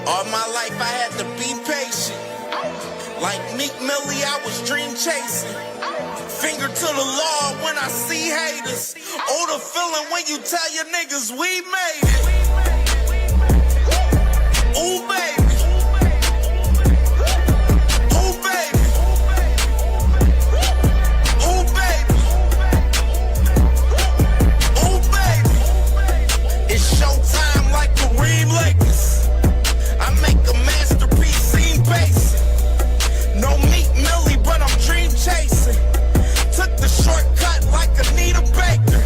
All my life I had to be patient. Like Meek Millie, I was dream chasing. Finger to the law when I see haters. Oh, the feeling when you tell your niggas we made it. Ooh, baby. Ooh, baby. Ooh, baby. Ooh, baby. It's showtime like Kareem Lakers. I make a masterpiece, seem basic. No Meek Millie, but I'm dream chasing. Took the shortcut like Anita Baker.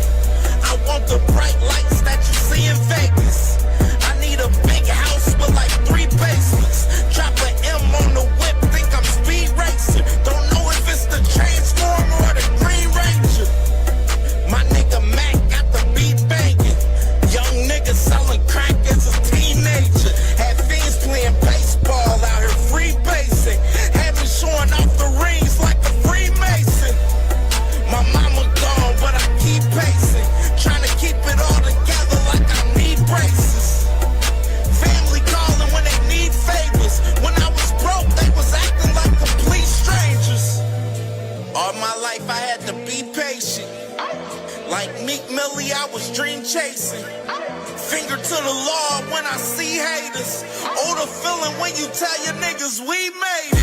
I want the bright lights that you see in Vegas. I need a big house with like 3 basements. Drop an M on the whip, think I'm speed racing. Don't know if it's the Transformer or the Green Ranger. My nigga Mac got the beat banging. Young nigga selling crack as a teenager. Had fiends playing baseball out here free basing. Had me showing off the rings like a Freemason. My mama gone, but I keep pacing. Trying to keep it all together like I need braces. Family calling when they need favors. When I was broke, they was acting like complete strangers. All my life I had to be patient. Like Meek Millie, I was dream chasing. Finger to the law when I see haters. Oh, the feeling when you tell your niggas we made it.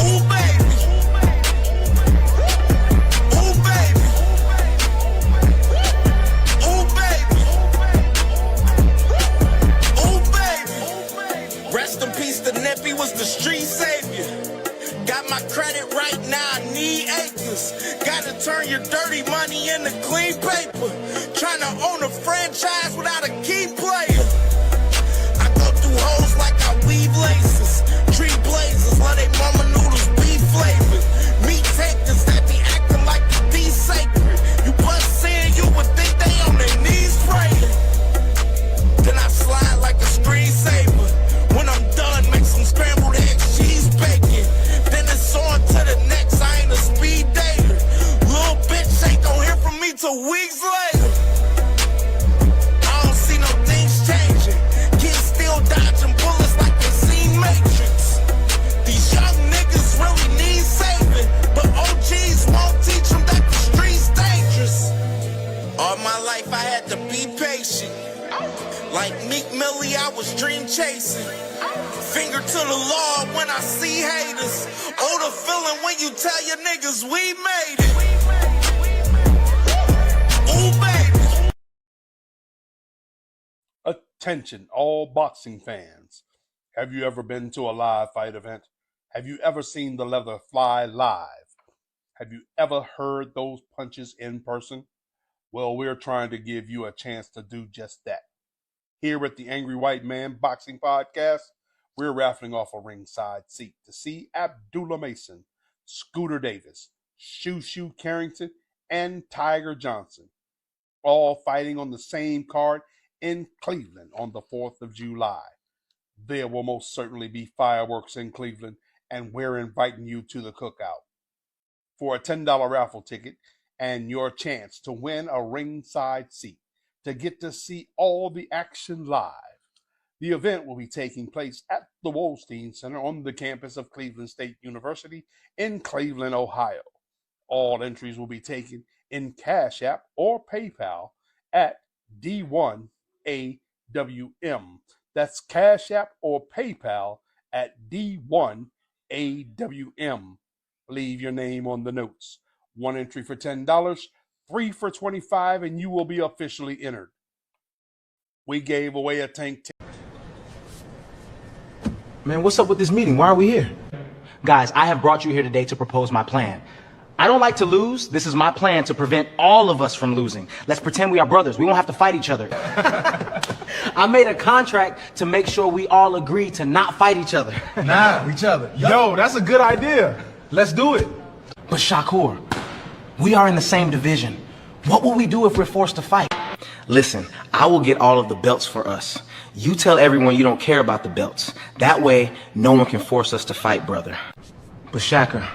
Ooh, baby. Ooh, baby. Ooh, baby. Ooh, baby. Rest in peace, the Nippy was the street savior. Got my credit right now, I need acres. Gotta turn your dirty money into clean paper. Trying to own a franchise without a key player. I go through hoes like I weave laces. Tree blazers, let they mama noodles be flavored. Meat takers that be acting like the D sacred. You bust in, you would think they on their knees praying. Then I slide like a screensaver. When I'm done, make some scrambled eggs, cheese bacon. Then it's on to the next, I ain't a speed dater. Little bitch ain't gon' hear from me till weeks later. I don't see no things changing. Kids still dodging bullets like they seen Matrix. These young niggas really need saving, but OGs won't teach them that the street's dangerous. All my life I had to be patient. Like Meek Millie, I was dream chasing. Finger to the law when I see haters. Oh, the feeling when you tell your niggas we made it. Ooh, baby. Attention, all boxing fans. Have you ever been to a live fight event? Have you ever seen the leather fly live? Have you ever heard those punches in person? Well, we're trying to give you a chance to do just that. Here at the Angry White Man Boxing Podcast, we're raffling off a ringside seat to see Abdullah Mason, Scooter Davis, Shoo Carrington, and Tiger Johnson, all fighting on the same card in Cleveland on the 4th of July. There will most certainly be fireworks in Cleveland, and we're inviting you to the cookout. For a $10 raffle ticket and your chance to win a ringside seat to get to see all the action live. The event will be taking place at the Wolstein Center on the campus of Cleveland State University in Cleveland, Ohio. All entries will be taken in Cash App or PayPal at D1AWM. That's Cash App or PayPal at D1AWM. Leave your name on the notes. One entry for $10, 3 for $25, and you will be officially entered. We gave away a tank. Man, what's up with this meeting? Why are we here? Guys, I have brought you here today to propose my plan. I don't like to lose. This is my plan to prevent all of us from losing. Let's pretend we are brothers. We won't have to fight each other. I made a contract to make sure we all agree to not fight each other. Each other. Yo, that's a good idea. Let's do it. But Shakur, we are in the same division. What will we do if we're forced to fight? Listen, I will get all of the belts for us. You tell everyone you don't care about the belts. That way, no one can force us to fight, brother. But Shaka,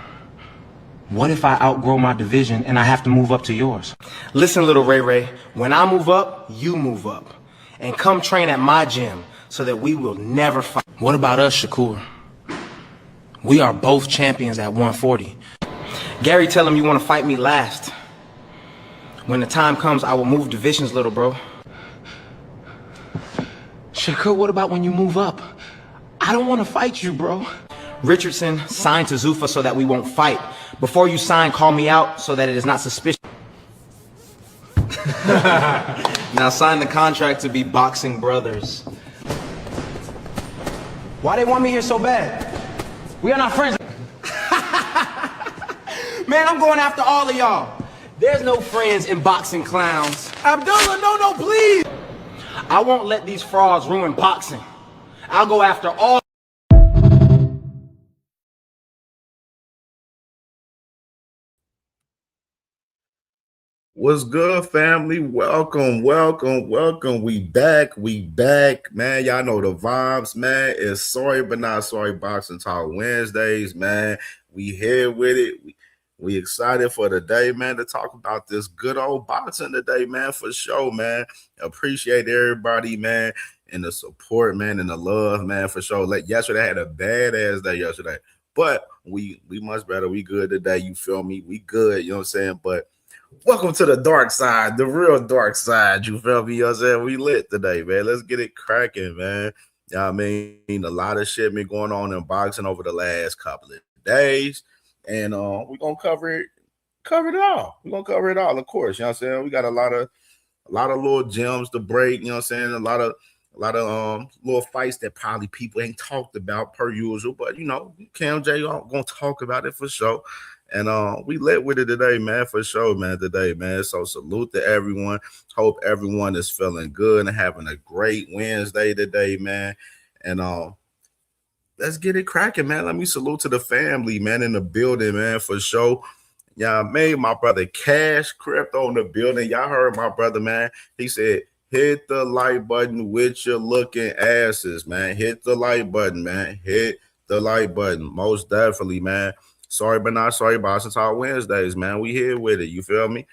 what if I outgrow my division and I have to move up to yours? Listen, little Ray Ray, when I move up, you move up. and come train at my gym so that we will never fight. What about us, Shakur? We are both champions at 140. Gary, tell him you want to fight me last. When the time comes, I will move divisions, little bro. Shakur, what about when you move up? I don't want to fight you, bro. Richardson, sign to Zuffa so that we won't fight. Before you sign, call me out so that it is not suspicious. Now sign the contract to be boxing brothers. Why they want me here so bad? We are not friends. Man, I'm going after all of y'all. There's no friends in boxing, clowns. Abdullah, no, please. I won't let these frauds ruin boxing. I'll go after all. What's good, family? Welcome. We back, man. Y'all know the vibes, man. It's Sorry But Not Sorry Boxing Talk Wednesdays, man. We here with it. We excited for the day, man, to talk about this good old boxing today, man, for sure, man. Appreciate everybody, man, and the support, man, and the love, man, for sure. Like yesterday, I had a badass day yesterday, but we much better. We good today, you feel me? We good, you know what I'm saying? But welcome to the dark side, the real dark side. You feel me? You know what I'm saying? We lit today, man. Let's get it cracking, man. You know what I mean? A lot of shit been going on in boxing over the last couple of days. And we're gonna cover it all. We're gonna cover it all, of course. You know what I'm saying? We got a lot of little gems to break, you know what I'm saying? A lot of little fights that probably people ain't talked about per usual, but you know, CamJ gonna talk about it for sure. And we lit with it today, man, for sure, man, today, man. So salute to everyone. Hope everyone is feeling good and having a great Wednesday today, man. And let's get it cracking, man. Let me salute to the family, man, in the building, man, for sure. Y'all made my brother Cash Crypto in the building. Y'all heard my brother, man. He said, hit the like button with your looking asses, man. Hit the like button, man. Hit the like button. Most definitely, man. Sorry But Not Sorry Boxing Talk Wednesdays, man. We here with it, you feel me?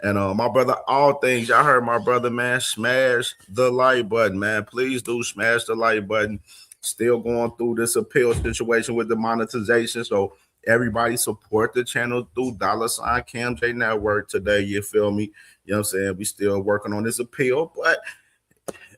And my brother, all things, y'all heard my brother, man. Smash the like button, man. Please do smash the like button. Still going through this appeal situation with the monetization. So everybody support the channel through $ CamJNetwork today. You feel me? You know what I'm saying? We still working on this appeal, but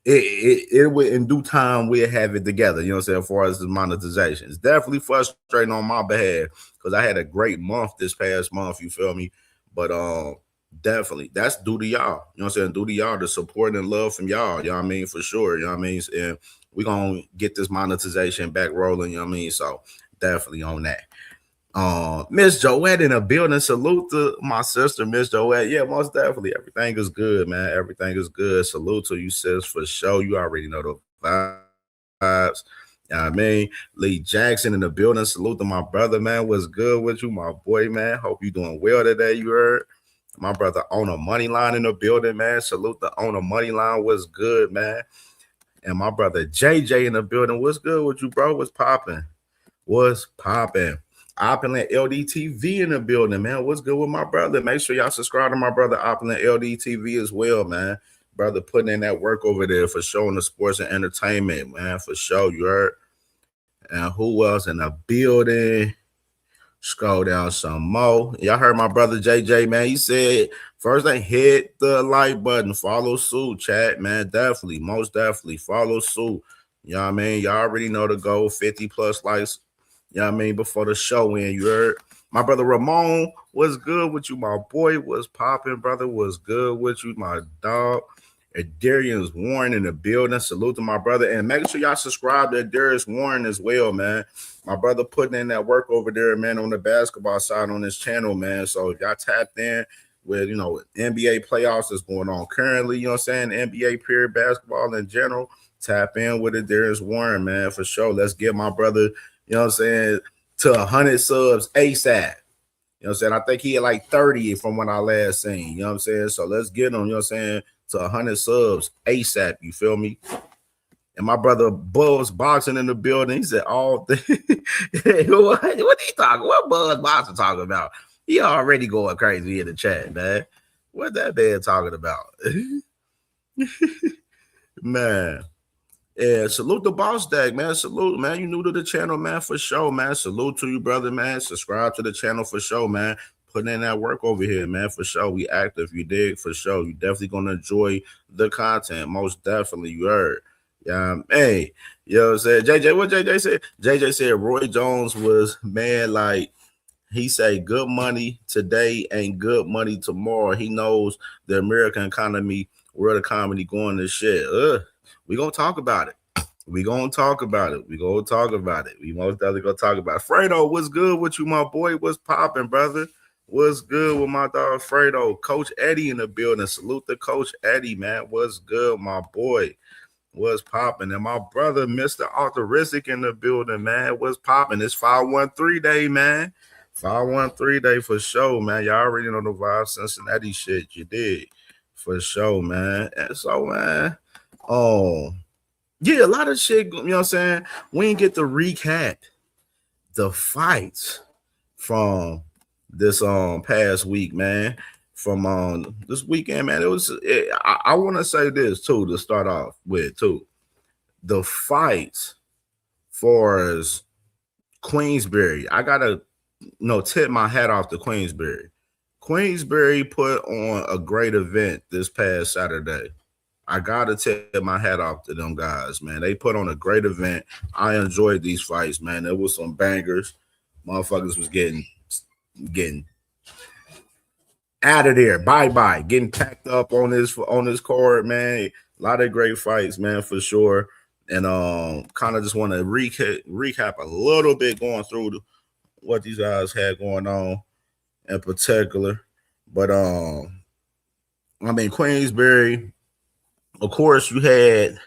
it will, in due time, we'll have it together. You know what I'm saying? As far as the monetization, it's definitely frustrating on my behalf because I had a great month this past month. You feel me? But definitely, that's due to y'all. You know what I'm saying? Due to y'all, the support and love from y'all. You know what I mean? For sure. You know what I mean? And we're going to get this monetization back rolling, you know what I mean? So definitely on that. Miss Joette in the building. Salute to my sister, Miss Joette. Yeah, most definitely. Everything is good, man. Everything is good. Salute to you, sis, for sure. You already know the vibes. You know what I mean? Lee Jackson in the building. Salute to my brother, man. What's good with you, my boy, man? Hope you doing well today, you heard. My brother on a money line in the building, man. Salute to on a money line. What's good, man? And my brother JJ in the building. What's good with you, bro? What's popping? What's popping? Opulent LDTV in the building, man. What's good with my brother? Make sure y'all subscribe to my brother Opulent LDTV as well, man. Brother putting in that work over there for showing the sports and entertainment, man. For sure, you heard. And who else in the building? Scroll down some more. Y'all heard my brother JJ, man. He said, first thing, hit the like button. Follow suit, chat, man. Definitely, most definitely. Follow suit. You know what I mean? Y'all already know the goal, 50 plus likes. You know what I mean? Before the show in, you heard. My brother Ramon, what's good with you? My boy, what's popping, brother? What's good with you? My dog. Darius Warren in the building. Salute to my brother. And make sure y'all subscribe to Darius Warren as well, man. My brother putting in that work over there, man, on the basketball side on this channel, man. So if y'all tapped in with, you know, NBA playoffs that's going on currently, you know what I'm saying? NBA period, basketball in general, tap in with it. Darius Warren, man, for sure. Let's get my brother, you know what I'm saying, to 100 subs ASAP. You know what I'm saying? I think he had like 30 from when I last seen. You know what I'm saying? So let's get him, you know what I'm saying, to 100 subs ASAP. You feel me? And my brother Buzz Boxing in the building. He said all things. What he talking? What Buzz Boxing talking about? He already going crazy in the chat, man. What that man talking about? Man. Yeah, salute the boss dag, man. Salute, man. You new to the channel, man, for sure, man. Salute to you, brother, man. Subscribe to the channel for sure, man. Putting in that work over here, man, for sure. We active, you dig, for sure. You definitely gonna enjoy the content, most definitely. You heard. Yeah, hey, you know what I'm saying? JJ, what JJ said? JJ said Roy Jones was, man, like, he say good money today ain't good money tomorrow. He knows the American economy, world economy going to shit. We gonna talk about it. We gonna talk about it. We gonna talk about it. We most definitely gonna talk about it. Fredo, what's good with you, my boy? What's popping, brother? What's good with my dog Fredo? Coach Eddie in the building. Salute to Coach Eddie, man. What's good, my boy? What's popping? And my brother, Mr. Arthuristics in the building, man. What's popping? It's 513 day, man. 513 day for sure, man. Y'all already know the vibe, Cincinnati shit. You did for sure, man. And so, man, yeah, a lot of shit, you know what I'm saying? We didn't get to recap the fights from this past week, man. From this weekend, man. I want to say this too to start off with too. The fights for as Queensberry, I gotta tip my hat off to Queensberry. Queensberry put on a great event this past Saturday. I gotta tip my hat off to them guys, man. They put on a great event. I enjoyed these fights, man. There was some bangers. Motherfuckers was getting out of there. Bye-bye. Getting packed up on this card, man. A lot of great fights, man, for sure. And kind of just want to recap a little bit going through what these guys had going on in particular. But I mean, Queensberry, of course, you had,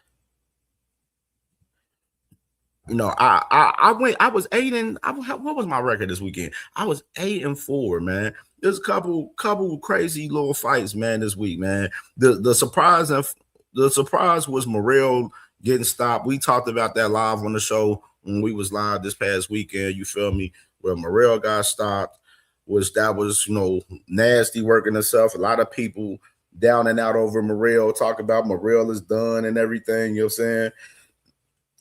I was 8 what was my record this weekend? I was 8-4, man. There's a couple crazy little fights, man, this week, man. The surprise was Morrell getting stopped. We talked about that live on the show when we was live this past weekend, you feel me, where Morrell got stopped, that was nasty working itself. A lot of people down and out over Morrell, talk about Morrell is done and everything, you know what I'm saying?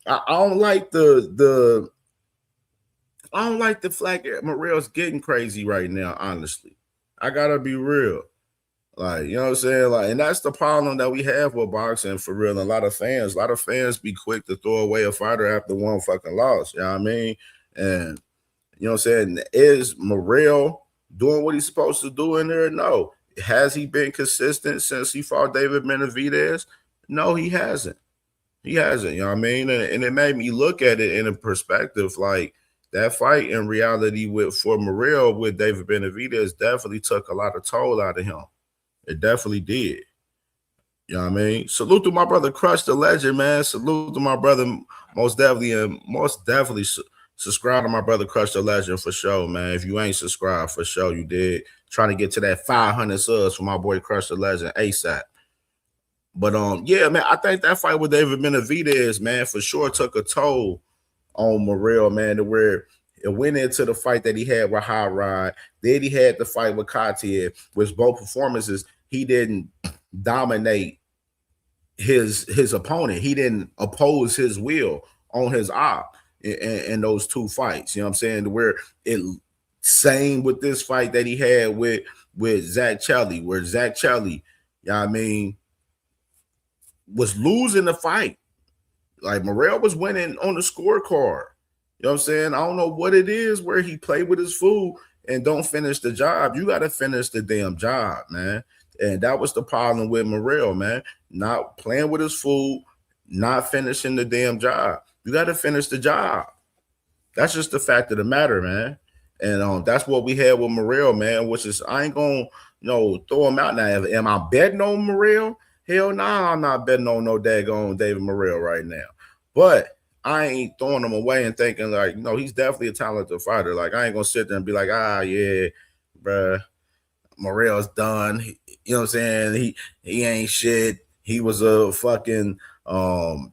I don't like the flag. Morrell's getting crazy right now, honestly. I gotta be real. Like, you know what I'm saying? Like, and that's the problem that we have with boxing for real. And a lot of fans be quick to throw away a fighter after one fucking loss. You know what I mean? And you know what I'm saying? Is Morrell doing what he's supposed to do in there? No. Has he been consistent since he fought David Benavidez? No, he hasn't. He hasn't, you know what I mean? And it made me look at it in a perspective like that fight in reality for Morrell with David Benavidez definitely took a lot of toll out of him. It definitely did. You know what I mean? Salute to my brother Crush the Legend, man. Salute to my brother most definitely subscribe to my brother Crush the Legend for sure, man. If you ain't subscribed, for sure you did. Trying to get to that 500 subs for my boy Crush the Legend ASAP. But yeah, man, I think that fight with David Benavidez, man, for sure took a toll on Morrell, man, to where it went into the fight that he had with High Rod. Then he had the fight with Katia, which both performances, he didn't dominate his opponent. He didn't oppose his will on his op in those two fights. You know what I'm saying? To where it same with this fight that he had with Zach Chelly, where Zach Chelly, you know what I mean, was losing the fight. Like Morrell was winning on the scorecard. You know what I'm saying? I don't know what it is where he played with his food and don't finish the job. You got to finish the damn job, man. And that was the problem with Morrell, man. Not playing with his food, not finishing the damn job. You got to finish the job. That's just the fact of the matter, man. And that's what we had with Morrell, man, which is I ain't going to throw him out now. Am I betting on Morrell? Hell nah, I'm not betting on no daggone David Morrell right now. But I ain't throwing him away and thinking like, he's definitely a talented fighter. Like, I ain't going to sit there and be like, yeah, bruh, Morrell's done. You know what I'm saying? He ain't shit. He was a fucking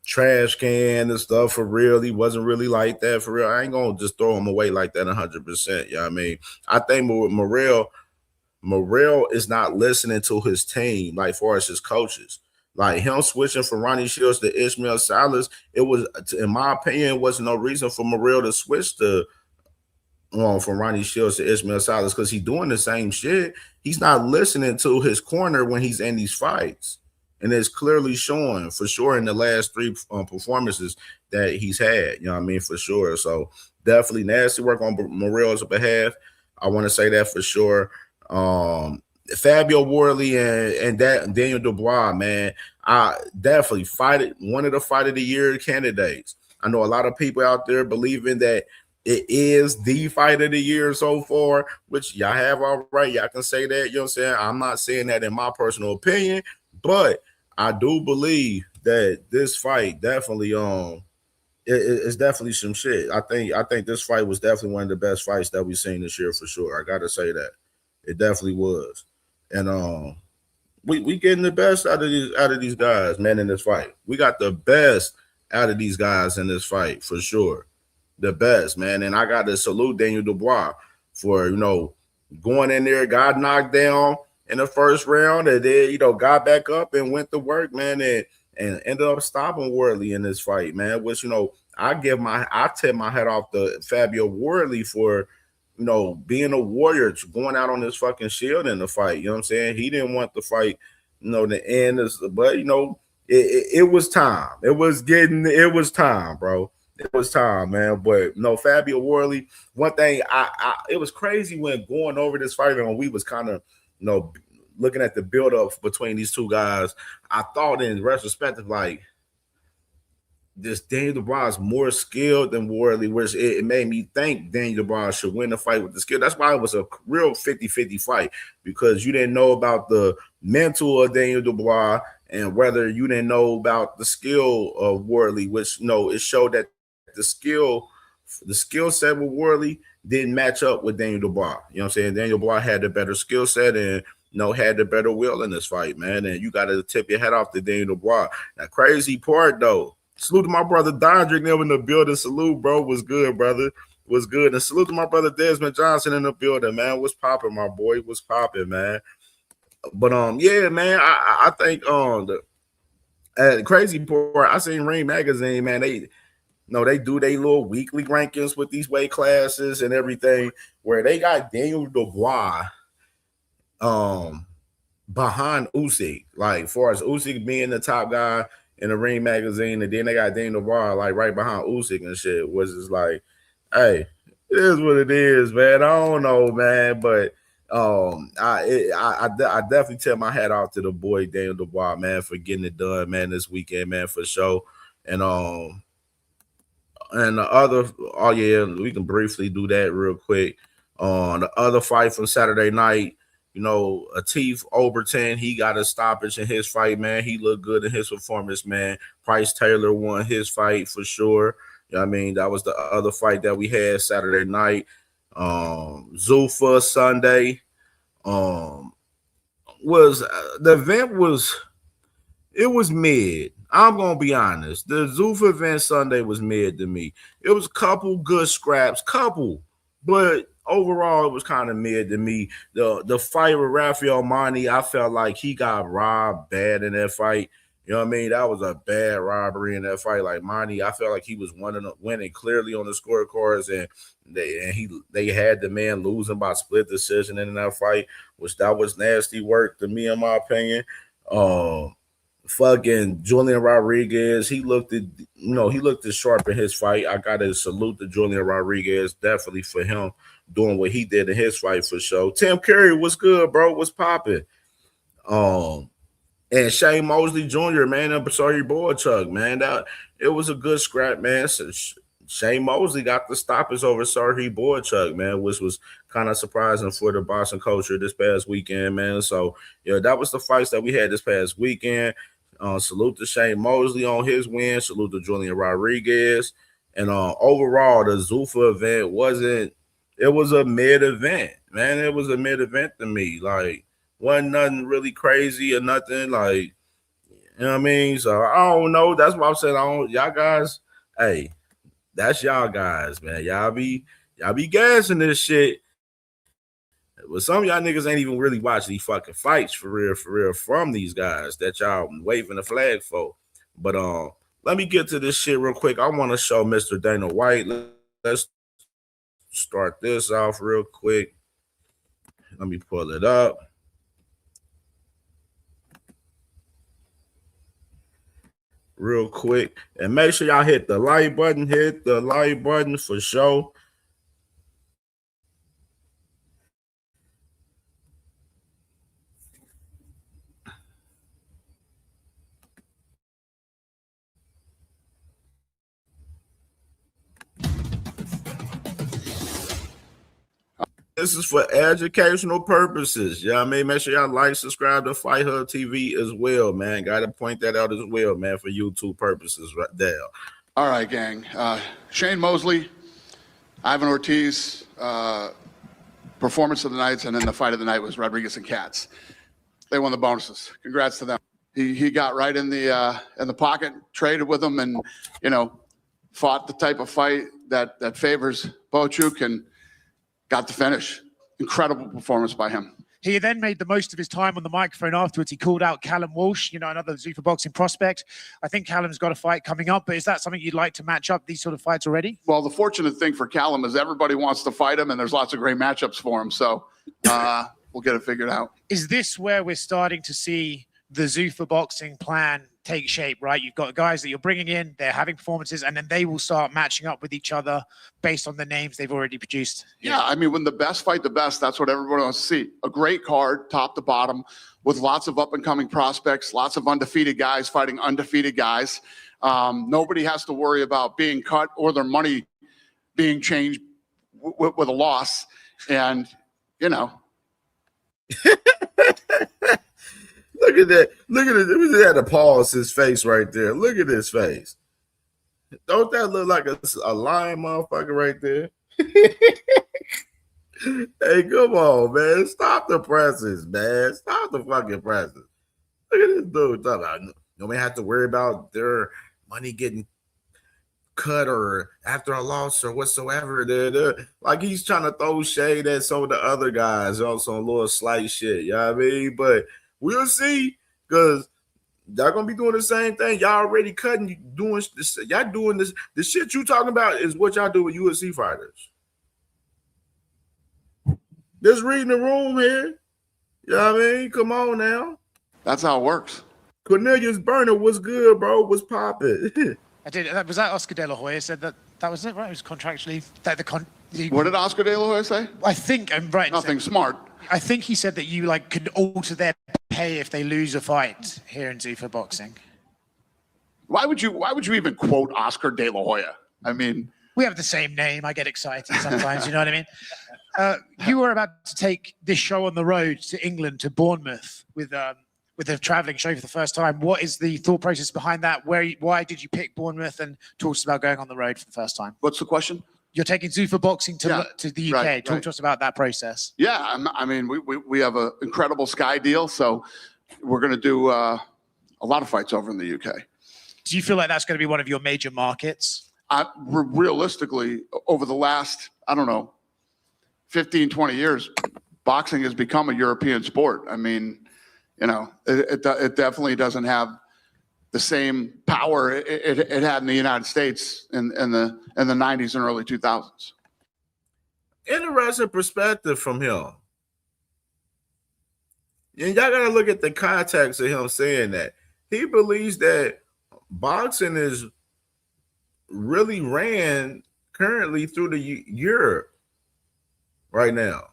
trash can and stuff for real. He wasn't really like that for real. I ain't going to just throw him away like that 100%. You know what I mean? I think with Morrell is not listening to his team, like far as his coaches. Like him switching from Ronnie Shields to Ishmael Salas, it was, in my opinion, wasn't no reason for Morrell to switch from Ronnie Shields to Ishmael Salas because he's doing the same shit. He's not listening to his corner when he's in these fights. And it's clearly showing for sure in the last 3 performances that he's had, you know what I mean, for sure. So definitely nasty work on Morrell's behalf. I want to say that for sure. Fabio Worley and that Daniel Dubois, man, I definitely one of the fight of the year candidates. I know a lot of people out there believing that it is the fight of the year so far, which y'all have all right. Y'all can say that, you know what I'm saying? I'm not saying that in my personal opinion, but I do believe that this fight definitely it's definitely some shit. I think this fight was definitely one of the best fights that we've seen this year for sure. I gotta say that. It definitely was. And we getting the best out of these guys, man, in this fight. We got the best out of these guys in this fight for sure. The best, man. And I got to salute Daniel Dubois for, going in there, got knocked down in the first round, and then, got back up and went to work, man, and ended up stopping Worley in this fight, man. Which, I tip my hat off to Fabio Worley for, being a warrior, going out on his fucking shield in the fight. You know what I'm saying? He didn't want the fight, the end, but it was time. It was time, bro. It was time, man. But Fabio Worley, one thing it was crazy when going over this fight and we was kind of, looking at the build-up between these two guys. I thought in retrospect, like, this Daniel Dubois is more skilled than Worley, which it made me think Daniel Dubois should win the fight with the skill. That's why it was a real 50-50 fight, because you didn't know about the mental of Daniel Dubois and whether you didn't know about the skill of Worley, which, it showed that the skill set with Worley didn't match up with Daniel Dubois. You know what I'm saying? Daniel Dubois had the better skill set and had the better will in this fight, man. And you got to tip your head off to Daniel Dubois. Now, crazy part, though. Salute to my brother Dondrick there in the building. Salute, bro. Was good, brother. Was good. And salute to my brother Desmond Johnson in the building, man. What's popping, my boy? What's popping, man? But yeah, man. I think the crazy part. I seen Ring Magazine, man. They do their little weekly rankings with these weight classes and everything, where they got Daniel Dubois behind Usyk, like, as far as Usyk being the top guy in the Ring Magazine, and then they got Daniel Dubois like right behind Usyk and shit. Was just like, hey, it is what it is, man. I don't know, man, but I definitely tip my hat off to the boy Daniel Dubois, man, for getting it done, man, this weekend, man, for sure. And the other, oh yeah, we can briefly do that real quick. The other fight from Saturday night, Atif Overton, he got a stoppage in his fight, man. He looked good in his performance, man. Bryce Taylor won his fight for sure. You know what I mean? That was the other fight that we had Saturday night. Zuffa Sunday. The event was mid. I'm gonna be honest. The Zuffa event Sunday was mid to me. It was a couple good scraps, but overall, it was kind of mid to me. The fight with Raffle Haney, I felt like he got robbed bad in that fight. You know what I mean? That was a bad robbery in that fight. Like, Haney, I felt like he was winning clearly on the scorecards, and they had the man losing by split decision in that fight, which that was nasty work to me, in my opinion. Fucking Julian Rodriguez, he looked sharp in his fight. I gotta salute to Julian Rodriguez, definitely, for him doing what he did in his fight for sure. Tim Curry, what's good, bro? What's popping? And Shane Mosley Jr., man, I'm sorry, boy, Chuck, man. It was a good scrap, man. So Shane Mosley got the stoppage over Sarhi Boychuk, man, which was kind of surprising for the boxing culture this past weekend, man. So, yeah, that was the fights that we had this past weekend. Salute to Shane Mosley on his win. Salute to Julian Rodriguez. And overall, the Zuffa event it was a mid-event, man. It was a mid-event to me. Like, wasn't nothing really crazy or nothing, like, you know what I mean? So, I don't know. That's why I'm saying, y'all guys, hey, that's y'all guys, man. Y'all be gassing this shit. But some of y'all niggas ain't even really watching these fucking fights for real, from these guys that y'all waving the flag for. But let me get to this shit real quick. I want to show Mr. Dana White. Let's start this off real quick. Let me pull it up. Real quick. And make sure y'all hit the like button. Hit the like button for sure. This is for educational purposes. Yeah, I mean, make sure y'all like, subscribe to Fight Hub TV as well, man. Got to point that out as well, man, for YouTube purposes right there. All right, gang. Shane Mosley, Ivan Ortiz, performance of the night, and then the fight of the night was Rodriguez and Katz. They won the bonuses. Congrats to them. He got right in the pocket, traded with them, and fought the type of fight that favors Bochuk and got the finish. Incredible performance by him. He then made the most of his time on the microphone afterwards. He called out Callum Walsh, another Zuffa Boxing prospect. I think Callum's got a fight coming up, but is that something you'd like to match up, these sort of fights already? Well, the fortunate thing for Callum is everybody wants to fight him, and there's lots of great matchups for him. So we'll get it figured out. Is this where we're starting to see the Zuffa Boxing plan take shape, right? You've got guys that you're bringing in, they're having performances, and then they will start matching up with each other based on the names they've already produced. Yeah, I mean, when the best fight the best, that's what everybody wants to see. A great card, top to bottom, with lots of up-and-coming prospects, lots of undefeated guys fighting undefeated guys. Nobody has to worry about being cut or their money being changed with a loss. And, Look at that. Look at it. We just had to pause his face right there. Look at his face. Don't that look like a lying motherfucker right there? Hey, come on, man. Stop the presses, man. Stop the fucking presses. Look at this dude talking about nobody have to worry about their money getting cut or after a loss or whatsoever. Like he's trying to throw shade at some of the other guys on some little slight shit. You know what I mean? But we'll see, because y'all gonna be doing the same thing. Y'all already cutting, doing this. Y'all doing this. The shit you talking about is what y'all do with UFC fighters. Just reading the room here. You know what I mean? Come on now. That's how it works. Cornelius Burner was good, bro. Was popping. I did. Was that Oscar De La Hoya said that was it, right? It was contractually What did Oscar De La Hoya say? I think I'm right. Nothing smart. I think he said that you could alter their pay if they lose a fight here in Zuffa Boxing. Why would you even quote Oscar De La Hoya? I mean, we have the same name. I get excited sometimes. You know what I mean? You were about to take this show on the road to England, to Bournemouth, with a traveling show for the first time. What is the thought process behind that? Why did you pick Bournemouth, and talk to us about going on the road for the first time? What's the question? You're taking Zuffa Boxing to the UK. Right, Talk to us about that process. Yeah, I mean, we have an incredible Sky deal, so we're going to do a lot of fights over in the UK. Do you feel like that's going to be one of your major markets? Realistically, over the last, 15, 20 years, boxing has become a European sport. I mean, it definitely doesn't have the same power it had in the United States in the 90s and early 2000s. Interesting perspective from him. And y'all gotta look at the context of him saying that. He believes that boxing is really ran currently through the Europe right now.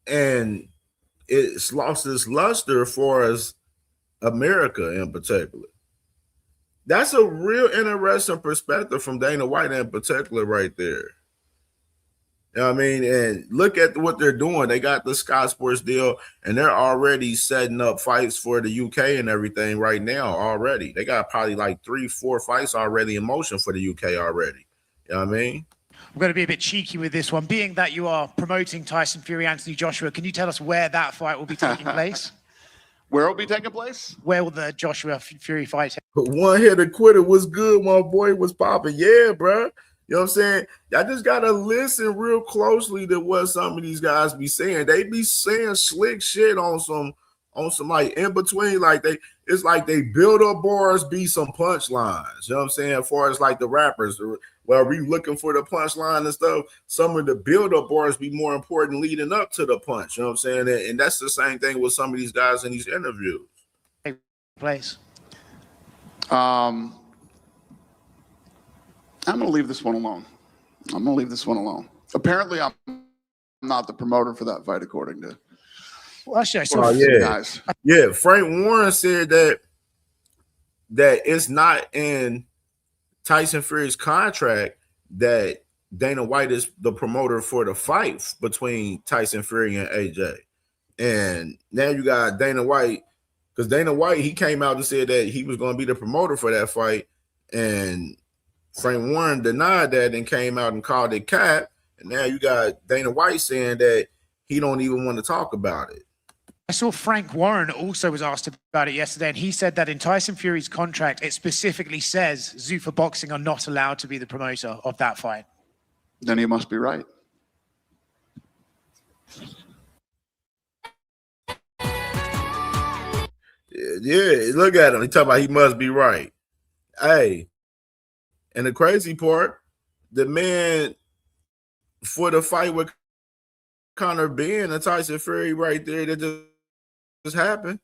And it's lost its luster for us, America in particular. That's a real interesting perspective from Dana White in particular right there. You know what I mean? And look at what they're doing. They got the Sky Sports deal, and they're already setting up fights for the UK and everything right now already. They got probably like 3-4 fights already in motion for the UK already. You know what I mean? We're going to be a bit cheeky with this one. Being that you are promoting Tyson Fury, Anthony Joshua, can you tell us where that fight will be taking place? Where will be taking place? Where will the Joshua Fury fight? One hitter quitter was good, my boy was popping. Yeah, bro. You You know what I'm saying? Y'all just gotta listen real closely to what some of these guys be saying. They be saying slick shit on some like in between, like it's like they build up bars, be some punchlines. You know what I'm saying? As far as like the rappers, well, we looking for the punchline and stuff. Some of the build up bars be more important leading up to the punch. You know what I'm saying? And that's the same thing with some of these guys in these interviews. Place. I'm going to leave this one alone. Apparently, I'm not the promoter for that fight, according to. Well, actually, I saw guys. Yeah, Frank Warren said that it's not in Tyson Fury's contract that Dana White is the promoter for the fight between Tyson Fury and AJ. And now you got Dana White, because Dana White, he came out and said that he was going to be the promoter for that fight. And Frank Warren denied that and came out and called it cap. And now you got Dana White saying that he don't even want to talk about it. I saw Frank Warren also was asked about it yesterday, and he said that in Tyson Fury's contract, it specifically says Zuffa Boxing are not allowed to be the promoter of that fight. Then he must be right. Yeah, look at him. He talking about he must be right. Hey, and the crazy part, the man for the fight with Conor Ben and Tyson Fury right there that just happened.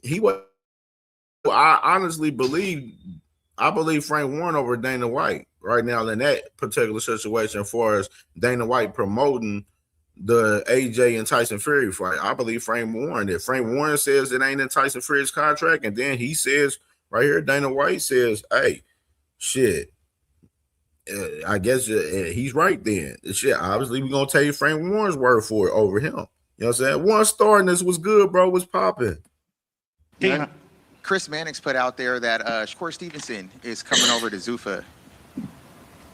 I honestly believe Frank Warren over Dana White right now in that particular situation, as far as Dana White promoting the AJ and Tyson Fury fight. I believe Frank Warren. If Frank Warren says it ain't in Tyson Fury's contract, and then he says right here, Dana White says, hey, shit, I guess he's right then. Shit, obviously, we're going to take Frank Warren's word for it over him. You know what I'm saying? Warren starting this was good, bro. Was popping. Yeah. Chris Mannix put out there that Shakur Stevenson is coming over to Zuffa.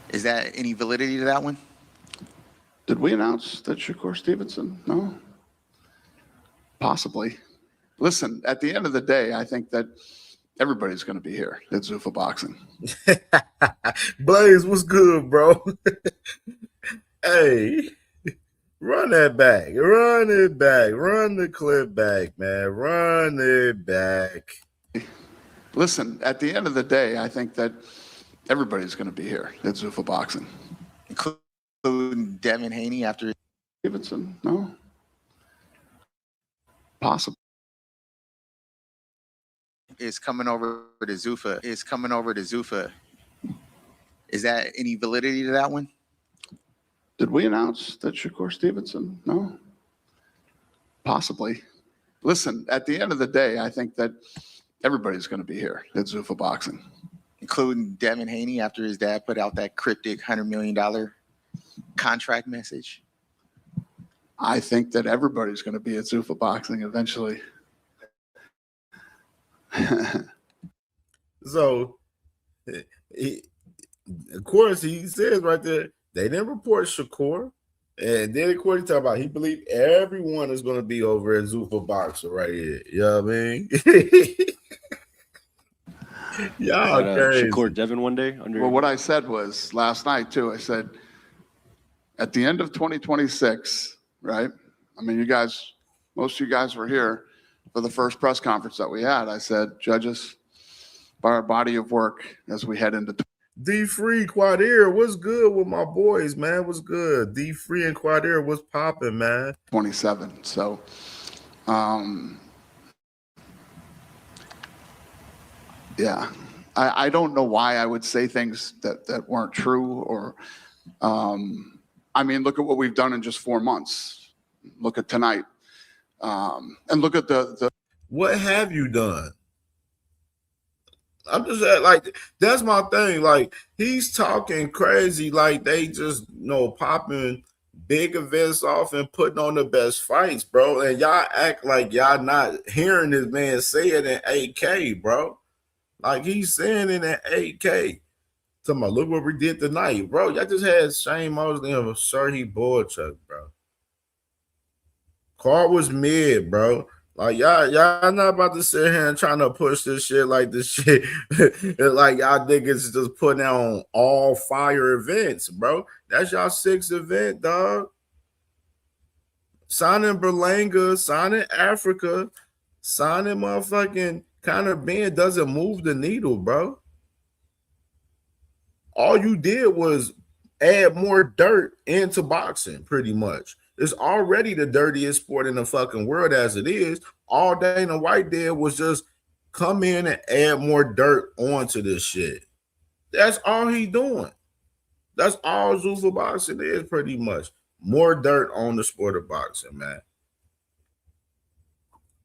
Is that any validity to that one? Did we announce that Shakur Stevenson? No. Possibly. Listen, at the end of the day, I think that everybody's going to be here at Zuffa Boxing. Blaze, what's good, bro? Hey, run that back. Run it back. Run the clip back, man. Run it back. Listen, at the end of the day, I think that everybody's going to be here at Zuffa Boxing. Including Devin Haney after Stevenson? No. Possible. Is coming over to Zuffa. Is that any validity to that one? Did we announce that Shakur Stevenson? No. Possibly. Listen, at the end of the day, I think that everybody's going to be here at Zuffa Boxing. Including Devin Haney after his dad put out that cryptic $100 million contract message. I think that everybody's going to be at Zuffa Boxing eventually. So, of course, he says right there, they didn't report Shakur. And then, of course, he talk about he believed everyone is going to be over at Zuffa Boxing right here. You know what I mean? Y'all crazy. Shakur Devin one day. Well, what I said was last night, too, I said, at the end of 2026, right? I mean, most of you guys were here for the first press conference that we had. I said, judges, by our body of work as we head into D-Free Quadir, what's good with my boys, man? What's good? D-Free and Quadir, what's popping, man? 27. So, yeah, I don't know why I would say things that weren't true or, I mean, look at what we've done in just 4 months. Look at tonight. And look at the what have you done? I'm just like, that's my thing. Like, he's talking crazy, like they just popping big events off and putting on the best fights, bro. And y'all act like y'all not hearing this man say it in 8K, bro. Like he's saying it in 8K. Talking about, look what we did tonight, bro. Y'all just had Shane Mosley and Serhii Boychuk, bro. Card was mid, bro. Like y'all not about to sit here and trying to push this shit like this shit. Like y'all niggas just putting on all fire events, bro. That's y'all 6th event, dog. Signing Berlanga, signing Africa, signing motherfucking Conor Ben doesn't move the needle, bro. All you did was add more dirt into boxing, pretty much. It's already the dirtiest sport in the fucking world as it is. All Dana White did was just come in and add more dirt onto this shit. That's all he doing. That's all Zuffa Boxing is, pretty much. More dirt on the sport of boxing, man.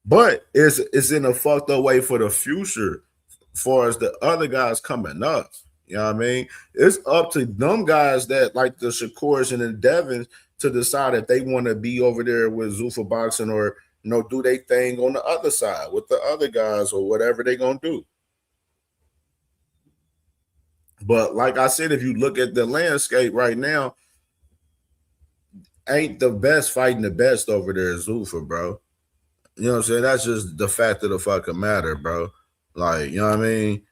But it's in a fucked up way for the future, as far as the other guys coming up. You know what I mean? It's up to them guys that like the Shakurs and the Devins to decide if they want to be over there with Zuffa Boxing or do they thing on the other side with the other guys or whatever they gonna do. But like I said, if you look at the landscape right now, ain't the best fighting the best over there is Zuffa, bro. You know what I'm saying? That's just the fact of the fucking matter, bro. Like, you know what I mean?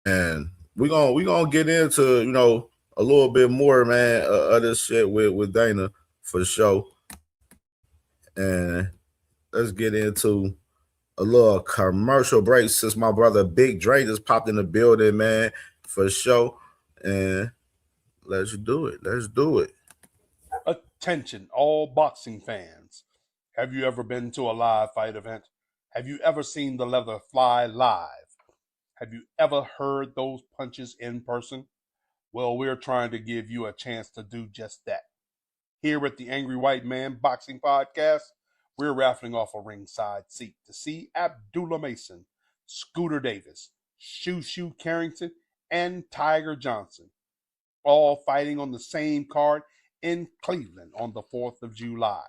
And we gonna get into, a little bit more, man, of this shit with Dana for sure. And let's get into a little commercial break since my brother Big Dre just popped in the building, man, for sure. And let's do it. Let's do it. Attention, all boxing fans. Have you ever been to a live fight event? Have you ever seen the leather fly live? Have you ever heard those punches in person? Well, we're trying to give you a chance to do just that. Here at the Angry White Man Boxing Podcast, we're raffling off a ringside seat to see Abdullah Mason, Scooter Davis, Shoo Carrington, and Tiger Johnson, all fighting on the same card in Cleveland on the 4th of July.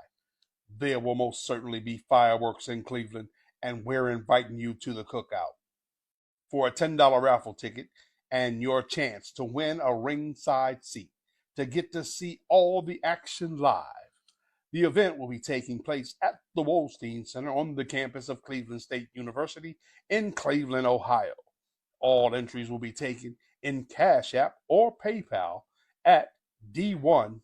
There will most certainly be fireworks in Cleveland, and we're inviting you to the cookout. For a $10 raffle ticket and your chance to win a ringside seat to get to see all the action live. The event will be taking place at the Wolstein Center on the campus of Cleveland State University in Cleveland, Ohio. All entries will be taken in Cash App or PayPal at D1AWM.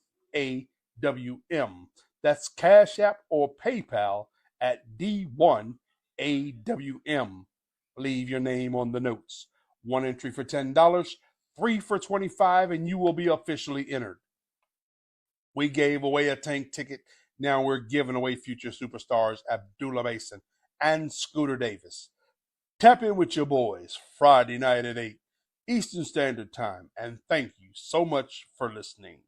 That's Cash App or PayPal at D1AWM. Leave your name on the notes. One entry for $10, 3 for $25, and you will be officially entered. We gave away a tank ticket. Now we're giving away future superstars Abdullah Mason and Scooter Davis. Tap in with your boys Friday night at 8 Eastern Standard Time, and thank you so much for listening.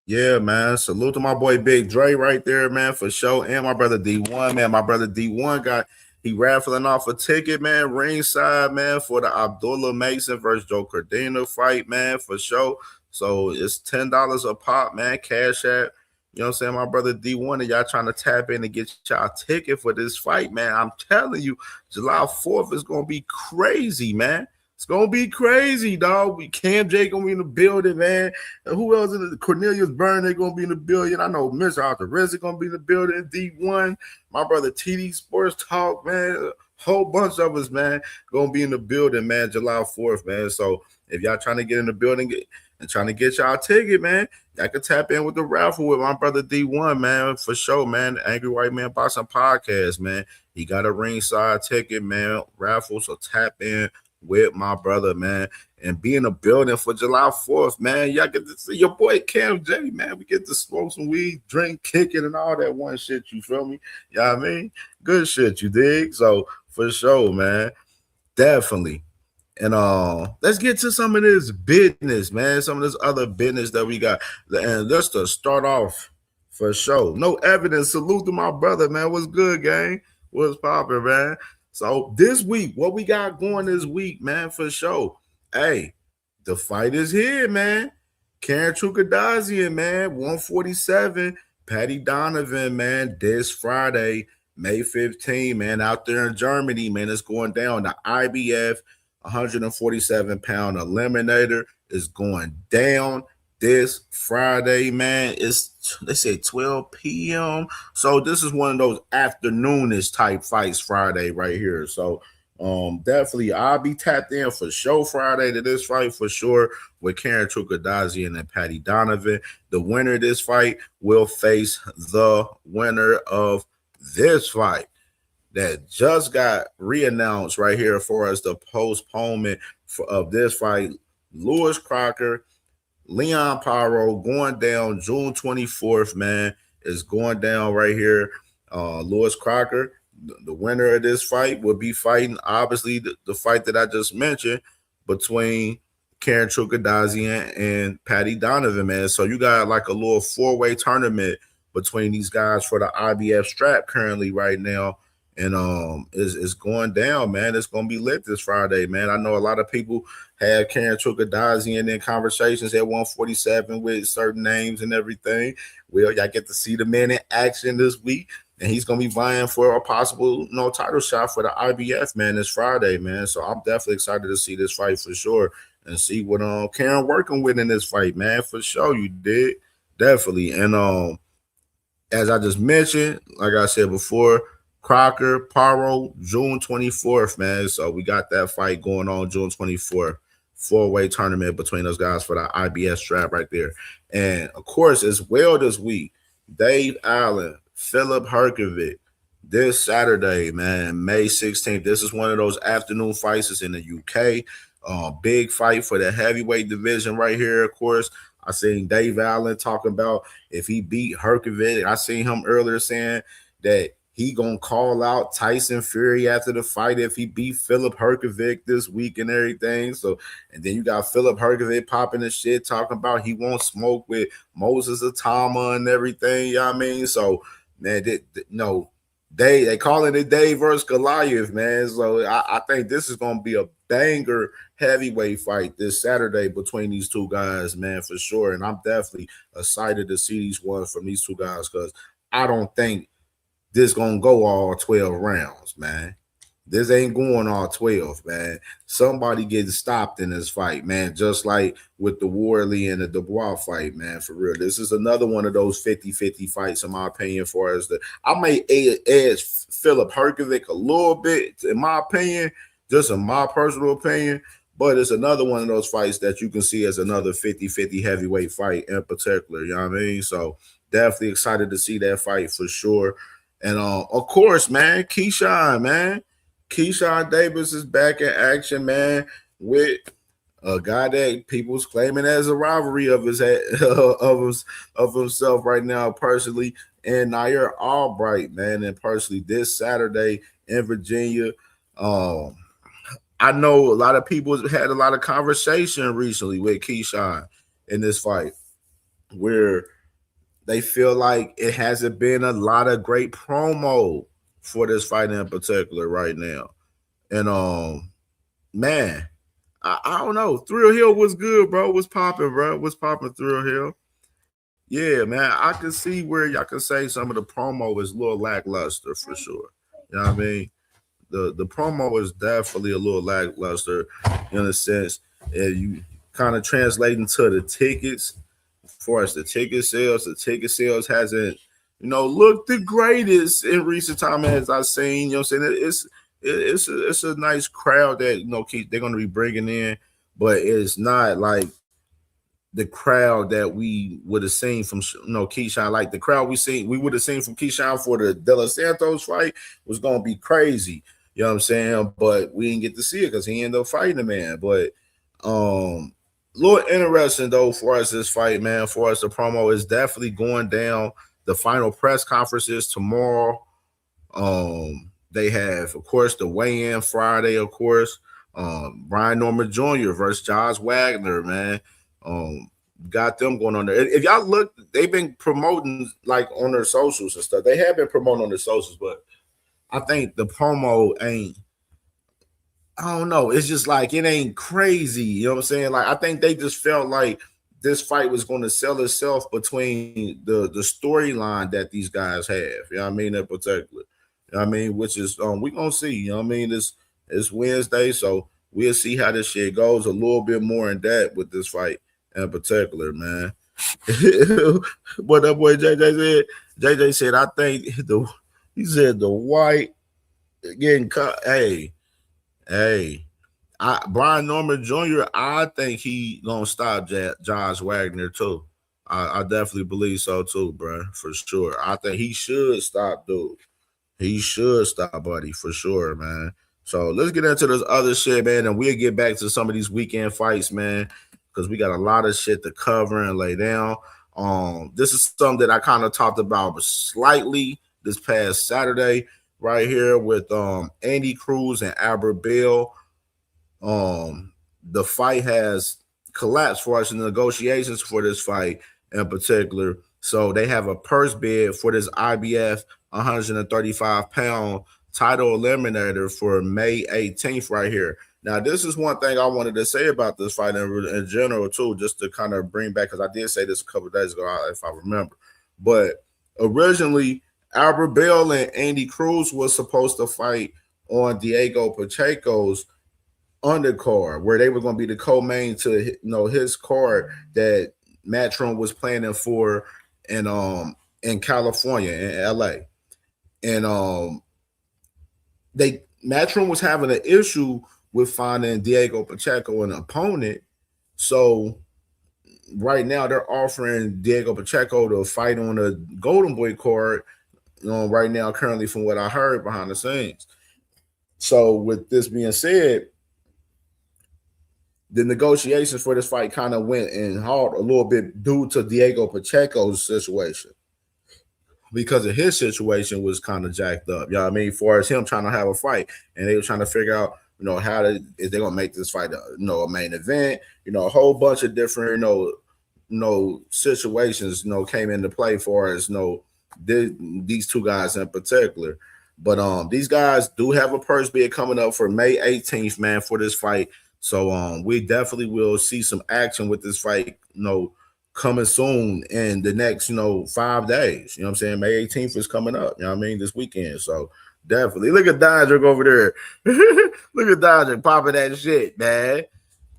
Yeah, man. Salute to my boy Big Dre right there, man, for sure. And my brother D1, man. My brother D1 he raffling off a ticket, man, ringside, man, for the Abdullah Mason versus Joe Cordina fight, man, for sure. So it's $10 a pop, man. Cash App. You know what I'm saying? My brother D1 and y'all trying to tap in and get y'all ticket for this fight, man. I'm telling you, July 4th is going to be crazy, man. It's gonna be crazy, dog. CamJ gonna be in the building, man. And who else in the Cornelius Byrne? They gonna be in the building. I know Mr. Arthur Rizzi gonna be in the building. D1, my brother TD Sports Talk, man. A whole bunch of us, man, gonna be in the building, man. July 4th, man. So if y'all trying to get in the building and trying to get y'all ticket, man, y'all can tap in with the raffle with my brother D1, man, for sure, man. The Angry White Man Boxing Podcast, man. He got a ringside ticket, man. Raffle, so tap in with my brother, man, and be in the building for July 4th, man. Y'all get to see your boy CamJ, man. We get to smoke some weed, drink, kick it, and all that one shit, you feel me? You know what I mean? Good shit, you dig? So, for sure, man. Definitely. And let's get to some of this business, man. Some of this other business that we got. And just to start off, for sure. No evidence. Salute to my brother, man. What's good, gang? What's poppin', man? So this week, what we got going this week, man, for sure. Hey, the fight is here, man. Karen Trukadazian, man, 147. Patty Donovan, man, this Friday, May 15, man, out there in Germany, man. It's going down. The IBF 147-pound eliminator is going down this Friday, man. They say 12 p.m. So this is one of those afternoonish type fights Friday right here. So definitely I'll be tapped in for show Friday to this fight for sure with Karen Trukadazian and Patty Donovan. The winner of this fight will face the winner of this fight that just got reannounced right here for us, the postponement of this fight. Lewis Crocker, Leon Pyro going down June 24th, man, is going down right here. Lewis Crocker, the winner of this fight, will be fighting, obviously, the fight that I just mentioned between Karen Trukadazian and Patty Donovan, man. So you got like a little four-way tournament between these guys for the IBF strap currently right now. And it's going down, man. It's going to be lit this Friday, man. I know a lot of people have Karen Trukadazian in conversations at 147 with certain names and everything. Well, y'all get to see the man in action this week, and he's going to be vying for a possible title shot for the IBF, man, this Friday, man. So I'm definitely excited to see this fight for sure and see what Karen working with in this fight, man, for sure. You did, definitely. And as I just mentioned, like I said before, Crocker, Paro, June 24th, man. So we got that fight going on June 24th. Four-way tournament between those guys for the IBS strap right there. And, of course, as well this week, Dave Allen, Philip Herkovic, this Saturday, man, May 16th. This is one of those afternoon fights. It's in the UK. Big fight for the heavyweight division right here, of course. I seen Dave Allen talking about if he beat Herkovic. I seen him earlier saying that he gonna call out Tyson Fury after the fight if he beat Philip Herkovic this week and everything. So, and then you got Philip Herkovic popping the shit, talking about he won't smoke with Moses Atama and everything. You know what I mean? So, man, they calling it Dave versus Goliath, man. So I think this is gonna be a banger heavyweight fight this Saturday between these two guys, man, for sure. And I'm definitely excited to see these ones from these two guys because I don't think this gonna go all 12 rounds, man. This ain't going all 12, man. Somebody getting stopped in this fight, man, just like with the Worley and the Dubois fight, man, for real. This is another one of those 50-50 fights, in my opinion, for us. I may edge Philip Herkovic a little bit, in my opinion, just in my personal opinion, but it's another one of those fights that you can see as another 50-50 heavyweight fight in particular, you know what I mean? So definitely excited to see that fight for sure. And of course, man, Keyshawn Davis is back in action, man, with a guy that people's claiming as a rivalry of himself right now, personally, and Nair Albright, man, and personally this Saturday in Virginia. I know a lot of people had a lot of conversation recently with Keyshawn in this fight, where they feel like it hasn't been a lot of great promo for this fight in particular right now. And man, I don't know. Thrill Hill was good, bro. Was popping, bro. Was popping Thrill Hill. Yeah, man. I can see where y'all can say some of the promo is a little lackluster for sure. You know what I mean? The promo is definitely a little lackluster in a sense. And you kind of translating to the tickets. For us, the ticket sales hasn't, looked the greatest in recent time as I've seen. You know what I'm saying? It's a nice crowd that they're going to be bringing in, but it's not like the crowd that we would have seen from Keyshawn. Like the crowd we would have seen from Keyshawn for the De Los Santos fight was going to be crazy. You know what I'm saying? But we didn't get to see it because he ended up fighting the man. But a little interesting, though, for us, this fight, man. For us, the promo is definitely going down. The final press conference is tomorrow. They have, of course, the weigh-in Friday, of course. Brian Norman Jr. versus Josh Wagner, man. Got them going on there. If y'all look, they've been promoting, like, on their socials and stuff. They have been promoting on their socials, but I think the promo ain't, I don't know. It's just like it ain't crazy. You know what I'm saying? Like I think they just felt like this fight was going to sell itself between the storyline that these guys have. You know what I mean? In particular. You know what I mean? Which is we're gonna see. You know what I mean? It's Wednesday, so we'll see how this shit goes a little bit more in depth with this fight in particular, man. What that boy JJ said? JJ said, I think he said the white getting cut. Hey, Brian Norman Jr., I think he gonna stop Josh Wagner too. I definitely believe so too, bro, for sure. I think he should stop, dude. He should stop, buddy, for sure, man. So let's get into this other shit, man, and we'll get back to some of these weekend fights, man, because we got a lot of shit to cover and lay down. This is something that I kind of talked about slightly this past Saturday, right here with Andy Cruz and Albert Bill. The fight has collapsed for us in the negotiations for this fight in particular. So they have a purse bid for this IBF 135-pound title eliminator for May 18th right here. Now, this is one thing I wanted to say about this fight in general, too, just to kind of bring back, because I did say this a couple of days ago, if I remember. But originally, Albert Bell and Andy Cruz was supposed to fight on Diego Pacheco's undercard, where they were going to be the co-main to his card that Matchroom was planning for in California, in LA. And Matchroom was having an issue with finding Diego Pacheco an opponent. So right now they're offering Diego Pacheco to fight on a Golden Boy card, right now, currently, from what I heard behind the scenes. So with this being said, the negotiations for this fight kind of went in hard a little bit due to Diego Pacheco's situation, because of his situation was kind of jacked up. You know what I mean? As far as him trying to have a fight, and they were trying to figure out, if they're gonna make this fight a main event, a whole bunch of different, situations, came into play for as these two guys in particular. But these guys do have a purse bid coming up for May 18th, man, for this fight. So we definitely will see some action with this fight, coming soon in the next, 5 days. You know what I'm saying? May 18th is coming up, this weekend. So definitely. Look at Dodger over there. Look at Dodger popping that shit, man.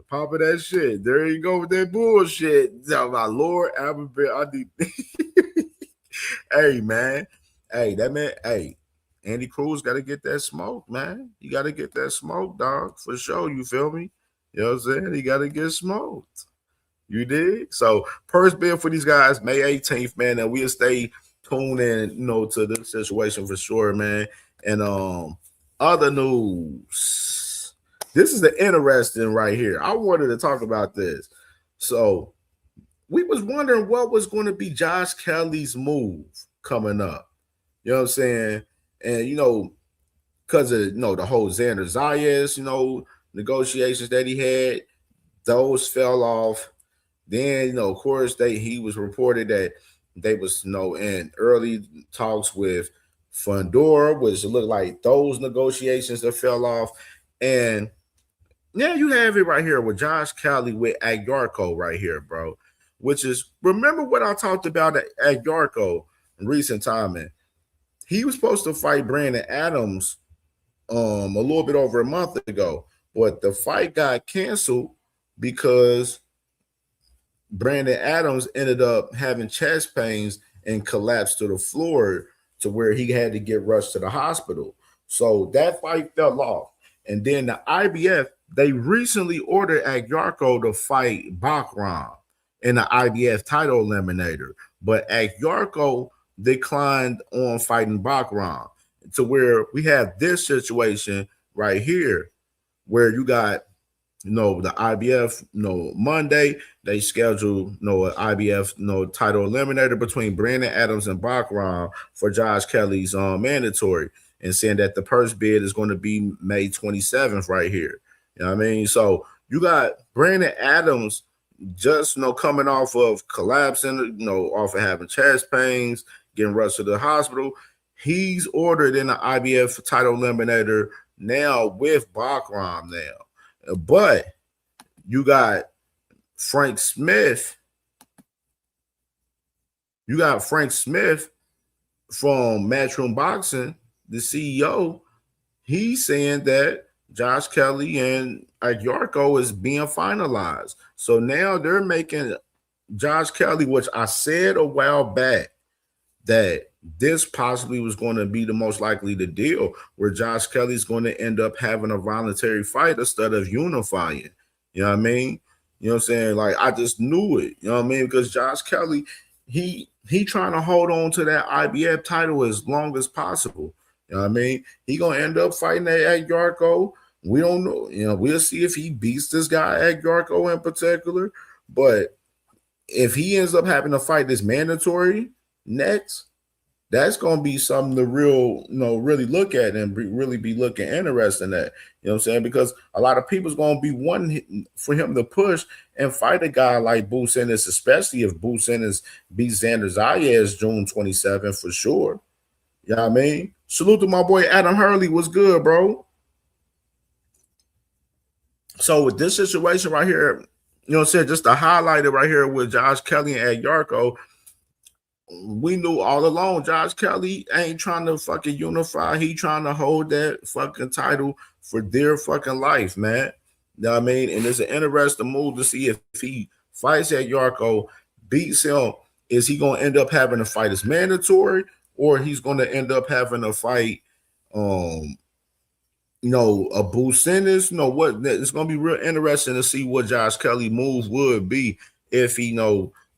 Popping that shit. There you go with that bullshit. Oh, my Lord, Albert, hey, man. Hey, that man, hey. Andy Cruz got to get that smoke, man. You got to get that smoke, dog, for sure. You feel me? You know what I'm saying? He got to get smoked. You dig? So, purse bid for these guys, May 18th, man, and we'll stay tuned in, to this situation for sure, man. And other news. This is the interesting right here. I wanted to talk about this. So, we was wondering what was going to be Josh Kelly's move coming up. You know what I'm saying? And, because of, the whole Xander Zayas, negotiations that he had, those fell off. Then, of course, he was reported that they was, in early talks with Fundora, which looked like those negotiations that fell off. And now you have it right here with Josh Kelly with Agyarko right here, bro, which is, remember what I talked about at Agyarko in recent time, man. He was supposed to fight Brandon Adams a little bit over a month ago, but the fight got canceled because Brandon Adams ended up having chest pains and collapsed to the floor to where he had to get rushed to the hospital. So that fight fell off. And then the IBF, they recently ordered Agyarko to fight Bakram in the IBF title eliminator, but Agyarko declined on fighting Bakram, to where we have this situation right here where you got, the IBF, Monday, they scheduled, an IBF, title eliminator between Brandon Adams and Bakram for Josh Kelly's mandatory, and saying that the purse bid is going to be May 27th right here. You know what I mean? So you got Brandon Adams just, coming off of collapsing, off of having chest pains, getting rushed to the hospital. He's ordered in the IBF title eliminator now with Bakram now. But you got Frank Smith. You got Frank Smith from Matchroom Boxing, the CEO. He's saying that, Josh Kelly and Yarko is being finalized. So now they're making Josh Kelly, which I said a while back that this possibly was going to be the most likely the deal, where Josh Kelly's going to end up having a voluntary fight instead of unifying. You know what I mean? You know what I'm saying? Like, I just knew it. You know what I mean? Because Josh Kelly, he trying to hold on to that IBF title as long as possible. You know what I mean? He gonna end up fighting at Yarko. We don't know. You know, we'll see if he beats this guy at Yarko in particular. But if he ends up having to fight this mandatory next, that's going to be something to really look at and really be looking interesting at. You know what I'm saying? Because a lot of people's going to be wanting for him to push and fight a guy like Boots Ennis, especially if Boots Ennis beats Xander Zayas June 27th for sure. You know what I mean? Salute to my boy Adam Hurley. What's good, bro? So with this situation right here, you know what I'm saying, just to highlight it right here with Josh Kelly and Ed Yarko, we knew all along Josh Kelly ain't trying to fucking unify. He trying to hold that fucking title for dear fucking life, man. You know what I mean? And it's an interesting move to see if he fights at Yarko, beats him, is he going to end up having to fight as mandatory, or he's going to end up having to fight a Boots Ennis? What it's going to be real interesting to see what Josh Kelly move would be if he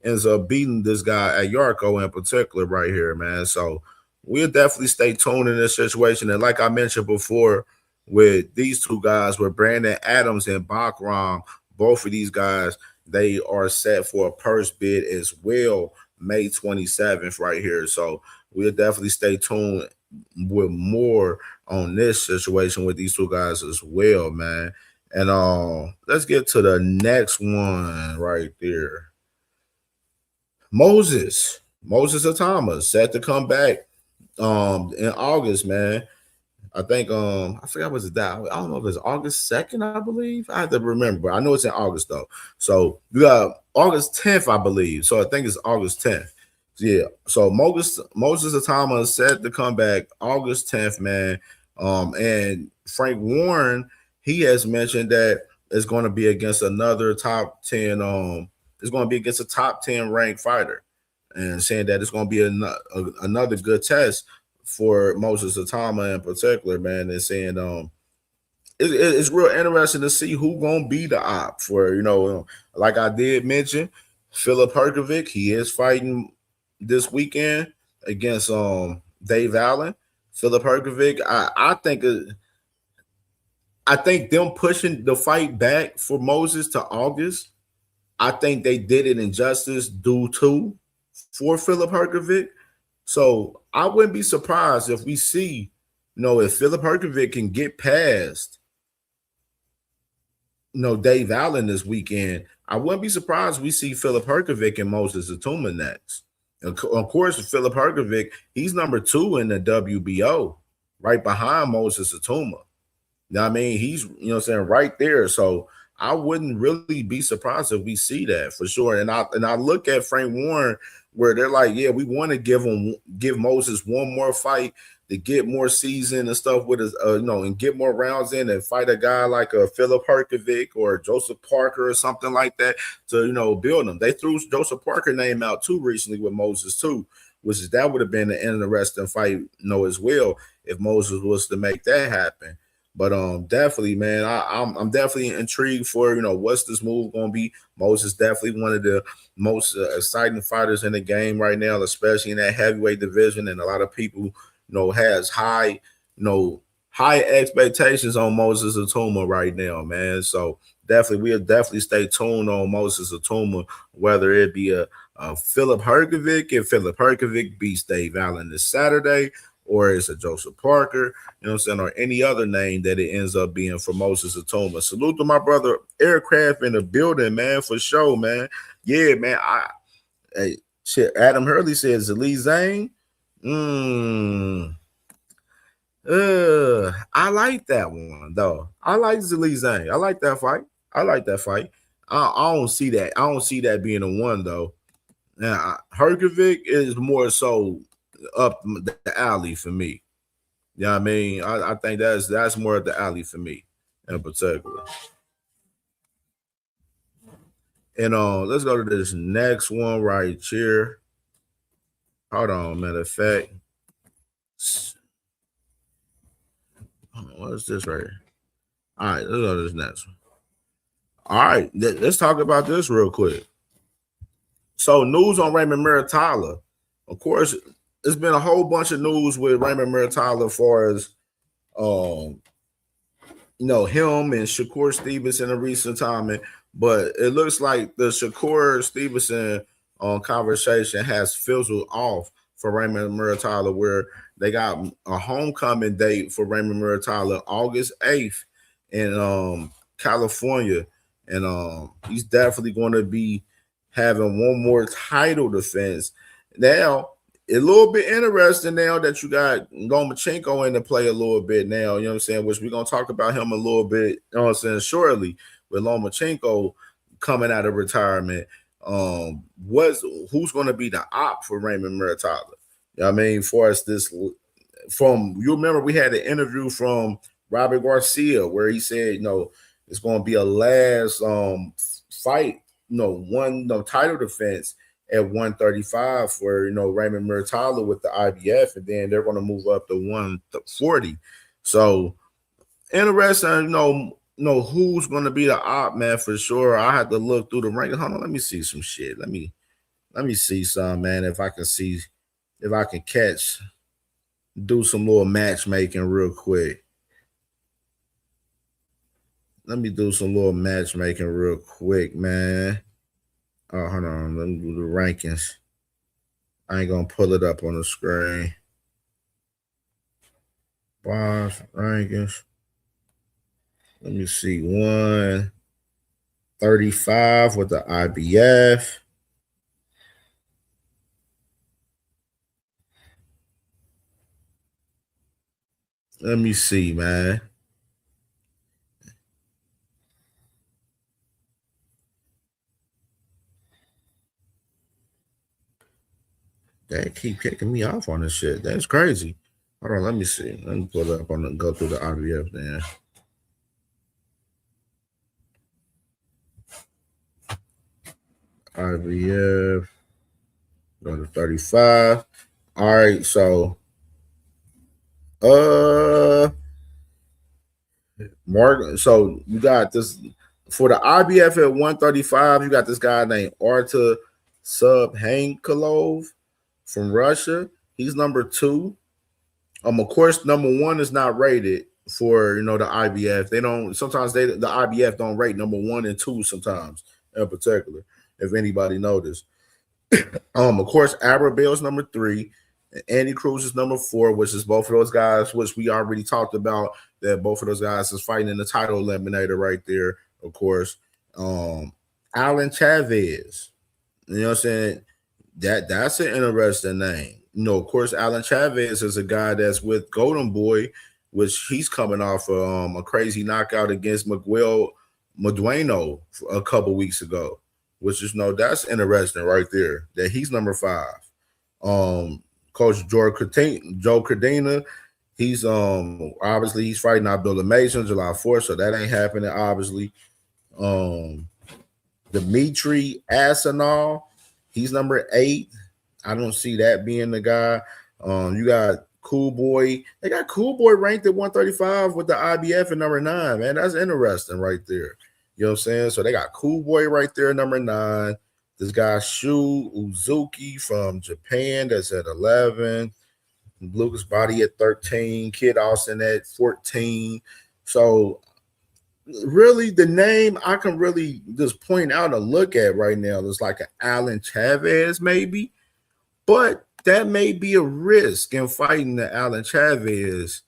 ends up beating this guy at Yarko in particular right here, man. So we'll definitely stay tuned in this situation. And like I mentioned before, with these two guys, with Brandon Adams and Bakram, both of these guys, they are set for a purse bid as well, May 27th right here. So we'll definitely stay tuned with more on this situation with these two guys as well, man. And let's get to the next one right there. Moses Atama set to come back in August, man. I think I forgot what's it that. I don't know if it's August 2nd, I believe. I have to remember. I know it's in August though. So you got August 10th, I believe. So I think it's August 10th. Yeah. So Moses Atama is set to come back August 10th, man. And Frank Warren, he has mentioned that it's going to be against another top 10. It's going to be against a top 10 ranked fighter, and saying that it's going to be another good test for Moses Atama in particular, man. And saying it's real interesting to see who going to be the op for, like I did mention, Philip Herkovic. He is fighting this weekend against Dave Allen. Philip Herkovic, I think them pushing the fight back for Moses to August, I think they did it injustice due to for Philip Herkovic. So I wouldn't be surprised if we see, if Philip Herkovic can get past, Dave Allen this weekend, I wouldn't be surprised we see Philip Herkovic and Moses Atuma next. Of course, Philip Herkovic, he's number 2 in the WBO, right behind Moses Atuma. You know what I mean? He's, right there. So I wouldn't really be surprised if we see that for sure. And I look at Frank Warren, where they're like, yeah, we want to give Moses one more fight to get more season and stuff with us, and get more rounds in and fight a guy like a Philip Herkovic or Joseph Parker or something like that to, build them. They threw Joseph Parker name out too recently with Moses too, that would have been an interesting fight, as well, if Moses was to make that happen. But definitely, man, I'm definitely intrigued for, what's this move going to be. Moses definitely one of the most exciting fighters in the game right now, especially in that heavyweight division. And a lot of people, has high expectations on Moses Atuma right now, man. So we'll definitely stay tuned on Moses Atuma, whether it be a Philip Herkovic, if Philip Herkovic beats Dave Allen this Saturday, or it's a Joseph Parker, or any other name that it ends up being for Moses Atuma. Salute to my brother Aircraft in the building, man, for sure, man. Yeah, man. Adam Hurley says Zali Zane. I like that one though. I like Zali Zane. I like that fight. I don't see that. I don't see that being a one though. Now Herkovic is more so up the alley for me. You know what I mean? I think that's more of the alley for me. in particular. And let's go to this next one right here. Hold on, matter of fact. What is this right here? All right, let's go to this next one. All right, let's talk about this real quick. So, news on Raymond Muratalla. Of course, there's been a whole bunch of news with Raymond Muratalla as far as him and Shakur Stevenson in recent time. But it looks like the Shakur Stevenson conversation has fizzled off for Raymond Muratalla, where they got a homecoming date for Raymond Muratalla August 8th in California. And he's definitely going to be having one more title defense. Now, a little bit interesting now that you got Lomachenko in the play a little bit now, you know what I'm saying, which we're going to talk about him a little bit, you know what I'm saying, shortly, with Lomachenko coming out of retirement. Who's going to be the op for Raymond Muratalla? You know what I mean, for us you remember we had an interview from Robert Garcia where he said, it's going to be a last fight, one title defense at 135 for Raymond Muratalla with the IBF, and then they're going to move up to 140. So interesting, who's going to be the op, man, for sure. I have to look through the rankings. Hold on, let me see some shit. Let me see some, man, if I can do some little matchmaking real quick. Let me do some little matchmaking real quick, man. Oh, hold on. Let me do the rankings. I ain't going to pull it up on the screen. Boss rankings. Let me see. 135 with the IBF. Let me see, man. They keep kicking me off on this shit. That's crazy. Hold on, let me see. Let me pull it up on go through the IBF then. IBF. Go to 35. All right, so Mark, so you got this for the IBF at 135, you got this guy named Artur Subhankalov from Russia. He's number 2. Of course, number 1 is not rated for the IBF. They don't sometimes the IBF don't rate number 1 and 2 sometimes in particular, if anybody noticed. Of course, Abrabel is number 3. Andy Cruz is number 4, which is both of those guys, which we already talked about, that both of those guys is fighting in the title eliminator right there, of course. Alan Chavez, you know what I'm saying? That's an interesting name. Of course, Alan Chavez is a guy that's with Golden Boy, which he's coming off a crazy knockout against Miguel Medueno a couple weeks ago, which is that's interesting right there, that he's number 5. Coach Joe Cardina, he's obviously he's fighting Abdullah Mason July 4th, so that ain't happening, obviously. Dmitry Asanov, he's number 8. I don't see that being the guy. You got Cool Boy. They got Cool Boy ranked at 135 with the IBF at number 9, man. That's interesting right there. You know what I'm saying? So they got Cool Boy right there, number 9. This guy Shu Uzuki from Japan, that's at 11. Lucas Body at 13. Kid Austin at 14. So really, the name I can really just point out and look at right now is like an Alan Chavez, maybe. But that may be a risk in fighting the Alan Chavez,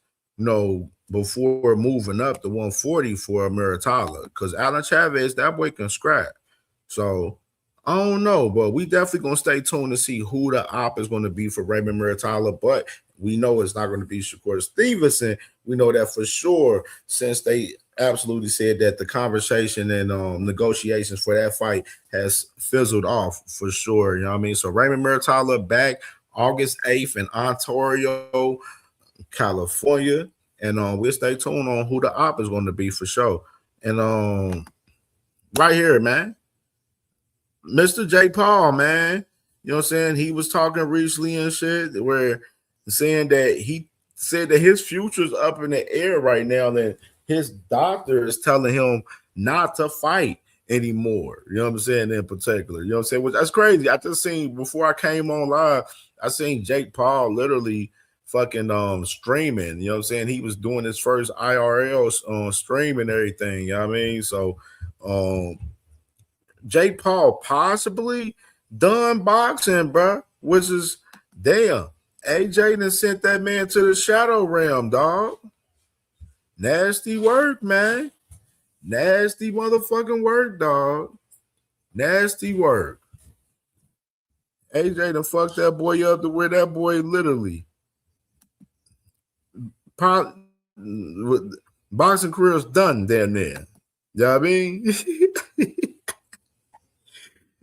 before moving up to 140 for Muratalla, because Alan Chavez, that boy can scrap. So I don't know, but we definitely gonna stay tuned to see who the op is going to be for Raymond Muratalla. But we know it's not going to be Shakur Stevenson. We know that for sure, since they absolutely said that the conversation and negotiations for that fight has fizzled off for sure. You know what I mean? So Raymond Muratalla back August 8th in Ontario, California. And we'll stay tuned on who the op is going to be for sure. And right here, man, Mr. Jake Paul, man, you know what I'm saying? He was talking recently and shit where saying that he said that his future's up in the air right now, that his doctor is telling him not to fight anymore. You know what I'm saying? In particular, you know what I'm saying? Which that's crazy. I just seen before I came on live, I seen Jake Paul literally fucking streaming. You know what I'm saying? He was doing his first IRL stream and everything. You know what I mean? So Jake Paul possibly done boxing, bro, which is damn. AJ done sent that man to the shadow realm, dog. Nasty work, man. Nasty motherfucking work, dog. Nasty work. AJ done fucked that boy up to where that boy literally boxing career's done down there. You know what I mean?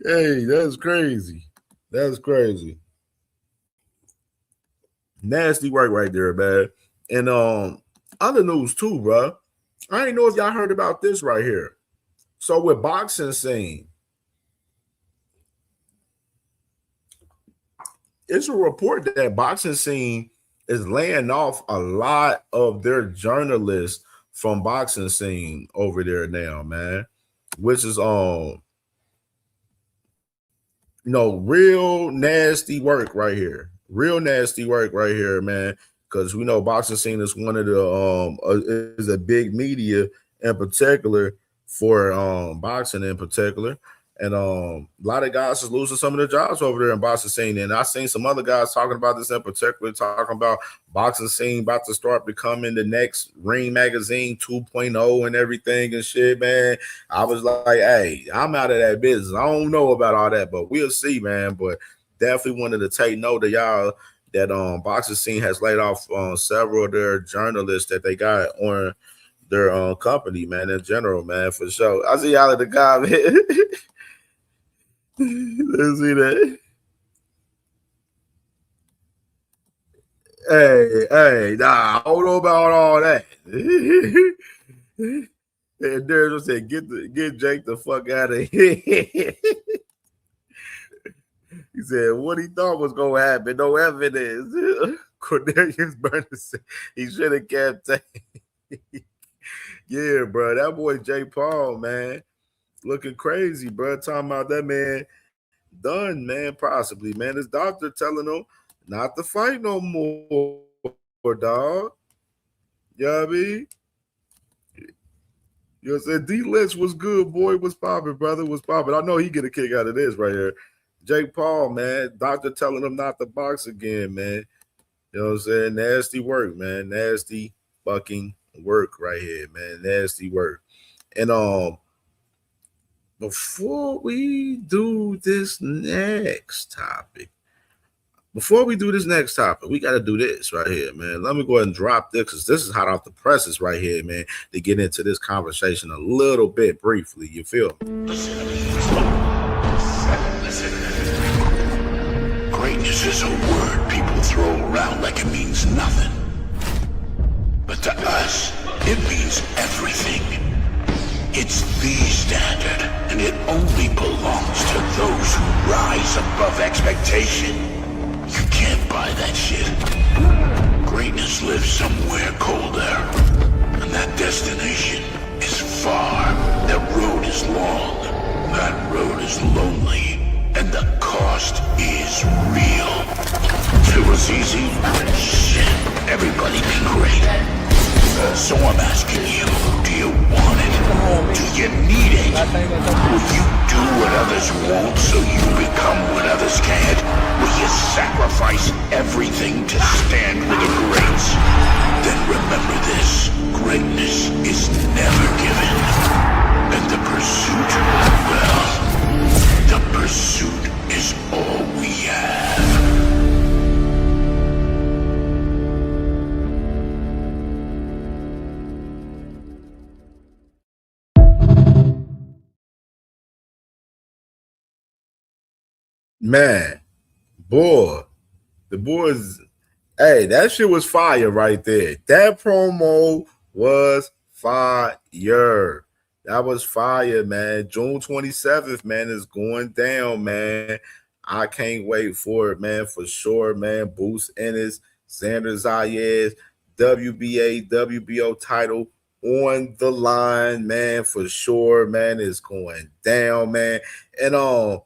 Hey, that's crazy. That's crazy. Nasty work right there, man. And other news too, bro. I ain't know if y'all heard about this right here. So with boxing scene, it's a report that boxing scene is laying off a lot of their journalists from boxing scene over there now, man. Which is real nasty work right here. Real nasty work right here, man. Because we know boxing scene is one of the is a big media in particular for boxing in particular. And a lot of guys is losing some of their jobs over there in boxing scene. And I seen some other guys talking about this in particular, talking about boxing scene about to start becoming the next Ring Magazine 2.0 and everything and shit, man. I was like, hey, I'm out of that business. I don't know about all that, but we'll see, man. But definitely wanted to take note of y'all that boxing scene has laid off several of their journalists that they got on their company, man, in general, man, for sure. I see y'all at the guy, man. Let's see that. Hey, nah, I don't know about all that. And Darren said, get Jake the fuck out of here. He said, what he thought was going to happen, no evidence. Cornelius Burner said he should have kept taking. Yeah, bro, that boy Jake Paul, man, looking crazy, bro. Talking about that man done, man, possibly, man. His doctor telling him not to fight no more, dog. You know what I mean? You know what I'm saying? D Lynch was good, boy. Was popping, brother. Was popping. I know he get a kick out of this right here. Jake Paul, man. Doctor telling him not to box again, man. You know what I'm saying? Nasty work, man. Nasty fucking work right here, man. Nasty work. And before we do this next topic, we got to do this right here, man. Let me go ahead and drop this because this is hot off the presses right here, man, to get into this conversation a little bit briefly. You feel me? Listen. Greatness is a word people throw around like it means nothing. But to us, it means everything. It's the standard, and it only belongs to those who rise above expectation. You can't buy that shit. Greatness lives somewhere colder, and that destination is far. That road is long, that road is lonely, and the cost is real. If it was easy, shit, everybody be great. So I'm asking you, do you want it? Do you need it? Will you do what others won't so you become what others can't? Will you sacrifice everything to stand with the greats? Then remember this, greatness is never given. And the pursuit, well, the pursuit is all we have. Man, boy, the boys Hey, that shit was fire right there. That promo was fire. That was fire, man. June 27th, man, is going down, man. I can't wait for it, man, for sure, man. Boost Ennis, Xander Zayas, WBA, WBO title on the line, man, for sure, man. It's going down, man. And I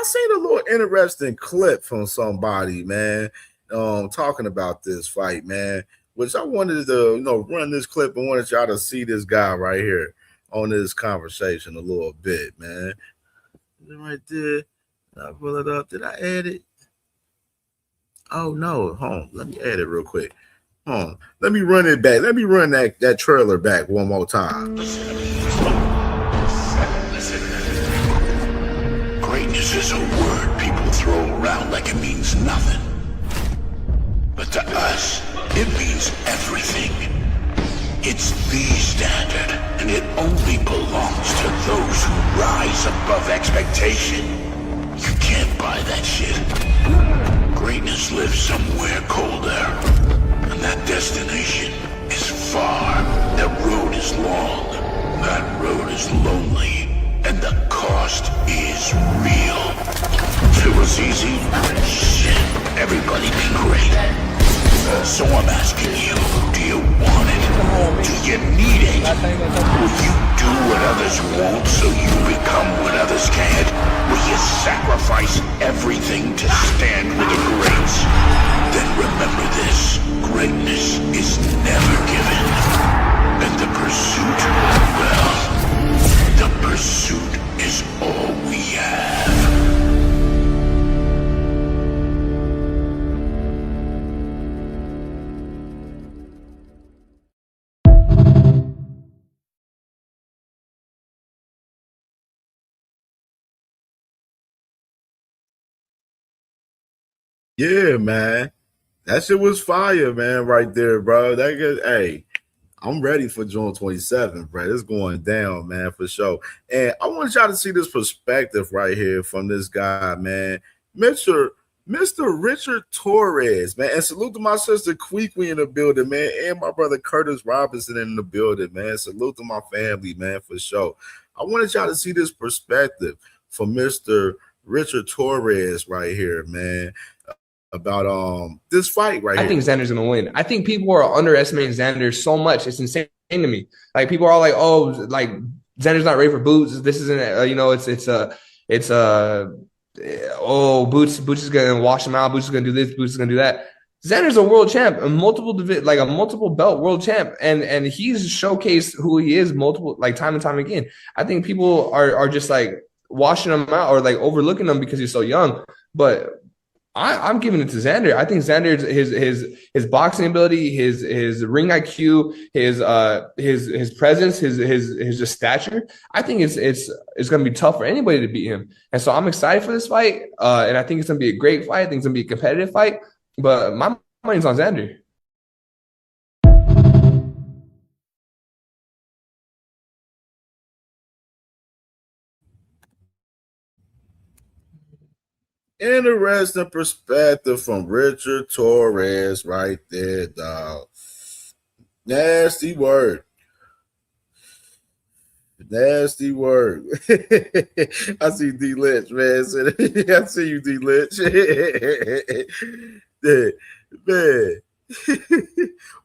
seen a little interesting clip from somebody, man, talking about this fight, man, which I wanted to, run this clip and wanted y'all to see this guy right here on this conversation a little bit, man. Right there. I pull it up. Did I add it? Oh no. Hold on. Let me add it real quick. Hold on. Let me run it back. Let me run that trailer back one more time. Listen. Greatness is a word people throw around like it means nothing. But to us, it means everything. It's the standard, and it only belongs to those who rise above expectation. You can't buy that shit. Greatness lives somewhere colder, and that destination is far. That road is long, that road is lonely, and the cost is real. If it was easy, shit, everybody be great. So I'm asking you, do you want it? Do you need it? Will you do what others won't so you become what others can't? Will you sacrifice everything to stand with the greats? Then remember this, greatness is never given. And the pursuit, well, the pursuit is all we have. Yeah, man. That shit was fire, man, right there, bro. Hey, I'm ready for June 27th, bro. It's going down, man, for sure. And I want y'all to see this perspective right here from this guy, man. Mr. Richard Torres, man. And salute to my sister Queequee in the building, man. And my brother Curtis Robinson in the building, man. Salute to my family, man, for sure. I wanted y'all to see this perspective from Mr. Richard Torres right here, man, about this fight right here. I think Xander's gonna win. I think people are underestimating Xander so much. It's insane to me. Like people are all like, "Oh, like Xander's not ready for Boots. This isn't, Boots is gonna wash him out. Boots is gonna do this. Boots is gonna do that." Xander's a world champ, a multiple belt world champ, and he's showcased who he is time and time again. I think people are just like washing him out or like overlooking him because he's so young, but I'm giving it to Xander. I think Xander's his boxing ability, his ring IQ, his presence, his just stature. I think it's going to be tough for anybody to beat him. And so I'm excited for this fight. And I think it's going to be a great fight. I think it's going to be a competitive fight. But my money's on Xander. Interesting perspective from Richard Torres right there, dog. Nasty word. Nasty word. I see D Lynch, man. I see you, D Lynch. Man.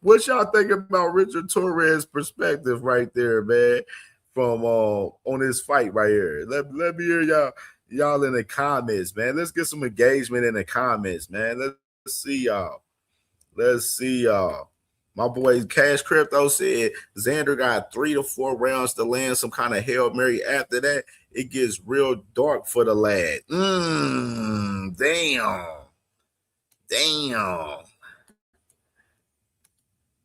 What y'all think about Richard Torres' perspective right there, man, from on this fight right here? Let me hear y'all in the comments, man. Let's get some engagement in the comments, man. Let's see y'all. My boy Cash Crypto said Xander got 3 to 4 rounds to land some kind of Hail Mary. After that, it gets real dark for the lad. Damn.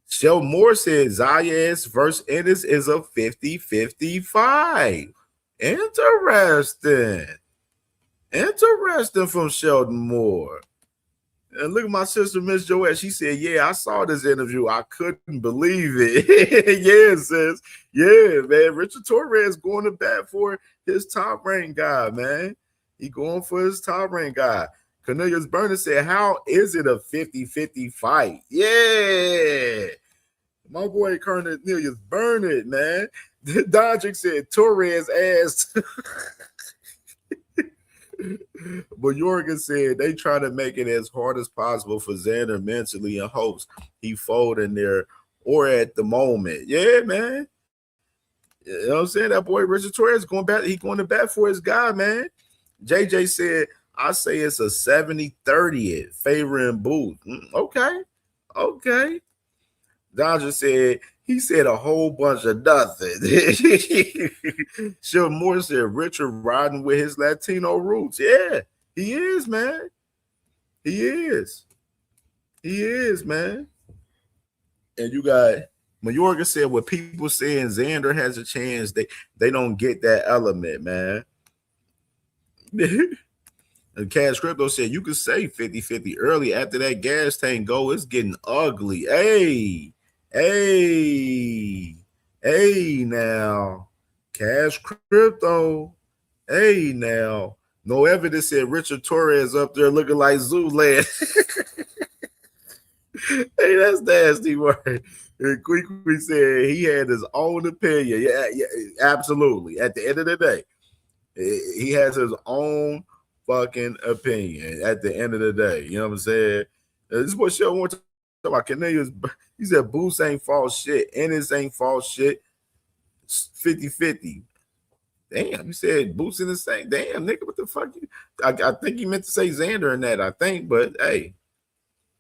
Shel Moore said Zayas versus Ennis is a 50-50 fight. Interesting from Sheldon Moore. And look at my sister, Miss Joette. She said, yeah, I saw this interview. I couldn't believe it. Yeah, sis. Yeah, man. Richard Torres going to bat for his top-ranked guy, man. He going for his top-ranked guy. Cornelius Burner said, how is it a 50-50 fight? Yeah. My boy Cornelius Burner, man. Dodrick said Torres asked. But Jorgen said they try to make it as hard as possible for Xander mentally in hopes he fold in there or at the moment. Yeah, man. You know what I'm saying? That boy Richard Torres going back. He going to bat for his guy, man. JJ said, I say it's a 70-30 favoring Booth. Okay. Dodger said, he said a whole bunch of nothing. Sean Moore said Richard riding with his Latino roots. Yeah, he is, man. He is, man. And you got Mayorga said what people saying Xander has a chance, they don't get that element, man. And Cash Crypto said you could say 50-50 early. After that gas tank go, it's getting ugly. Hey, now. Cash Crypto. Hey, now. No evidence said Richard Torres up there looking like Zoolander. Hey, that's nasty word. And Quickly said he had his own opinion. Yeah, absolutely. At the end of the day, he has his own fucking opinion at the end of the day. You know what I'm saying? This is what Shell wants to talk about. Cornelius, he said Boots ain't false shit. Ennis ain't false shit. 50-50. Damn, you said Boots in the same. Damn, nigga, what the fuck? I think he meant to say Xander in that, I think, but hey.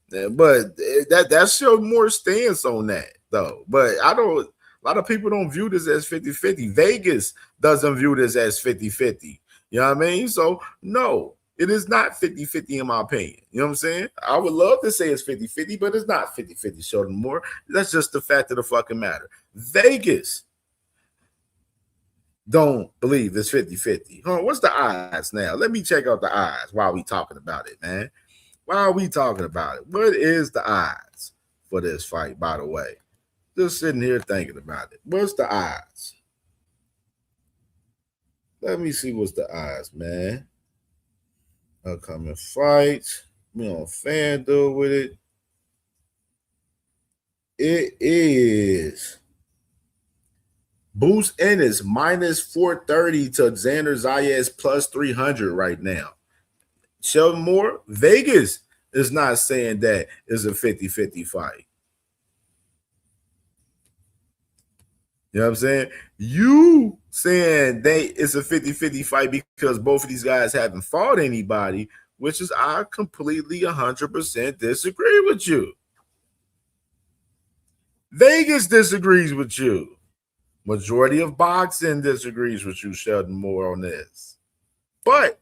But that showed more stance on that, though. But a lot of people don't view this as 50-50. Vegas doesn't view this as 50-50. You know what I mean? So, no, it is not 50-50 in my opinion. You know what I'm saying? I would love to say it's 50-50, but it's not 50-50, Sheldon Moore. That's just the fact of the fucking matter. Vegas don't believe it's 50-50. Huh, what's the odds now? Let me check out the odds while we talking about it, man. Why are we talking about it? What is the odds for this fight, by the way? Just sitting here thinking about it. What's the odds? Let me see what's the odds, man. Upcoming fights. We on FanDuel with it. It is Boost Ennis minus 430 to Xander Zayas plus 300 right now. Sheldon Moore, Vegas is not saying that is a 50-50 fight. You know what I'm saying? You saying it's a 50-50 fight because both of these guys haven't fought anybody, which is I completely 100% disagree with you. Vegas disagrees with you. Majority of boxing disagrees with you, Sheldon Moore, on this. But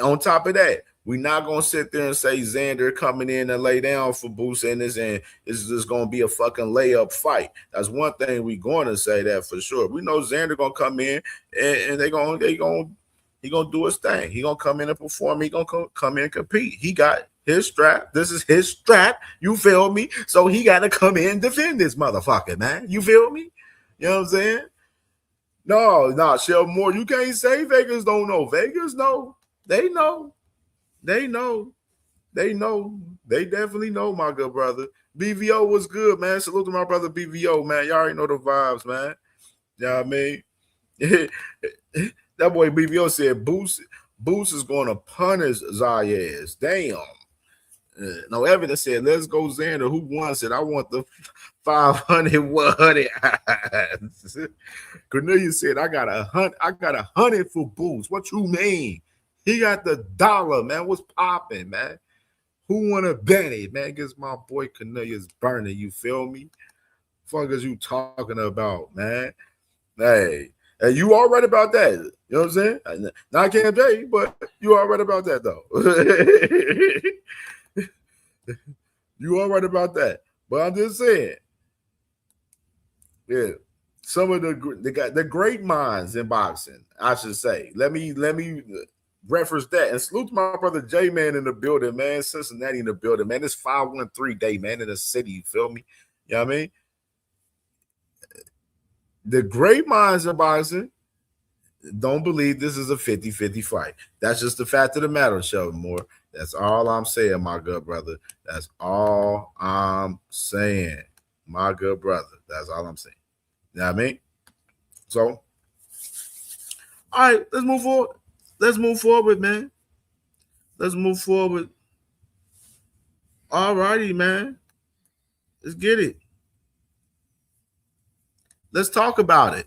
on top of that, we're not going to sit there and say Xander coming in and lay down for Boost Ennis and it's just going to be a fucking layup fight. That's one thing we're going to say that for sure. We know Xander going to come in and he going to do his thing. He going to come in and perform. He going to come in and compete. He got his strap. This is his strap. You feel me? So he got to come in and defend this motherfucker, man. You feel me? You know what I'm saying? No, Sheldon Moore, you can't say Vegas don't know. Vegas know. They know. They definitely know, my good brother. BVO was good, man. Salute to my brother BVO, man. Y'all already know the vibes, man. You know what I mean? That boy BVO said Boost is going to punish Zayas. Damn. No evidence said, let's go Xander. Who wants it? I want the 500, 100. Cornelius said, I got 100 for Boost. What you mean? He got the dollar, man. What's popping, man? Who want to bet it, man? Gets my boy Cornelius burning. You feel me? Fuck is you talking about, man? Hey, you all right about that? You know what I'm saying? Not CamJ, but you all right about that, though. You all right about that? But I'm just saying, yeah. Some of the great minds in boxing, I should say. Let me reference that. And salute to my brother J-Man in the building, man. Cincinnati in the building, man. It's 513 day, man, in the city. You feel me? You know what I mean? The great minds in boxing don't believe this is a 50-50 fight. That's just the fact of the matter, Sheldon Moore. That's all I'm saying, my good brother. That's all I'm saying, my good brother. That's all I'm saying. You know what I mean? So, all right, let's move forward. Let's move forward, man. Let's move forward. All righty, man. Let's get it. Let's talk about it.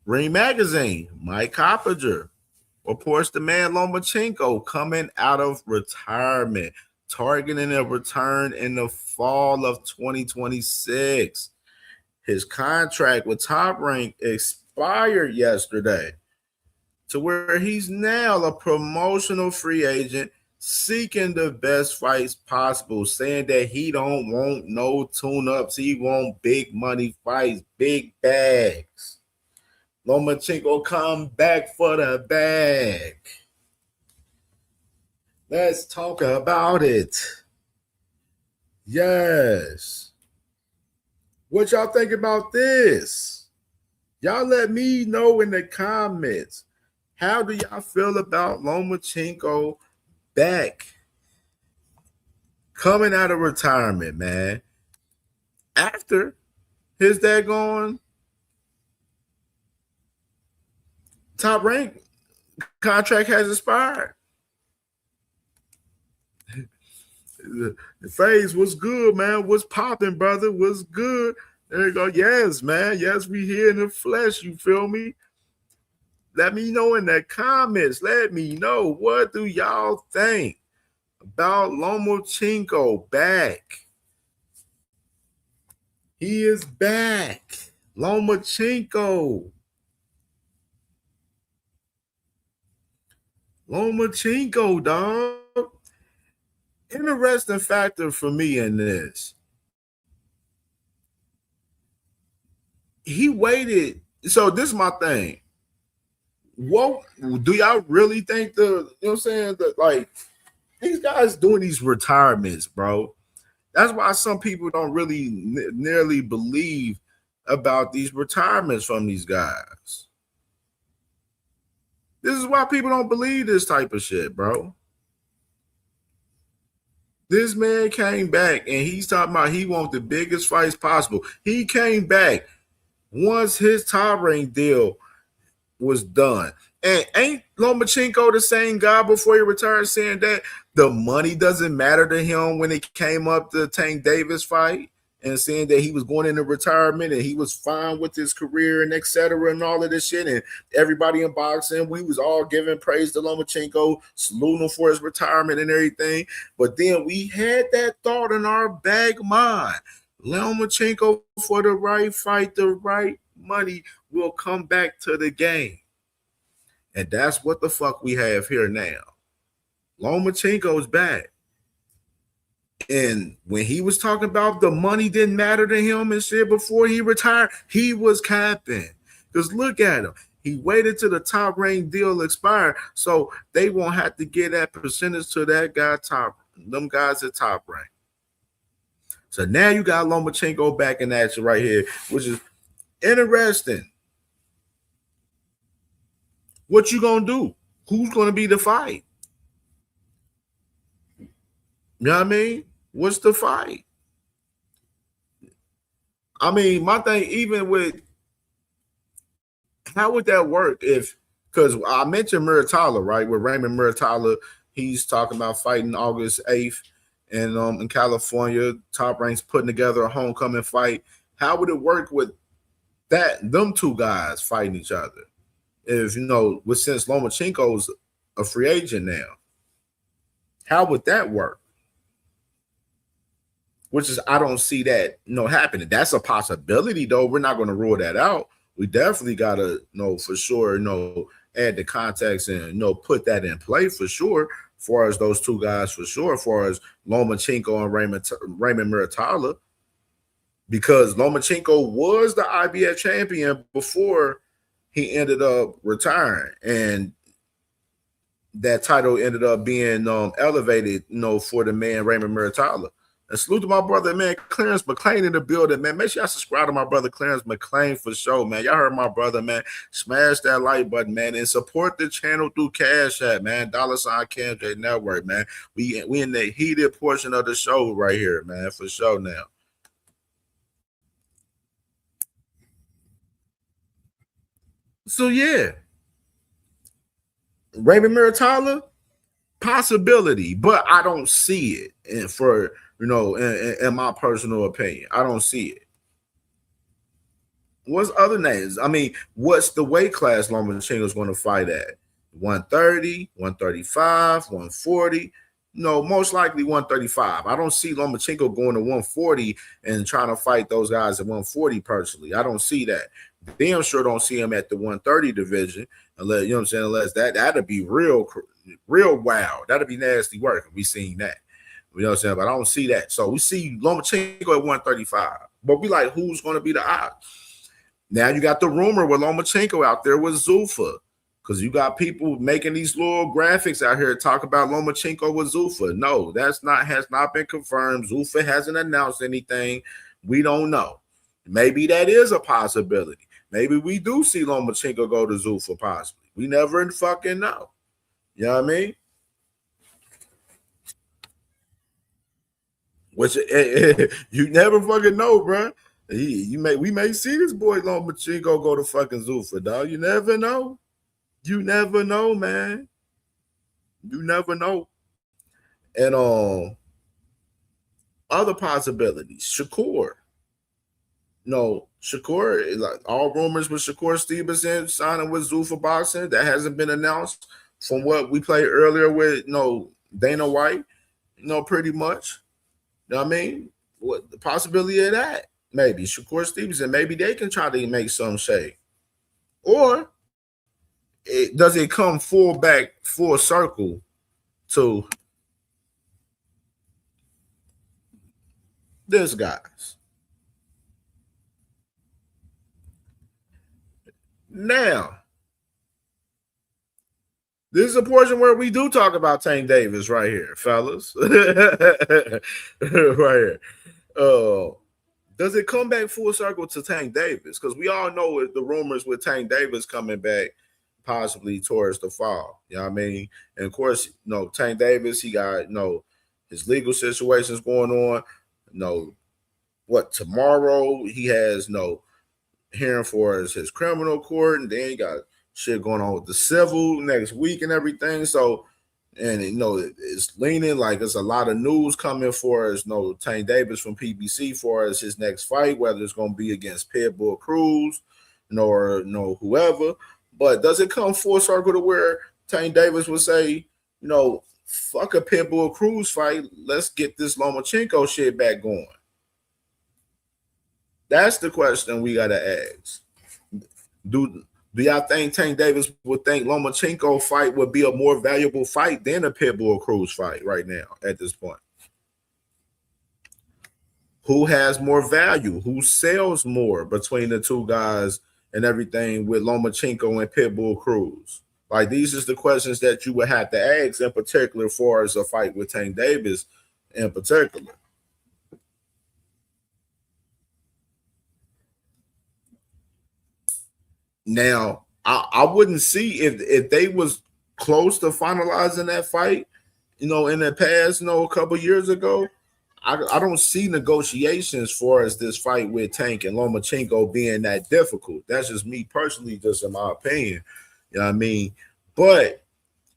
Ring Magazine, Mike Coppinger reports the man Lomachenko coming out of retirement, targeting a return in the fall of 2026. His contract with Top Rank expired yesterday, to where he's now a promotional free agent seeking the best fights possible, saying that he don't want no tune-ups. He want big money fights, big bags. Lomachenko come back for the bag. Let's talk about it. Yes. What y'all think about this? Y'all let me know in the comments. How do y'all feel about Lomachenko back, coming out of retirement, man? After his daggone Top Rank contract has expired. The phase was good, man. What's popping, brother? What's good? There you go. Yes, man. Yes, we here in the flesh. You feel me? Let me know in the comments. Let me know. What do y'all think about Lomachenko back? He is back. Lomachenko. Lomachenko, dog. Interesting factor for me in this. He waited. So this is my thing. What do y'all really think you know what I'm saying? That like these guys doing these retirements, bro. That's why some people don't really nearly believe about these retirements from these guys. This is why people don't believe this type of shit, bro. This man came back and he's talking about he wants the biggest fights possible. He came back once his Top Rank deal was done. And ain't Lomachenko the same guy before he retired saying that the money doesn't matter to him when it came up to Tank Davis fight, and saying that he was going into retirement and he was fine with his career and et cetera and all of this shit, and everybody in boxing, we was all giving praise to Lomachenko, saluting him for his retirement and everything. But then we had that thought in our back mind, Lomachenko, for the right fight, the right money, will come back to the game. And that's what the fuck we have here now. Lomachenko's back. And when he was talking about the money didn't matter to him and shit before he retired, he was capping. Because look at him. He waited till the Top Rank deal expired, so they won't have to get that percentage to that guy them guys at Top Rank. So now you got Lomachenko back in action right here, which is interesting. What you gonna do? Who's gonna be the fight? You know what I mean? What's the fight? I mean, my thing, even with how would that work if, because I mentioned Muratalla, right? With Raymond Muratalla, he's talking about fighting August 8th in California. Top Rank's putting together a homecoming fight. How would it work with them two guys fighting each other? If, you know, since Lomachenko's a free agent now, how would that work? Which is, I don't see that, happening. That's a possibility, though. We're not going to rule that out. We definitely got to, for sure, add the context and, put that in play for sure, as far as those two guys for sure, as far as Lomachenko and Raymond Muratalla, because Lomachenko was the IBF champion before he ended up retiring, and that title ended up being elevated, for the man Raymond Muratalla. And salute to my brother, man, Clarence McClain in the building, man. Make sure y'all subscribe to my brother Clarence McClain for sure, man. Y'all heard my brother, man. Smash that like button, man, and support the channel through Cash App, man. $ CamJNetwork, man. We in the heated portion of the show right here, man, for sure now. So yeah, Raymond Muratalla, possibility, but I don't see it. And for in my personal opinion, I don't see it. What's other names? I mean, what's the weight class Lomachenko is going to fight at? 130, 135, 140. No, most likely 135. I don't see Lomachenko going to 140 and trying to fight those guys at 140 personally. I don't see that. Damn sure don't see him at the 130 division unless, you know what I'm saying, unless that'd be real wow. That'd be nasty work if we seen that. You know what I'm saying? But I don't see that. So we see Lomachenko at 135. But we like, who's going to be the odds? Now you got the rumor with Lomachenko out there with Zuffa, because you got people making these little graphics out here talk about Lomachenko with Zuffa. No, has not been confirmed. Zuffa hasn't announced anything. We don't know. Maybe that is a possibility. Maybe we do see Lomachenko go to Zuffa possibly. We never fucking know. You know what I mean? Which you never fucking know, bro. We may see this boy Lomachenko go to fucking Zuffa, dog. You never know. You never know, man. You never know. And other possibilities. Shakur. No, Shakur, like all rumors with Shakur Stevenson signing with Zuffa Boxing, that hasn't been announced from what we played earlier with Dana White, pretty much. You know what I mean? What the possibility of that? Maybe Shakur Stevenson, maybe they can try to make some shade. Or does it come full circle to this guys? Now, this is a portion where we do talk about Tank Davis right here, fellas. Right here. Does it come back full circle to Tank Davis? Because we all know the rumors with Tank Davis coming back possibly towards the fall. You know what I mean? And of course, Tank Davis, he got, his legal situations going on. Tomorrow he has hearing for his criminal court, and then he got shit going on with the civil next week and everything. So, and it's leaning like there's a lot of news coming for us. Tank Davis from PBC for us his next fight, whether it's going to be against Pitbull Cruz, or whoever. But does it come full circle to where Tank Davis would say, fuck a Pitbull Cruz fight, let's get this Lomachenko shit back going? That's the question we gotta ask. Do y'all think Tank Davis would think Lomachenko fight would be a more valuable fight than a Pitbull Cruz fight right now at this point? Who has more value? Who sells more between the two guys and everything with Lomachenko and Pitbull Cruz? Like, these is the questions that you would have to ask in particular for as a fight with Tank Davis in particular. Now, I wouldn't see if they was close to finalizing that fight, in the past, a couple years ago. I don't see negotiations for as this fight with Tank and Lomachenko being that difficult. That's just me personally, just in my opinion. You know what I mean? But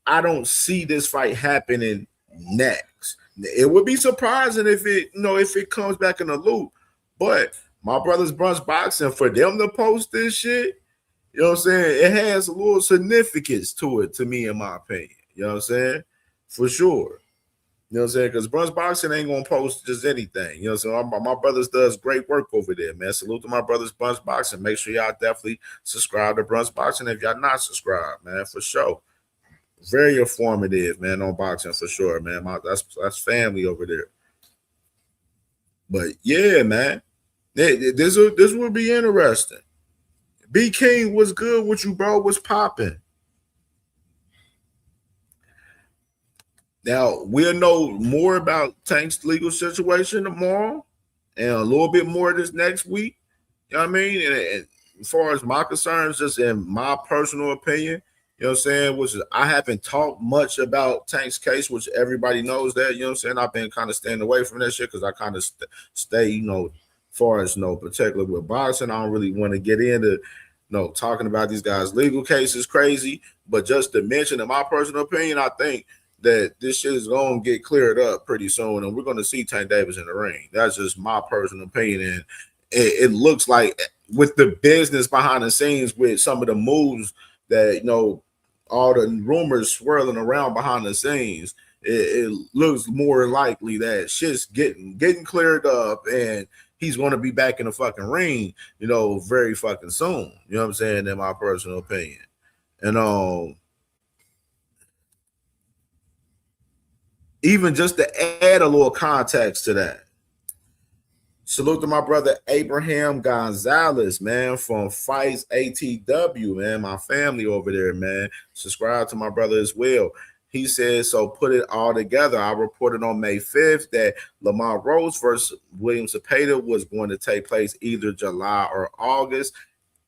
I don't see this fight happening next. It would be surprising if it comes back in the loop. But my brother's Brunch Boxing, for them to post this shit, you know what I'm saying, it has a little significance to it, to me, in my opinion. You know what I'm saying? For sure. You know what I'm saying? Because Brunch Boxing ain't going to post just anything. You know what I'm saying? My brothers does great work over there, man. Salute to my brothers Brunch Boxing. Make sure y'all definitely subscribe to Brunch Boxing if y'all not subscribed, man, for sure. Very informative, man, on boxing for sure, man. That's family over there. But yeah, man, this will be interesting. B King, what's good with you, bro? What's popping? Now we'll know more about Tank's legal situation tomorrow, and a little bit more this next week. You know what I mean? And as far as my concerns, just in my personal opinion, you know what I'm saying, which is I haven't talked much about Tank's case, which everybody knows that, you know what I'm saying? I've been kind of staying away from that shit because I kind of stay, you know, as far as, you know, particularly with boxing, I don't really want to get into, you know, talking about these guys' legal cases crazy. But just to mention, in my personal opinion, I think that this shit is going to get cleared up pretty soon, and we're going to see Tank Davis in the ring. That's just my personal opinion. And it looks like with the business behind the scenes, with some of the moves that, you know, all the rumors swirling around behind the scenes, it looks more likely that shit's getting cleared up, and he's going to be back in the fucking ring, you know, very fucking soon. You know what I'm saying? In my personal opinion. And even just to add a little context to that, salute to my brother Abraham Gonzalez, man, from Fights ATW, man, my family over there, man. Subscribe to my brother as well. He says, so put it all together. I reported on May 5th that Lamar Rose versus William Zepeda was going to take place either July or August.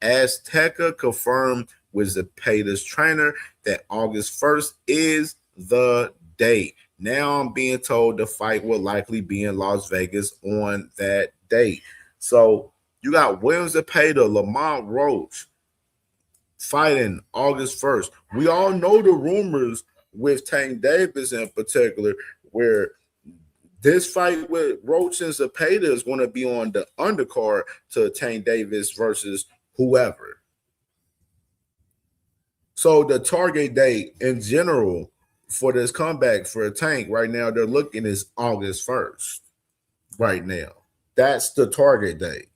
Azteca confirmed with Zepeda's trainer that August 1st is the date. Now I'm being told the fight will likely be in Las Vegas on that date. So you got William Zepeda, Lamar Roach fighting August 1st. We all know the rumors with Tank Davis in particular, where this fight with Roach and Zepeda is going to be on the undercard to Tank Davis versus whoever. So the target date in general for this comeback for a Tank right now, they're looking is August 1st right now. That's the target date.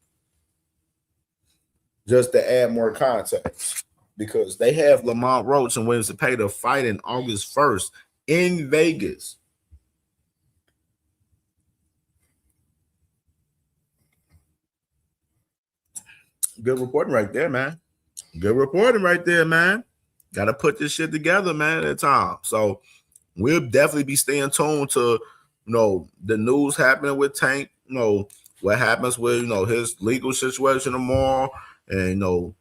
Just to add more context, because they have Lamont Roach and William Zepeda fighting August 1st in Vegas. Good reporting right there, man. Good reporting right there, man. Got to put this shit together, man, at a time. So we'll definitely be staying tuned to, you know, the news happening with Tank, you know, what happens with, you know, his legal situation tomorrow, and, you know,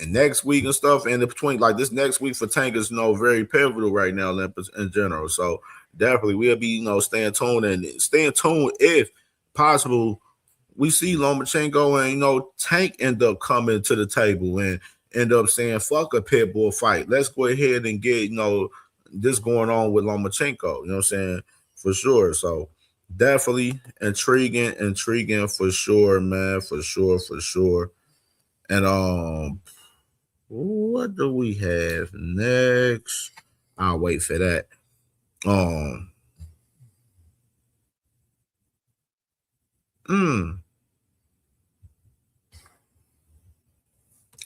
and next week and stuff. And in between, like this next week for Tank is, you know, very pivotal right now in general. So definitely we'll be, you know, staying tuned if possible. We see Lomachenko and, you know, Tank end up coming to the table and end up saying, fuck a pit bull fight. Let's go ahead and get, you know, this going on with Lomachenko. You know what I'm saying? For sure. So definitely intriguing for sure, man. For sure. And what do we have next? I'll wait for that.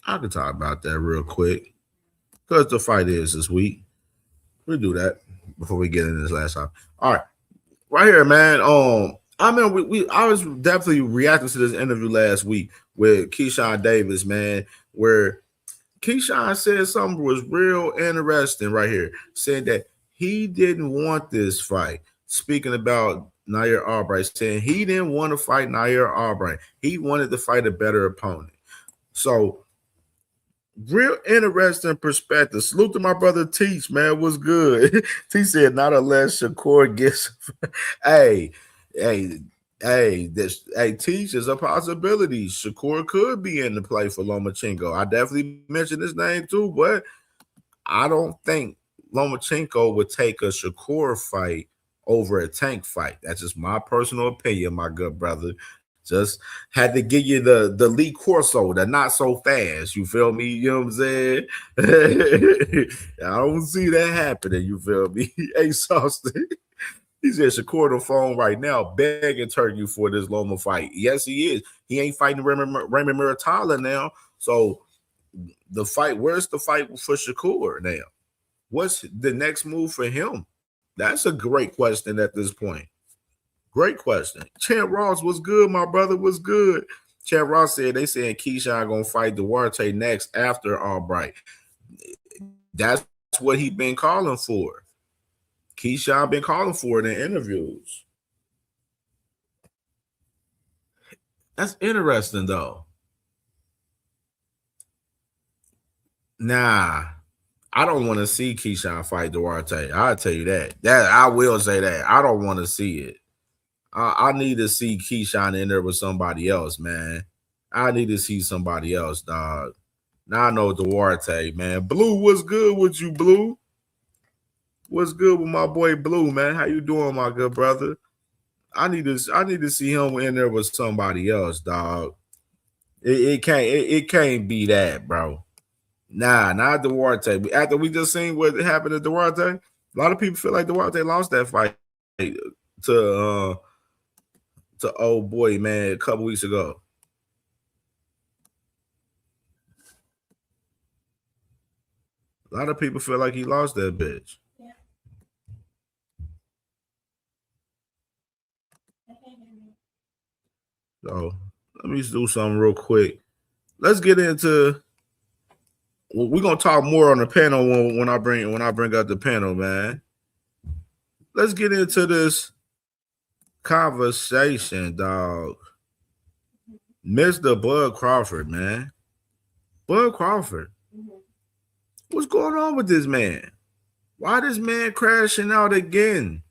I can talk about that real quick because the fight is this week. We'll do that before we get into this last time. All right, right here, man. I mean, I was definitely reacting to this interview last week with Keyshawn Davis, man, where Keyshawn said something was real interesting right here, saying that he didn't want this fight. Speaking about Nair Albright, saying he didn't want to fight Nair Albright. He wanted to fight a better opponent. So, real interesting perspective. Salute to my brother Teach, man. What's good? Teach said, not unless Shakur gets. Hey, Teach is a possibility. Shakur could be in the play for Lomachenko. I definitely mentioned his name too, but I don't think Lomachenko would take a Shakur fight over a Tank fight. That's just my personal opinion, my good brother. Just had to give you the Lee Corso, the not so fast. You feel me? You know what I'm saying? I don't see that happening. You feel me? Hey, Saucy. He's at Shakur the phone right now, begging Turkey for this Loma fight. Yes, he is. He ain't fighting Raymond Muratalla now. So the fight, where's the fight for Shakur now? What's the next move for him? That's a great question at this point. Great question. Chad Ross, what's good, my brother? What's good? Chad Ross said they saying Keyshawn gonna fight Duarte next after Albright. That's what he been calling for. Keyshawn been calling for it in interviews. That's interesting, though. Nah, I don't want to see Keyshawn fight Duarte. I'll tell you that. I will say that. I don't want to see it. I need to see Keyshawn in there with somebody else, man. I need to see somebody else, dog. Now I know Duarte, man. Blue, what's good with you, Blue? What's good with my boy Blue, man? How you doing, my good brother? I need to see him in there with somebody else, dog. It can't be that, bro. Nah, not Duarte. After we just seen what happened to Duarte, a lot of people feel like Duarte lost that fight to old boy, man, a couple weeks ago. A lot of people feel like he lost that bitch. So let me just do something real quick. Let's get into. Well, we're gonna talk more on the panel when I bring up the panel, man. Let's get into this conversation, dog. Mr. Bud Crawford, man. Bud Crawford. What's going on with this man? Why this man crashing out again?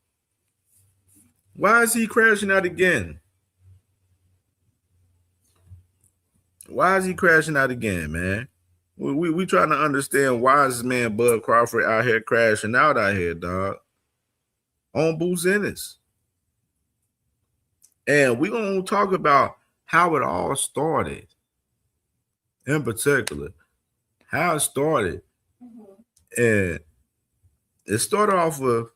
Why is he crashing out again? Why is he crashing out again, man? We trying to understand why is this man Bud Crawford out here crashing out out here, dog. On Boots Ennis. And we're going to talk about how it all started. In particular, how it started. And it started off with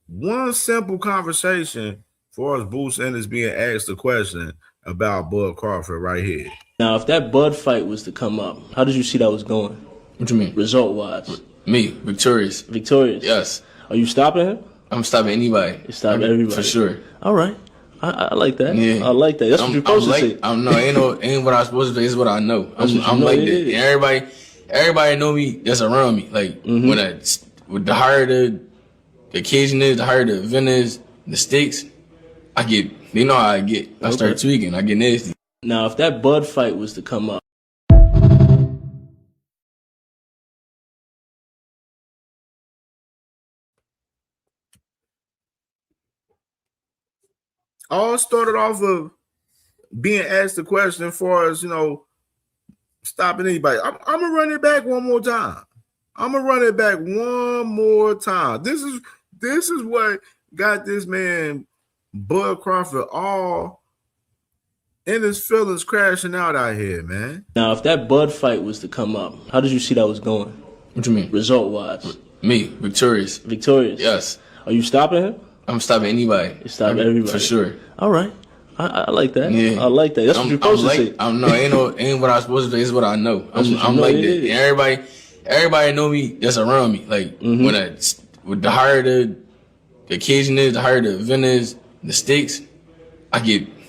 one simple conversation for us Boots Ennis being asked a question about Bud Crawford right here. Now, if that Bud fight was to come up, how did you see that was going? What you mean? Result-wise. Me, victorious. Victorious? Yes. Are you stopping him? I'm stopping anybody. You stop everybody? For sure. All right. I like that. Yeah. I like that. That's what you're supposed to say. Ain't what I'm supposed to say. It's what I know. I'm like that. And everybody know me that's around me. Like, with the higher the occasion is, the higher the event is, the stakes, they know how I get. I start tweaking. I get nasty. Now, if that Bud fight was to come up, all started off of being asked the question for us, stopping anybody. I'm going to run it back one more time. This is what got this man, Bud Crawford, all in his feelings crashing out here, man. Now, if that Bud fight was to come up, how did you see that was going? What you mean? Result-wise. Me, victorious. Victorious? Yes. Are you stopping him? I'm stopping anybody. You stop everybody? For sure. All right. I like that. Yeah. I like that. That's what you're supposed to say. Ain't what I'm supposed to say. It's what I know. I'm like that. And everybody know me that's around me. Like, with the higher the occasion is, the higher the event is, the stakes,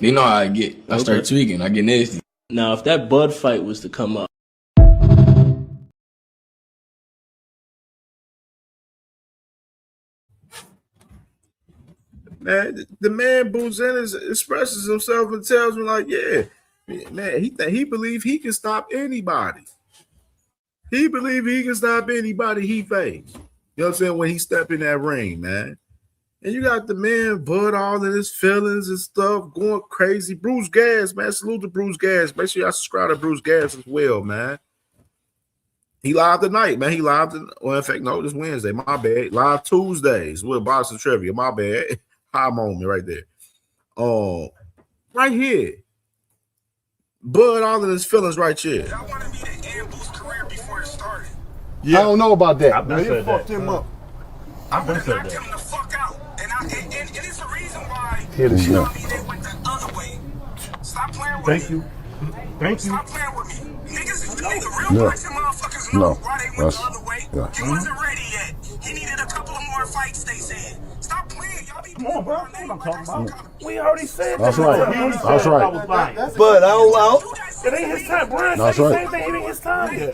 they know how I get. I start tweaking. I get nasty. Now, if that Bud fight was to come up, man, the man Boots Ennis expresses himself and tells me like, yeah, man, he believe he can stop anybody. He believe he can stop anybody he face. You know what I'm saying? When he step in that ring, man. And you got the man Bud all in his feelings and stuff going crazy. Bruce Gas, man. Salute to Bruce Gas. Make sure y'all subscribe to Bruce Gas as well, man. He live tonight, man. In fact, no, this Wednesday. My bad. Live Tuesdays with Boxing Trivia. My bad. High moment right there. Right here. Bud all in his feelings right here. Y'all wanted me to end Boo's career before it started. Yeah. I don't know about that. I've been said fucked him up. I would have knocked him the fuck out. And it's a reason why They went the other way. Stop playing with me. Thank you. Stop playing with me. Niggas, real boxing motherfuckers know why they went the other way. He wasn't ready yet. He needed a couple of more fights, they said. Stop playing. Y'all be Come on, bro. What I'm talking about. We already said That's that. right. That's right. But it ain't his time. Brian That's said the right. same thing. It ain't his time yet.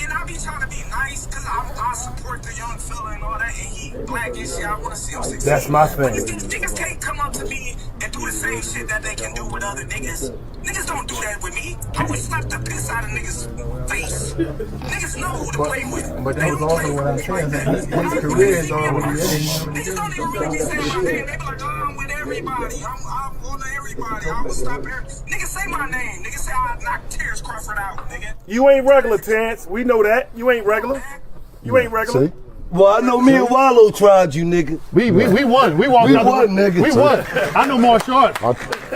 And I be trying to be nice because I support the young fella and all that. And black and shit. I want to see them succeed. That's my thing. Niggas can't come up to me and do the same shit that they can do with other niggas. Niggas don't do that with me. I would slap the piss out of niggas' face. Niggas know who to play with. But that was also what I said. His career is already in. Niggas don't even really be saying my name. They be like, oh, I'm with everybody. I'm on everybody. I will stop here. Niggas say my name. Niggas say I knock Terrence Crawford out, nigga. You ain't regular, Terrence. We know that. You ain't regular. You ain't regular. See? Well, I know me and Wallow tried you, nigga. We won. We won, nigga. We won. I know martial arts.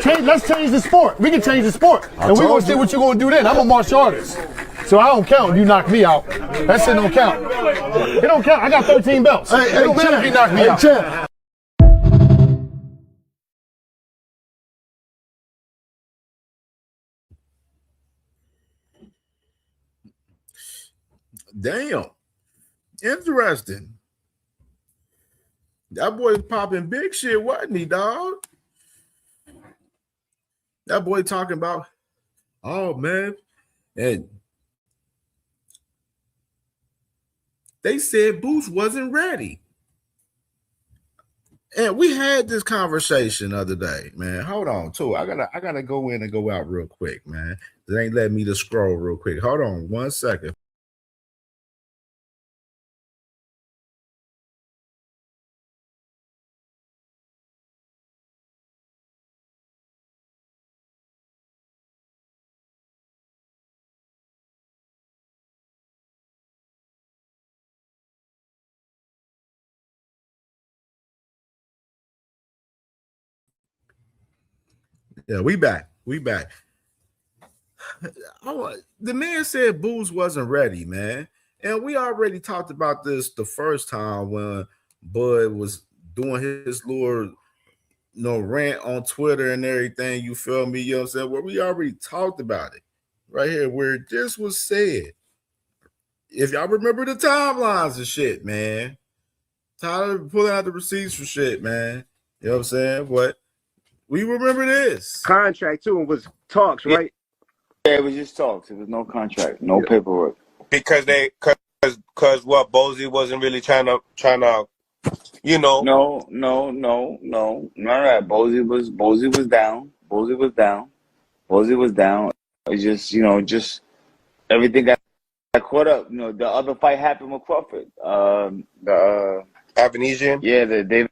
Let's change the sport. We can change the sport. And we're going to see what you're going to do then. I'm a martial artist. So I don't count if you knock me out. That shit don't count. It don't count. I got 13 belts. It don't matter if you knock me out. Champ. Damn. Interesting. That boy popping big shit, wasn't he, dog? That boy talking about, oh, man. And they said Boots wasn't ready. And we had this conversation the other day, man. Hold on, too. I gotta go in and go out real quick, man. They ain't letting me to scroll real quick. Hold on 1 second. Yeah, we back. The man said Boots wasn't ready, man. And we already talked about this the first time when Bud was doing his little rant on Twitter and everything. You feel me? You know what I'm saying? Well, we already talked about it right here where this was said. If y'all remember the timelines and shit, man. Tyler pulling out the receipts for shit, man. You know what I'm saying? What? We remember this. Contract too, and was talks, right? Yeah, it was just talks. It was no contract, no paperwork. Because what Bozy wasn't really trying to, you know. No, none of that. Bozy was down. It's just everything got caught up. The other fight happened with Crawford. The Avenesian. Yeah, the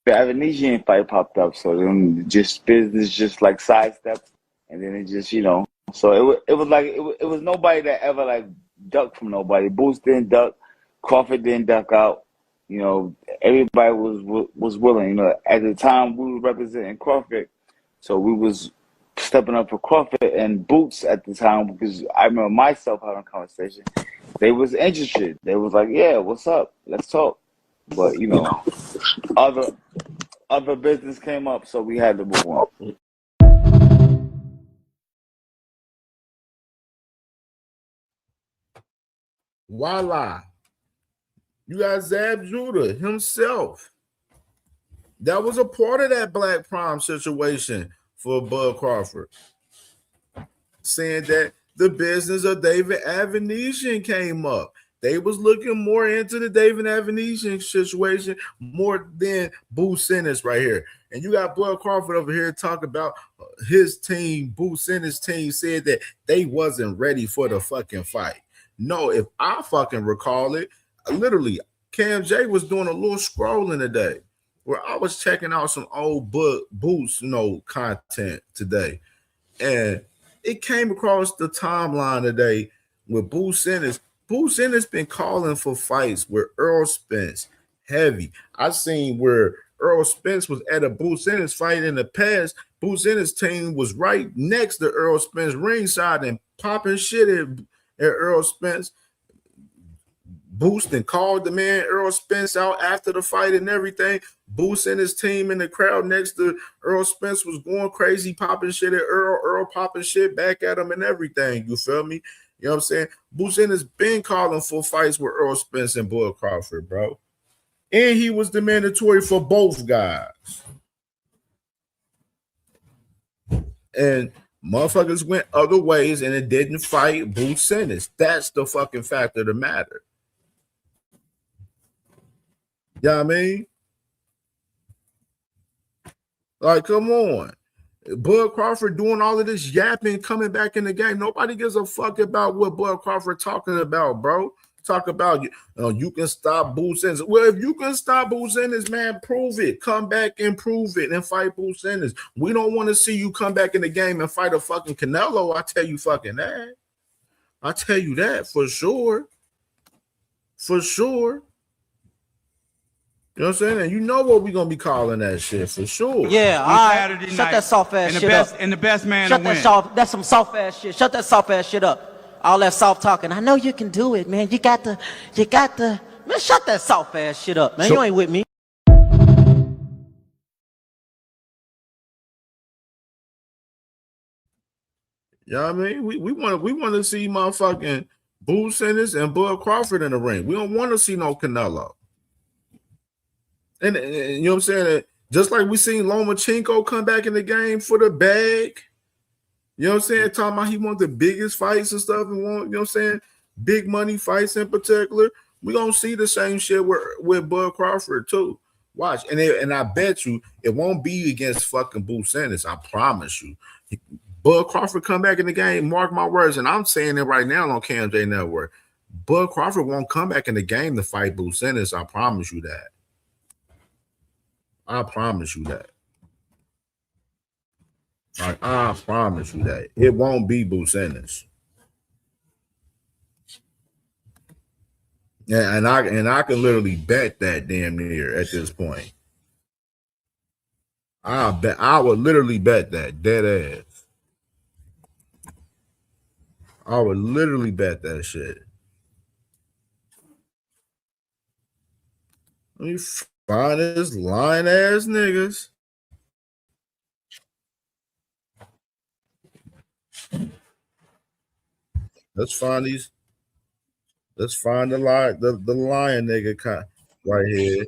Avenesian fight popped up. So then just business just like sidestepped, and then it just So it was like it was nobody that ever like ducked from nobody. Boots didn't duck, Crawford didn't duck out. Everybody was willing. At the time we were representing Crawford, so we was stepping up for Crawford and Boots at the time, because I remember myself having a conversation. They was interested. They was like, "Yeah, what's up? Let's talk." But other business came up, so we had to move on. Voila. You got Zab Judah himself. That was a part of that Black Prom situation for Bud Crawford. Saying that the business of David Avenesian came up. They was looking more into the David Avenesian situation more than Boots Ennis right here. And you got Bud Crawford over here talking about his team, Boots Ennis' team said that they wasn't ready for the fucking fight. No, if I fucking recall it, literally, CamJ was doing a little scrolling today where I was checking out some old Boots, content today. And it came across the timeline today with Boots Ennis. Boots Ennis been calling for fights with Earl Spence heavy. I seen where Earl Spence was at a Boots Ennis fight in the past. Boots Ennis team was right next to Earl Spence ringside and popping shit at Earl Spence. Boost and called the man Earl Spence out after the fight and everything. Boost and his team in the crowd next to Earl Spence was going crazy, popping shit at Earl. Earl popping shit back at him and everything. You feel me? You know what I'm saying? Boost and has been calling for fights with Earl Spence and Bud Crawford, bro. And he was the mandatory for both guys. And motherfuckers went other ways and it didn't fight Boost Ennis. That's the fucking fact of the matter. You know what I mean? Like, come on. Bud Crawford doing all of this yapping, coming back in the game. Nobody gives a fuck about what Bud Crawford talking about, bro. Talk about you can stop Boots Ennis. Well, if you can stop Boots Ennis, man, prove it. Come back and prove it and fight Boots Ennis. We don't want to see you come back in the game and fight a fucking Canelo. I tell you fucking that. I tell you that for sure. For sure. You know what I'm saying? And you know what we're gonna be calling that shit for sure. Yeah, all right. Shut that soft ass shit up. And the best man Shut to that win. soft. That's some soft ass shit. Shut that soft ass shit up. All that soft talking. I know you can do it, man. You got the. Man, shut that soft ass shit up, man. You ain't with me. You know what I mean? We want to see motherfucking Boots Ennis and Bud Crawford in the ring. We don't want to see no Canelo. And you know what I'm saying? Just like we seen Lomachenko come back in the game for the bag. You know what I'm saying? Talking about he wants the biggest fights and stuff and want, you know what I'm saying? Big money fights in particular. We're going to see the same shit with Bud Crawford too. Watch. And I bet you it won't be against fucking Boots Ennis. I promise you. Bud Crawford come back in the game, mark my words, and I'm saying it right now on CamJNetwork. Bud Crawford won't come back in the game to fight Boots Ennis. I promise you that. I promise you that. I promise you that. It won't be Boots Ennis. Yeah, and I can literally bet that damn near at this point. I would literally bet that dead ass. I would literally bet that shit. Let me find this lying ass niggas. Let's find these. Let's find the lion nigga right here.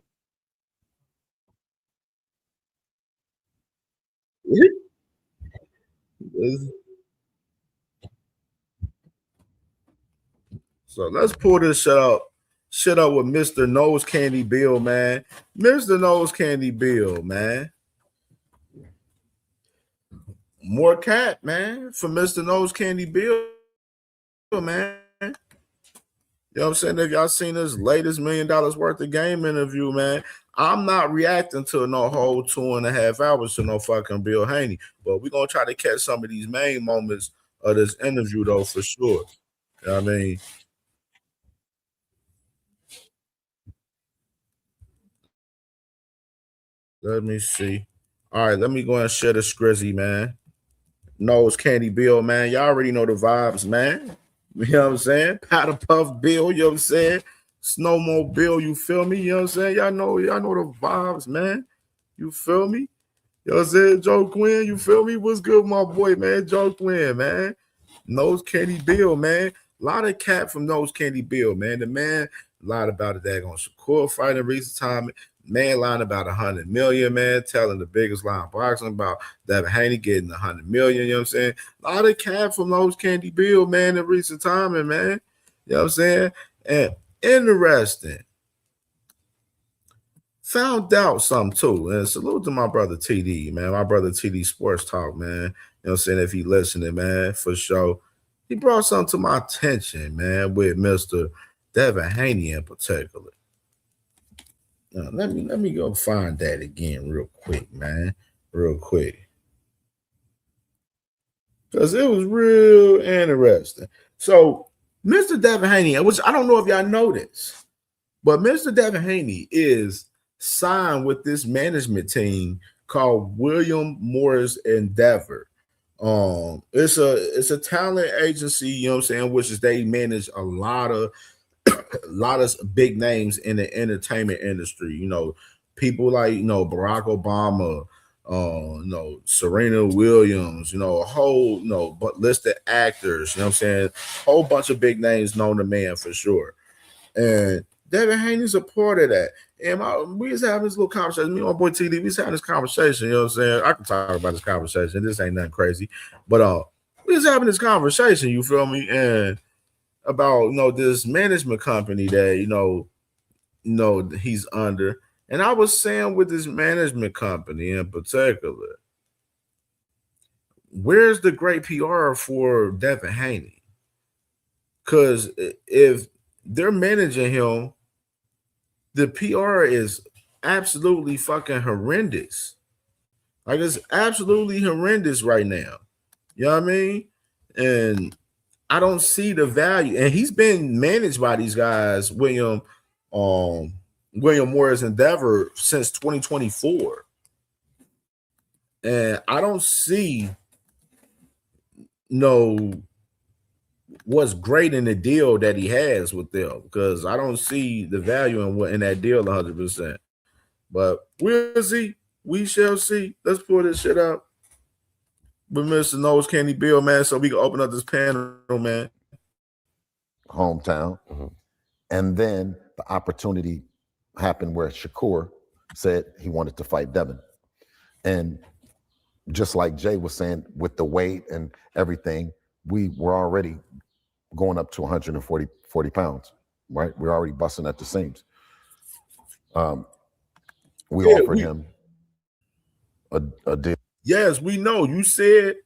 So let's pull this shit up with Mr. Nose Candy Bill, man. Mr. Nose Candy Bill, man. More cat, man, for Mr. Nose Candy Bill, man. You know what I'm saying? If y'all seen his latest $1 million worth of game interview, man, I'm not reacting to no whole 2.5 hours to no fucking Bill Haney. But we're going to try to catch some of these main moments of this interview, though, for sure. You know what I mean? Let me see. All right, let me go and share the Scrizzy, man. Nose Candy Bill, man. Y'all already know the vibes, man. You know what I'm saying? Powder Puff Bill, you know what I'm saying? Snowmobile, you feel me? You know what I'm saying? Y'all know the vibes, man. You feel me? You know what I'm saying? Joe Quinn, you feel me? What's good, my boy, man? Joe Quinn, man. Nose Candy Bill, man. A lot of cat from Nose Candy Bill, man. The man lied about it daggone Shakur fight in recent time. Man lying about 100 million, man, telling the biggest lie in boxing about Devin Haney getting 100 million, you know what I'm saying? A lot of cat from Nose Candy Bill, man, in recent time, man. You know what I'm saying? And interesting. Found out something too. And salute to my brother TD, man. My brother TD Sports Talk, man. You know what I'm saying? If he listening, man, for sure. He brought something to my attention, man, with Mr. Devin Haney in particular. Now, let me go find that again real quick, man. Real quick. Because it was real interesting. So, Mr. Devin Haney, which I don't know if y'all know this, but Mr. Devin Haney is signed with this management team called William Morris Endeavor. It's a talent agency, you know what I'm saying, which is they manage a lot of big names in the entertainment industry. You know, people like, you know, Barack Obama, you know, Serena Williams, you know, a whole, you know, but listed actors, you know what I'm saying? Whole bunch of big names known to man for sure. And Devin Haney's a part of that. And we was having this little conversation. Me and my boy TD, we was having this conversation, you know what I'm saying? I can talk about this conversation. This ain't nothing crazy. But we was having this conversation, you feel me? And about, you know, this management company that, you know, he's under. And I was saying with this management company in particular, where's the great PR for Devin Haney? Because if they're managing him, the PR is absolutely fucking horrendous. Like, it's absolutely horrendous right now. You know what I mean? And I don't see the value. And he's been managed by these guys, William Morris Endeavor, since 2024. And I don't see what's great in the deal that he has with them, because I don't see the value in that deal 100%. But we'll see. We shall see. Let's pull this shit up with Mr. Nose Candy Bill, man, so we can open up this panel, man. Hometown. And then the opportunity happened where Shakur said he wanted to fight Devin. And just like Jay was saying, with the weight and everything, we were already going up to 140 pounds, right? We're already busting at the seams. We offered him a deal. Yes, we know. You said,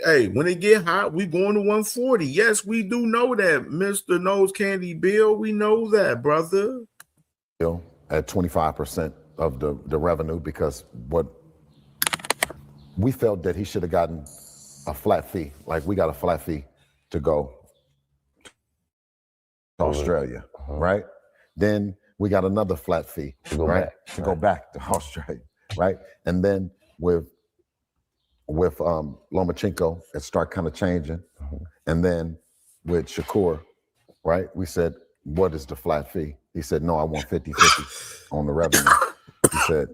hey, when it get hot, we going to 140. Yes, we do know that, Mr. Nose Candy Bill. We know that, brother. At 25% of the revenue, because what we felt that he should have gotten a flat fee. Like, we got a flat fee to go to Australia, right? Then we got another flat fee, go back to Australia, right? And then with Lomachenko, it started kind of changing. And then with Shakur, right? We said, what is the flat fee? He said, no, I want 50-50 on the revenue. He said,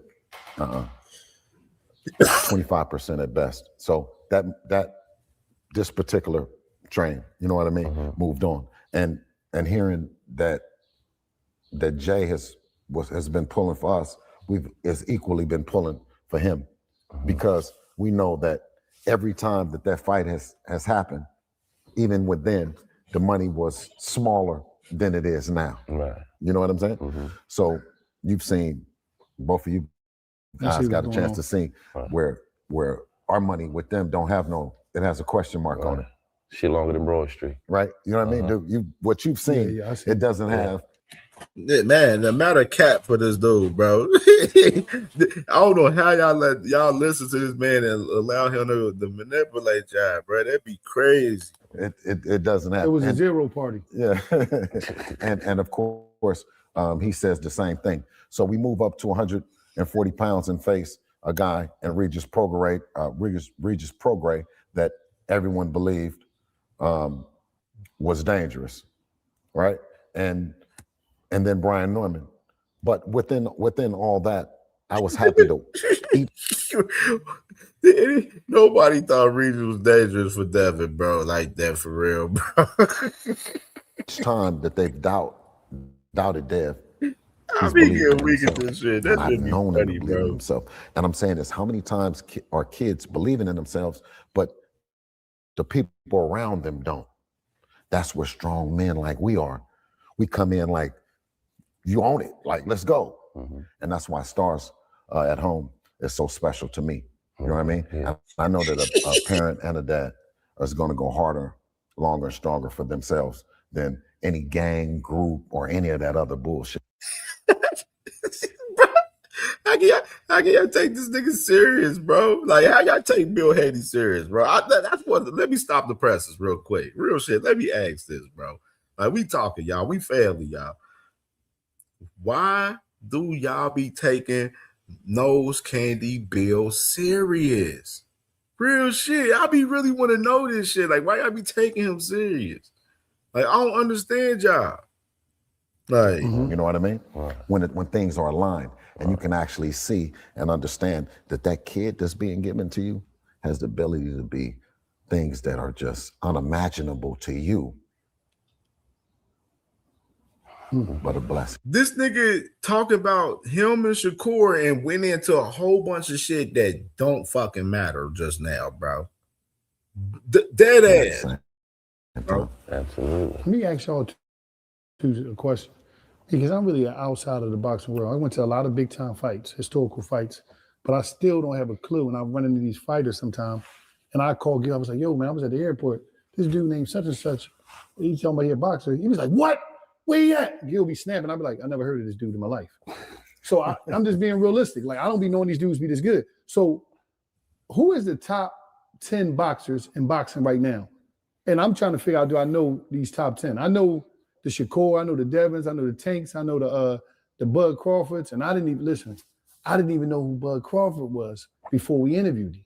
25% at best. So that this particular train, you know what I mean, moved on. And hearing that Jay has been pulling for us, has equally been pulling for him, because we know that every time that fight has happened, even within, the money was smaller than it is now. Right. You know what I'm saying? So you've seen, both of you guys got a chance to see where our money with them don't have it has a question mark on it. Shit longer than Broad Street. Right? You know what I mean? Dude, what you've seen, it doesn't have. Man, the amount of cap for this dude, bro. I don't know how y'all listen to this man and allow him to manipulate y'all, bro. That'd be crazy. It doesn't happen. It was a zero party. Yeah. and of course, he says the same thing. So we move up to 140 pounds and face a guy in Regis Prograis that everyone believed was dangerous, right? And then Brian Norman. But within all that, I was happy to eat. Nobody thought Regis was dangerous for Devin, bro, like that, for real, bro. Each time that they've doubted Dev, I mean, getting weak at this shit. That's I've known funny, him to believe in himself. And I'm saying this, how many times are kids believing in themselves, but the people around them don't? That's where strong men like we are. We come in like, you own it, like, let's go. And that's why Stars at Home is so special to me. You know what I mean? Yeah. I know that a parent and a dad is going to go harder, longer, and stronger for themselves than any gang, group, or any of that other bullshit. How can y'all take this nigga serious, bro? Like, how y'all take Bill Haney serious, bro? That's what. Let me stop the presses real quick. Real shit. Let me ask this, bro. Like, we talking, y'all. We family, y'all. Why do y'all be taking Nose Candy Bill serious? Real shit. I be really want to know this shit. Like, why y'all be taking him serious? Like, I don't understand y'all. Like, you know what I mean? When things are aligned and you can actually see and understand that kid that's being given to you has the ability to be things that are just unimaginable to you. But a blessing. This nigga talk about him and Shakur and went into a whole bunch of shit that don't fucking matter just now, bro. Dead ass. Bro. Absolutely. Let me ask y'all a question. Because I'm really outside of the boxing world. I went to a lot of big time fights, historical fights, but I still don't have a clue. And I run into these fighters sometimes, and I call Gil. I was like, "Yo, man, I was at the airport. This dude named such and such. He's talking about he a boxer." He was like, "What? Where you at?" Gil be snapping. I'd be like, "I never heard of this dude in my life." So I'm just being realistic. Like, I don't be knowing these dudes be this good. So who is the top 10 boxers in boxing right now? And I'm trying to figure out, do I know these top 10? I know the Shakur, I know the Devins, I know the Tanks, I know the Bud Crawfords, and I didn't even know who Bud Crawford was before we interviewed him.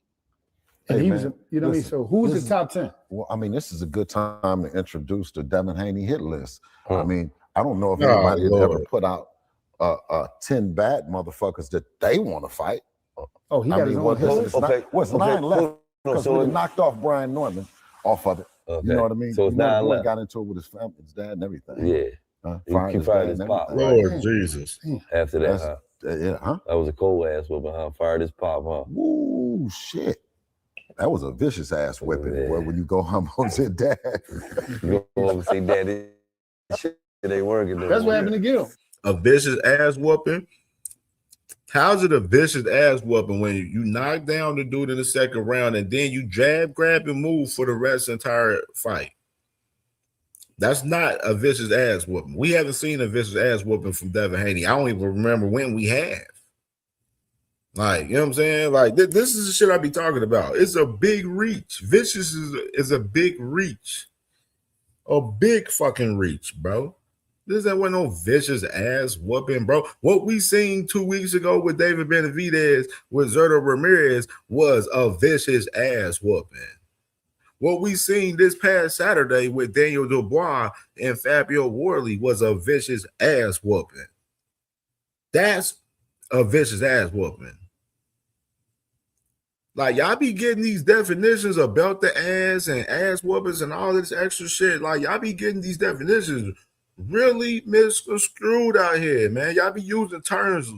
And Hey, he man, was, you know what I mean? So who's the top 10? Well, I mean, this is a good time to introduce the Devin Haney hit list. I mean, I don't know if anybody had ever put out 10 bad motherfuckers that they want to fight. Oh, he got his own hit list. What's 9 left? Because we knocked off Brian Norman off of it. Okay. You know what I mean? So it's 9 left. Got into it with his family, his dad and everything. Yeah. Fired Fired his his dad pop. and Right? everything. Lord Jesus. After that, That was a cold ass whooping, huh? Fired his pop, huh? Ooh, shit. That was a vicious ass whipping. Where when you go home and say, "Dad," you go home and say, "Daddy, shit ain't working." That's what happened to Gil. A vicious ass whooping. How's it a vicious ass whooping when you knock down the dude in the second round and then you jab, grab, and move for the rest of the entire fight? That's not a vicious ass whooping. We haven't seen a vicious ass whooping from Devin Haney. I don't even remember when we have. Like, you know what I'm saying? Like, this is the shit I be talking about. It's a big reach. Vicious is a big reach. A big fucking reach, bro. This wasn't no vicious ass whooping, bro. What we seen 2 weeks ago with David Benavidez with Zerto Ramirez was a vicious ass whooping. What we seen this past Saturday with Daniel Dubois and Fabio Worley was a vicious ass whooping. That's a vicious ass whooping. Like, y'all be getting these definitions of belt the ass and ass whoopings and all this extra shit. Like, y'all be getting these definitions really misconstrued out here, man. Y'all be using terms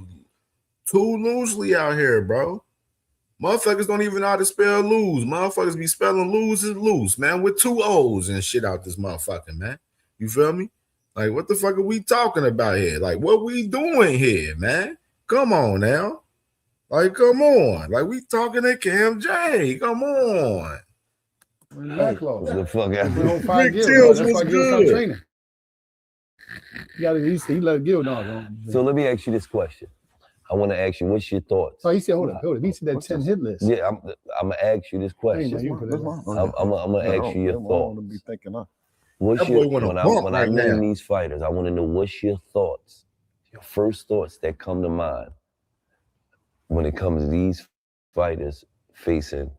too loosely out here, bro. Motherfuckers don't even know how to spell lose. Motherfuckers be spelling lose as loose, man, with 2 O's and shit out this motherfucker, man. You feel me? Like, what the fuck are we talking about here? Like, what we doing here, man? Come on now. Like, come on. Like, we talking to CamJ. Come on. The fuck out. Big Tills was good. He let Gil know. So let me ask you this question. I want to ask you, what's your thoughts? Oh, he said, hold up. He said that 10 hit list. Yeah, I'm gonna ask you this question. I'm gonna ask you your thoughts. What's your when I name these fighters? I want to know what's your thoughts, your first thoughts that come to mind when it comes to these fighters facing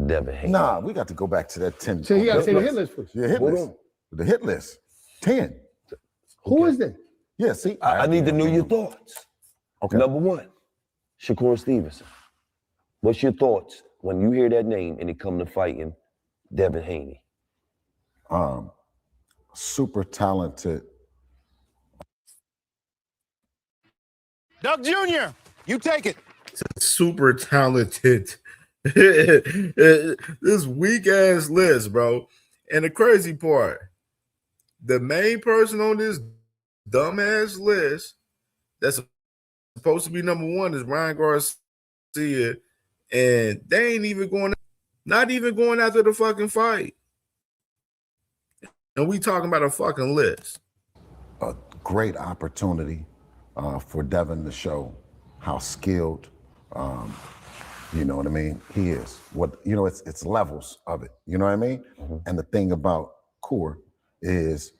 Devin Haney. Nah, we got to go back to that 10. So you got to say the hit list first. Yeah, hit list. The hit list. 10. Who is that? Yeah, see, I need to know your thoughts. Okay. Number 1, Shakur Stevenson. What's your thoughts when you hear that name and it come to fighting Devin Haney? Super talented. Doug Jr., you take it. Super talented. This weak ass list, bro. And the crazy part, the main person on this dumbass list that's supposed to be number 1 is Ryan Garcia, and they ain't even not even going after the fucking fight. And we talking about a fucking list. A great opportunity for Devin to show how skilled, you know what I mean, he is. It's levels of it. You know what I mean? Mm-hmm. And the thing about Core is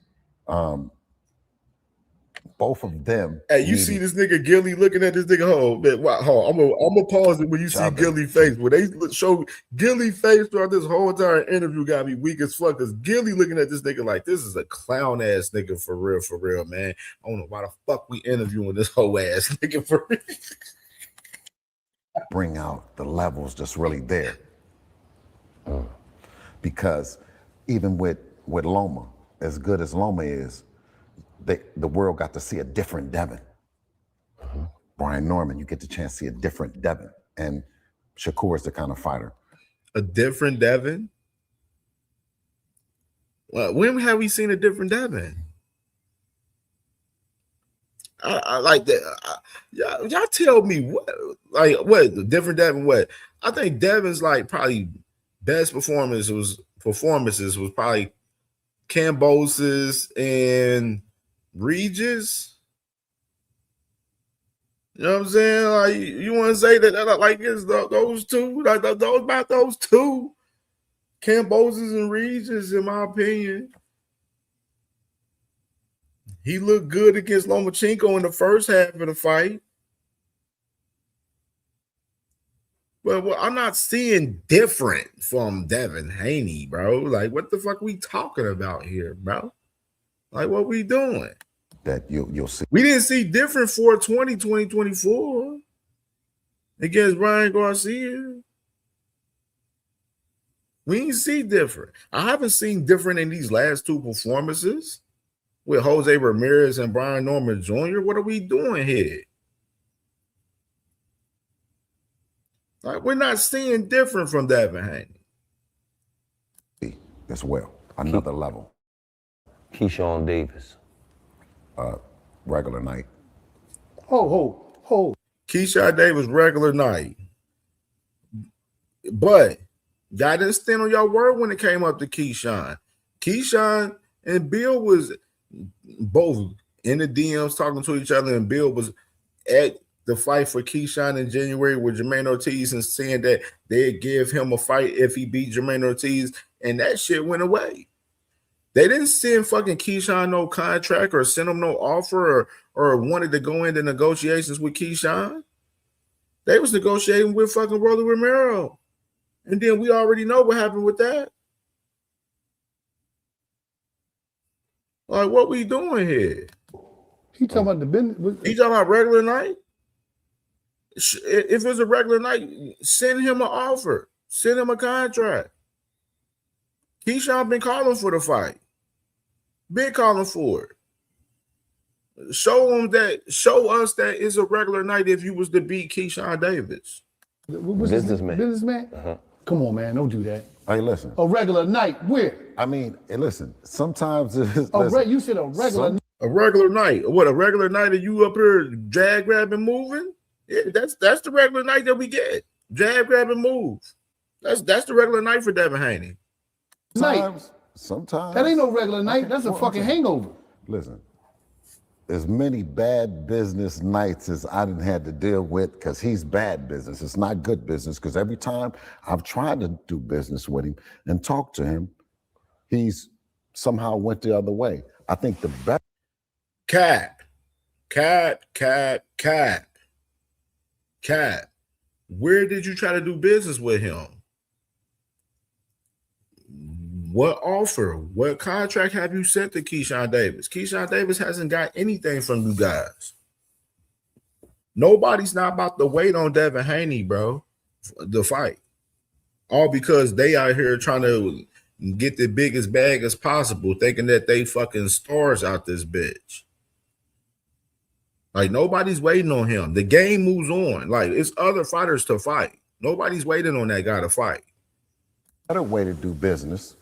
both of them. Hey, you see this nigga Gilly looking at this nigga? Hold on. I'm gonna pause it when you see Gilly face. When they show Gilly face throughout this whole entire interview, got me weak as fuck. Cause Gilly looking at this nigga like this is a clown ass nigga for real, man. I don't know why the fuck we interviewing this whole ass nigga for real. Bring out the levels that's really there. Because even with Loma, as good as Loma is, the world got to see a different Devin. Brian Norman, you get the chance to see a different Devin. And Shakur is the kind of fighter. A different Devin? Well, when have we seen a different Devin? I like that. Y'all tell me what the different Devin what? I think Devin's like probably best performances was probably Cambosis and Regis. You know what I'm saying? Like you want to say that like it's those two, like those two, Cambosis and Regis, in my opinion. He looked good against Lomachenko in the first half of the fight. But I'm not seeing different from Devin Haney, bro. Like, what the fuck we talking about here, bro? Like, what we doing? That you'll see. We didn't see different 420 2024 against Ryan Garcia. We didn't see different. I haven't seen different in these last two performances with Jose Ramirez and Brian Norman Jr. What are we doing here? Like, we're not seeing different from Devin Haney. As well. Another level. Keyshawn Davis. Regular night. Ho. Keyshawn Davis, regular night. But y'all didn't stand on your word when it came up to Keyshawn. Keyshawn and Bill was both in the DMs talking to each other, and Bill was at the fight for Keyshawn in January with Jermaine Ortiz and saying that they'd give him a fight if he beat Jermaine Ortiz, and that shit went away. They didn't send fucking Keyshawn no contract or send him no offer or wanted to go into negotiations with Keyshawn. They was negotiating with fucking Brother Romero. And then we already know what happened with that. Like, what we doing here? He talking about the business. He talking about regular night? If it's a regular night, send him an offer. Send him a contract. Keyshawn been calling for the fight. Been calling for it. Show us that it's a regular night if you was to beat Keyshawn Davis. Businessman. Businessman? Uh-huh. Come on, man. Don't do that. Hey, listen. A regular night. Where? I mean, listen. Sometimes it's you said a regular night. A regular night. What, a regular night? Are you up here drag, grabbing, moving? Yeah, that's the regular night that we get. Jab, grab, and move. That's the regular night for Devin Haney. Sometimes. That ain't no regular night. That's a fucking hangover. Listen, as many bad business nights as I didn't had to deal with, because he's bad business. It's not good business, because every time I've tried to do business with him and talk to him, he's somehow went the other way. I think the best. Cap. Where did you try to do business with him? What offer, what contract have you sent to Keyshawn Davis? Keyshawn Davis hasn't got anything from you guys. Nobody's not about to wait on Devin Haney, bro, the fight. All because they out here trying to get the biggest bag as possible, thinking that they fucking stars out this bitch. Like, nobody's waiting on him. The game moves on. Like, it's other fighters to fight. Nobody's waiting on that guy to fight. Better way to do business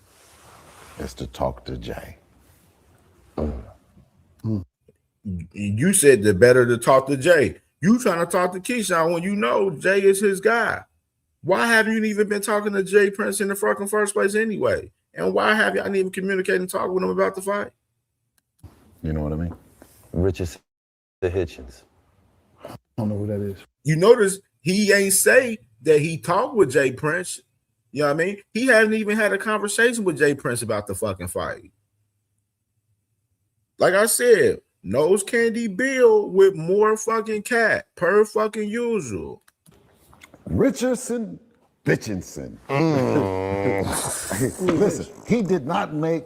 is to talk to Jay. You said the better to talk to Jay. You trying to talk to Keyshawn when you know Jay is his guy. Why haven't you even been talking to Jay Prince in the fucking first place anyway? And why have y'all even communicated and talked with him about the fight? You know what I mean? Richard Hitchens. I don't know who that is. You notice he ain't say that he talked with Jay Prince. You know what I mean? He hadn't even had a conversation with Jay Prince about the fucking fight. Like I said, nose candy Bill with more fucking cat per fucking usual. Richardson Bitchinson. Listen, he did not make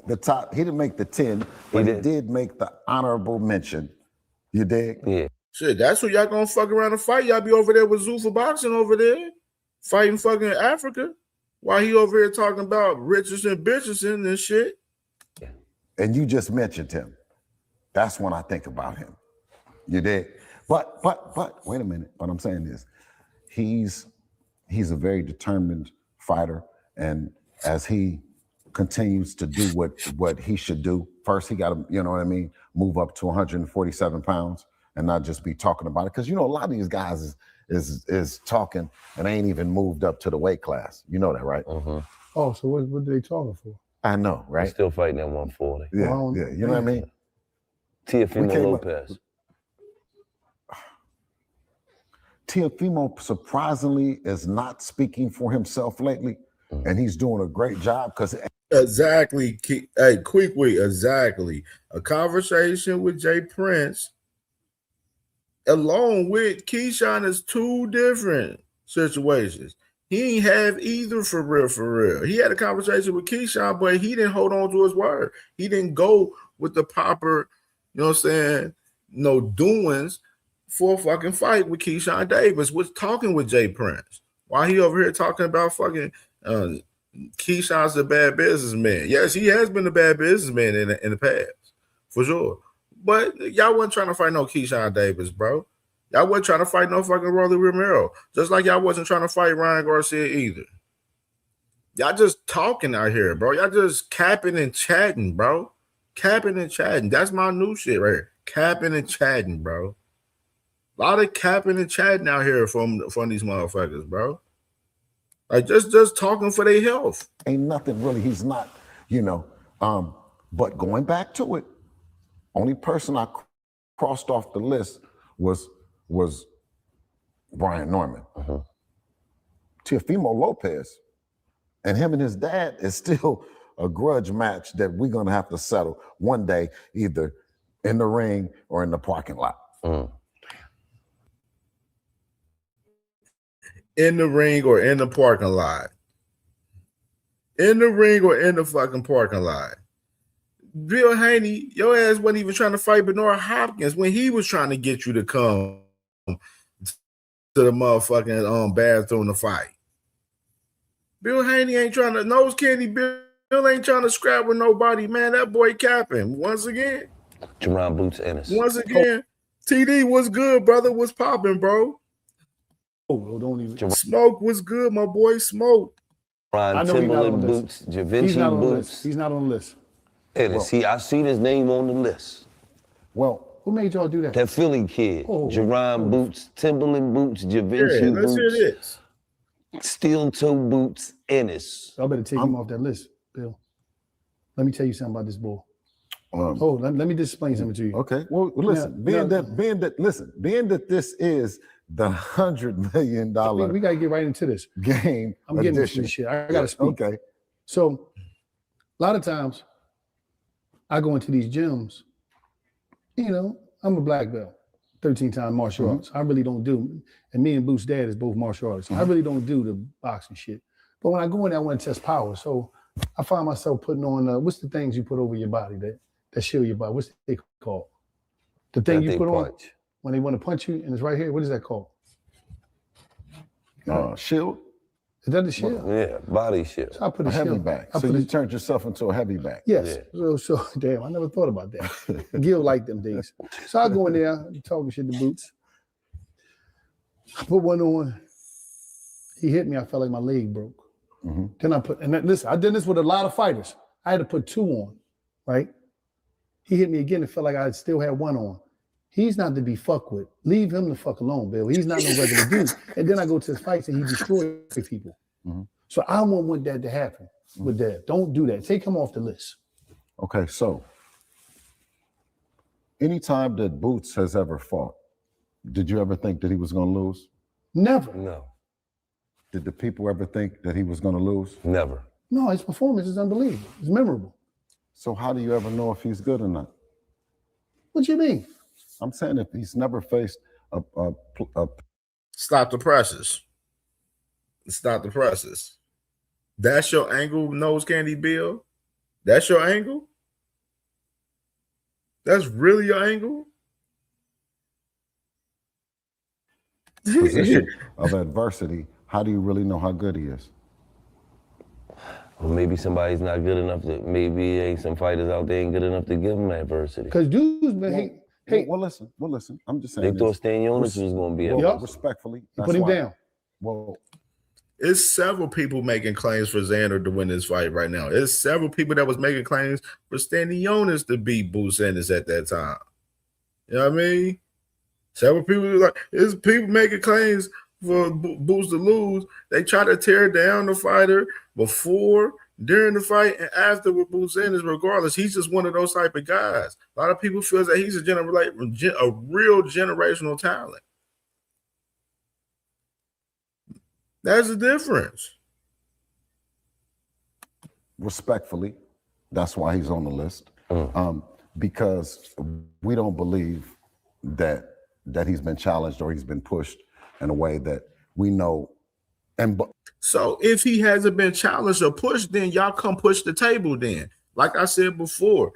the top. He didn't make the 10, but he did make the honorable mention. You dig? Yeah. Shit, that's what y'all gonna fuck around and fight. Y'all be over there with Zuffa Boxing over there, fighting fucking Africa, while he over here talking about Richardson Bitchinson and shit. Yeah. And you just mentioned him. That's when I think about him. You dig? But wait a minute. What I'm saying is, he's a very determined fighter, and as he continues to do what he should do, first he got to, you know what I mean, move up to 147 pounds and not just be talking about it. Because, you know, a lot of these guys is talking and ain't even moved up to the weight class. You know that, right? Oh, so what are they talking for? I know, right? He's still fighting at 140. Yeah, yeah. You know what I mean? Teofimo Lopez. Teofimo surprisingly is not speaking for himself lately, and he's doing a great job because exactly. Hey, quick, exactly. A conversation with Jay Prince, along with Keyshawn, is two different situations. He ain't have either for real, for real. He had a conversation with Keyshawn, but he didn't hold on to his word. He didn't go with the proper, you know what I'm saying, no doings for a fucking fight with Keyshawn Davis, was talking with Jay Prince. Why he over here talking about fucking Keyshawn's a bad businessman? Yes, he has been a bad businessman in the past, for sure. But y'all wasn't trying to fight no Keyshawn Davis, bro. Y'all wasn't trying to fight no fucking Rolly Romero. Just like y'all wasn't trying to fight Ryan Garcia either. Y'all just talking out here, bro. Y'all just capping and chatting, bro. Capping and chatting. That's my new shit right here. Capping and chatting, bro. A lot of capping and chatting out here from these motherfuckers, bro. Like just talking for their health. Ain't nothing really. He's not, you know. But going back to it, only person I crossed off the list was Brian Norman. Teofimo Lopez, and him and his dad is still a grudge match that we're gonna have to settle one day, either in the ring or in the parking lot. In the ring or in the parking lot. In the ring or in the fucking parking lot. Bill Haney, your ass wasn't even trying to fight Bernard Hopkins when he was trying to get you to come to the motherfucking bathroom to fight. Bill Haney ain't trying to, nose candy, Bill ain't trying to scrap with nobody, man. That boy capping. Once again. Jerron Boots Ennis. Once again. TD was good, brother. Was popping, bro. Oh, don't even. Smoke was good, my boy. Smoke. Ryan Timberland Boots, Javinci Boots. He's not on the list. Ennis. I seen his name on the list. Well, who made y'all do that? That Philly kid. Jerron Boots, Timberland Boots, Javinci Let's hear Boots. Steel toe boots, Ennis. I better take him off that list, Bill. Let me tell you something about this bull. Let me just explain something to you. Okay. Well, listen. Being that this is the $100 million. We gotta get right into this game. I'm getting into this shit. I gotta speak. Okay. So, a lot of times, I go into these gyms. You know, I'm a black belt, 13-time martial arts. I really don't do, and me and Boots' dad is both martial artists. I really don't do the boxing shit. But when I go in there, I want to test power. So I find myself putting on, what's the things you put over your body that shield your body? What's they called? The thing you put on when they want to punch you, and it's right here. What is that called? Shield. Is that the shield? Yeah, body shield. So I put a a heavy shield. bag. So you turned yourself into a heavy bag. Yes. Yeah. So damn, I never thought about that. Gil liked them things. So I go in there, talking shit to Boots. I put one on. He hit me. I felt like my leg broke. Then I put, listen, I did this with a lot of fighters. I had to put two on, right? He hit me again. It felt like I still had one on. He's not to be fucked with. Leave him the fuck alone, Bill. He's not no regular dude. And then I go to his fights and he destroys people. So I won't want that to happen with that. Don't do that. Take him off the list. Okay, so anytime that Boots has ever fought, did you ever think that he was going to lose? Never. No. Did the people ever think that he was going to lose? Never. No, his performance is unbelievable. It's memorable. So how do you ever know if he's good or not? What do you mean? I'm saying if he's never faced a Stop the presses. Stop the presses. That's your angle, Nose Candy Bill? That's your angle? That's really your angle? position of adversity, how do you really know how good he is? Well, maybe somebody's not good enough to, maybe ain't some fighters out there ain't good enough to give him adversity. Because dudes been well, listen. I'm just saying. They thought Stanionis was going to be able respectfully. Put him down. Well, It's several people making claims for Xander to win this fight right now. It's several people that was making claims for Stanionis to beat Boots Ennis at that time. You know what I mean? Several people like it's people making claims for Boots to lose. They try to tear down the fighter before, during the fight, and after with Boots Ennis. Regardless, he's just one of those type of guys. A lot of people feel that he's a real generational talent. That's the difference. Respectfully, that's why he's on the list. Because we don't believe that he's been challenged or he's been pushed in a way that we know. So if he hasn't been challenged or pushed, then y'all come push the table then. Like I said before,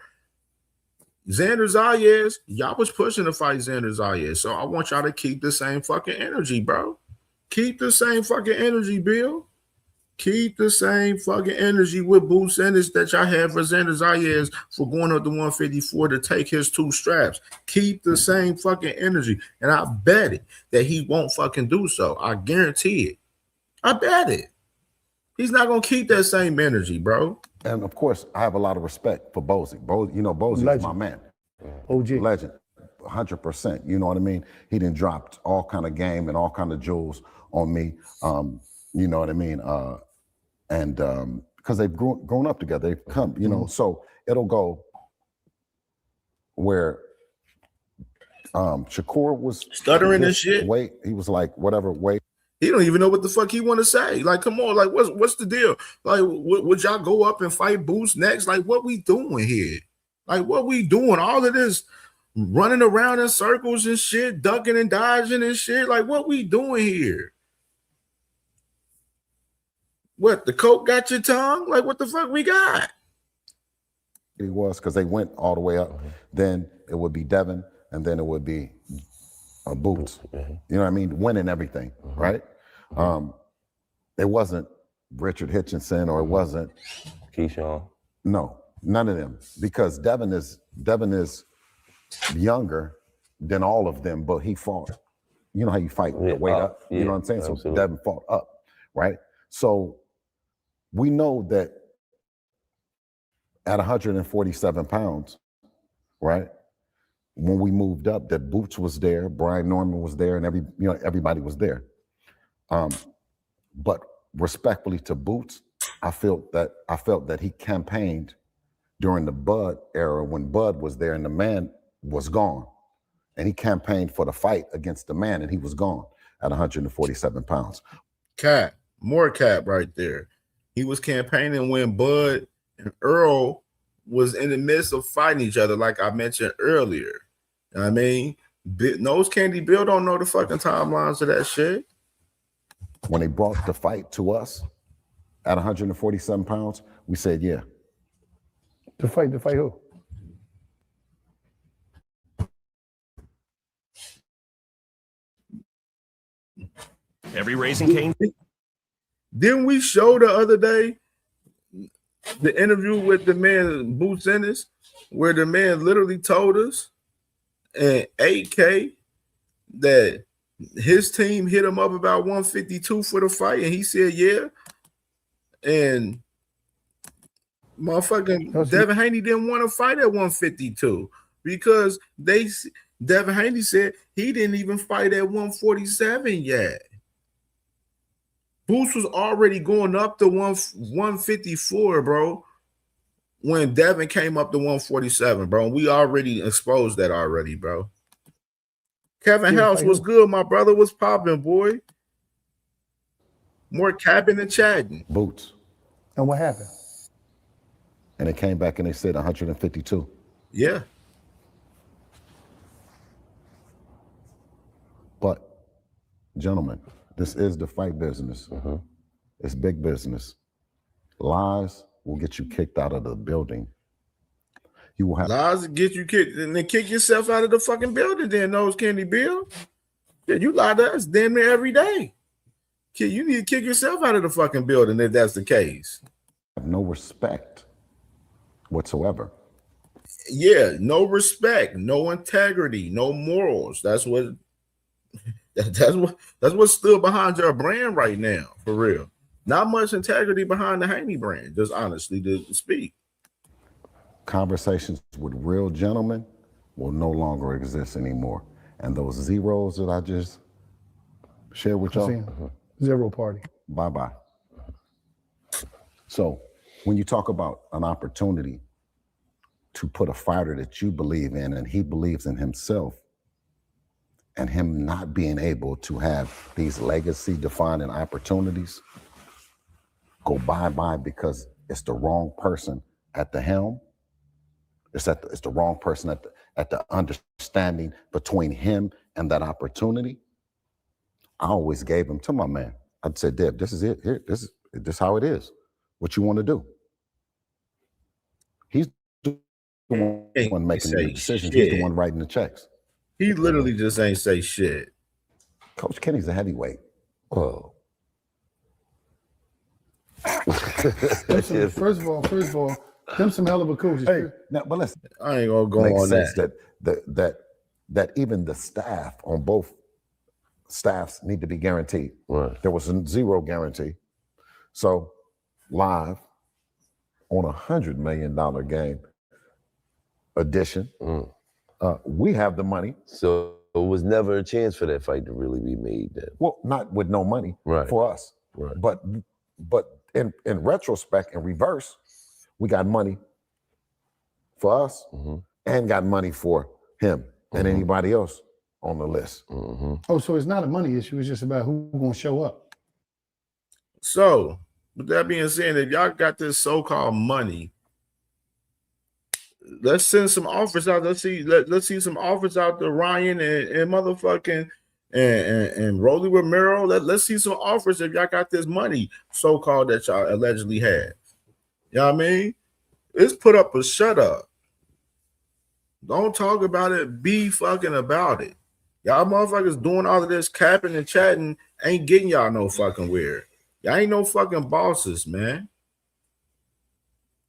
Xander Zayas, y'all was pushing to fight Xander Zayas. So I want y'all to keep the same fucking energy, bro. Keep the same fucking energy, Bill. Keep the same fucking energy with Boots Ennis that y'all had for Xander Zayas for going up to 154 to take his 2 straps. Keep the same fucking energy. And I bet it that he won't fucking do so. I guarantee it. I bet it. He's not going to keep that same energy, bro. And of course, I have a lot of respect for Bozy. Bozy is my man. OG. Legend. 100%. You know what I mean? He done dropped all kind of game and all kind of jewels on me. You know what I mean? And because they've grown up together, they've come, you know, so it'll go where Shakur was stuttering and shit. Wait, he was like, whatever, wait. He don't even know what the fuck he want to say. Like, come on, like, what's the deal? Like, would y'all go up and fight Boots next? Like, what we doing here? Like, what we doing? All of this running around in circles and shit, ducking and dodging and shit. Like, what we doing here? What, the coke got your tongue? Like, what the fuck we got? It was because they went all the way up. Then it would be Devin, and then it would be Boots. You know what I mean? Winning everything, right? It wasn't Richard Hitchinson or it wasn't Keyshawn. No, none of them. Because Devin is younger than all of them, but he fought. You know how you fight with the weight up? You know what I'm saying? So absolutely. Devin fought up, right? So we know that at 147 pounds, right? When we moved up, that Boots was there, Brian Norman was there, and everybody was there. But respectfully to Boots, I felt that he campaigned during the Bud era when Bud was there and the man was gone. And he campaigned for the fight against the man and he was gone at 147 pounds. More cap right there. He was campaigning when Bud and Earl was in the midst of fighting each other, like I mentioned earlier. You know what I mean? Nose Candy Bill don't know the fucking timelines of that shit. When they brought the fight to us at 147 pounds, we said, yeah. To fight who? Every Raising Cane. Didn't we show the other day the interview with the man Boots Ennis, where the man literally told us in 8K that his team hit him up about 152 for the fight, and he said, yeah. And motherfucking Devin Haney didn't want to fight at 152 because Devin Haney said he didn't even fight at 147 yet. Boots was already going up to 154, bro, when Devin came up to 147, bro. We already exposed that already, bro. Kevin House was good. My brother was popping, boy. More capping and chatting. Boots. And what happened? And they came back and they said 152. Yeah. But, gentlemen, this is the fight business. It's big business. Lies will get you kicked out of the building. You will have lies get you kicked, and then kick yourself out of the fucking building. Then Nose Candy Bill, yeah, you lie to us damn near every day. You need to kick yourself out of the fucking building if that's the case. Have no respect whatsoever. Yeah, no respect, no integrity, no morals. That's what stood behind your brand right now, for real. Not much integrity behind the Haney brand, just honestly to speak. Conversations with real gentlemen will no longer exist anymore. And those zeros that I just shared with y'all, Zero party. bye-bye. So when you talk about an opportunity to put a fighter that you believe in and he believes in himself, and him not being able to have these legacy defining opportunities go bye-bye because it's the wrong person at the helm. It's the wrong person at the understanding between him and that opportunity. I always gave him to my man. I'd say, Deb, this is it. Here, this is how it is. What you want to do? He's the one making the decisions. He's the one writing the checks. He literally just ain't say shit. Coach Kenny's a heavyweight. Oh. First of all, them some hell of a coaches. Hey, now, but listen, I ain't gonna go on that even the staff on both staffs need to be guaranteed. Right. There was a zero guarantee. So live on $100 million game edition, we have the money. So it was never a chance for that fight to really be made then. Well, not with no money for us. Right. But in retrospect, in reverse, we got money for us and got money for him and anybody else on the list. Oh, so it's not a money issue. It's just about who's going to show up. So, with that being said, if y'all got this so-called money, let's send some offers out. Let's see some offers out to Ryan and motherfucking and Rolly Romero. Let's see some offers if y'all got this money so-called that y'all allegedly have. You know what I mean? Let's put up a shut up. Don't talk about it. Be fucking about it. Y'all motherfuckers doing all of this capping and chatting ain't getting y'all no fucking where. Y'all ain't no fucking bosses, man.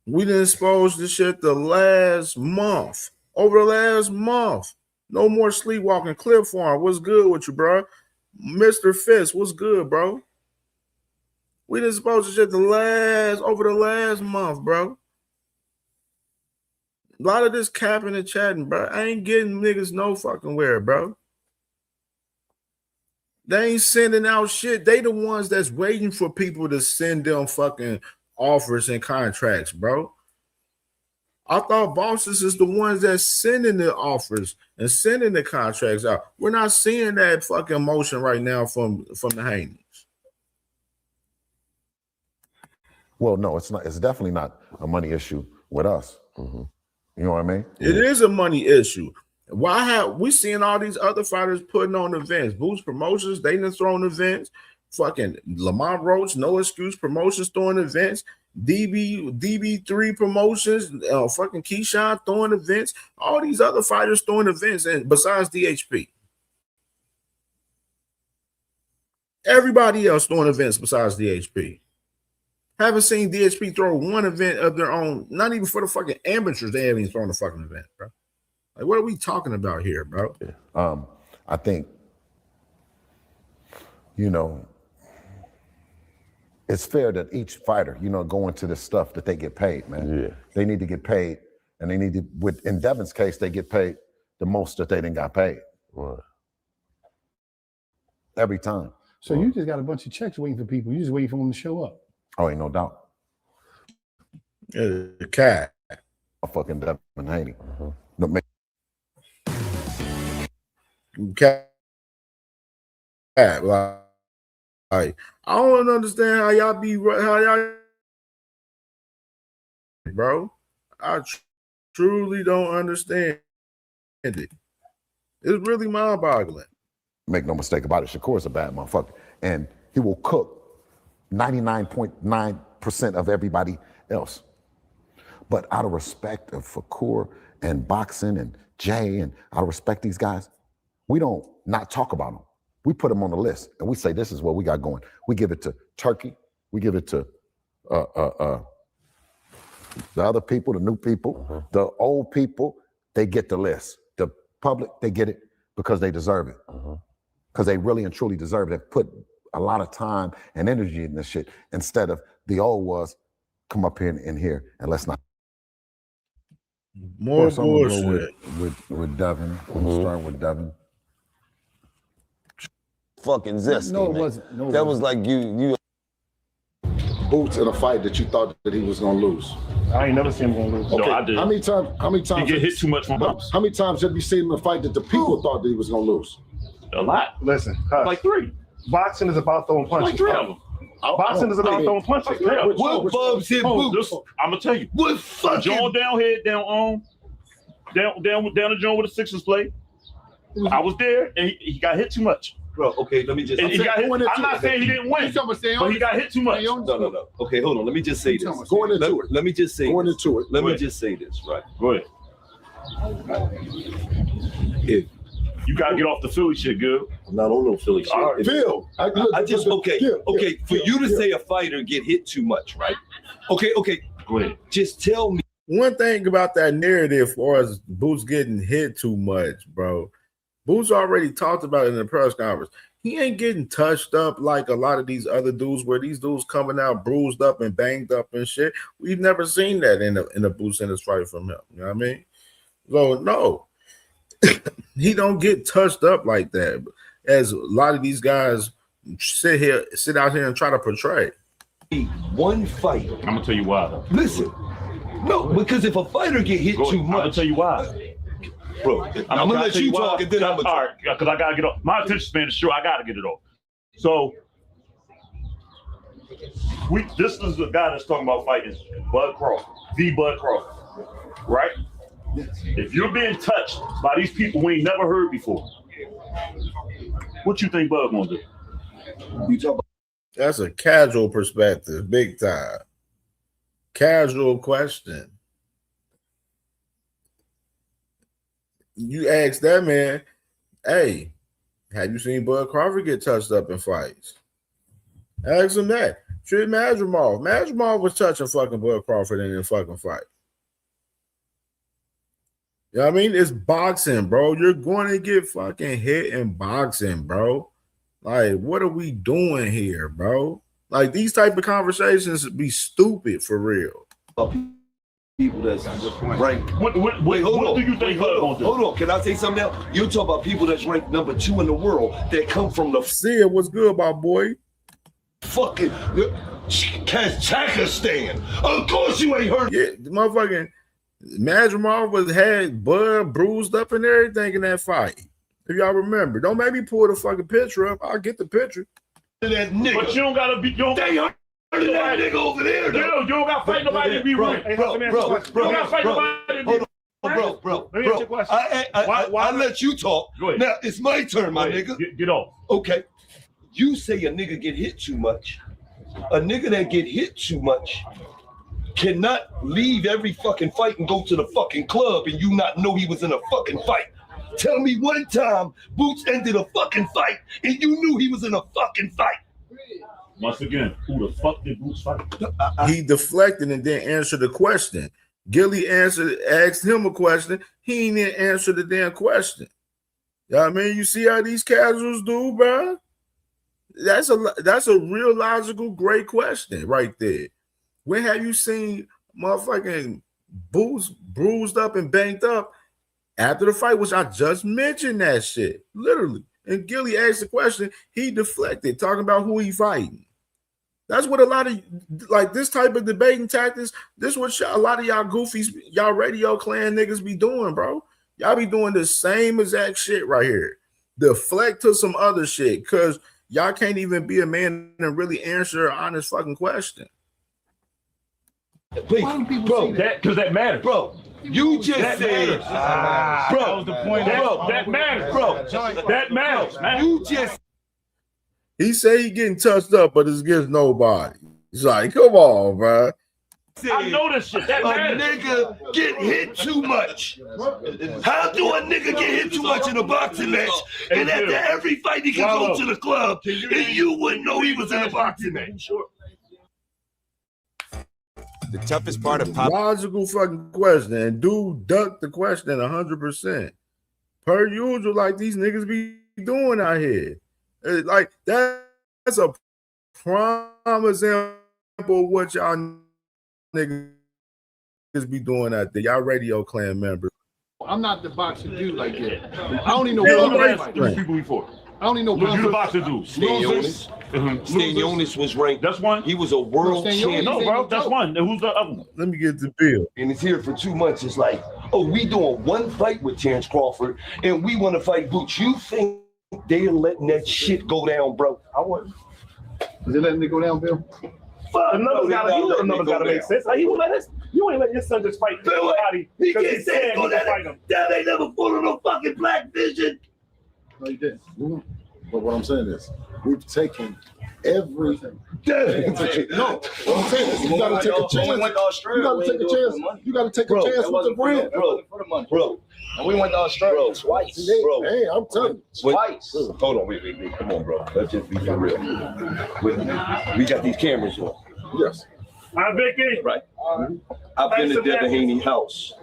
We done exposed this shit the last month. Over the last month. No more sleepwalking. Clip Farm, what's good with you, bro? Mr. Fist, what's good, bro? We done exposed this shit over the last month, bro. A lot of this capping and chatting, bro. I ain't getting niggas no fucking where, bro. They ain't sending out shit. They the ones that's waiting for people to send them fucking offers and contracts, bro. I thought bosses is the ones that's sending the offers and sending the contracts out. We're not seeing that fucking motion right now from the Haneys. Well, no, it's not. It's definitely not a money issue with us. You know what I mean? It is a money issue. Why have we seen all these other fighters putting on events? Boost Promotions, they done thrown events. Fucking Lamont Roach, No Excuse Promotions throwing events. DB3 Promotions, fucking Keyshawn throwing events. All these other fighters throwing events, and besides DHP. Everybody else throwing events besides DHP. Haven't seen DHP throw one event of their own, not even for the fucking amateurs. They haven't even thrown a fucking event, bro. Like, what are we talking about here, bro? I think, you know, it's fair that each fighter, you know, go into this stuff that they get paid, man. Yeah. They need to get paid, and they need to, in Devin's case, they get paid the most that they didn't got paid. Right. Every time. So you just got a bunch of checks waiting for people. You just waiting for them to show up. Oh, ain't no doubt. Cat. A fucking Devin Haney. No, Cat. Like, I don't understand how y'all bro. I truly don't understand it. It's really mind-boggling. Make no mistake about it, Shakur's a bad motherfucker. And he will cook 99.9% of everybody else. But out of respect of Shakur and boxing and Jay, and out of respect these guys, we don't not talk about them. We put them on the list and we say, this is what we got going. We give it to Turkey. We give it to the other people, the new people, the old people. They get the list. The public, they get it because they deserve it. Because they really and truly deserve it. They put a lot of time and energy in this shit instead of the old was come up here in here and let's not. More bullshit. Go with Devin. We'll start with Devin. Fucking zesty. No, it man. wasn't. No, it that was wasn't. like you. Boots in a fight that you thought that he was gonna lose. I ain't never seen him gonna lose. Okay. No, I did. How many times He get hit too much from Boots. How many times have you seen him in a fight that the people thought that he was gonna lose? A lot. Listen, like 3. Boxing is about throwing punches. Like 3 of them. Boxing is about throwing punches. What Bubs hit Boots? I'm gonna tell you. What fucking John down the joint with the Sixers play. I was there, and he got hit too much. Bro, okay, let me just. And he got hit. I'm not saying he didn't win, but he got hit too much. No. Okay, hold on. Let me just say this. Going into it. Let me just say. Going into it. Let me just say this. Right. Go ahead. If you gotta get off the Philly shit, good. I'm not on no Philly shit. Right. Phil, I just okay. For you to say a fighter get hit too much, right? Okay. Go ahead. Just tell me. One thing about that narrative as far as Boots getting hit too much, bro. Boots already talked about it in the press conference. He ain't getting touched up like a lot of these other dudes, where these dudes coming out bruised up and banged up and shit. We've never seen that in a Boots in this fight from him. You know what I mean? So no, he don't get touched up like that, as a lot of these guys sit out here and try to portray. One fight. I'm gonna tell you why. Listen, no, because if a fighter get hit too much, I'm gonna tell you why. Bro, I'm gonna let you talk and then I'm gonna. All right, because I gotta get off. My attention span is short. I gotta get it off. So, this is the guy that's talking about fighting Bud Crawford, the Bud Crawford, right? If you're being touched by these people we ain't never heard before, what you think Bud gonna do? You talk about. That's a casual perspective, big time. Casual question. You ask that man, hey, have you seen Bud Crawford get touched up in fights? Ask him that. Treat Madrimov. Madrimov was touching fucking Bud Crawford in a fucking fight. You know what I mean? It's boxing, bro. You're going to get fucking hit in boxing, bro. Like, what are we doing here, bro? Like, these type of conversations be stupid for real. People that's ranked. What do you think Bud gonna do? Hold on. Can I say something else? You talk about people that's ranked number 2 in the world that come from the. See it. What's good, my boy? Fucking Kazakhstan. Of course you ain't heard. Yeah, the motherfucking Madrimov had Bud bruised up and everything in that fight. If y'all remember, don't make me pull the fucking picture up. I'll get the picture. That nigga. But you don't gotta be. They heard that nigga over there. Though. You don't gotta fight nobody to be right. Bro. You don't gotta fight nobody to be right. Bro. Let me ask you a question. I let you talk. Go ahead. Now it's my turn, my nigga. Get off. Okay. You say a nigga get hit too much. A nigga that get hit too much cannot leave every fucking fight and go to the fucking club and you not know he was in a fucking fight. Tell me one time Boots ended a fucking fight and you knew he was in a fucking fight. Once again, who the fuck did Boots fight? He deflected and didn't answer the question. Gilly asked him a question. He didn't answer the damn question. You know what I mean? You see how these casuals do, bro? That's a real logical, great question right there. When have you seen motherfucking Boots bruised up and banged up after the fight, which I just mentioned that shit, literally. And Gilly asked the question, he deflected, talking about who he fighting. That's what a lot of, like, this type of debating tactics, this what a lot of y'all goofies, y'all radio clan niggas be doing, bro. Y'all be doing the same exact shit right here. Deflect to some other shit, because y'all can't even be a man and really answer an honest fucking question. Please, bro, because that matters. Bro, you just that said, bro, that was the point. That matters, bro. That matters, man. You just. He say he getting touched up, but it's against nobody. It's like, come on, bro. I know this shit. That matters. A nigga get hit too much. How do a nigga get hit too much in a boxing match? And after every fight he can go to the club and you wouldn't know he was in a boxing match? The toughest part of pop. Logical fucking question. And dude ducked the question 100%. Per usual, like these niggas be doing out here. Like that That's a prime example of what y'all niggas be doing out there. Y'all Radio Clan members. I'm not the boxing dude like that. I don't even know three people before. I don't even know. You the boxer dude. Stanionis. Stanionis was ranked. That's one. He was a world champion. No, bro, that's one. Who's the other one? Let me get the bill. And it's here for 2 months. It's like, oh, we doing one fight with Terrence Crawford, and we want to fight Boots. You think they're letting that shit go down, bro? I want. Is they letting it go down, Bill? Fuck, another gotta make sense. Like, he would let his. You ain't letting your son just fight anybody. He can't say that ain't never full of no fucking black vision. No, you didn't. But what I'm saying is, we've taken everything. No, what I'm saying is, you gotta take a chance. You gotta take a chance. You gotta take a chance with the brand, bro. And we went to Australia twice, bro. Hey, I'm telling you, twice. Hold on, wait. Come on, bro. Let's just be for real. We got these cameras on. Yes. I'm Vicky. Right. I've been to Devin Haney house.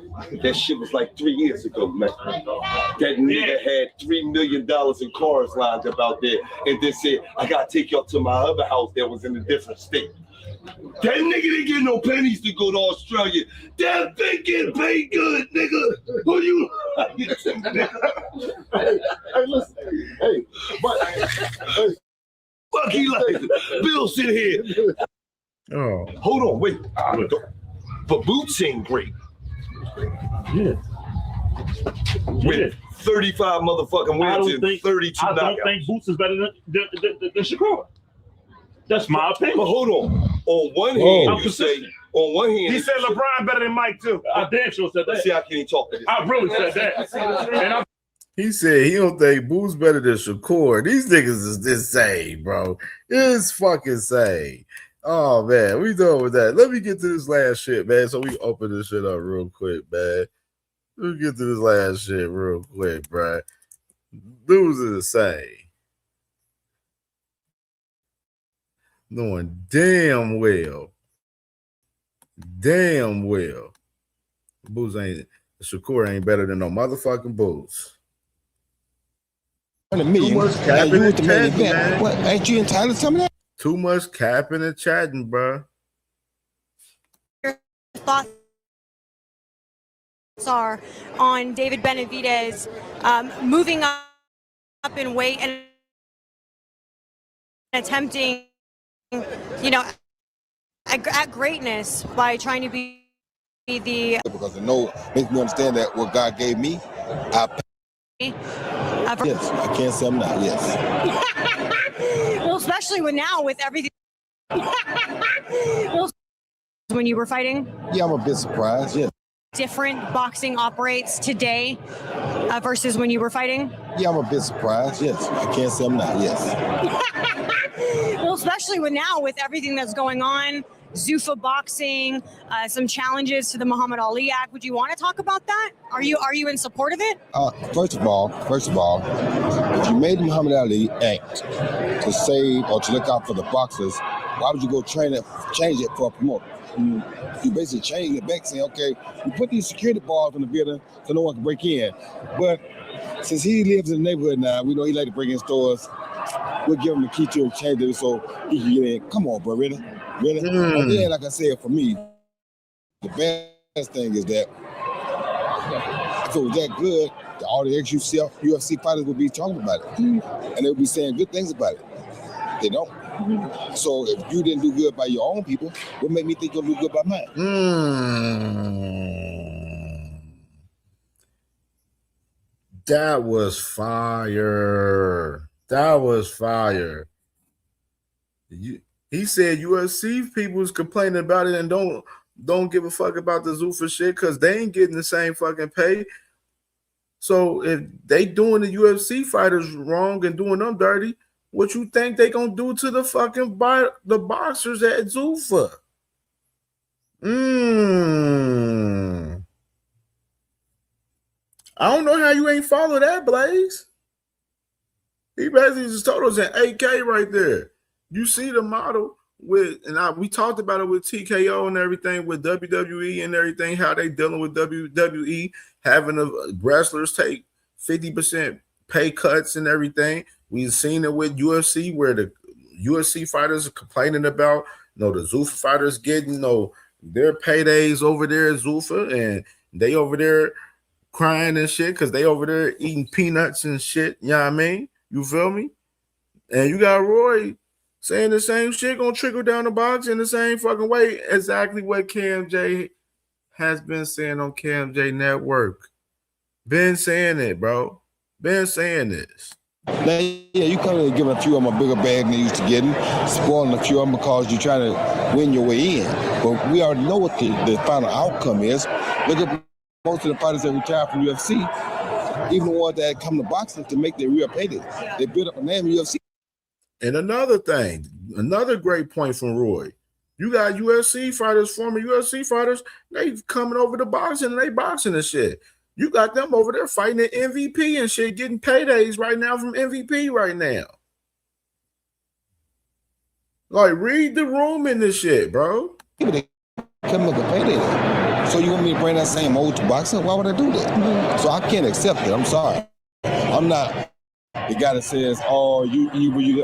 That shit was like 3 years ago, man. That nigga had $3 million in cars lined up out there and then said, I gotta take y'all to my other house that was in a different state. That nigga didn't get no pennies to go to Australia. That big getting paid good, nigga. Who you? Hey, listen. Hey, but hey. Fuck he like Bill sit here. Oh. Hold on, wait. But Boots ain't great. Yeah. With 35 motherfucking wins and 32 knockouts. I don't think Boots is better than Shakur. That's my opinion. But hold on. On one hand, you say, on one hand, he said LeBron better than Mike too. I damn sure said that. See, I can't even talk to this. I really said that. He said he don't think Boo's better than Shakur. These niggas is insane, bro. It's fucking insane. Oh man, we done with that. Let me get to this last shit, man. So we open this shit up real quick, man. Let me get to this last shit real quick, bro. Dudes is insane. Knowing damn well. Shakur ain't better than no motherfucking Boots. Too much capping and chatting, man. What? Ain't you entitled to some of that? Too much capping and chatting, bro. Your thoughts are on David Benavidez moving up in weight and attempting, at greatness by trying to be the. Because I know makes me understand that what God gave me, yes, I can't say I'm not. Yes. Well, especially now with everything. Well, when you were fighting. Yeah, I'm a bit surprised. Yes. Different boxing operates today versus when you were fighting. Yeah, I'm a bit surprised. Yes, I can't say I'm not. Yes. Well, especially now with everything that's going on, Zuffa Boxing, some challenges to the Muhammad Ali Act. Would you want to talk about that? Are you in support of it? First of all, if you made the Muhammad Ali Act to save or to look out for the boxers, why would you go change it for a promoter? You basically change it back, saying, okay, we put these security bars in the building so no one can break in. But since he lives in the neighborhood now, we know he like to break in stores. We'll give him the key to change it so he can get in. Come on, bro, really? Really? And then, like I said, for me, the best thing is that if it was that good, all the ex-UFC fighters would be talking about it. And they would be saying good things about it. They don't. So if you didn't do good by your own people, what made me think you'll do good by mine? That was fire. He said UFC people is complaining about it and don't give a fuck about the Zuffa shit because they ain't getting the same fucking pay. So if they doing the UFC fighters wrong and doing them dirty, what you think they gonna do to the fucking the boxers at Zuffa? I don't know how you ain't follow that, Blaze. He basically just told us an 8K right there. You see the model with, and we talked about it with TKO and everything, with WWE and everything, how they dealing with WWE, having the wrestlers take 50% pay cuts and everything. We've seen it with UFC where the UFC fighters are complaining about, the Zuffa fighters getting, their paydays over there at Zuffa, and they over there crying and shit because they over there eating peanuts and shit. You know what I mean? You feel me? And you got Roy saying the same shit gonna trickle down the box in the same fucking way. Exactly what CamJ has been saying on CamJNetwork. Been saying it, bro. Been saying this. Now, yeah, you come in and giving a few of them a bigger bag than they used to getting, spoiling a few of them because you're trying to win your way in. But we already know what the final outcome is. Look at most of the fighters that retire from UFC, even the ones that come to boxing to make their real payday. They build up a name in UFC. And another thing, another great point from Roy. You got UFC fighters, former UFC fighters, they coming over to boxing and they boxing and shit. You got them over there fighting at MVP and shit, getting paydays right now from MVP right now. Like, read the room in this shit, bro. They come make a payday. So you want me to bring that same old to boxing? Why would I do that? So I can't accept it. I'm sorry. I'm not the guy that says, oh, you.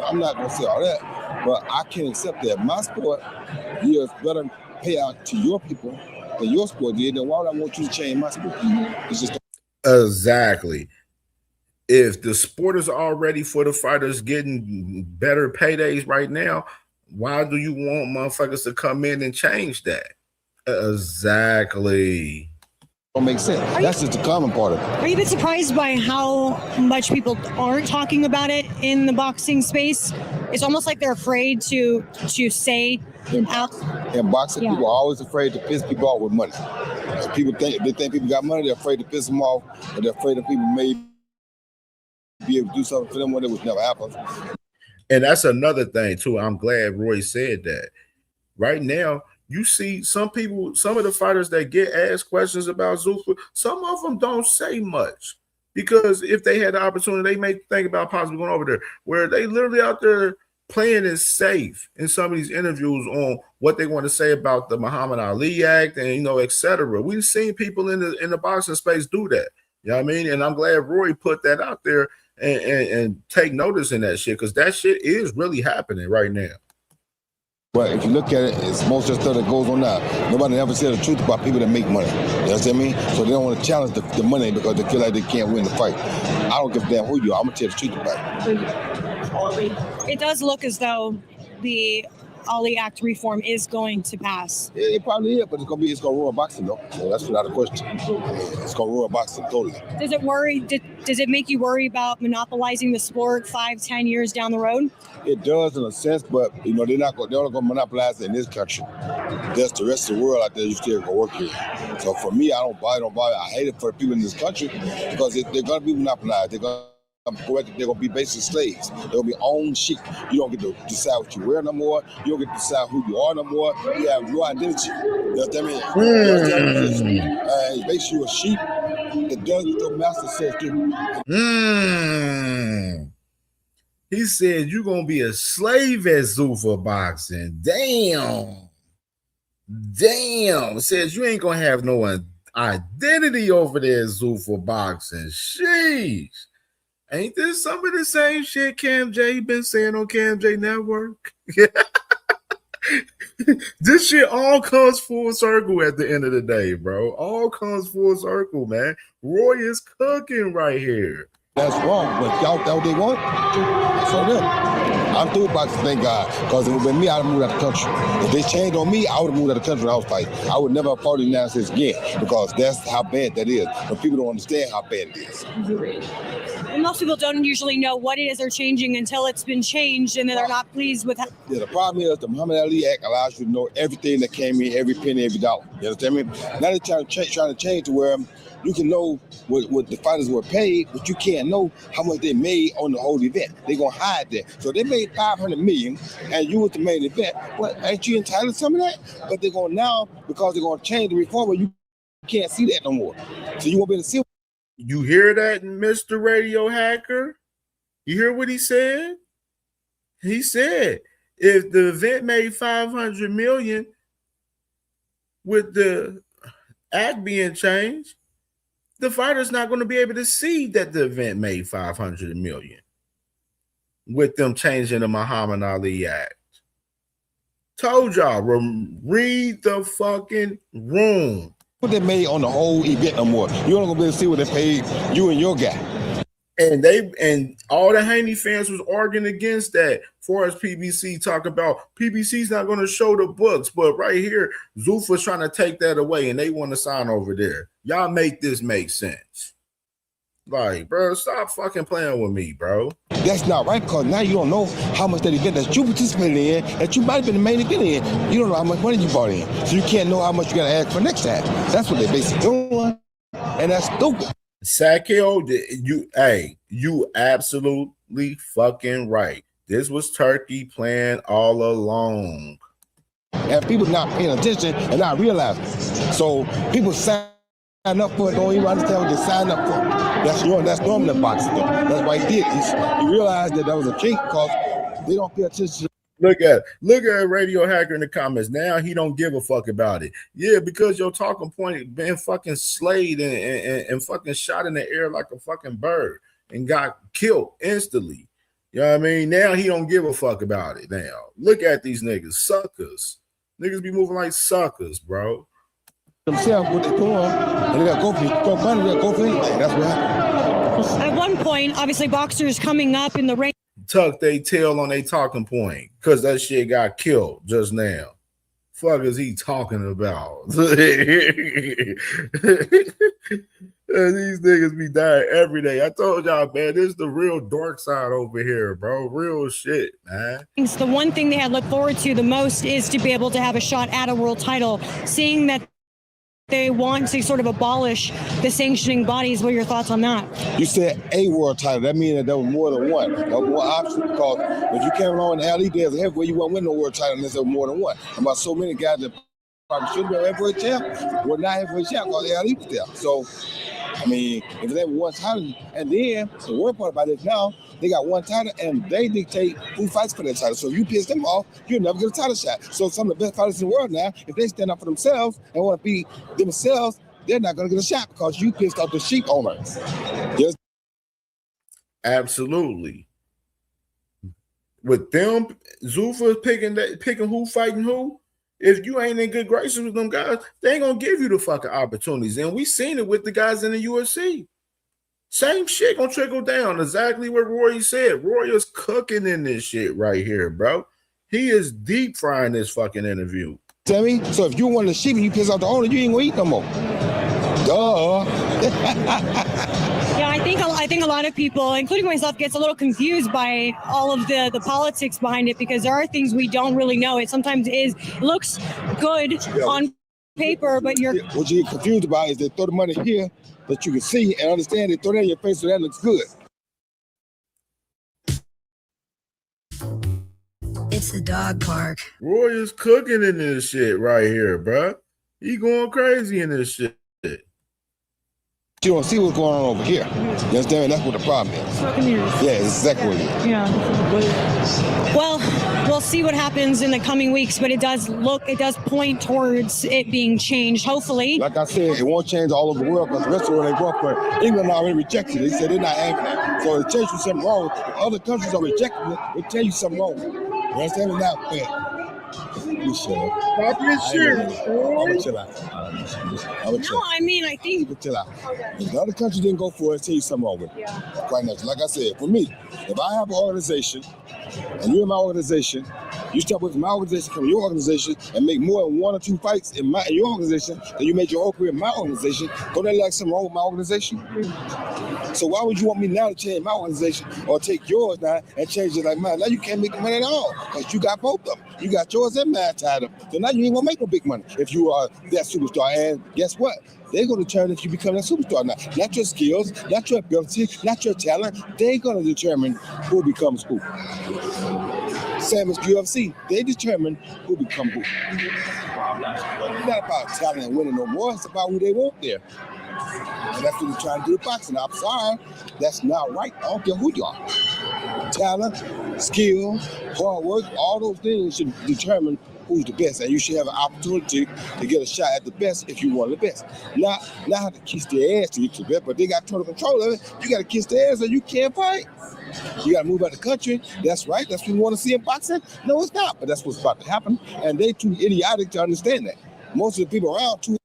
I'm not going to say all that. But I can't accept that. My sport gives better payout to your people than your sport did. Then why would I want you to change my sport? It's just exactly. If the sport is already for the fighters getting better paydays right now, why do you want motherfuckers to come in and change that? Exactly. Don't make sense. That's just the common part of it. Are you a bit surprised by how much people aren't talking about it in the boxing space? It's almost like they're afraid to say out. In boxing, people are always afraid to piss people off with money. People think people got money, they're afraid to piss them off, or they're afraid that people may be able to do something for them when it was never happened. And that's another thing too. I'm glad Roy said that. Right now, you see some people, some of the fighters that get asked questions about Zuffa, some of them don't say much because if they had the opportunity, they may think about possibly going over there, where they literally out there playing it safe in some of these interviews on what they want to say about the Muhammad Ali Act and, et cetera. We've seen people in the boxing space do that. You know what I mean? And I'm glad Roy put that out there and take notice in that shit, because that shit is really happening right now. But if you look at it, it's most of the stuff that goes on now. Nobody ever said the truth about people that make money. You know what I mean? So they don't want to challenge the money because they feel like they can't win the fight. I don't give a damn who you are. I'm going to tell the truth about it. It does look as though the Ali Act reform is going to pass. It probably is, but it's gonna ruin boxing though. So that's not a question. It's gonna ruin boxing totally. Does it worry? Does it make you worry about monopolizing the sport 5-10 years down the road? It does in a sense, but they're not gonna monopolize it in this country. There's the rest of the world out there. You still gonna work here. So for me, I don't buy it. I hate it for the people in this country because they're gonna be monopolized. They're gonna be basically slaves. They're gonna be own sheep. You don't get to decide what you wear no more. You don't get to decide who you are no more. You have no identity. You know what I mean? It makes you a sheep. It does what your master says to. He said you're gonna be a slave at Zuffa Boxing. Damn. It says you ain't gonna have no identity over there at Zuffa Boxing. Sheesh. Ain't this some of the same shit CamJ been saying on CamJNetwork? This shit all comes full circle at the end of the day, bro. All comes full circle, man. Roy is cooking right here. That's wrong, but y'all what they want? So them. I'm through boxing, thank God. Because if it would have been me, I would have moved out of the country. If they changed on me, I would have moved out of the country when I was fighting. I would never have fought in the United States again because that's how bad that is. But people don't understand how bad it is. And most people don't usually know what it is they're changing until it's been changed and then they're not pleased with how. Yeah, the problem is the Muhammad Ali Act allows you to know everything that came in, every penny, every dollar. You understand me? Now they're trying to change to where you can know what the fighters were paid, but you can't know how much they made on the whole event. They're going to hide that. So they made $500 million and you was the main event. Well, ain't you entitled to some of that? But they're going now, because they're going to change the reform, you can't see that no more. So you won't be able to see. You hear that, Mr. Radio Hacker? You hear what he said? He said, if the event made $500 million with the act being changed, the fighter's not going to be able to see that the event made $500 million. with them changing the Muhammad Ali Act. Told y'all, read the fucking room. What they made on the whole event no more. You're not gonna be able to see what they paid you and your guy. And all the Haney fans was arguing against that. For as PBC talk about, PBC's not going to show the books, but right here, Zuffa's trying to take that away, and they want to sign over there. Y'all make this make sense. Like, bro, stop fucking playing with me, bro. That's not right, because now you don't know how much that event that you participated in, that you might have been the main event in. You don't know how much money you bought in. So you can't know how much you got to ask for next time. That's what they basically doing. And that's stupid. Sakil, you absolutely fucking right. This was Turkey plan all along. And people not paying attention and not realizing. So people sign up for it, don't even understand what they signed up for. That's normal in boxing. That's why he did. He realized that was a cheat because they don't pay attention. Look at Radio Hacker in the comments. Now he don't give a fuck about it. Yeah, because your talking point been fucking slayed and fucking shot in the air like a fucking bird and got killed instantly. You know what I mean? Now he don't give a fuck about it. Now look at these niggas, suckers. Niggas be moving like suckers, bro. Themselves what they doing, and they got go for anything. That's what happened. At one point, obviously, boxers coming up in the ring. Tuck they tail on their talking point because that shit got killed just now. Fuck is he talking about? These niggas be dying every day. I told y'all, man, this is the real dark side over here, bro. Real shit, man. The one thing they had looked forward to the most is to be able to have a shot at a world title. Seeing that they want to sort of abolish the sanctioning bodies. What are your thoughts on that? You said a world title. That means that there was more than one. There was more options because if you came along in the alley days, heavyweight, you won't win no world title unless there was more than one. About so many guys that probably should have been heavyweight champ were not heavyweight champ because the alley was there. So, I mean, if they were one title, and then the worst part about it now, they got one title and they dictate who fights for that title. So if you piss them off, you'll never get a title shot. So some of the best fighters in the world now, if they stand up for themselves and want to be themselves, they're not going to get a shot because you pissed off the sheep owners. Yes. Absolutely. With them, Zuffa picking who fighting who, if you ain't in good graces with them guys, they ain't going to give you the fucking opportunities. And we seen it with the guys in the UFC. Same shit gonna trickle down. Exactly what Roy said. Roy is cooking in this shit right here, bro. He is deep frying this fucking interview. Tell me, so if you want the sheep and you piss off the owner, you ain't gonna eat no more. Duh. Yeah, I think a lot of people, including myself, gets a little confused by all of the politics behind it because there are things we don't really know. It sometimes looks good on paper, but what you get confused about is they throw the money here that you can see and understand. They throw that in your face, so that looks good. It's a dog park. Roy is cooking in this shit right here, bro. He going crazy in this shit. You don't see what's going on over here. You understand? That's what the problem is. Yeah, exactly what it is. Yeah. Well, we'll see what happens in the coming weeks, but it does point towards it being changed, hopefully. Like I said, it won't change all over the world because the rest of the world they work for. England already rejected it. They said they're not having it. So it tells you something wrong. If other countries are rejecting it, it tells you something wrong. You understand? It's not fair. You shut up. Stop your shit. I'm gonna chill out. No, I mean, I think. Chill out. If the other country didn't go for it, tell you something wrong with it. Yeah. Quite naturally. Like I said, for me, if I have an organization and you're in my organization, you step away from my organization, come to your organization, and make more than 1 or 2 fights in your organization than you made your whole career in my organization, don't that like something wrong with my organization? So why would you want me now to change my organization or take yours now and change it like mine? Now you can't make the money at all because you got both of them. You got yours and mine tied up. So now you ain't gonna make no big money if you are that superstar. And guess what? They're gonna determine if you become that superstar now. Not your skills, not your ability, not your talent. They're gonna determine who becomes who. Same as UFC, they determine who becomes who. It's not about talent and winning no more. It's about who they want there. And that's what they're trying to do in boxing. I'm sorry, that's not right. I don't care who you are. Talent, skill, hard work, all those things should determine who's the best, and you should have an opportunity to get a shot at the best if you want the best. Not have to kiss their ass to get to the best, but they got total control of it. You got to kiss their ass or you can't fight. You got to move out the country. That's right. That's what we want to see in boxing. No, it's not, but that's what's about to happen, and they too idiotic to understand that. Most of the people around too.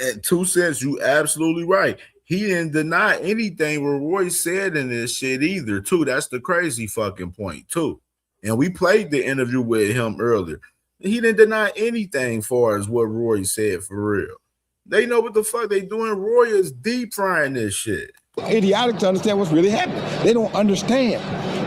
At 2 cents, you absolutely right. He didn't deny anything what Roy said in this shit either, too. That's the crazy fucking point, too. And we played the interview with him earlier. He didn't deny anything far as what Roy said for real. They know what the fuck they doing. Roy is deep frying this shit. Idiotic to understand what's really happening. They don't understand.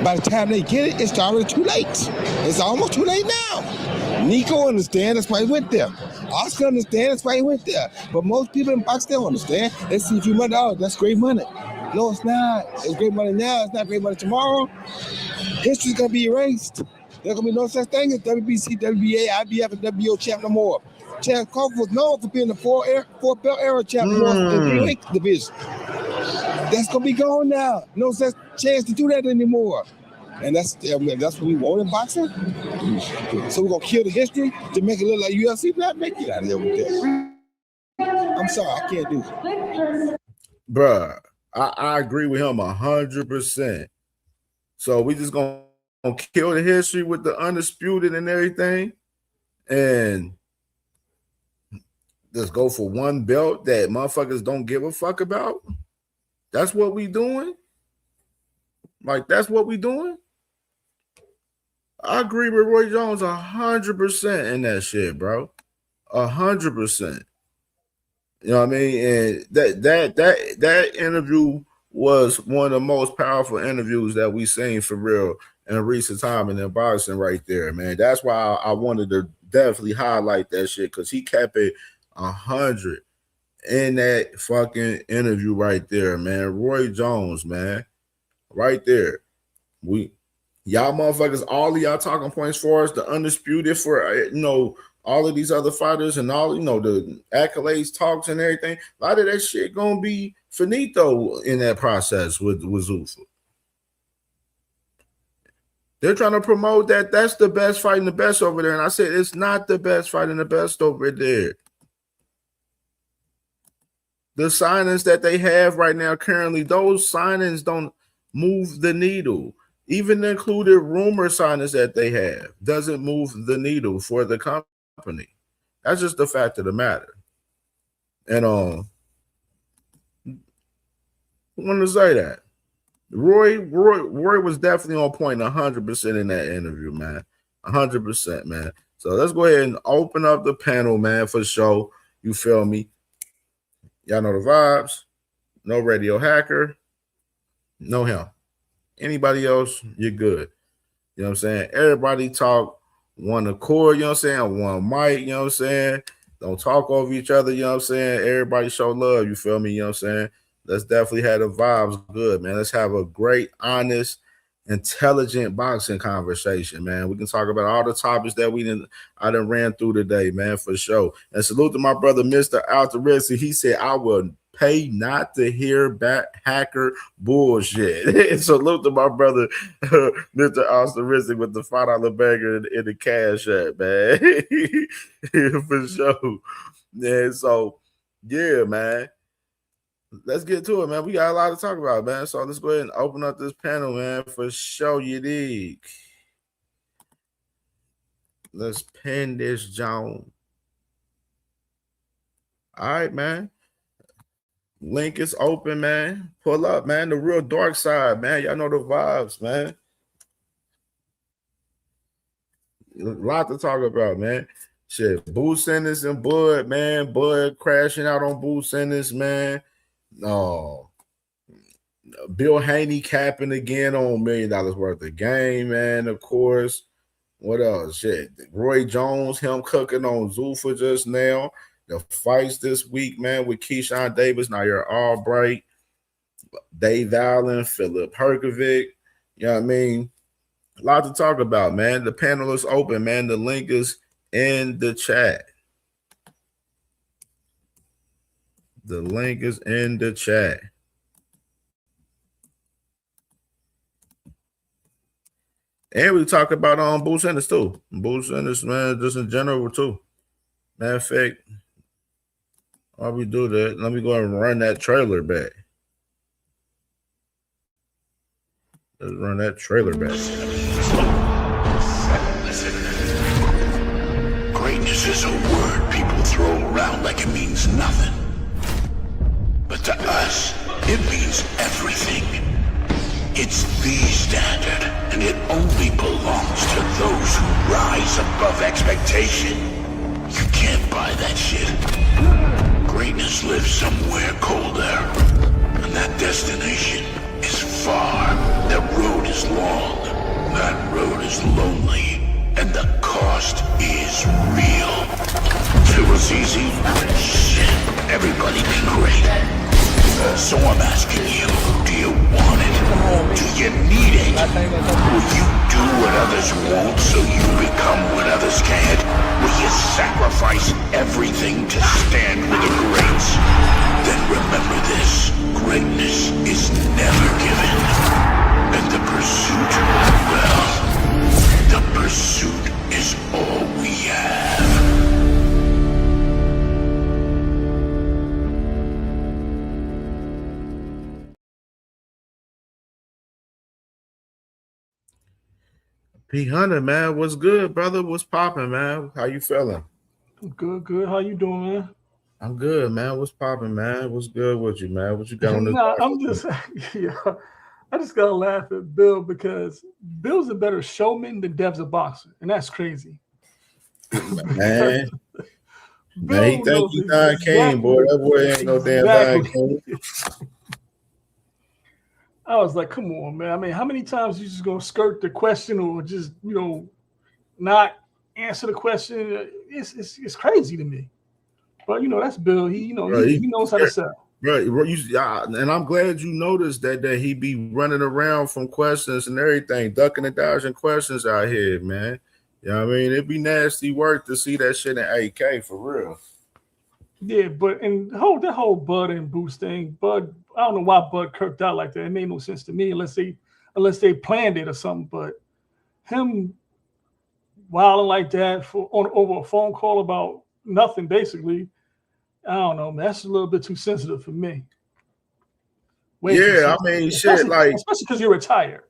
By the time they get it, it's already too late. It's almost too late now. Nico understands, that's why he went there. Oscar understands, that's why he went there. But most people in boxing don't understand. They see a few $100, that's great money. No, it's not. It's great money now. It's not great money tomorrow. History's gonna be erased. There's gonna be no such thing as WBC, WBA, IBF, and WBO champ no more. Chad Crawford was known for being the four belt era champ in the weight division. That's gonna be gone now. No such chance to do that anymore. And that's what we want in boxing. So we're gonna kill the history to make it look like UFC. Not make it out of there with that. I'm sorry, I can't do it. Bruh, I agree with him 100%. So we just gonna kill the history with the undisputed and everything, and just go for one belt that motherfuckers don't give a fuck about. That's what we doing. Like, that's what we doing. I agree with Roy Jones 100% in that shit, bro. 100%. You know what I mean? And that interview was one of the most powerful interviews that we seen for real in recent time in the boxing right there, man. That's why I wanted to definitely highlight that shit, because he kept it 100 in that fucking interview right there, man. Roy Jones, man. Right there. Y'all motherfuckers, all of y'all talking points for us, the undisputed for, all of these other fighters and all, the accolades, talks and everything. A lot of that shit gonna be finito in that process with Zuffa. They're trying to promote that that's the best fighting the best over there. And I said, it's not the best fighting the best over there. The signings that they have right now currently, those signings don't move the needle. Even the included rumor signings that they have doesn't move the needle for the company. That's just the fact of the matter. And I want to say that Roy was definitely on point 100% in that interview, man. 100%, man. So let's go ahead and open up the panel, man, for sure. You feel me? Y'all know the vibes. No radio hacker. No him. Anybody else, you're good. You know what I'm saying? Everybody talk one accord, you know what I'm saying? One mic, you know what I'm saying? Don't talk over each other, you know what I'm saying? Everybody show love, you feel me? You know what I'm saying? Let's definitely have the vibes good, man. Let's have a great, honest, intelligent boxing conversation, man. We can talk about all the topics that I done ran through today, man, for sure. And salute to my brother, Mr. Altarissi. He said, I will pay not to hear back hacker bullshit. And salute to my brother, Mr. Altarissi, with the $5 bagger in the cash app, man. For sure. Yeah, so, yeah, man. Let's get to it, man. We got a lot to talk about, man. So let's go ahead and open up this panel, man, for show you dig. Let's pin this John. All right, man. Link is open, man. Pull up, man. The real dark side, man. Y'all know the vibes, man. A lot to talk about, man. Shit, Boo Ennis and Bud, man. Bud crashing out on Boo Ennis, man. No, Bill Haney capping again on $1 million worth of game, man. Of course. What else? Shit. Roy Jones, him cooking on Zuffa just now. The fights this week, man, with Keyshawn Davis. Now you're all bright. Dave Allen, Philip Herkovic. You know what I mean? A lot to talk about, man. The panel is open, man. The link is in the chat. The link is in the chat. And we talk about Boots Ennis too. Boots Ennis, man, just in general too. Matter of fact, while we do that, let me go and run that trailer back. Let's run that trailer back. Greatness is a word people throw around like it means nothing. But to us, it means everything. It's the standard, and it only belongs to those who rise above expectation. You can't buy that shit. Greatness lives somewhere colder, and that destination is far. That road is long, that road is lonely, and the cost is real. If it was easy, shit, everybody be great. So I'm asking you, do you want it? Do you need it? Will you do what others won't so you become what others can't? Will you sacrifice everything to stand with the greats? Then remember this, greatness is never given. And the pursuit, well, the pursuit is all we have. P100, man, what's good, brother? What's popping, man? How you feeling? Good. How you doing, man? I'm good, man. What's popping, man? What's good with you, man? What you got on this? I'm just, I just gotta laugh at Bill because Bill's a better showman than Dev's a boxer, and that's crazy. Man, man, he think he Don King, boy. That boy ain't no damn Don King. I was like, come on, man. I mean, how many times you just gonna skirt the question or just, not answer the question? It's crazy to me. But that's Bill. He knows how to sell. Right, and I'm glad you noticed that he be running around from questions and everything, ducking and dodging questions out here, man. You know what I mean? It'd be nasty work to see that shit in 8K for real. Yeah, but that whole Bud and Boots thing, Bud, I don't know why Bud kirked out like that. It made no sense to me unless they planned it or something. But him wilding like that over a phone call about nothing, basically, I don't know, man. That's a little bit too sensitive for me. I mean, shit, especially because you're retired.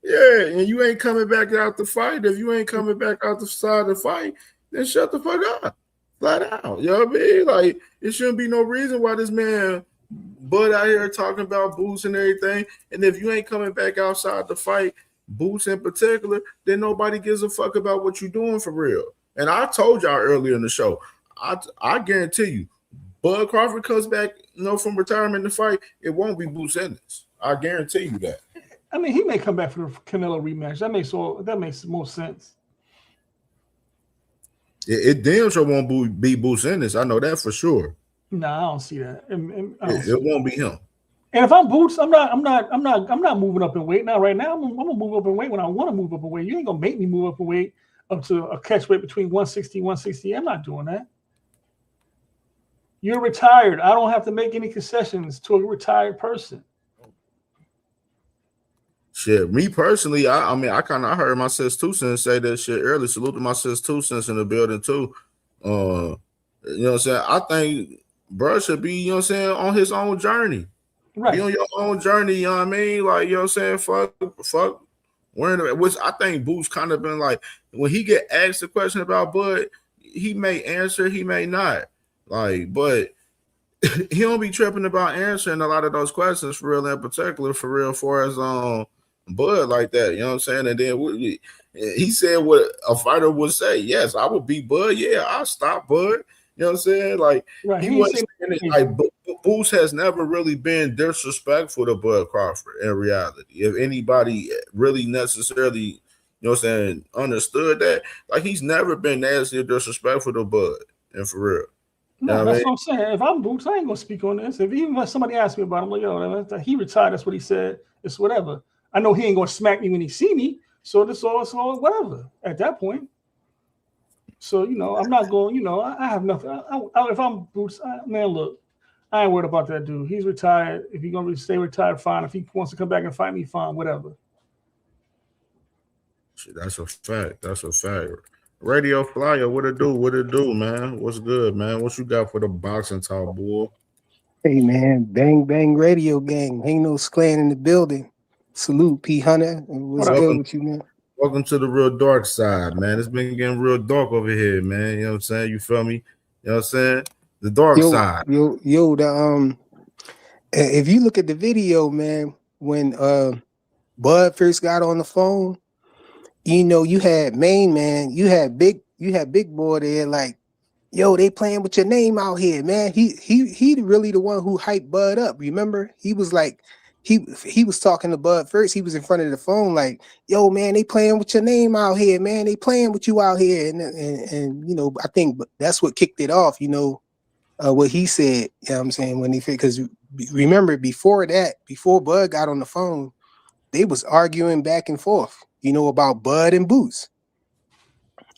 Yeah, and you ain't coming back out the fight. If you ain't coming back out the side of the fight, then shut the fuck up. Flat out. You know what I mean? Like, it shouldn't be no reason why this man Bud out here talking about Boots and everything. And if you ain't coming back outside the fight, Boots in particular, then nobody gives a fuck about what you're doing for real. And I told y'all earlier in the show, I guarantee you, Bud Crawford comes back, from retirement to fight, it won't be Boots Ennis. I guarantee you that. I mean, he may come back for the Canelo rematch. That makes more sense. It damn sure won't be Boots Ennis. I know that for sure. No, I don't see that. It won't be him. And if I'm Boots, I'm not moving up in weight. Now, right now, I'm gonna move up in weight when I want to move up in weight. You ain't gonna make me move up in weight up to a catch weight between 160 and 160. I'm not doing that. You're retired. I don't have to make any concessions to a retired person. Shit, me personally, I heard my sis 2 cents say that shit earlier. Salute to my sis 2 cents in the building too. You know what I'm saying? I think bro should be, on his own journey. Right. Be on your own journey, you know what I mean? Like, you know what I'm saying? Fuck. Which I think Boots kind of been like, when he get asked a question about Bud, he may answer, he may not. Like, but he don't be tripping about answering a lot of those questions for real, in particular, for real, for as Bud like that, you know what I'm saying? And then he said what a fighter would say. Yes, I would beat Bud. Yeah, I'll stop Bud. You know what I'm saying? Like, right. He wasn't saying it, like, Boots has never really been disrespectful to Bud Crawford in reality. If anybody really necessarily, you know what I'm saying, understood that, like, he's never been nasty or disrespectful to Bud, and for real. No, that's what I'm saying. If I'm Boots, I ain't gonna speak on this. Even if somebody asks me about him, I'm like, yo, he retired. That's what he said. It's whatever. I know he ain't gonna smack me when he see me, so it's all whatever at that point. So I'm not going. I have nothing. If I'm Boots, man, look, I ain't worried about that dude. He's retired. If he's gonna stay retired, fine. If he wants to come back and fight me, fine, whatever. That's a fact. That's a fact. Radio Flyer, what it do? What it do, man? What's good, man? What you got for the boxing talk, boy? Hey, man, bang, bang, radio gang. Ain't no Clan in the building. Salute, P. Hunter. What's good with you, man? Welcome to the real dark side, man. It's been getting real dark over here, man. You know what I'm saying? You feel me? You know what I'm saying? The dark side. If you look at the video, man, when Bud first got on the phone, you know, you had main man, you had big boy there, like, yo, they playing with your name out here, man. He really the one who hyped Bud up. Remember? He was like, he was talking to Bud first. He was in front of the phone, like, yo, man, they playing with your name out here, man. They playing with you out here. And you know, I think that's what kicked it off, you know, what he said, you know what I'm saying, when because remember before that, before Bud got on the phone, they was arguing back and forth, you know, about Bud and Boots.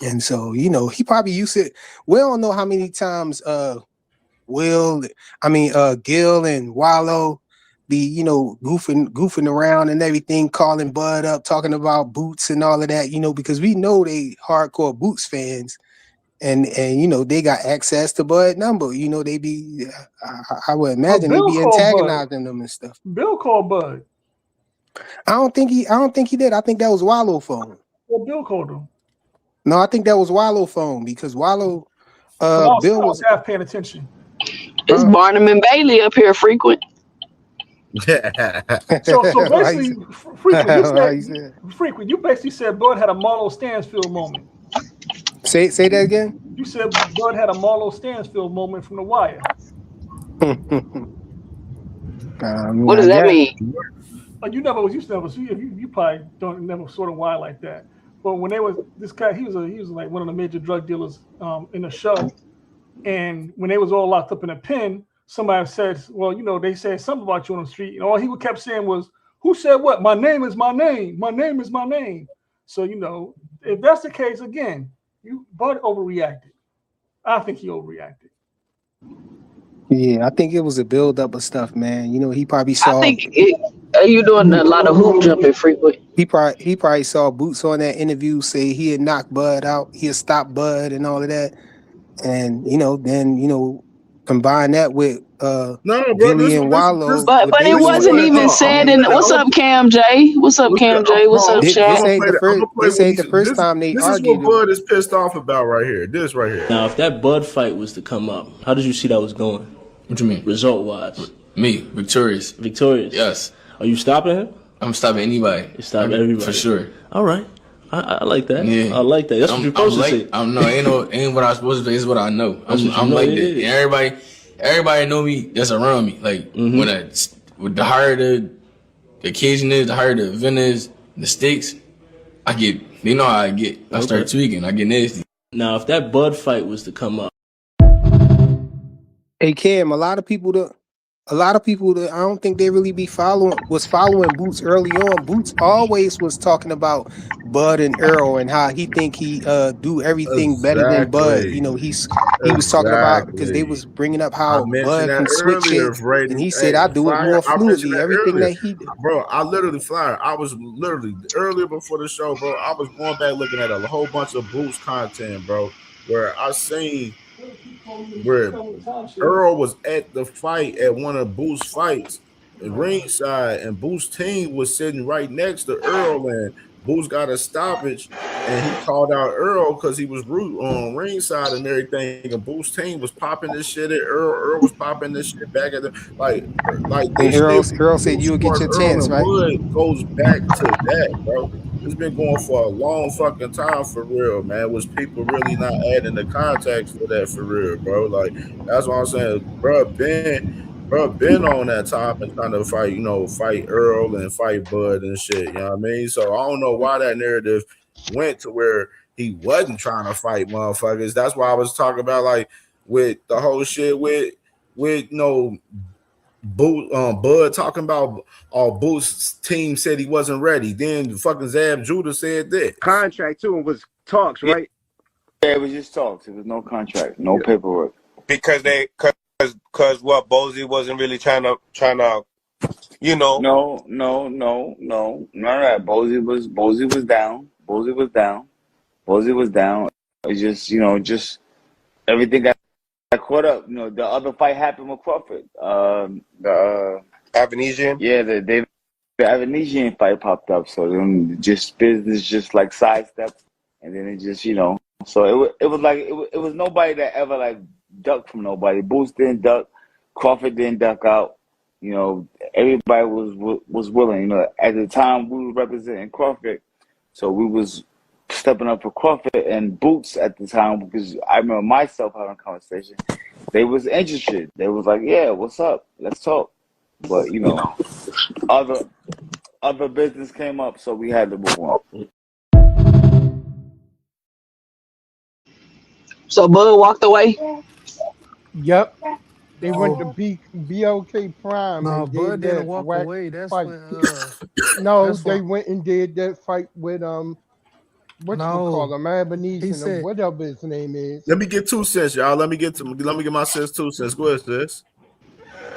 And so, you know, he probably used it. We don't know how many times Gil and Wallow be, you know, goofing around and everything, calling Bud up, talking about Boots and all of that, you know, because we know they hardcore Boots fans. And you know, they got access to Bud number. You know, they be I would imagine they be antagonizing them and stuff. Bill called Bud. I don't think he did. I think that was Wallow phone. Well, Bill called him. No, I think that was Wallow phone because Wallow Bill was half paying attention. It's Barnum and Bailey up here frequent. So basically, frequent. You basically said Bud had a Marlo Stansfield moment. Say that again. You said Bud had a Marlo Stansfield moment from The Wire. What does that mean? You probably don't never sort of why like that. But when they was this guy, he was like one of the major drug dealers in the show, and when they was all locked up in a pen, somebody said, "Well, you know, they said something about you on the street," and all he kept saying was, "Who said what? My name is my name. My name is my name." So you know, if that's the case, again, Bud overreacted. I think he overreacted. Yeah, I think it was a buildup of stuff, man. You know, he probably saw. I think you doing a lot of hoop jumping frequent. He probably saw Boots on that interview say he had knocked Bud out, he had stopped Bud and all of that, and you know, then you know, combine that with Billy and Wallow. But it wasn't even said in. What's up, Cam J? What's up, Cam J? What's up, Shaq? This ain't the first time they argued. This is what Bud is pissed off about right here. This right here. Now, if that Bud fight was to come up, how did you see that was going? What you mean? Result-wise. Me, victorious. Victorious? Yes. Are you stopping him? I'm stopping anybody. You stop everybody? For sure. All right. I like that. Yeah. I like that. That's what you're supposed to say. Ain't what I'm supposed to say. It's what I know. I'm like that. Everybody know me that's around me. Like, with the higher the occasion is, the higher the event is, the stakes, they know how I get. I start tweaking. I get nasty. Now, if that Bud fight was to come up. Hey Cam, a lot of people that I don't think they really following Boots early on. Boots always was talking about Bud and Earl and how he think he do everything better than Bud. You know, he was talking about because they was bringing up how Bud can switch it, and he said I do it more fluidly. Everything that he did. Bro, I was literally earlier before the show, bro. I was going back looking at a whole bunch of Boots content, bro, where I seen where Earl was at the fight at one of Boo's fights at ringside, and Boo's team was sitting right next to Earl, and Boo's got a stoppage, and he called out Earl because he was rude on ringside and everything, and Boo's team was popping this shit at Earl was popping this shit back at them like Earl said you'll get your chance, right? Wood goes back to that, bro. It's been going for a long fucking time for real, man. Was people really not adding the context for that for real, bro? Like, that's what I'm saying. Bro, been on that top and trying to fight Earl and fight Bud and shit, you know what I mean? So I don't know why that narrative went to where he wasn't trying to fight motherfuckers. That's why I was talking about, like, with the whole shit with Bud talking about Boo's team said he wasn't ready. Then fucking Zab Judah said that contract too, and was talks, right? Yeah, it was just talks. It was no contract, no paperwork. Because what Bozy wasn't really trying to you know. No, none of that. Bozy was down. Bozy was down. It's just, just everything got caught up. The other fight happened with Crawford. The Avanesian? Yeah, the Avanesian fight popped up. So then just business just like sidestepped. And then it just, so it was like, it was nobody that ever like ducked from nobody. Boots didn't duck. Crawford didn't duck out. Everybody was willing. At the time we were representing Crawford. So we was stepping up for Crawford and Boots at the time, because I remember myself having a conversation. They was interested. They was like, yeah, what's up? Let's talk. But, other business came up, so we had to move on. So Bud walked away? Yep. They went to BOK Prime. No, and Bud did didn't that walk whack away. That's fight. when No, that's they when- went and did that fight with what you call him, Ebenezer, or whatever his name is. Let me get 2 cents, y'all. Let me get my sis 2 cents. Go ahead, sis.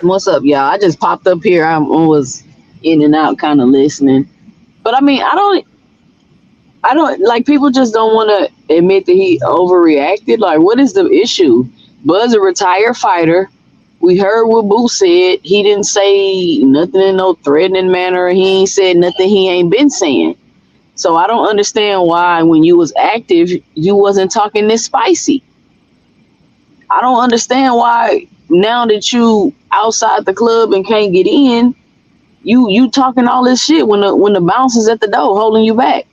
What's up, y'all? I just popped up here. I was in and out kind of listening. But I mean, I don't like, people just don't want to admit that he overreacted. Like, what is the issue? Bud's a retired fighter. We heard what Boo said. He didn't say nothing in no threatening manner. He ain't said nothing he ain't been saying. So I don't understand why when you was active, you wasn't talking this spicy. I don't understand why now that you outside the club and can't get in, you talking all this shit when the bouncer's at the door holding you back.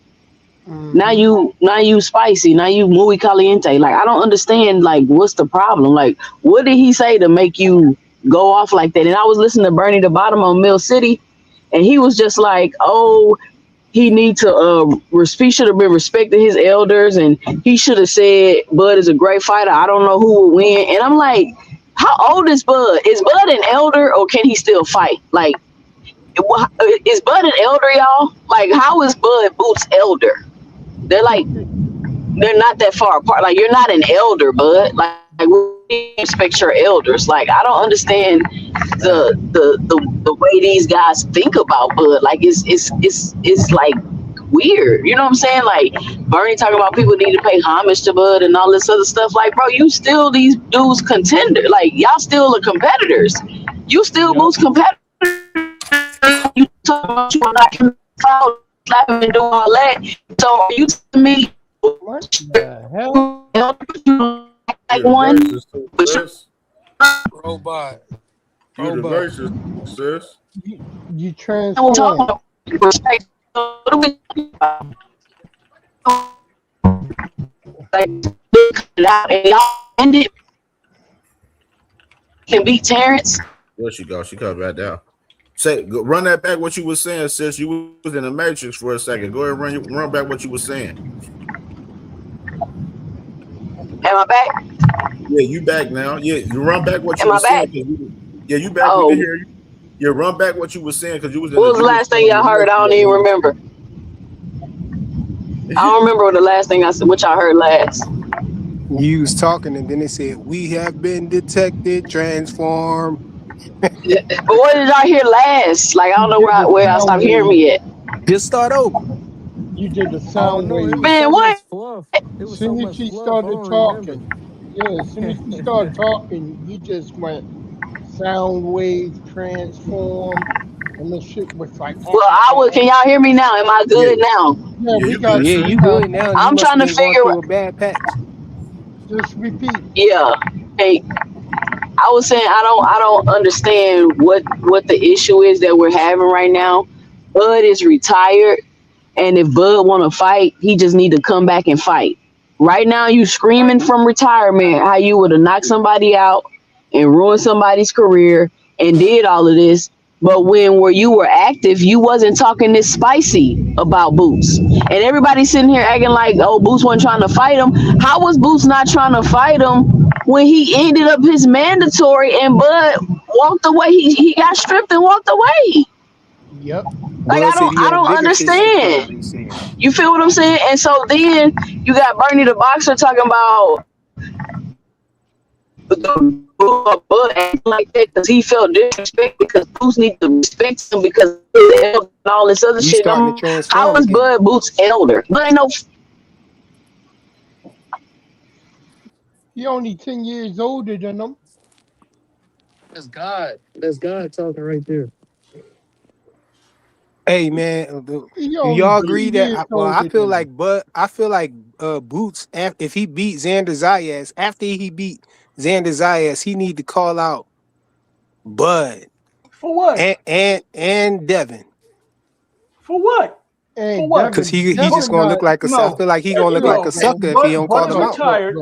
Now you spicy. Now you muy caliente. Like, I don't understand, like, what's the problem? Like, what did he say to make you go off like that? And I was listening to Bernie the Bottom on Mill City, and he was just like, oh, he need to he should have been respecting his elders, and he should have said Bud is a great fighter. I don't know who will win. And I'm like, how old is Bud? Is Bud an elder, or can he still fight? Like, is Bud an elder, y'all? Like, how is Bud Boots elder? They're not that far apart. Like, you're not an elder, Bud. Like we expect your elders. Like, I don't understand the way these guys think about Bud. Like, it's like weird. You know what I'm saying? Like, Bernie talking about people need to pay homage to Bud and all this other stuff. Like, bro, you still these dudes contender. Like, y'all still are competitors. You still Boots competitors. You talk about you not foul, slapping and doing all that. So are you telling me what the hell? Like one robot. You the racist, sis. You transform. Respect. Ended. Can beat Terrence. There she goes. She comes right down. Run that back. What you was saying, sis? You was in the matrix for a second. Go ahead and run back what you was saying. Am I back? Yeah, you back now. Yeah, you run back what you Am was I saying. Yeah, you back. Oh. We can hear you. Yeah, run back what you was saying because you was. What was the last thing y'all heard? I don't even remember. I don't remember what the last thing I said. What y'all heard last? You was talking, and then it said, "We have been detected, transformed." But what did y'all hear last? Like, I don't know where I stopped hearing me at. Just start over. You did the sound wave. Man, what? As soon as she started talking, as soon as she started talking, you just went sound wave, transform, and the shit was like. Well, can y'all hear me now? Am I good now? Yeah, we got you. You good now. I'm trying to figure out a bad patch. Just repeat. Yeah. Hey, I was saying I don't understand what the issue is that we're having right now. Bud is retired, and if Bud want to fight, he just need to come back and fight. Right now, you screaming from retirement how you would have knocked somebody out and ruined somebody's career and did all of this. But where you were active, you wasn't talking this spicy about Boots. And everybody sitting here acting like, oh, Boots wasn't trying to fight him. How was Boots not trying to fight him when he ended up his mandatory and Bud walked away? He got stripped and walked away. Yep. Like, I don't understand. You feel what I'm saying? And so then you got Bernie the boxer talking about Bud acting like that because he felt disrespect because Boots need to respect him because of the elder and all this other You shit. starting to transform How is again. Bud Boots elder? But ain't no. He only 10 years older than him. That's God. That's God talking right there. Hey man, do y'all agree that? I feel like Boots. If he beat Xander Zayas, after he beat Xander Zayas, he need to call out Bud For what? and Devin. For what? For what? Because he just gonna look like a. I feel like he gonna look like a sucker if he don't call him out.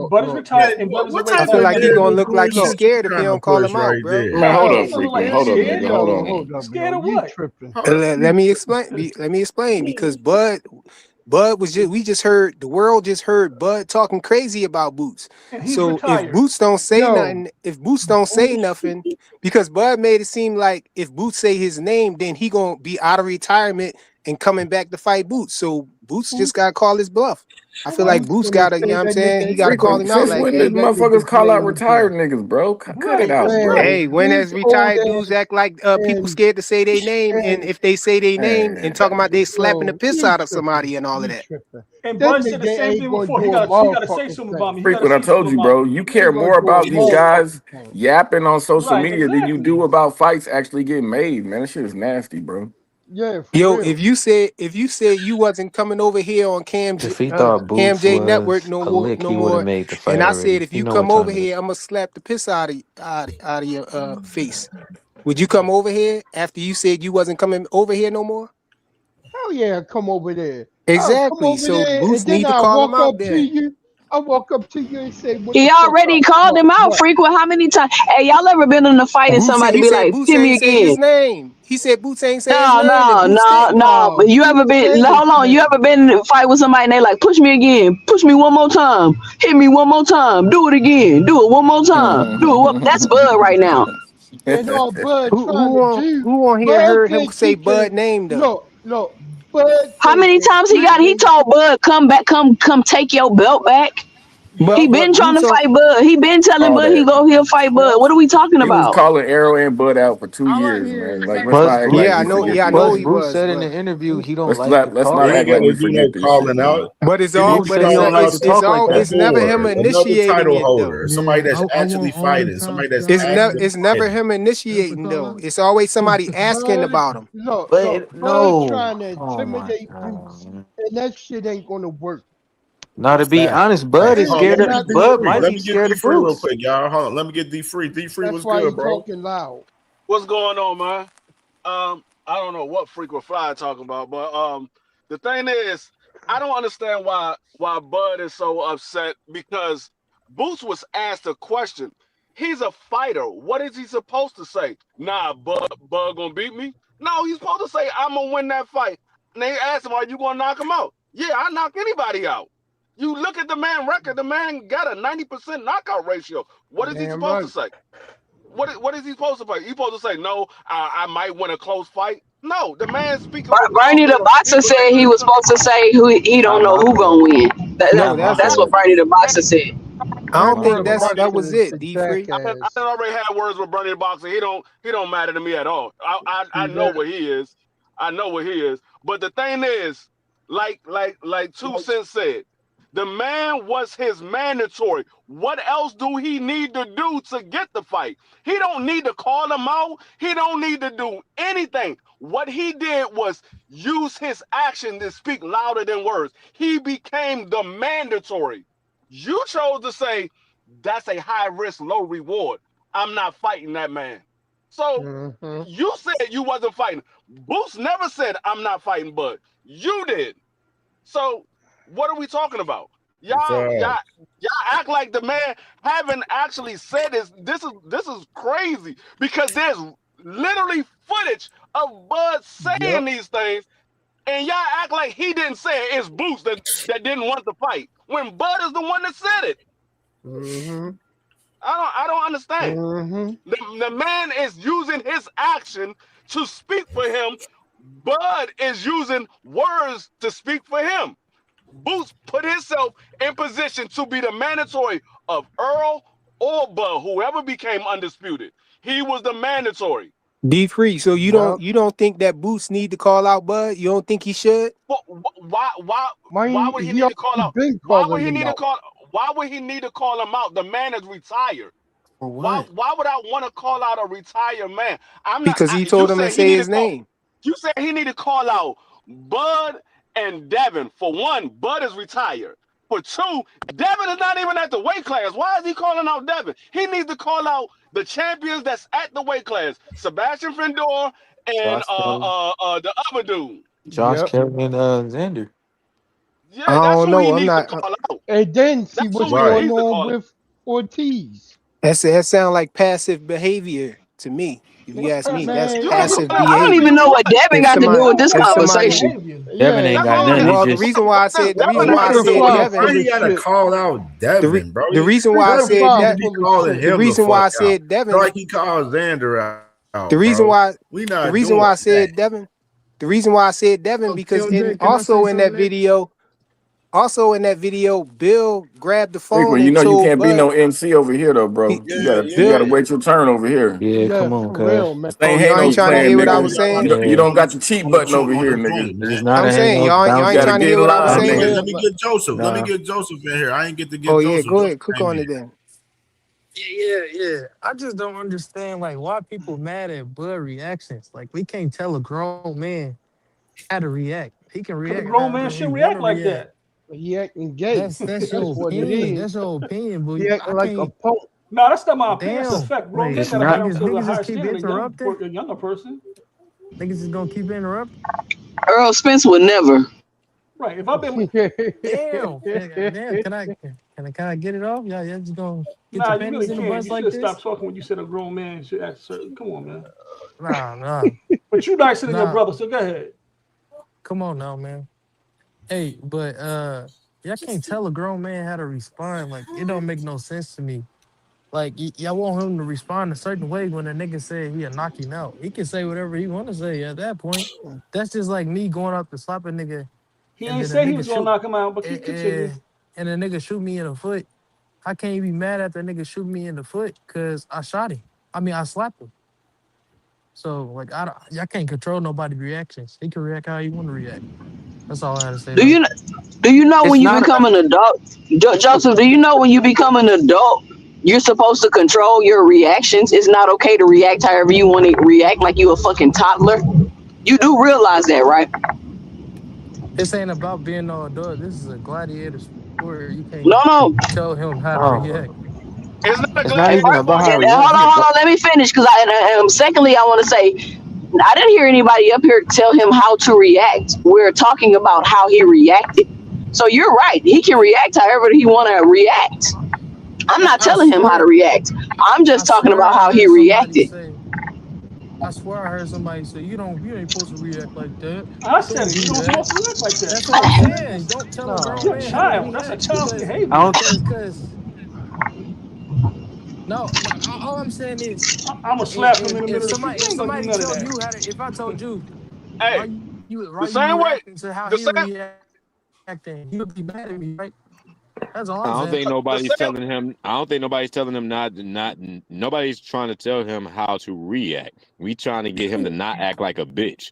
Bud is retired, and Bud is a I feel like he gonna look like he's scared if he don't call him out, bro. Man, hold up, freaking. Hold up, nigga. Hold on. Scared of what? Let me explain. Let me explain because Bud was we just heard the world just heard Bud talking crazy about Boots. So retired. if Boots don't say nothing, because Bud made it seem like if Boots say his name, then he gonna be out of retirement and coming back to fight Boots. So Boots just gotta call his bluff. I feel like Boots gotta, you know what I'm saying? He gotta call him out like, when did motherfuckers call out retired niggas, bro? Cut it out, bro. Hey, when as retired dudes act like people scared to say their name, and if they say their name and talking about they slapping the piss out of somebody and all of that. And Bud said the same thing before. He gotta say something about me. Freak, what I told you, bro. You care more about these guys yapping on social media than you do about fights actually getting made, man. That shit is nasty, bro. Yeah. Yo, if you said you wasn't coming over here on CamJNetwork no more, and I said if you come over here, I'm gonna slap the piss out of your face. Would you come over here after you said you wasn't coming over here no more? Hell yeah, come over there. Exactly. So Boots need to call him out there. I walk up to you and say, He already called him out, frequent. How many times? Hey, y'all ever been in a fight and somebody be like, "Hit me again"? His name. He said Boots ain't saying his name. No. But you ever been? Hold on. You ever been in a fight with somebody and they like, "Push me again. Push me one more time. Hit me one more time. Do it again. Do it one more time. Do it." That's Bud right now. And all Bud who on here heard him say Bud name though? Look. Bud. How many times he told Bud, "Come back, come take your belt back." He been trying to fight Bud. He been telling Bud he'll fight Bud. What are we talking about? He was calling Arrow and Bud out for 2 years, man. Like, let's not act like I know he Bruce was. said in the interview he don't let's like not act like we forget this shit. Out. But it's never him initiating title it holder, though. somebody that's actually fighting, somebody that's it's never him initiating though. It's always somebody asking about him. Look, But Bud trying to intimidate Boots, and that shit ain't gonna work. Now, to be honest, Bud is scared of Bud. Might be scared of real Bruce. quick, y'all. Hold on, let me get D-Free. D-Free was good, bro. Talking loud. What's going on, man? I don't know what frequent fly talking about, but the thing is, I don't understand why Bud is so upset because Boots was asked a question. He's a fighter. What is he supposed to say? Nah, Bud gonna beat me? No, he's supposed to say, I'm gonna win that fight. And they asked him, are you gonna knock him out? Yeah, I knock anybody out. You look at the man record, the man got a 90% knockout ratio. What is he supposed to say? What is he supposed to say? He's supposed to say, no, I might win a close fight. No, the man speaking. Bernie the boxer said he was supposed to say he don't know who gonna win. That's what Bernie the boxer said. I don't think that was it. D-Free. I already had words with Bernie the boxer. He don't matter to me at all. I know what he is. I know what he is. But the thing is, like 2 Cents said, the man was his mandatory. What else do he need to do to get the fight? He don't need to call him out. He don't need to do anything. What he did was use his action to speak louder than words. He became the mandatory. You chose to say, that's a high risk, low reward. I'm not fighting that man. So you said you wasn't fighting. Boots never said, I'm not fighting Bud. You did. So what are we talking about? Y'all act like the man haven't actually said this is crazy because there's literally footage of Bud saying these things, and y'all act like he didn't say it. It's Boots that didn't want to fight when Bud is the one that said it. I don't understand. The man is using his action to speak for him. Bud is using words to speak for him. Boots put himself in position to be the mandatory of Earl, or Bud, whoever became undisputed, he was the mandatory. D3. So you don't think that Boots need to call out Bud? You don't think he should? Why would he he need to call already out? been Why calling would he him need to out. call? Why would he need to call him out? The man is retired. For what? Why would I want to call out a retired man? I'm not. Because he told him to say his name. You said he need to call out Bud and Devin. For one, Bud is retired. For two, Devin is not even at the weight class. Why is he calling out Devin? He needs to call out the champions that's at the weight class. Sebastian Findor and the other dude. Josh Kelly and Xander. Yeah, I that's don't who he know. I'm needs not. to call out. And then see That's what's who he going needs to on call out. with Ortiz. That sounds like passive behavior to me. If you ask me, that's Man, passive I behavior. don't even know what Devin got to do with this conversation. Devin ain't got nothing. Well, He the just reason why I said Devin, why he gotta call out Devin, bro? the reason why I said that, the reason why I said Devin, like he called Xander out. the reason bro. why, we not the reason doing why I said that. Devin, the reason why I said Devin because also in that video, Bill grabbed the phone Frequent, you and know you told can't be Bud. no MC over here though, bro. You gotta wait your turn over here. Yeah, come on, cuz. This Oh, ain't y'all Haney ain't trying to playing, hear what I nigga. was saying? You don't got your cheat button over here, nigga. This is not I'm a saying y'all ain't trying to hear what I was saying. Let me get Joseph. Let me get Joseph in here. I ain't get to get Oh Joseph. yeah, go ahead, cook on it then. Yeah. I just don't understand like why people mad at Bud reactions. Like we can't tell a grown man how to react. He can Because a react grown man however he shouldn't want react to like react. that. He acting gay. That's your what it opinion. is. That's your opinion, but He I acting like a can't. punk. No, that's not my opinion. That's a Damn. fact. Grown men Like, gotta have niggas themselves a just higher keep standard interrupting. than a younger person. Niggas is gonna keep interrupting. Earl Spence would never. Right. If I've been Damn. Damn. Can I get it off? Y'all just gonna get nah, your you really panties in the can't. bus You like should this? stop talking when you said a grown man should act certain. Come on, man. Nah. But you nicer than your Nah. brother, so go ahead. Come on now, man. Hey, but y'all can't tell a grown man how to respond. Like it don't make no sense to me. Like y'all want him to respond a certain way when a nigga said he'll knock him out. He can say whatever he want to say at that point. That's just like me going up to slap a nigga, He and ain't then a say he nigga was gonna shoot, knock him out, but keep continue. and a nigga shoot me in the foot. How can you be mad at the nigga shoot me in the foot? Cause I shot him. I mean, I slapped him. So like y'all can't control nobody's reactions. He can react how he want to react. That's all I had to say. Do you know It's when you not become an adult, Joseph? Do you know when you become an adult, you're supposed to control your reactions? It's not okay to react however you want to react, like you a fucking toddler. You do realize that, right? This ain't about being no adult. This is a gladiator sport. You can't No. tell him how to Oh, react. It's not a it's not even gladiator about sport. how he Hold reacts. on. Let me finish, because secondly, I want to say I didn't hear anybody up here tell him how to react. We're talking about how he reacted. So you're right. He can react however he want to react. I'm not telling him how to react. I'm just talking about how he reacted. I swear I heard somebody say, you ain't supposed to react like that. I said Don't it. You do don't that. supposed to react like that. That's what I'm saying. Don't tell a grown You're a man how to child. That's a react child's because behavior. no, all I'm saying is I'm gonna slap him in the if middle of the street. You ain't gonna do somebody none of told that. you how to, if I told you Hey, you the same way. reacting to how The he same. reacting, he would be mad at me, right? That's all I I'm don't saying. think nobody's telling him. I don't think nobody's telling him not. Nobody's trying to tell him how to react. We trying to get him to not act like a bitch,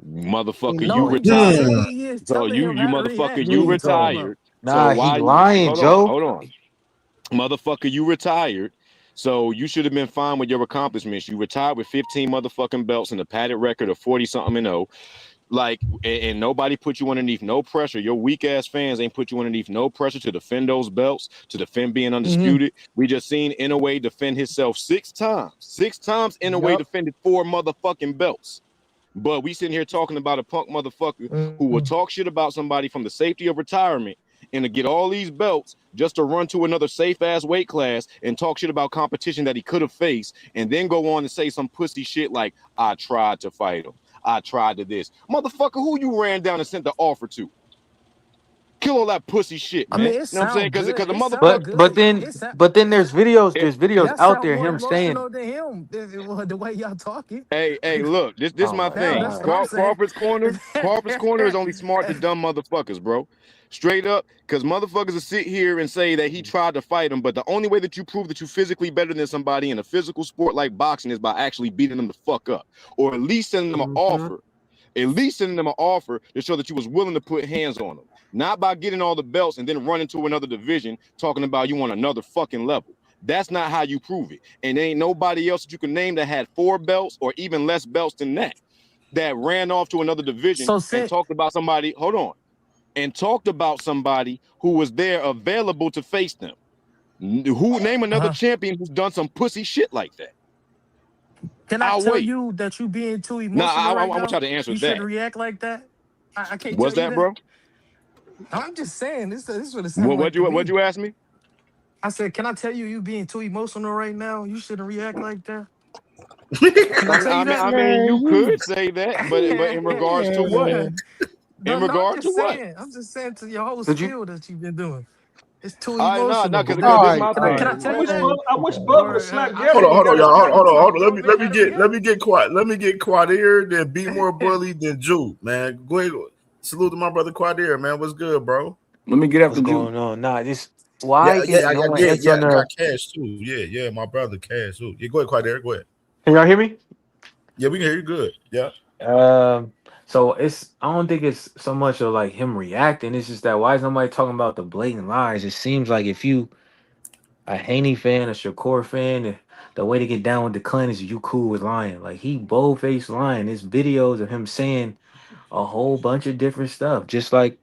motherfucker. No, You he just retired, said he is so telling you him how to motherfucker. react. What You are you talking retired. about? So Nah, he why? lying, Joe. Hold on, motherfucker. You retired. So you should have been fine with your accomplishments. You retired with 15 motherfucking belts and a padded record of 40 something and 0. Like, and nobody put you underneath no pressure. Your weak ass fans ain't put you underneath no pressure to defend those belts, to defend being undisputed. We just seen Inouye defend himself 6 times. 6 times Inouye defended 4 motherfucking belts. But we sitting here talking about a punk motherfucker who will talk shit about somebody from the safety of retirement and to get all these belts just to run to another safe ass weight class and talk shit about competition that he could have faced, and then go on and say some pussy shit like, I tried to fight him. I tried to this. Motherfucker, who you ran down and sent the offer to? Kill all that pussy shit, man. I mean, You it know what I'm saying? sound Because good. the It sound motherfucker. But then there's videos That out sound there more him saying, emotional than him. The way y'all talking. Hey, look, this oh my my thing. That's what I'm saying. Crawford's corner is only smart to dumb motherfuckers, bro. Straight up, because motherfuckers will sit here and say that he tried to fight him, but the only way that you prove that you're physically better than somebody in a physical sport like boxing is by actually beating them the fuck up, or at least sending them an offer. At least sending them an offer to show that you was willing to put hands on them, not by getting all the belts and then running to another division talking about you on another fucking level. That's not how you prove it. And there ain't nobody else that you can name that had 4 belts or even less belts than that ran off to another division and talked about somebody. Hold on. And talked about somebody who was there available to face them. Who name another champion who's done some pussy shit like that? Can I tell you that you being too emotional I right now? want y'all to answer you that. shouldn't react like that. I can't What's tell you that, bro? I'm just saying this is what it sounds like. What'd you ask me? I said, can I tell you being too emotional right now? You shouldn't react like that. Can I tell you that? I mean, you could say that, but in regards to what? In regard to what? I'm just saying to your whole spiel that you've been doing. It's too emotional. Because this my thing. Can I tell you that? I wish Bud would have slapped Gary. Hold on, y'all. Hold on. Let me get quiet. Let me get Quadir, then be more bully than Juke, man. Go ahead. Salute to my brother Quadir, man. What's good, bro? Let me get after What's Juke. going on? Nah, this why Yeah, is no one answering I got the. Cash too. Yeah, my brother Cash too. Yeah, go ahead, Quadir. Go ahead. Can y'all hear me? Yeah, we can hear you good. Yeah. So I don't think it's so much of like him reacting. It's just that why is nobody talking about the blatant lies? It seems like if you a Haney fan, a Shakur fan, the way to get down with the clan is you cool with lying. Like he bold-faced lying. There's videos of him saying a whole bunch of different stuff, just like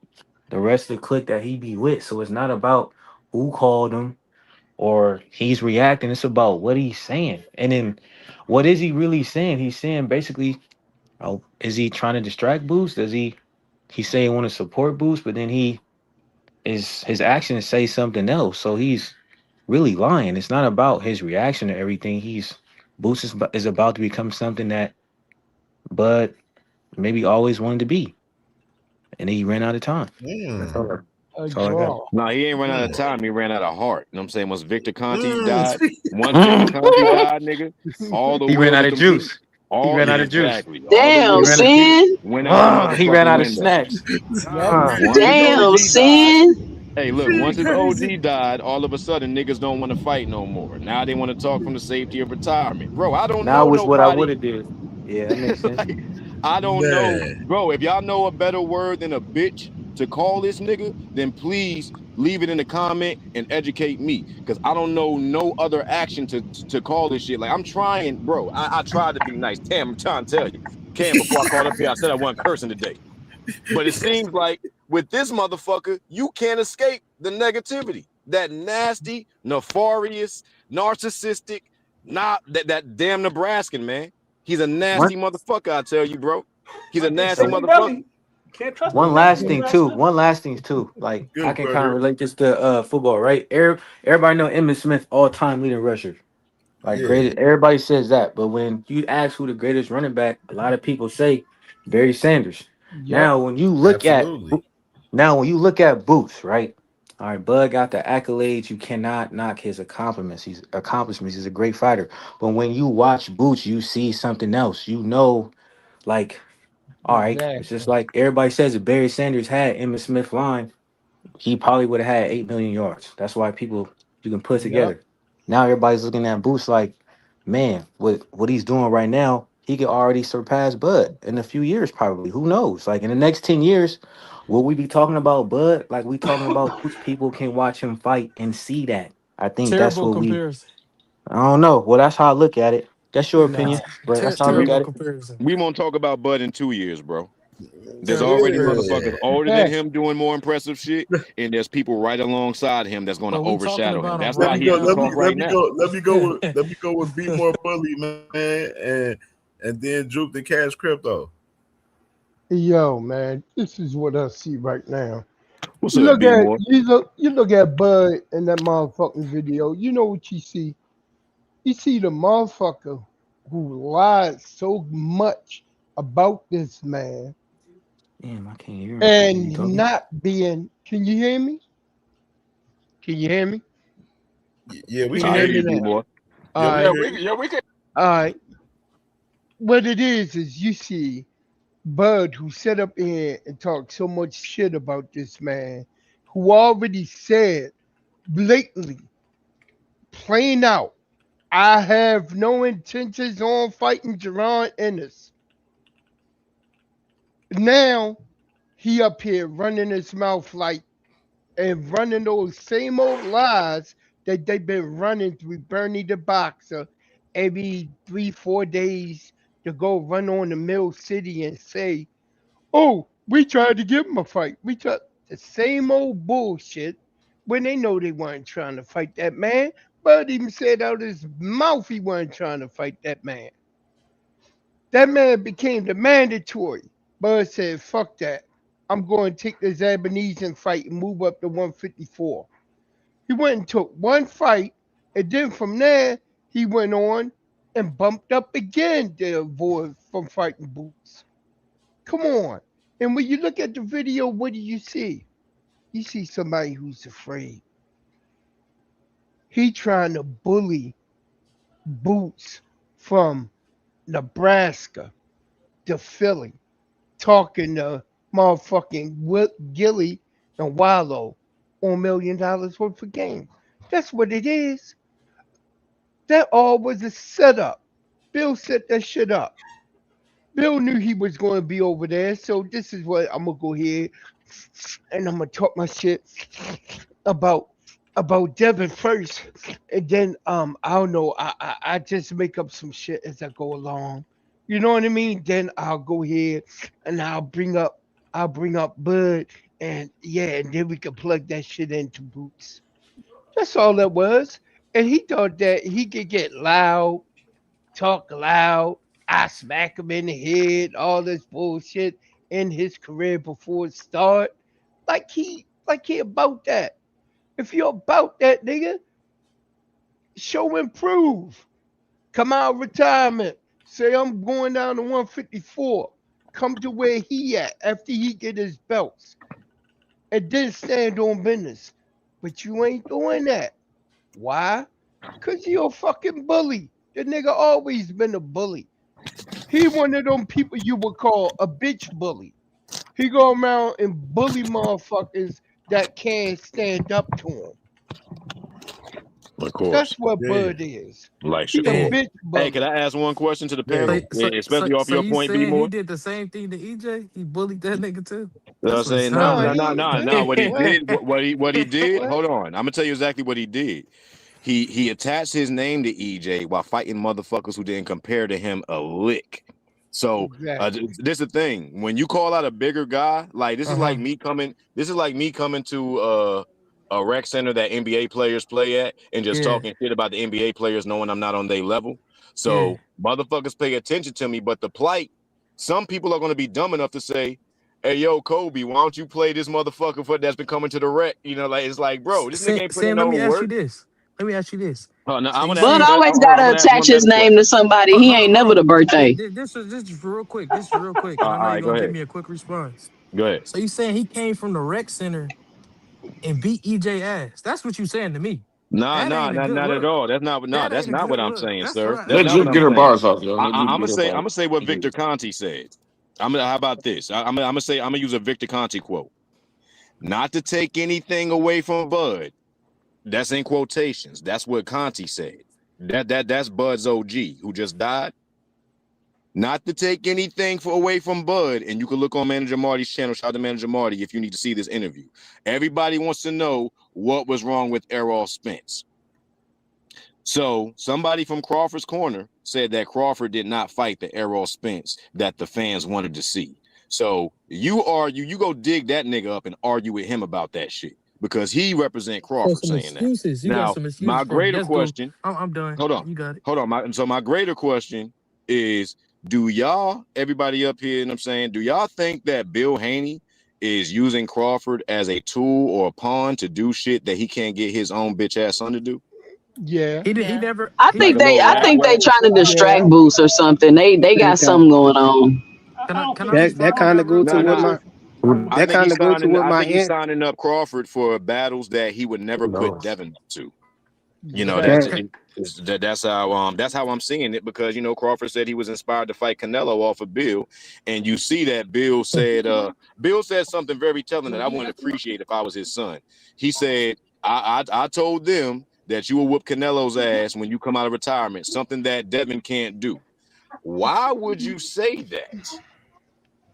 the rest of the clique that he be with. So it's not about who called him or he's reacting. It's about what he's saying. And then what is he really saying? He's saying basically, oh, is he trying to distract Boost? Does he say he want to support Boost, but then his actions say something else. So he's really lying. It's not about his reaction to everything. Boost is about to become something that Bud maybe always wanted to be. And then he ran out of time. That's all I got. No, he ain't run out of time. He ran out of heart. You know what I'm saying? Once Victor Conte died, Victor Conte died, nigga, all the he ran out of juice. He ran out of juice. Damn, Sin. He ran out of snacks. Damn, Sin. Hey, look, once his OG died, all of a sudden niggas don't want to fight no more. Now they want to talk from the safety of retirement. Bro, I don't know was nobody. what I would have did. Yeah, that makes sense. I don't know. Bro, if y'all know a better word than a bitch to call this nigga, then please leave it in the comment and educate me. Because I don't know no other action to call this shit. Like, I'm trying, bro. I tried to be nice. Damn, I'm trying to tell you. Cam, before I called up here, I said I wasn't cursing today. But it seems like with this motherfucker, you can't escape the negativity. That nasty, nefarious, narcissistic, that damn Nebraskan, man. He's a nasty motherfucker, I tell you, bro. He's a nasty motherfucker. Can't trust One last thing too. Like I can kind of relate this to football, right? Everybody know Emmitt Smith, all-time leading rusher. Like greatest, everybody says that. But when you ask who the greatest running back, a lot of people say Barry Sanders. Now when you look at Boots, right? All right, Bud got the accolades. You cannot knock his accomplishments. He's a great fighter. But when you watch Boots, you see something else. You know, like, all right, it's just like everybody says if Barry Sanders had Emmitt Smith line, he probably would have had 8 million yards. That's why you can put together. Now everybody's looking at Boots like, man, what he's doing right now, he could already surpass Bud in a few years, probably. Who knows? Like in the next 10 years, will we be talking about Bud like we talking about Boots? People can watch him fight and see that. I think that's Terrible what comparison. I don't know. Well, that's how I look at it. That's your opinion, but that's how I look at it. Comparison. We won't talk about Bud in 2 years, bro. There's already motherfuckers older than him doing more impressive shit, and there's people right alongside him that's going to overshadow him. That's why he has to talk right now. Let me go with Be More Bully, man, and then Juke the Cash Crypto. Yo, man, this is what I see right now. What's you up, look at Bud in that motherfucking video. You know what you see? You see the motherfucker who lied so much about this man. Damn, I can't hear him. And not being. Can you hear me? Can you hear me? Yeah, we can hear you, boy. We can. All right. What it is you see Bud who set up here and talked so much shit about this man, who already said blatantly, plain out, I have no intentions on fighting Jerron Ennis. Now he up here running his mouth like and running those same old lies that they've been running through Bernie the Boxer every 3-4 days to go run on the Mill City and say, oh, we tried to give him a fight. We tried the same old bullshit when they know they weren't trying to fight that man. Bud even said out his mouth he wasn't trying to fight that man. That man became the mandatory. Bud said, fuck that. I'm going to take the Zabanese fight and move up to 154. He went and took one fight, and then from there, he went on and bumped up again to avoid from fighting Boots. Come on. And when you look at the video, what do you see? You see somebody who's afraid. He trying to bully Boots from Nebraska to Philly, talking to motherfucking Gilly and Wallow on $1 million worth of game. That's what it is. That all was a setup. Bill set that shit up. Bill knew he was going to be over there, so this is what I'm going to go here and I'm going to talk my shit about Devin first, and then I don't know, I just make up some shit as I go along. You know what I mean? Then I'll go here and I'll bring up Bud, and yeah, and then we can plug that shit into Boots. That's all that was. And he thought that he could get loud, talk loud, I smack him in the head, all this bullshit in his career before it start. Like he about that. If you're about that, nigga, show and prove. Come out of retirement. Say I'm going down to 154. Come to where he at after he get his belts. And then stand on business. But you ain't doing that. Why? Because you're a fucking bully. The nigga always been a bully. He one of them people you would call a bitch bully. He go around and bully motherfuckers that can't stand up to him. Of course. That's what Bud is. Like He's a bitch bully. Hey, can I ask one question to the panel? Especially off your point, B-More? He did the same thing to EJ? He bullied that nigga too? You know what I'm saying? No. What he did, hold on. I'm gonna tell you exactly what he did. He attached his name to EJ while fighting motherfuckers who didn't compare to him a lick. So this is the thing. When you call out a bigger guy, like this is like me coming. This is like me coming to a rec center that NBA players play at and just talking shit about the NBA players, knowing I'm not on their level. So motherfuckers pay attention to me. But the plight, some people are going to be dumb enough to say, "Hey, yo, Kobe, why don't you play this motherfucker that's been coming to the rec?" You know, like it's like, bro, this nigga ain't putting no work. Let me ask you this. No, Bud always gotta attach his name to somebody. He ain't never the birthday. This is real quick. This is real quick. I know you're gonna give me a quick response. Go ahead. So you saying he came from the rec center and beat EJ ass? That's what you saying to me. Not at all. That's not what I'm saying, sir. Let Juke get her bars off, yo. I'm gonna say what Victor Conti said. How about this? I'm gonna use a Victor Conti quote. Not to take anything away from Bud. That's in quotations. That's what Conti said. That's Bud's OG who just died. Not to take anything away from Bud, and you can look on Manager Marty's channel. Shout out to Manager Marty if you need to see this interview. Everybody wants to know what was wrong with Errol Spence. So somebody from Crawford's corner said that Crawford did not fight the Errol Spence that the fans wanted to see. So you go dig that nigga up and argue with him about that shit. Because he represent Crawford saying that. Now, my greater question. I'm done. Hold on. You got it. Hold on. So my greater question is, do y'all, everybody up here, you know what I'm saying, do y'all think that Bill Haney is using Crawford as a tool or a pawn to do shit that he can't get his own bitch ass son to do? Yeah. He never. I think they trying to distract Boots or something. They got something going on. That kind of go to what my. I think he's signing up Crawford for battles that he would never put Devin to. You know, that's how I'm seeing it, because you know Crawford said he was inspired to fight Canelo off of Bill, and you see that Bill said something very telling that I wouldn't appreciate if I was his son. He said, I told them that you will whoop Canelo's ass when you come out of retirement, something that Devin can't do. Why would you say that?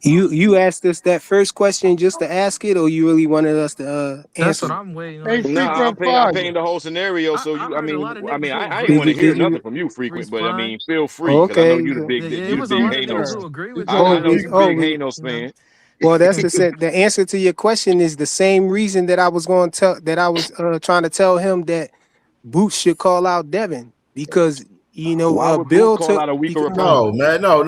You asked us that first question just to ask it, or you really wanted us to That's what answer? I'm waiting on. Hey, No, I'm frequent painting the whole scenario. So I heard a lot of niggas who I agree ain't want to with hear Did you. nothing you from you, frequent, but I Respond. mean, feel free, because I know okay? you the Yeah, big it was a big lot of niggas Hanos. who agree with I you. know you the big Hanos fan. Well, that's the answer to your question is the same reason that I was going to tell that I was trying to tell him that Boots should call out Devin, because Why would Boots Bill call took out a weaker No, opponent? man, no.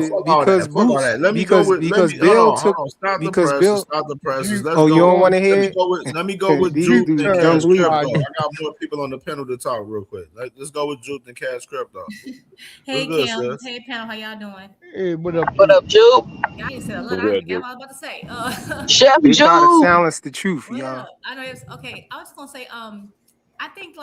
Fuck all that. Fuck all Boots that. Let me go with. Let me hold Bill on. took Stop the because presses. Bill. Stop the presses. Let's Oh, you go. don't want to hear it? Let me go with These Juke and dudes Cash don't believe Crypto. it. I got more people on the panel to talk real quick. Let's go with Juke and Cash Crypto. Hey, What's good, Cam. sis? Hey, panel. How y'all doing? Hey, what up, What up, Juke? Y'all ain't said a lot. What's I good, forgot Juke? what I was about to say. Chef They try to Juke. silence the truth, What y'all. up? I know it's okay. I was just gonna say, I think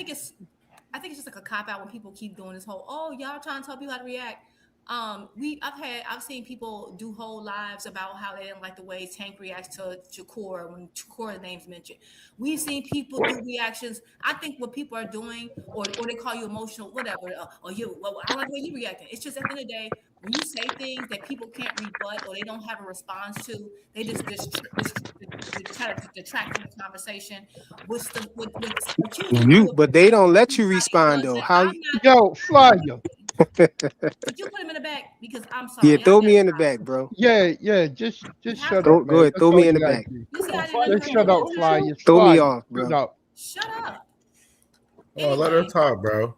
it's just like a cop out when people keep doing this whole, oh, y'all trying to tell people how to react. I've seen people do whole lives about how they didn't like the way Tank reacts to Shakur when Shakur's name's mentioned. We've seen people do reactions. I think what people are doing, or they call you emotional, whatever. I don't like the way you reacting. It's just at the end of the day, when you say things that people can't rebut or they don't have a response to, they just try to detract from the conversation. But they don't let you respond though. How? Yo, Flyer. Could you put him in the back? Because I'm sorry. Yeah, throw me in the back, bro. Yeah, just shut Go up, man. ahead, That's throw all me in you the gotta back. do. You see, I didn't Just shut up, Flyer. Throw me Flyer, off, bro. shut up. Shut up. Oh, let her talk, bro.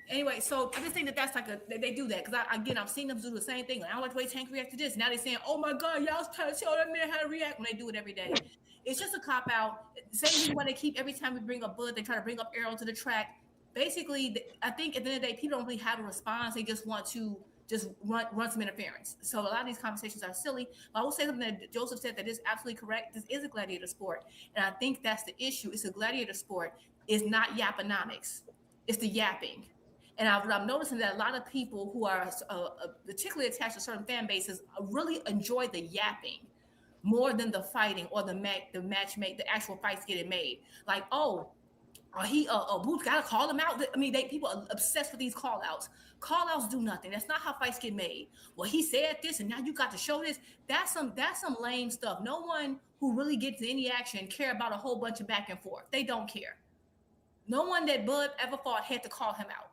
Anyway, so I just think that's like they do that because I've seen them do the same thing. Like, I don't like the way Tank reacted to this. Now they're saying, "Oh my God, y'all trying to tell that man how to react," when they do it every day. It's just a cop out. Same reason why they keep every time we bring up Bud, they try to bring up Arrow to the track. Basically, I think at the end of the day, people don't really have a response. They just want to just run some interference. So a lot of these conversations are silly. But I will say something that Joseph said that is absolutely correct. This is a gladiator sport, and I think that's the issue. It's a gladiator sport. It's not yaponomics. It's the yapping. And I'm noticing that a lot of people who are particularly attached to certain fan bases really enjoy the yapping more than the fighting or the actual fights getting made. Like, Boots gotta call him out. I mean, people are obsessed with these call outs. Call outs do nothing. That's not how fights get made. Well, he said this, and now you got to show this. That's some lame stuff. No one who really gets any action care about a whole bunch of back and forth. They don't care. No one that Bud ever fought had to call him out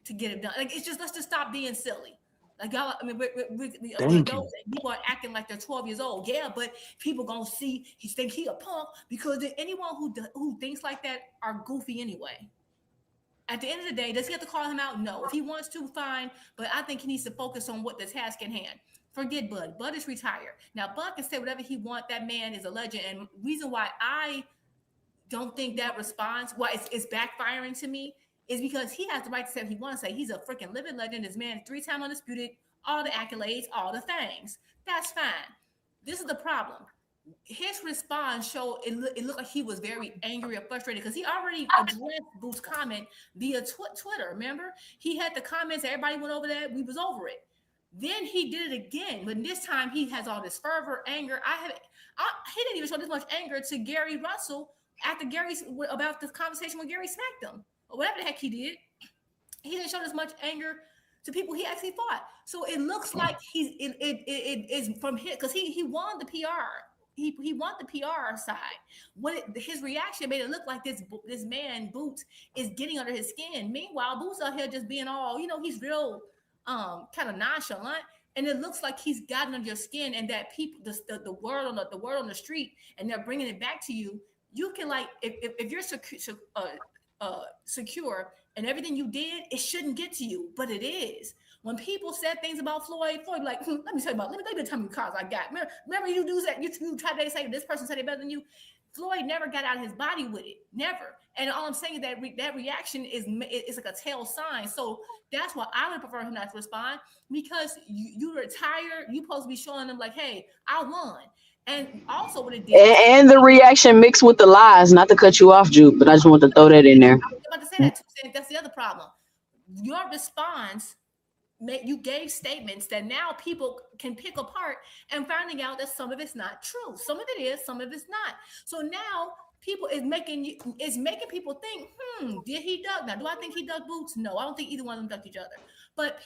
to get it done. Like, it's just, let's just stop being silly. Like, y'all, I mean, people are acting like they're 12 years old. Yeah, but people gonna see, think he a punk, because anyone who thinks like that are goofy anyway. At the end of the day, does he have to call him out? No. If he wants to, fine. But I think he needs to focus on what the task at hand. Forget Bud. Bud is retired. Now, Bud can say whatever he wants. That man is a legend. And reason why I don't think that response, why it's backfiring to me, is because he has the right to say what he wants to say. He's a freaking living legend. This man, 3-time undisputed, all the accolades, all the things. That's fine. This is the problem. His response showed it looked like he was very angry or frustrated because he already addressed Boots' comment via Twitter. Remember, he had the comments. Everybody went over that. We was over it. Then he did it again, but this time he has all this fervor, anger. He didn't even show this much anger to Gary Russell about the conversation when Gary smacked him or whatever the heck he did. He didn't show this much anger to people he actually fought. So it looks like it is from him because he won the PR. He won the PR side. His reaction made it look like this man Boots is getting under his skin. Meanwhile, Boots out here just being all, he's real kind of nonchalant, and it looks like he's gotten under your skin, and that people, the word on the street, and they're bringing it back to you. You can, like, if you're secure and everything you did, it shouldn't get to you, but it is. When people said things about Floyd like, let me tell you tell me cars I got. Remember you do that? You try to say this person said it better than you. Floyd never got out of his body with it, never. And all I'm saying is that that reaction is like a tail sign. So that's why I would prefer him not to respond, because you retired. You supposed to be showing them like, hey, I won. And also what it did. And the reaction mixed with the lies. Not to cut you off, Juke, but I just want to throw that in there. I was about to say that too. That's the other problem. Your response, you gave statements that now people can pick apart and finding out that some of it's not true. Some of it is, some of it's not. So now people is making people think, did he duck? Now, do I think he dug Boots? No, I don't think either one of them ducked each other. But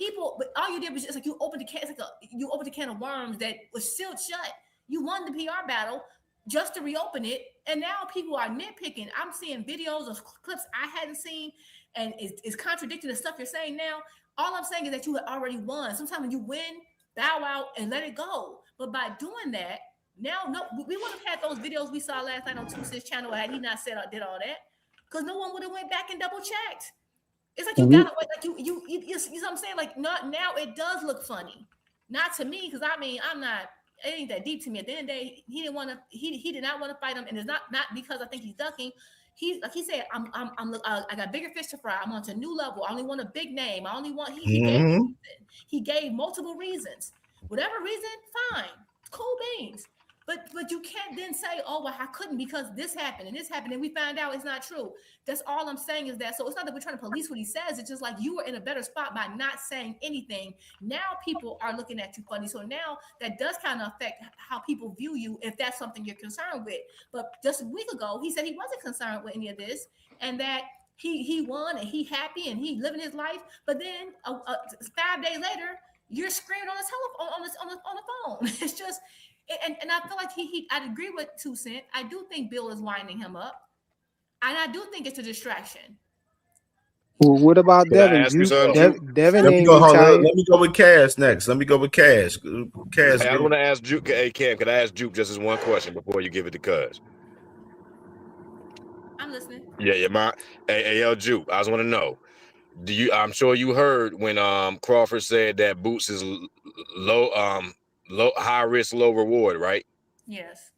all you did was just like you opened a can of worms that was sealed shut. You won the PR battle just to reopen it, and now people are nitpicking. I'm seeing videos of clips I hadn't seen, and it's contradicting the stuff you're saying now. All I'm saying is that you had already won. Sometimes when you win, bow out and let it go. But by doing that, now we would have had those videos we saw last night on 2Sis channel had he not said or did all that, because no one would have went back and double checked. It's like you gotta wait, like you know what I'm saying? Like not now it does look funny. Not to me, because I mean it ain't that deep to me. At the end of the day, he did not want to fight him, and it's not because I think he's ducking. He said, I got bigger fish to fry. I'm on to a new level. I only want a big name. I only want he gave multiple reasons. Whatever reason, fine. Cool beans. But you can't then say, oh, well, I couldn't because this happened, and we found out it's not true. That's all I'm saying is that. So it's not that we're trying to police what he says. It's just like you were in a better spot by not saying anything. Now people are looking at you funny. So now that does kind of affect how people view you if that's something you're concerned with. But just a week ago, he said he wasn't concerned with any of this and that he won and he happy and he living his life. But then 5 days later, you're screaming on the telephone on the phone. It's just. And I feel like I agree with 2 Cent. I do think Bill is winding him up. And I do think it's a distraction. Well, what about Devin? Devin ain't retired. Let me go with Cash next. Cash. Hey, I want to ask Juke. Hey, Cam, could I ask Juke just as one question before you give it to Cuz? I'm listening. Yeah. Hey, Juke, I just want to know. I'm sure you heard when Crawford said that Boots is low high risk, low reward, right? Yes.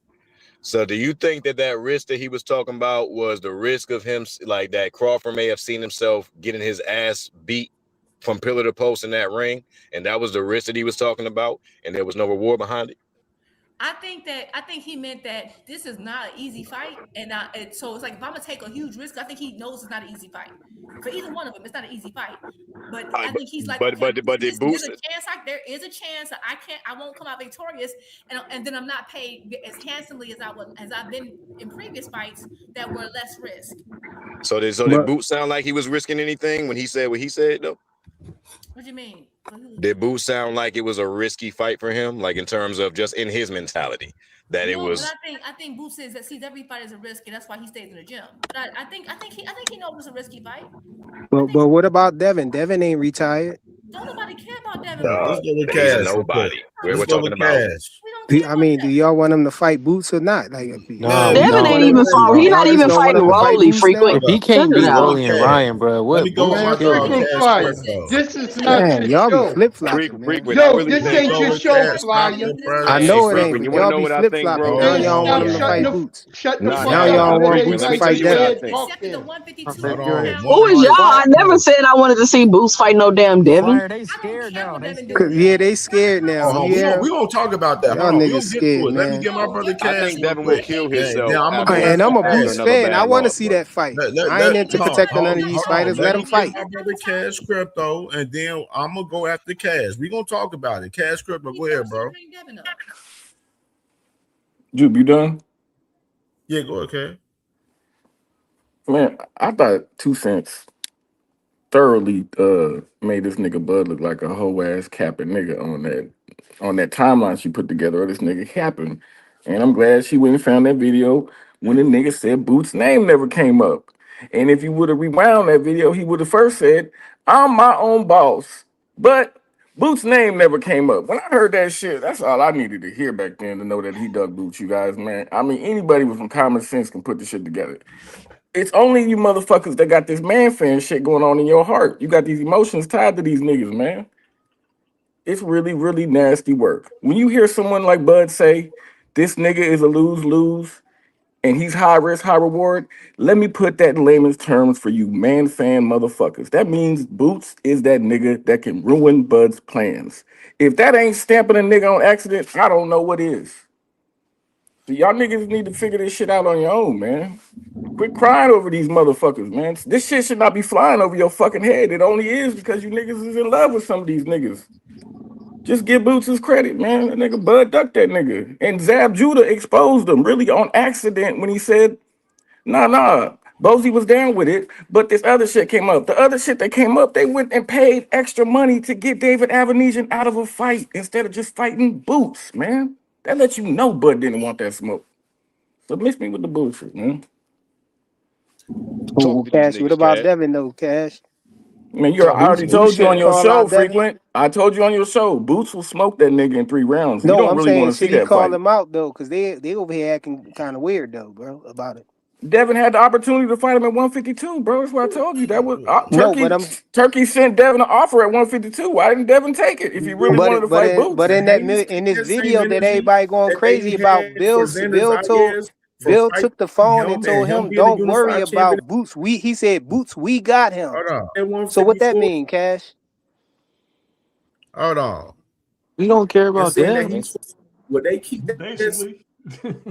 So do you think that risk that he was talking about was the risk of him, like that Crawford may have seen himself getting his ass beat from pillar to post in that ring, and that was the risk that he was talking about, and there was no reward behind it? I think he meant that this is not an easy fight, and so it's like if I'm gonna take a huge risk, I think he knows it's not an easy fight for either one of them. It's not an easy fight, but I think he's like, but there's a chance. There is a chance that I won't come out victorious, and then I'm not paid as handsomely as I've been in previous fights that were less risk. So did Boots sound like he was risking anything when he said what he said though? What do you mean? Did Boots sound like it was a risky fight for him, like in terms of just in his mentality that it was? But I think Boots sees every fight as a risk, and that's why he stays in the gym. But I think he knows it's a risky fight. But what about Devin? Devin ain't retired. Don't nobody care about Devin. He's nobody. We're talking about. I mean, do y'all want him to fight Boots or not? Like, Devin ain't even fight. He's not even fighting Rolly frequent. If he can't beat Rolly and Ryan, bro, what? This is not Man, y'all be flip flopping. Yo, this ain't your show, Flyer. I know it ain't, but y'all be flip flopping. Now y'all want him to fight Boots. Now y'all want Boots to fight Devin. Who is y'all? I never said I wanted to see Boots fight no damn Devin. They scared now. Yeah, they scared now. We gonna talk about that. Y'all niggas scared, man. Let me get my brother Cash. I think Devin will kill himself. And I'm a Boots fan. I want to see that fight. I ain't into protecting none of these fighters. Let them fight. My brother Cash Crypto, and then I'm gonna go after Cash. We gonna talk about it. Cash Crypto, go ahead, bro. Jupe, you done? Yeah, go ahead, Cash. Man, I thought 2 Cents thoroughly made this nigga Bud look like a whole ass capping nigga on that timeline she put together of this nigga capping. And I'm glad she went and found that video when the nigga said Boots' name never came up. And if you would have rewound that video, he would have first said, I'm my own boss. But Boots' name never came up. When I heard that shit, that's all I needed to hear back then to know that he dug Boots, you guys, man. I mean, anybody with some common sense can put this shit together. It's only you motherfuckers that got this man fan shit going on in your heart. You got these emotions tied to these niggas, man. It's really, really nasty work. When you hear someone like Bud say, this nigga is a lose-lose, and he's high risk, high reward, let me put that in layman's terms for you man fan motherfuckers. That means Boots is that nigga that can ruin Bud's plans. If that ain't stamping a nigga on accident, I don't know what is. So y'all niggas need to figure this shit out on your own, man. Quit crying over these motherfuckers, man. This shit should not be flying over your fucking head. It only is because you niggas is in love with some of these niggas. Just give Boots his credit, man. That nigga Bud ducked that nigga. And Zab Judah exposed him really on accident when he said, nah. Bozy was down with it, but this other shit came up. The other shit that came up, they went and paid extra money to get David Avenesian out of a fight instead of just fighting Boots, man. That lets you know Bud didn't want that smoke. So miss me with the bullshit, man. Ooh, Cash, what about Devin though, Cash? Man, I already told you on your show, Frequent. I told you on your show, Boots will smoke that nigga in 3 rounds. No, you don't I'm really saying, want to see should he that call fight. him out though? Because they over here acting kind of weird though, bro, about it. Devin had the opportunity to fight him at 152, bro. That's what I told you. That was No, Turkey. but Turkey sent Devin an offer at 152. Why didn't Devin take it if he really wanted to fight Boots? But in this video that everybody going crazy about, Bill took the phone and told him, "Don't worry about Boots. He said, Boots, we got him." So what that mean, Cash? Hold on. We don't care about that. that. Would they keep that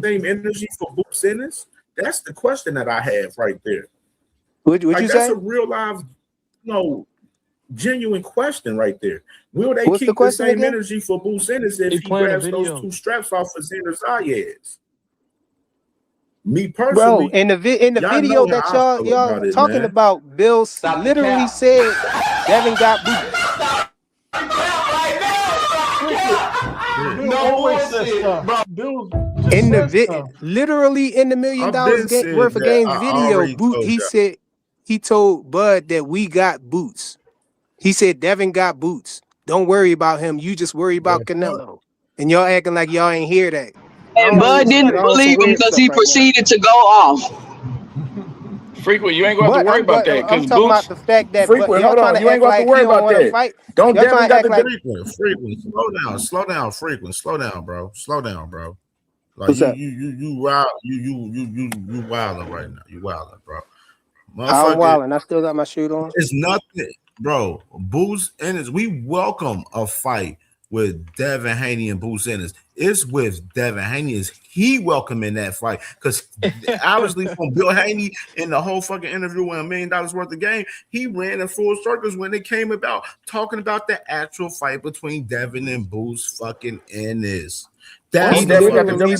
same energy for Boots Ennis? That's the question that I have right there. What you say? That's a real live, genuine question right there. Will they keep the same again? energy for Boots Ennis if he grabs those 2 straps off of Xander Zayas? Me personally, bro, in the video that y'all talking about, Bill literally said Devin got Boots. In the literally in the $1 million worth of games video, he told Bud that we got Boots. He said Devin got Boots. Don't worry about him. You just worry about Canelo. And y'all acting like y'all ain't hear that. And Bud didn't believe him because he proceeded to go off. Frequent, you ain't going to have to worry about that. I'm talking about the fact that Frequent, y'all trying to you ain't act like going to have to worry he don't about want to that. fight. Don't Y'all Devin trying to got act the like Frequent, slow down, Frequent, slow down, bro. Slow down, bro. Like what's up? you wild, you wilding right now. You wilding, bro. I'm wilding. I still got my shoot on. It's nothing, bro. Boots Ennis, we welcome a fight with Devin Haney and Boots Ennis. It's with Devin Haney. Is he welcoming that fight? Because obviously from Bill Haney in the whole fucking interview with $1 million worth of game, he ran in full circles when it came about talking about the actual fight between Devin and Boots fucking Ennis. He literally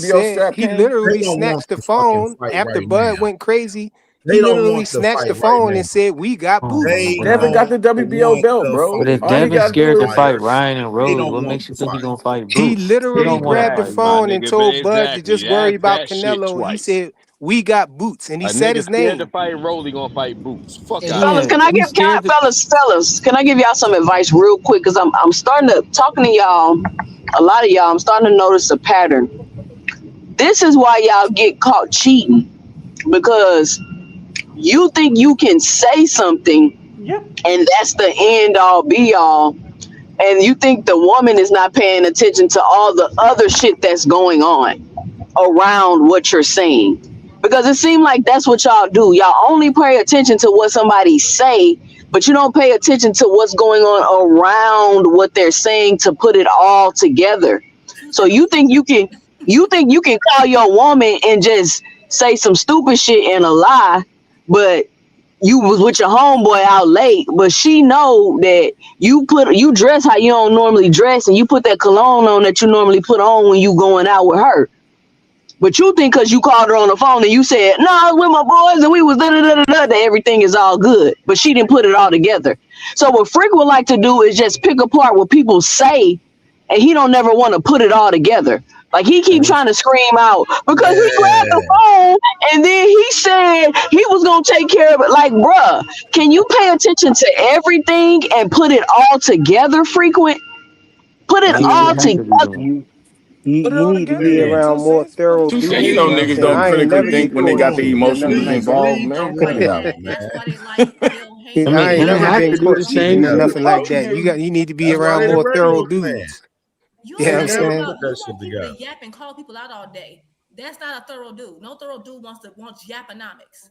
snatched the phone after Bud went crazy. He literally snatched the phone and said, "We got Boots." Devin got the WBO belt, bro. But if Devin's scared to fight Ryan and Rose, what makes you think he's gonna fight Boots? He literally grabbed the phone and told Bud to just worry about Canelo. He said, "We got Boots," and he said his name. To fight Rolly gonna fight Boots. Fuck Fellas, can I give y'all some advice real quick? Because I'm starting to talking to y'all, a lot of y'all. I'm starting to notice a pattern. This is why y'all get caught cheating, because you think you can say something, and that's the end all be all, and you think the woman is not paying attention to all the other shit that's going on around what you're saying, because it seems like that's what y'all do. Y'all only pay attention to what somebody say, but you don't pay attention to what's going on around what they're saying to put it all together. So you think you can call your woman and just say some stupid shit and a lie, but you was with your homeboy out late, but she know that you dress how you don't normally dress, and you put that cologne on that you normally put on when you going out with her. But you think because you called her on the phone and you said, "No, I was with my boys and we was that everything is all good," but she didn't put it all together. So what Frick would like to do is just pick apart what people say, and he don't never want to put it all together. Like he keep trying to scream out because he grabbed the phone and then he said he was gonna take care of it. Like, bruh, can you pay attention to everything and put it all together? Frequent, put it all together. You need to be around more thorough dudes. You know niggas don't critically think when they got the emotions involved, man. Cut it out, man. I ain't never been caught cheating or nothing like that. You need to be around more thorough dudes. You know what I'm saying? You want people to yap and call people out all day. That's not a thorough dude. No thorough dude wants yaponomics.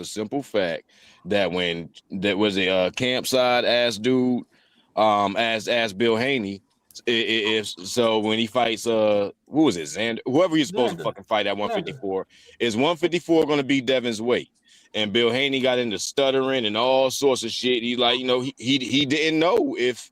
the simple fact that when that was a campside ass dude, as Bill Haney. If so, when he fights, who was it, Xander? Whoever he's supposed to fucking fight at 154, is 154 going to be Devin's weight? And Bill Haney got into stuttering and all sorts of shit. He's like, he didn't know if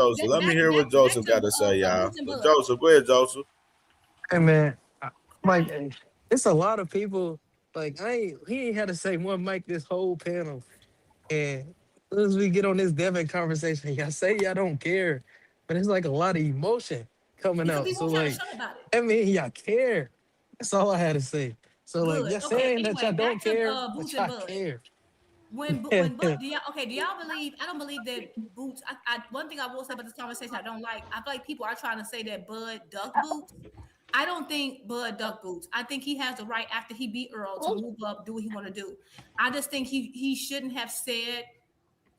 Joseph. Let me hear what Joseph got to say, y'all. Joseph, go ahead, Joseph. Hey man, like it's a lot of people. Like he ain't had to say one mic this whole panel. And as soon as we get on this Devin conversation, y'all say y'all don't care, but it's like a lot of emotion coming Because out. we So won't try to like, shut about it. I mean, y'all care. That's all I had to say. So like, Good. you're Okay. saying that y'all Anyway, don't back to care, but Boots and y'all Bud. care. When Bud, do y'all believe? I don't believe that Boots. One thing I will say about this conversation I don't like. I feel like people are trying to say that Bud ducked Boots. I don't think Bud ducked Boots. I think he has the right after he beat Earl to move up, do what he want to do. I just think he shouldn't have said.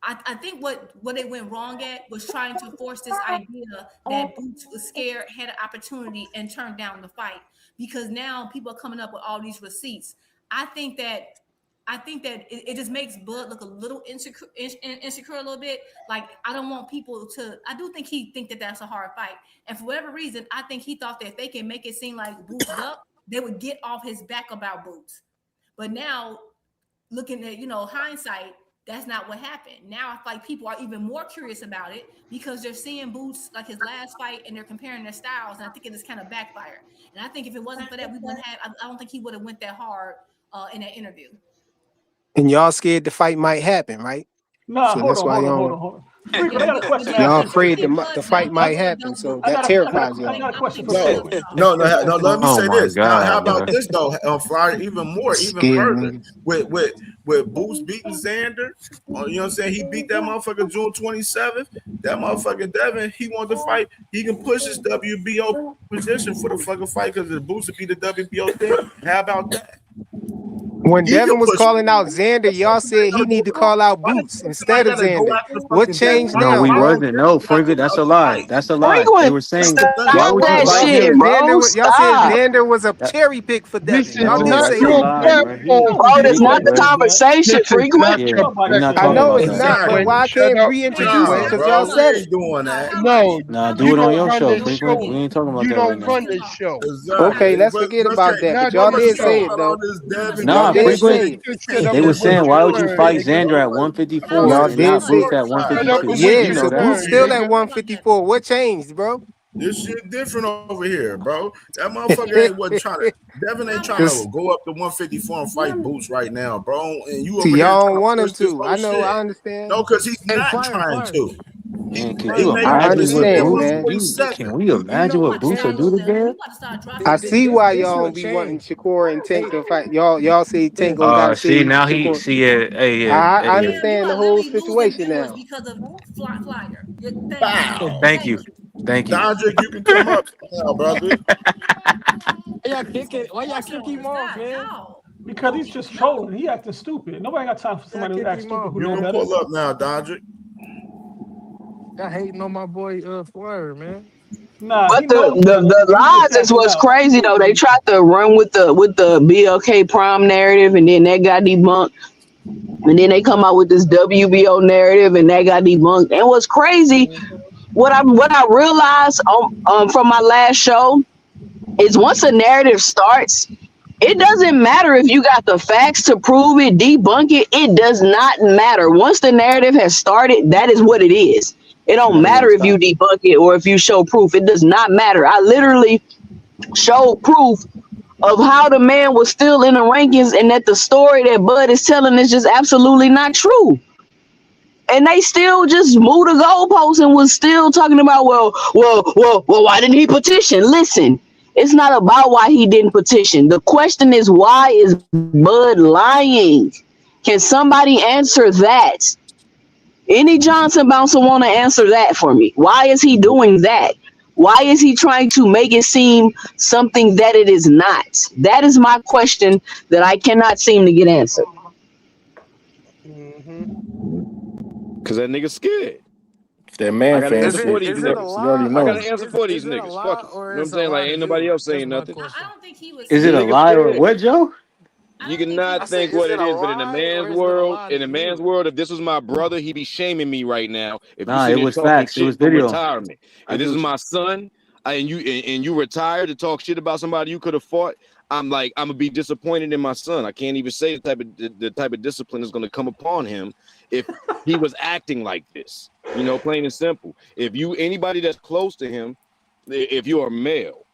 I think what they went wrong at was trying to force this idea that Boots was scared, had an opportunity, and turned down the fight, because now people are coming up with all these receipts. I think that it just makes Bud look a little insecure a little bit. Like, I don't want people to. I do think he think that that's a hard fight, and for whatever reason, I think he thought that if they can make it seem like Boots duck, they would get off his back about Boots. But now, looking at hindsight, That's not what happened. Now I feel like people are even more curious about it because they're seeing Boots like his last fight and they're comparing their styles. And I think it just kind of backfired. And I think if it wasn't for that, we wouldn't have. I don't think he would have went that hard in that interview. And y'all scared the fight might happen, right? Nah, So hold that's on, why hold on, y'all hold on, hold on. Freak, I got a question. y'all afraid the fight might happen, so that terrifies y'all. I got a question for No, Freak. no. Let me Oh say my this. How God, about bro. this though? On Friday, even Scared, further nigga. with Boots beating Xander. You know what I'm saying? He beat that motherfucker June 27th. That motherfucker Devin, he wanted to fight. He can push his WBO position for the fucking fight because the Boots would be the WBO thing. How about that? When He Devin can was push. calling out Xander, y'all said he need to call out Boots instead of Xander. What changed No, now, we bro? wasn't. No, Freaky, that's a lie. That's a lie. They Frequent, were saying, why stop would you that Y'all fight shit, said him? bro. y'all said Stop. Xander was a That, cherry pick for This Devin. is Y'all no, did not that's say a your that. lie, bro. platform, Bro, that's Frequent, not the frequent. bro. conversation, This is Frequent. not Yeah, your we're not I talking platform. know about it's that. not, but Exactly. why I Shut can't up. reintroduce it? Nah, Frequent. Because y'all bro. We said it. ain't doing that. No, Nah, do you it on don't your run show, this Frequent. show. We ain't talking about You that right don't now. run this show. Okay, Exactly. let's forget Let's about that. But Not y'all let's this did talk say show. it about all though. this Devin Y'all Nah, Gates did shit. say Frequent. it. Get your shit up They were and what saying, you why would you learn, fight nigga. Xander at I don't 154 Y'all think and he did not say Boots was. at Shut up 152? and what You yeah. you know So that. Boots learn, still at nigga. 154. What changed, bro? This shit different over here, bro. That motherfucker ain't what trying to. Devin ain't trying This, to go up to 154 and fight Boots right now, bro. And you over see, here y'all trying don't to want him push this to. whole I know. shit. I understand. No, because he's Hey, not fire, trying fire, to. Man, could He you fire. made I that imagine what decision understand, Boots? man. 147. Can we You imagine know what what Boots will changed? do to You Xander? about to start dropping I names. see why This y'all what don't be wanting changed. Shakur and Tank Hey, to fight. Y'all say Tank hey, don't gotta See, see now he Shakur. see it. Hey, yeah, I hey, Cam, you understand the are whole literally losing situation viewers now. because of Flyer. Thank you. hey, Bow. thank Thank you, you. thank you. Dondrick, you can come up now, brother. why y'all What's kick on? him off, God, man? dog. Because he's just trolling. He acting stupid. Nobody got time for Y'all somebody who kick acts him stupid off, who You know can man. better. pull up now, Dondrick. Y'all hating on my boy Fleur, man. Nah, But he the, knows the better. the He just lies is acting what's out. crazy though. They tried to run with the BLK Prime narrative, and then that got debunked. And then they come out with this WBO narrative, and that got debunked. And what's crazy, what I realized from my last show is once a narrative starts, it doesn't matter if you got the facts to prove it, debunk it. It does not matter. Once the narrative has started, that is what it is. It don't Never gonna matter if you stop. debunk it or if you show proof. It does not matter. I literally showed proof of how the man was still in the rankings and that the story that Bud is telling is just absolutely not true. And they still just moved the goalposts and was still talking about, well, why didn't he petition? Listen, it's not about why he didn't petition. The question is, why is Bud lying? Can somebody answer that? Any Johnson bouncer want to answer that for me? Why is he doing that? Why is he trying to make it seem something that it is not? That is my question that I cannot seem to get answered. Cause that nigga scared. That I man got an fan answer Is it for shit. these is it a niggas. You already lie? I know. got an answer for these Is it a niggas. Fuck lie it. or You know what I'm is it a saying? Like lie to ain't nobody you? else That's saying my nothing. I question. don't think he was Is The it a saying. nigga lie or scared. what, Joe? I You don't think he cannot I was said, think saying. is what it it a is, but in a lie or man's is it a world, lie to in a man's you? world, if this was my brother, he'd be shaming me right now. If you Nah, sit it here was talking facts. It was shit from video. retirement. I If this get is what you. my son, and you retired to talk shit about somebody you could have fought, I'm gonna be disappointed in my son. I can't even say the type of discipline is gonna come upon him if he was acting like this. You know, plain and simple. If you anybody that's close to him, if you're a male,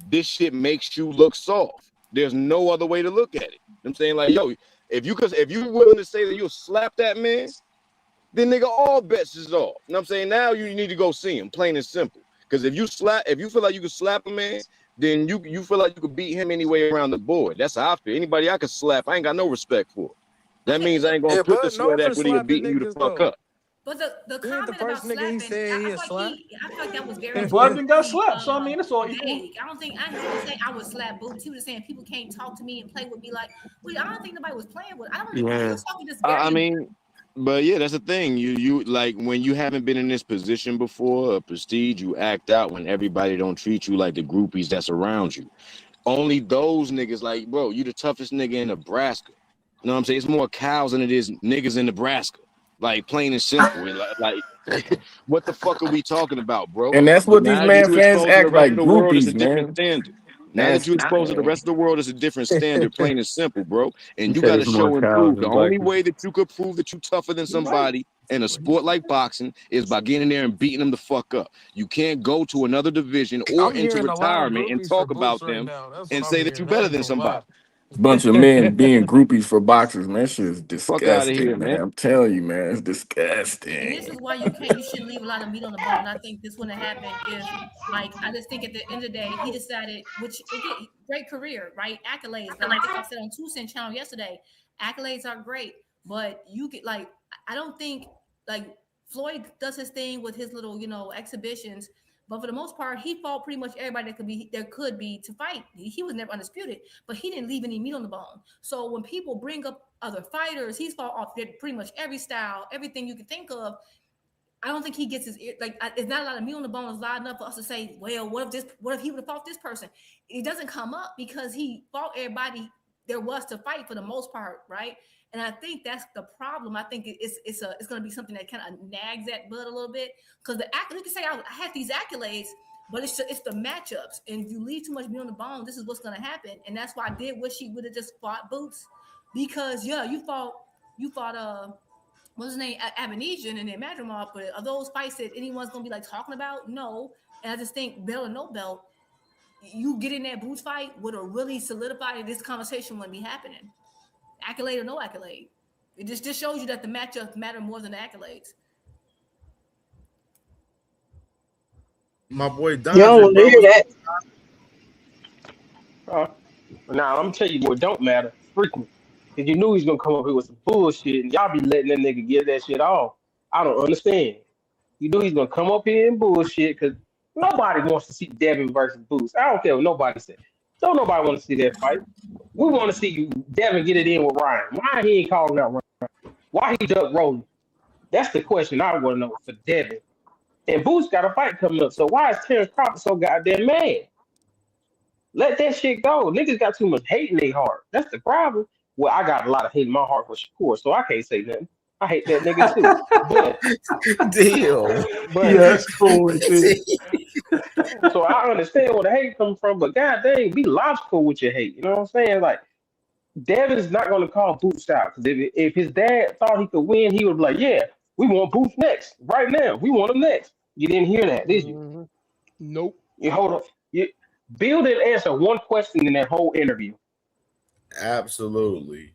this shit makes you look soft. There's no other way to look at it. I'm saying, like, yo, if you willing to say that you'll slap that man, then nigga, all bets is off. You know what I'm saying? Now you need to go see him, plain and simple. Because if you feel like you can slap a man, then you feel like you could beat him anyway around the board. That's how I feel. Anybody I can slap, I ain't got no respect for. That Okay, means I ain't gonna Yeah, put the Bud sweat known for equity of slapping beating you the niggas fuck though. up. but the He ain't the comment about first nigga he slapping, said I he feel had like slapped. I feel like that was very And Bud done got very slapped. So I mean, it's all equal. vague. I don't think he didn't say I would slap Boots. He was just saying people can't talk to me and play with me like. Well, I don't think nobody was playing with. I don't think he Yeah. was talking just I very. mean, but yeah, that's the thing. You like when you haven't been in this position before, a prestige, you act out when everybody don't treat you like the groupies that's around you. Only those niggas, like, bro, you the toughest nigga in Nebraska. You know what I'm saying? It's more cows than it is niggas in Nebraska. Like, plain and simple. Like what the fuck are we talking about, bro? And that's But what these now you man fans exposing the act rest of like the world, it's a groupies, different man. standard. Now that you Nasty. expose to the rest of the world, it's a different standard, plain and simple, bro. And He you said got to it's more show and cows prove. The than black only people. way that you could prove that you're tougher than somebody in a sport like boxing is by getting there and beating them the fuck up. You can't go to another division or I'm into hearing a lot of retirement and groupies for talk Boots about right them now. That's what and I'm say that you're hearing. I better ain't than gonna lie. somebody. Bunch of men being groupies for boxers, man. Shit is Fuck out of here, disgusting, man. man. I'm telling you, man, it's And this disgusting. is why you shouldn't leave a lot of meat on the bone. I think this wouldn't happen if, like, I just think at the end of the day, he decided, which again, great career, right? Accolades. But I think I said on 2 Cent channel yesterday, accolades are great, but you get like, I don't think like Floyd does his thing with his little, exhibitions. But for the most part, he fought pretty much everybody that could be to fight. He was never undisputed, but he didn't leave any meat on the bone. So when people bring up other fighters, he's fought off pretty much every style, everything you can think of. I don't think he gets his ear, like, it's not a lot of meat on the bone. It's loud enough for us to say, well, what if he would have fought this person? It doesn't come up because he fought everybody there was to fight for the most part, right? And I think that's the problem. I think it's going to be something that kind of nags at Bud a little bit, because you can say I had these accolades, but it's the matchups. And if you leave too much meat on the bone, this is what's going to happen. And that's why I did wish he would have just fought Boots, because you fought what's his name, Abanesian and then Madrimov, but are those fights that anyone's gonna be like talking about? No. And I just think belt or no belt, you get in that Boots fight would have really solidified this conversation wouldn't be happening. Accolade or no accolade. It just shows you that the matchups matter more than the accolades. My boy Don. You don't want to hear that. Nah, I'm gonna tell you what don't matter. Frequent. Cause you knew he was gonna come up here with some bullshit and y'all be letting that nigga get that shit off. I don't understand. You knew he's gonna come up here and bullshit because nobody wants to see Devin versus Boots. I don't care what nobody said. Don't nobody want to see that fight. We want to see you Devin get it in with Ryan. Why he ain't calling out Ryan? Why he duck rolling? That's the question I want to know for Devin. And Boots got a fight coming up. So why is Terrence Crawford so goddamn mad? Let that shit go. Niggas got too much hate in their heart. That's the problem. Well, I got a lot of hate in my heart for Shakur, so I can't say nothing. I hate that nigga too. But deal. But yeah, that's cool right there. So I understand where the hate comes from, but god dang, be logical with your hate. You know what I'm saying? Like Devin's not gonna call Boots out because if his dad thought he could win, he would be like, yeah, we want Boots next, right now. We want him next. You didn't hear that, did you? Mm-hmm. Nope. You hold on. Bill didn't answer one question in that whole interview. Absolutely.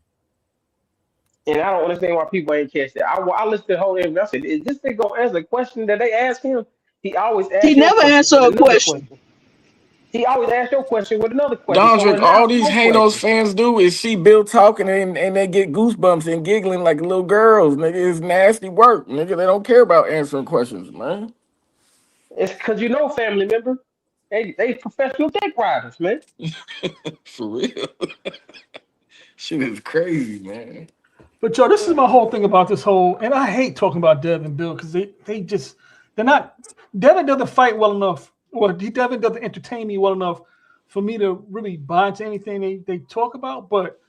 And I don't understand why people ain't catch that. I listened to the whole interview. I said, is this thing gonna answer a question that they asked him? He always asks He never answered a question. He always asks your question with another question. Dondrick, So all these Hanos fans do is see Bill talking and they get goosebumps and giggling like little girls. Nigga, it's nasty work. Nigga, they don't care about answering questions, man. It's because family member. They professional dick riders, man. For real. Shit is crazy, man. But Joe, this is my whole thing about this whole, and I hate talking about Devin and Bill because they're not. Devin doesn't fight well enough, or Devin doesn't entertain me well enough for me to really buy into anything they talk about. But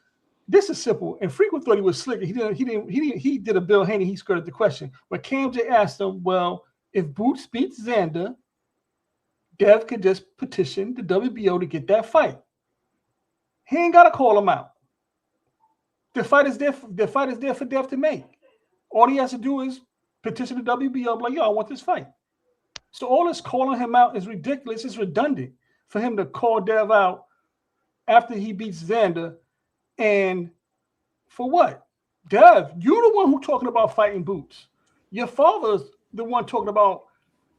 this is simple. And Frequent thought he was slick. He did a Bill Haney. He skirted the question. But CamJ asked him, well, if Boots beats Xander, Dev could just petition the WBO to get that fight. He ain't got to call him out. The fight is there for Dev to make. All he has to do is petition the WBO, like, yo, I want this fight. So all this calling him out is ridiculous. It's redundant for him to call Dev out after he beats Xander. And for what? Dev, you're the one who talking about fighting Boots. Your father's the one talking about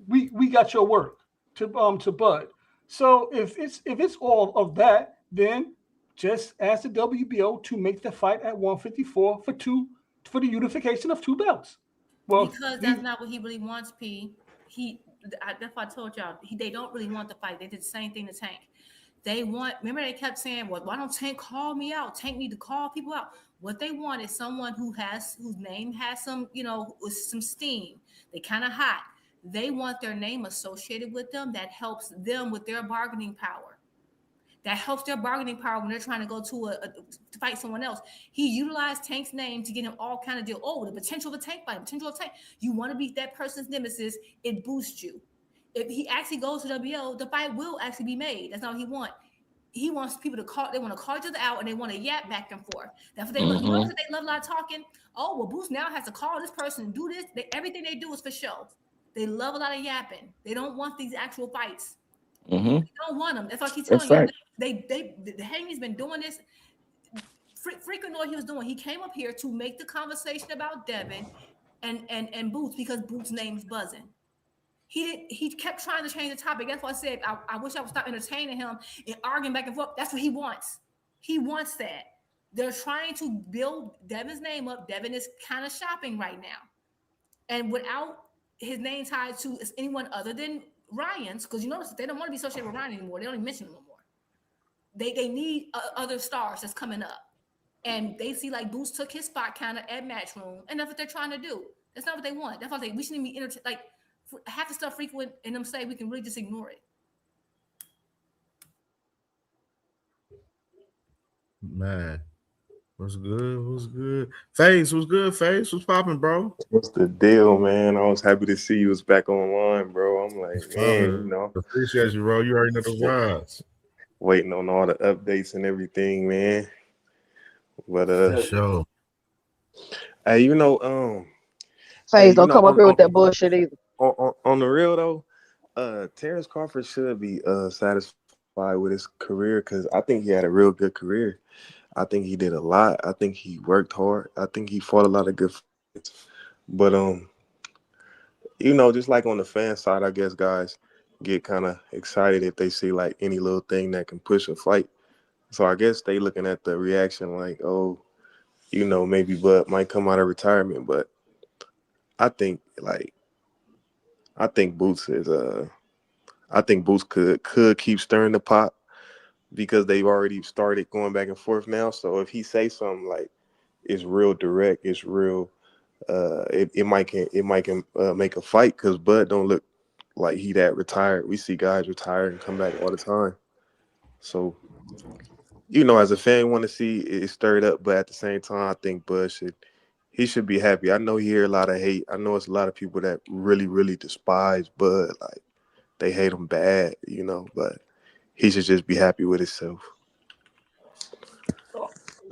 we got your work to Bud. So if it's all of that, then just ask the WBO to make the fight at 154 for the unification of two belts. Well, because that's not what he really wants, P. That's why I told y'all they don't really want the fight. They did the same thing to Tank. They want. Remember, they kept saying, "Well, why don't Tank call me out? Tank need to call people out." What they want is someone whose name has some, with some steam. They kind of hot. They want their name associated with them. That helps them with their bargaining power. That helps their bargaining power when they're trying to go to fight someone else. He utilized Tank's name to get him all kind of deal. Oh, the potential of a Tank fight, potential of Tank. You want to beat that person's nemesis, it boosts you. If he actually goes to WBO, the fight will actually be made. That's not what he wants. he wants people to call. They want to call each other out and they want to yap back and forth. That's what they love. You notice that they love a lot of talking. Oh well, Boots now has to call this person and do this. Everything they do is for show. They love a lot of yapping. They don't want these actual fights. They don't want them. That's why I keep telling you. The Haney's been doing this. Freaking know what he was doing. He came up here to make the conversation about Devin and Boots because Boots' name's buzzing. He kept trying to change the topic. That's why I said I wish I would stop entertaining him and arguing back and forth. That's what he wants. He wants that. They're trying to build Devin's name up. Devin is kind of shopping right now. And without his name tied to anyone other than Ryan's, because you notice they don't want to be associated with Ryan anymore. They don't even mention him anymore. They need other stars that's coming up. And they see like Boots took his spot kind of at Matchroom. And that's what they're trying to do. That's not what they want. That's why we shouldn't be like half the stuff frequent and them say we can really just ignore it. Man, what's good? What's good? Face, what's good? Face, what's popping, bro? What's the deal, man? I was happy to see you was back online, bro. I'm like, man, you know, appreciate you, bro. You already know the vibes. Waiting on all the updates and everything, man. But sure. Hey, you know, Face, don't come up here with that bullshit either. On the real though, Terrence Crawford should be satisfied with his career because I think he had a real good career. I think he did a lot. I think he worked hard. I think he fought a lot of good fights. But you know, just like on the fan side, I guess guys get kind of excited if they see like any little thing that can push a fight. So I guess they looking at the reaction like, oh, you know, maybe Bud might come out of retirement, but I think Boots is I think Boots could keep stirring the pot because they've already started going back and forth now. So if he say something like it's real direct, it's real, it might make a fight because Bud don't look like he that retired. We see guys retire and come back all the time. So, you know, as a fan, want to see it stirred up, but at the same time, I think Bud should be happy. I know he hear a lot of hate. I know it's a lot of people that really, really despise Bud. Like, they hate him bad, you know, but he should just be happy with himself.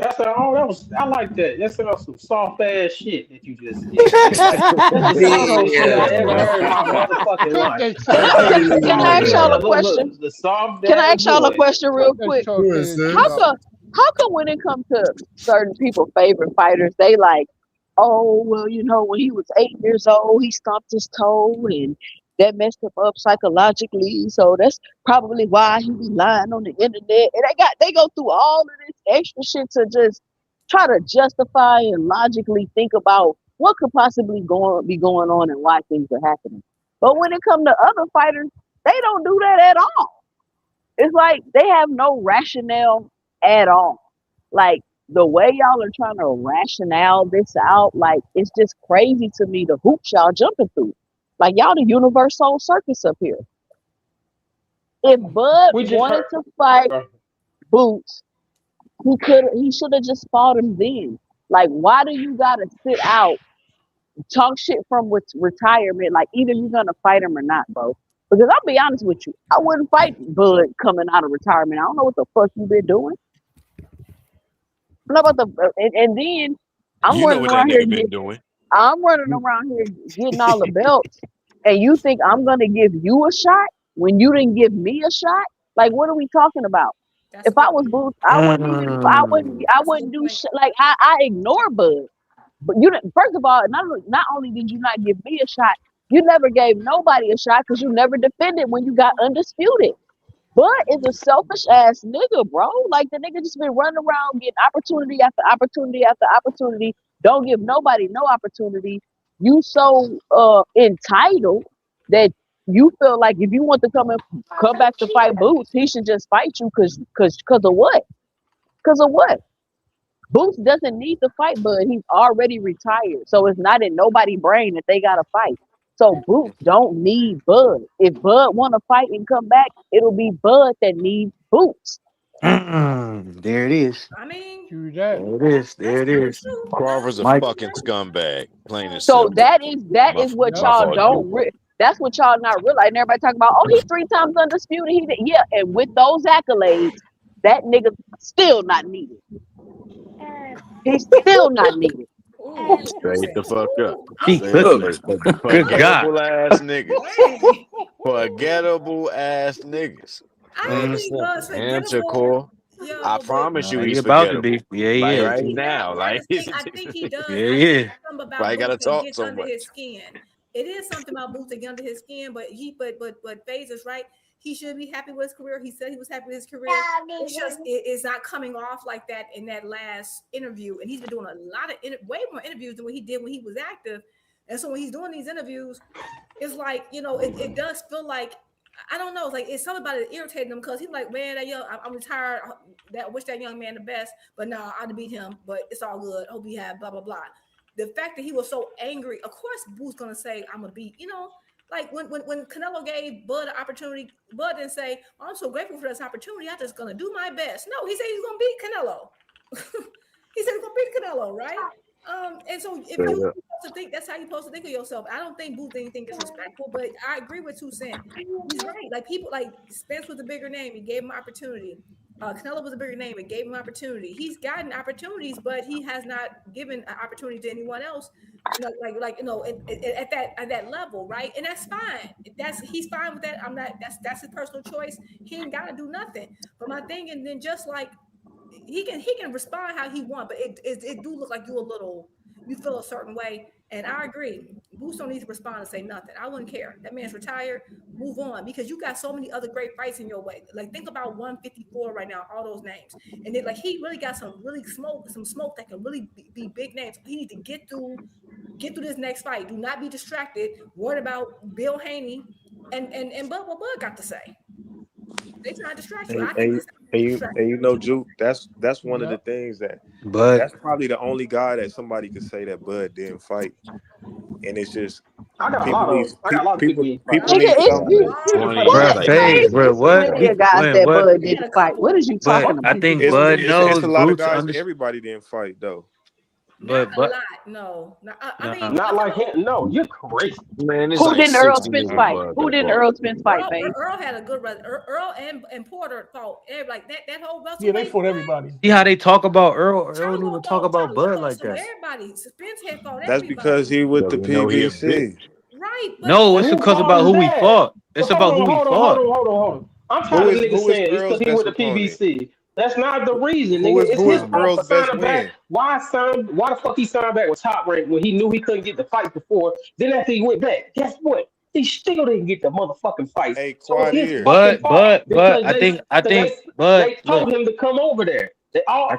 I like that. That's some soft ass shit that you just did. That's the softest shit I ever heard in my motherfucking life. Can I ask y'all a question? Can I ask y'all a question real quick? How come when it comes to certain people's favorite fighters, they like, oh, well, you know, when he was 8 years old, he stomped his toe and that messed him up psychologically. So that's probably why he be lying on the internet. And they go through all of this extra shit to just try to justify and logically think about what could possibly be going on and why things are happening. But when it comes to other fighters, they don't do that at all. It's like they have no rationale at all. Like the way y'all are trying to rationale this out, like it's just crazy to me the hoops y'all jumping through. Like y'all the universal circus up here. If Bud wanted to fight Boots, he should have just fought him then. Like, why do you gotta sit out, talk shit from retirement? Like, either you're gonna fight him or not, bro. Because I'll be honest with you, I wouldn't fight Bud coming out of retirement. I don't know what the fuck you been doing. Know about and then I'm running around here getting all the belts, and you think I'm gonna give you a shot when you didn't give me a shot? Like, what are we talking about? If I was Boots, I wouldn't do shit. Like I ignore Bud, but you didn't. First of all, not only did you not give me a shot, you never gave nobody a shot because you never defended when you got undisputed. Bud is a selfish ass nigga, bro. Like the nigga just been running around getting opportunity after opportunity after opportunity. Don't give nobody no opportunity. You so entitled that you feel like if you want to come back to fight Boots, he should just fight you cause of what? Cause of what? Boots doesn't need to fight Bud. He's already retired. So it's not in nobody's brain that they gotta fight. So Boots don't need Bud. If Bud want to fight and come back, it'll be Bud that needs Boots. There it is. I mean, there it is. Crawford's a fucking scumbag. Plain and so simple. that is what y'all don't. That's what y'all not realizing. Everybody talking about, oh, he's 3 times undisputed. And with those accolades, That nigga still not needed. He's still not needed. Straight the fuck up. She Straight up. cooking. Good God. Forgettable ass niggas. Forgettable ass niggas. I think he was And forgettable. Shakur, I promise you He he's about to forgettable. be. Yeah, he Like is. right now. Like I think he does. Yeah, I yeah. think something about why you gotta Boots that talk gets so under much? his skin. It is something about Boots that gets under his skin, but FaZe is right. He should be happy with his career. He said he was happy with his career. It's just it's not coming off like that in that last interview. And he's been doing a lot of way more interviews than what he did when he was active. And so when he's doing these interviews, it's like, you know, it does feel like, I don't know, it's like it's something about it irritating him because he's like, man, that young, I'm retired. That wish that young man the best, but no, I'd beat him. But it's all good. Hope he had blah blah blah. The fact that he was so angry, of course, Boo's gonna say, "I'm gonna beat." You know, like when Canelo gave Bud an opportunity, Bud didn't say, oh, "I'm so grateful for this opportunity. I'm just gonna do my best." No, he said he's gonna beat Canelo. He said he's gonna beat Canelo, right? And so if you supposed to think that's how you're supposed to think of yourself. I don't think Booth anything disrespectful, but I agree with 2 Cent. He's right. Like people like Spence was a bigger name, he gave him opportunity. Canelo was a bigger name, it gave him opportunity. He's gotten opportunities, but he has not given an opportunity to anyone else. You know, like you know, at that level, right? And that's fine. He's fine with that. I'm not. That's his personal choice. He ain't got to do nothing. But my thing, and then just like. He can respond how he wants, but it do look like you feel a certain way. And I agree. Boots don't need to respond and say nothing. I wouldn't care. That man's retired. Move on because you got so many other great fights in your way. Like think about 154 right now, all those names. And then like he really got some smoke that can really be big names. He need to get through this next fight. Do not be distracted. Worried about Bill Haney and Bud what Bud got to say. They trying to distract you. I think you know, Juke, that's one of the things that's probably the only guy that somebody could say that Bud didn't fight, and it's just I got a people lot of need people. people need something. What? FaZe, bro, what? Plenty of guys that Bud didn't fight. What is you talking But I about? think Bud knows It's a lot of Boots guys everybody didn't fight though. Not a lot, no. I mean, not like him. No, you're crazy. Man, it's Who like didn't Earl 60 Spence niggas fight? Bud Who got didn't fought. Earl Spence fight, babe? Earl had a good run. Earl and Porter fought. Like that whole welterweight. Yeah, they fought everybody. See how they talk about Earl? Earl don't even talk about Bud like that. Everybody. Spence had fought That's everybody. because he with the You know he a PBC. Right. No, it's because about who we fought. It's about who we fought. Hold on. I'm tired of niggas saying it's because he with the PBC. That's not the reason, nigga. It's his fault for signing back. Why the fuck he signed back with Top Rank when he knew he couldn't get the fight before? Then after he went back, guess what? He still didn't get the motherfucking fight. Hey, so it's his but I they told him to come over there.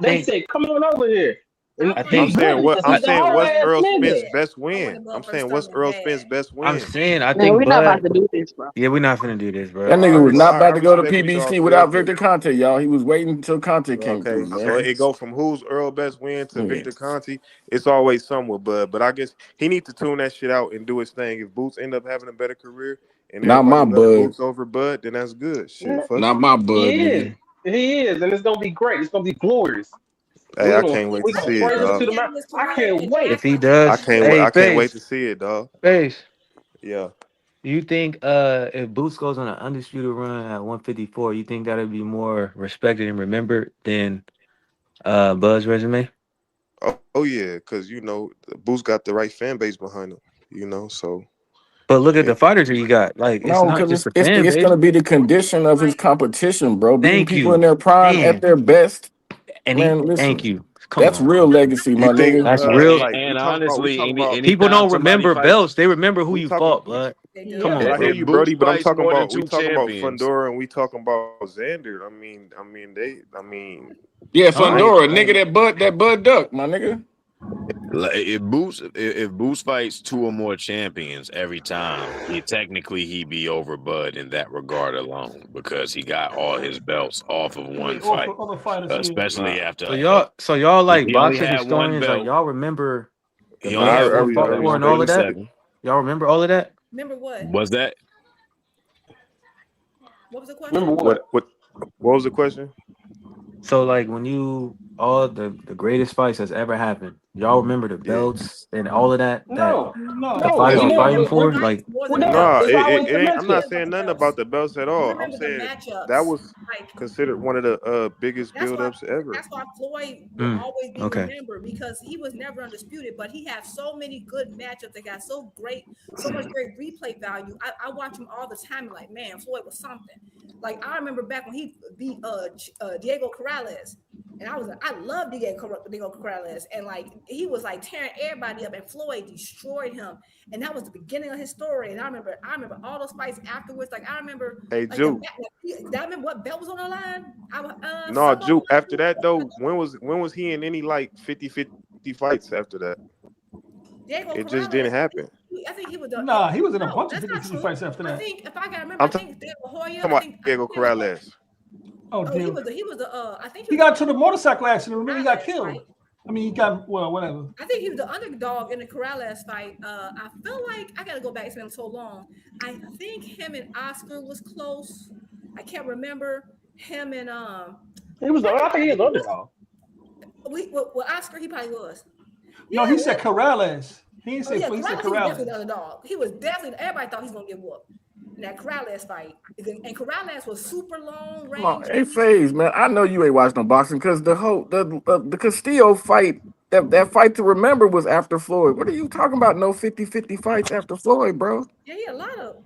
They said, come on over here. I'm saying what's Earl Spence's best win? I'm saying what's Earl Spence's best win? I'm saying I think we're not about to do this, bro. Yeah, we're not finna do this, bro. That nigga was not about to go to PBC without Victor Conte, y'all. He was waiting until Conte came through, man. So it go from who's Earl best win to Victor Conte. It's always somewhere, but I guess he needs to tune that shit out and do his thing. If Boots end up having a better career and not my Bud Boots over Bud, then that's good. Shit, not my Bud. He is, and it's gonna be great. It's gonna be glorious. Hey, I can't wait to see it, dog. I can't wait. If he does, I can't wait to see it, dog. FaZe. Yeah. Do you think if Boots goes on an undisputed run at 154, you think that'll be more respected and remembered than Bud's resume? Oh yeah, because you know Boots got the right fan base behind him. You know, so. But look at the fighters he got. Like no, because it's gonna be the condition of his competition, bro. Beating people in their prime at their best. And man, listen, thank you. That's real legacy, my nigga. That's real. And honestly, people don't remember belts; they remember who you fought, bud. Come on, I bro. hear you, Brody, but I'm talking more than about two we talking about champions. Fundora and we talking about Xander. Yeah, Fundora, nigga, that Bud Duck, my nigga. Like, if Boots fights 2 or more champions every time, he'd be over Bud in that regard alone because he got all his belts off of one fight, especially after. So y'all like he only boxing had one historians, belt. like y'all remember He only had one belt and all of that. Y'all remember all of that? Remember what? Was that? What was the question? What was the question? So like when you all the greatest fights that's ever happened. Y'all remember the Yeah. belts and all of that No, the no, fighters he were never. fighting for? Like, Well, no, No, it's always the it ain't. I'm not matchup. saying nothing about the belts at all. I'm Remember the saying that matchups. was Like considered one of the biggest that's why build-ups ever. Floyd will always be okay. remembered because he was never undisputed, but he had so many good matchups. They got so much great replay value. I watch him all the time and like, man, Floyd was something. Like I remember back when he beat Diego Corrales. And I love Diego Corrales, and like he was like tearing everybody up, and Floyd destroyed him, and that was the beginning of his story. And I remember all those fights afterwards. Like I remember, Hey, like Juke. I remember what belt was on the line. No, Juke. After that though, when was he in any like 50-50 fights after that? Diego It Corrales, just didn't happen. I think he was. He was in a bunch of 50-50 fights after that. I think if I can remember, I'm I think De La Hoya. talking about Diego Corrales. He was the. I think he got to the motorcycle accident. Remember, he got killed. Right? I mean, he got whatever. I think he was the underdog in the Corrales fight. I feel like I gotta go back. It's been so long. I think him and Oscar was close. I can't remember him and He was. I think he was the underdog. Well, Oscar, he probably was. No, he said Corrales. He didn't say. He said Corrales. He was Corrales. definitely the underdog. He was definitely. Everybody thought he was gonna get whooped in that Corrales fight, and Corrales was super long range. Come on, hey FaZe, man. I know you ain't watched no boxing because the Castillo fight, that fight to remember was after Floyd. What are you talking about? No 50-50 fights after Floyd, bro. Yeah, he had a lot of.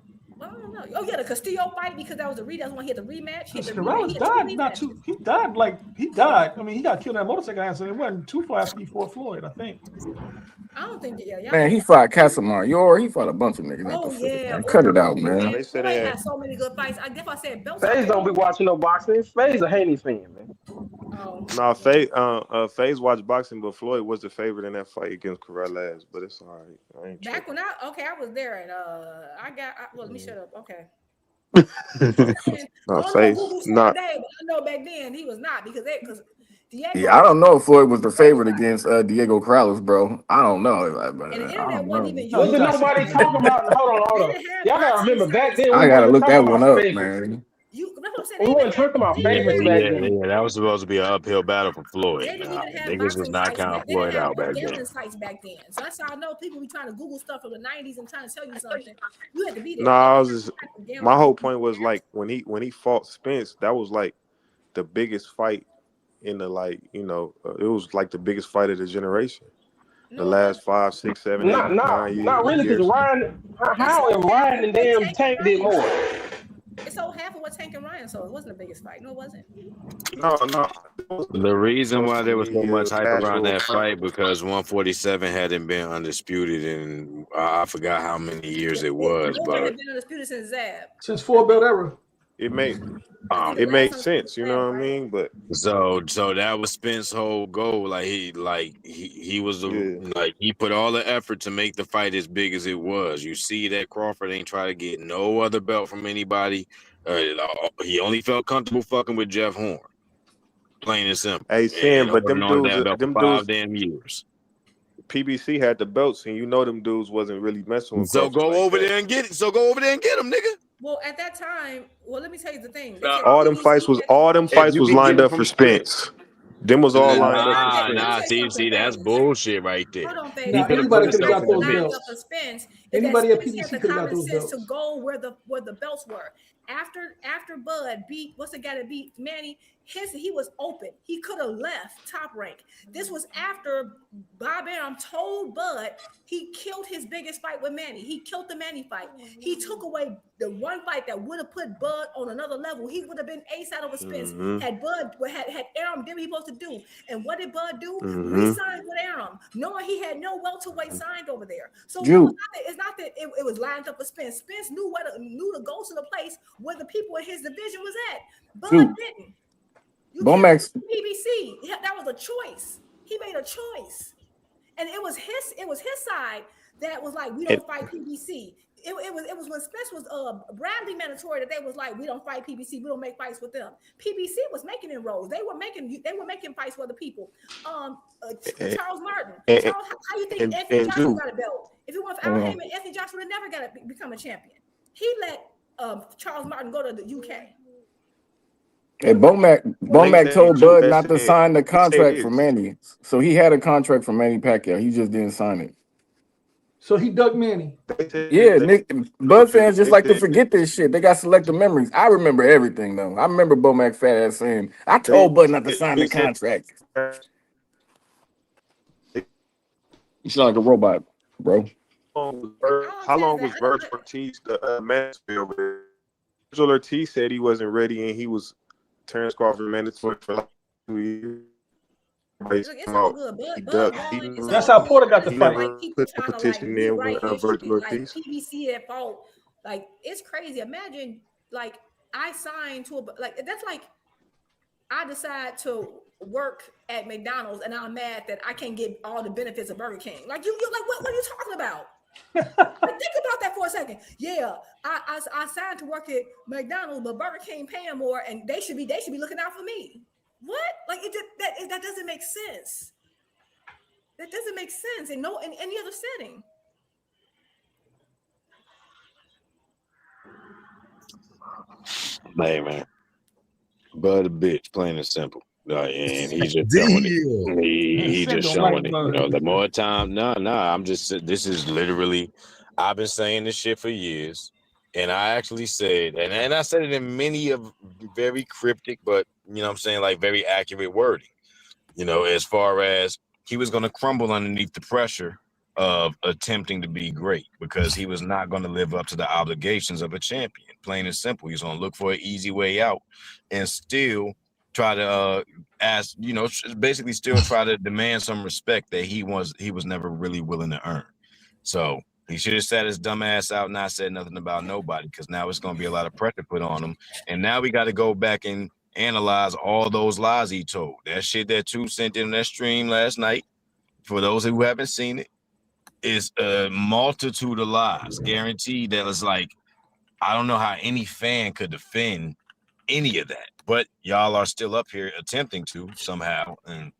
I don't know. Oh yeah, the Castillo fight because that was the that's when he had the rematch. Corrales died He died. I mean, he got killed in that motorcycle accident. It wasn't too far after he fought Floyd, I think. I don't think. Yeah. Man, he fought Casamar. He fought a bunch of niggas. Oh yeah, cut it out, man. They said Floyd had so many good fights. I guess I said belts. FaZe don't be watching no boxing. FaZe a Haney fan, man. Oh. No, FaZe watched boxing, but Floyd was the favorite in that fight against Corrales. But it's all right. I ain't Back when I was there, and let me shut up. Okay. No, FaZe not. Today, but I know back then he was not because Diego. Yeah, I don't know if Floyd was the favorite against Diego Corrales, bro. I don't know. And the internet wasn't even. Wasn't nobody talking about? Hold on. Y'all gotta remember back then. I gotta look that one up, man. We weren't talking about favorites back then. Yeah, that was supposed to be an uphill battle for Floyd. Niggas was not counting Floyd out back then. Sites back then. So that's how I know people be trying to Google stuff from the 90s and trying to tell you something. You had to be there. No, my whole point was like when he fought Spence, that was like the biggest fight in the it was like the biggest fight of the generation. The last 5, 6, 7, 8, 9 years. Not really, because Ryan, how and Ryan and damn Tank did more. It's so half of what Tank and Ryan saw. It wasn't the biggest fight. No, it wasn't. No. The reason why there was so much hype around that fight because 147 hadn't been undisputed in I forgot how many years it was, but had been undisputed since Zab. Since 4-belt era. It made sense, you know what I mean? But so that was Spence's whole goal. He was he put all the effort to make the fight as big as it was. You see that Crawford ain't try to get no other belt from anybody. He only felt comfortable fucking with Jeff Horn. Plain and simple. Hey, Sam, but them dudes, 5 damn years. PBC had the belts, and them dudes wasn't really messing with. So go over there and get it. So go over there and get them, nigga. Well, at that time, let me tell you the thing. All them fights was lined up for Spence. Them was all lined up for Spence. See, that's bullshit right there. Hold on, anybody could have got those belts. Anybody at PBC could have got those belts. To go where the belts were. After Bud beat, what's the guy that beat Manny? He was open. He could have left Top Rank. This was after Bob Arum told Bud he killed his biggest fight with Manny. He killed the Manny fight. He took away the one fight that would have put Bud on another level. He would have been ace out over Spence. Had Arum did what he was supposed to do. And what did Bud do? Re-signed with Arum, knowing he had no welterweight signed over there. So it's not that it was lined up for Spence. Spence knew to go to the place where the people in his division was at. Bud didn't. Bomax PBC. That was a choice. He made a choice, and it was his side that was like, we don't fight PBC. It was when Spence was Bradley mandatory that they was like, we don't fight PBC. We don't make fights with them. PBC was making inroads. They were making fights with other people. Charles Martin. How you think Anthony Joshua got a belt? If it wasn't for Al Heyman, Anthony Joshua would have never got to become a champion. He let Charles Martin go to the UK. Hey, Bomac told too. Bud They not to said, sign the they say contract for this. Manny. So he had a contract for Manny Pacquiao. He just didn't sign it. So he dug Manny. Yeah, Nick, Bud fans just They like to said forget this shit. They got selective memories. I remember everything though. I remember Bomac fat ass saying, "I they told Bud not to sign the said contract." You sound like a robot, bro. how long was Virgil Ortiz the mandatory over there? Virgil Ortiz said he wasn't ready and he was Terrence Crawford mandatory for like 2 years. Look, it's all good. That's how Porter got the He fight. never Like people put the trying to like petition be in right with here, Virgil like Ortiz. PBC at fault. Like it's crazy. Imagine like I signed to a like that's like I decide to work at McDonald's and I'm mad that I can't get all the benefits of Burger King. Like you're like what are you talking about? Like, think about that for a second. Yeah, I signed to work at McDonald's, but Burger King paying more, and they should be looking out for me. What? Like that doesn't make sense. That doesn't make sense in any other setting. Hey, man. Bud a bitch, plain and simple. And he's just showing it. He just showing it. You know, the more time, I'm just, this is literally, I've been saying this shit for years. And I actually said, and I said it in many of very cryptic, but, you know what I'm saying, like very accurate wording. You know, as far as he was going to crumble underneath the pressure of attempting to be great because he was not going to live up to the obligations of a champion. Plain and simple. He's going to look for an easy way out and still try to ask, you know, basically still try to demand some respect that he was never really willing to earn. So he should have sat his dumb ass out and not said nothing about nobody because now it's going to be a lot of pressure put on him. And now we got to go back and analyze all those lies he told. That shit that you sent in that stream last night, for those who haven't seen it, is a multitude of lies. Guaranteed that it's like, I don't know how any fan could defend any of that, but y'all are still up here attempting to somehow. And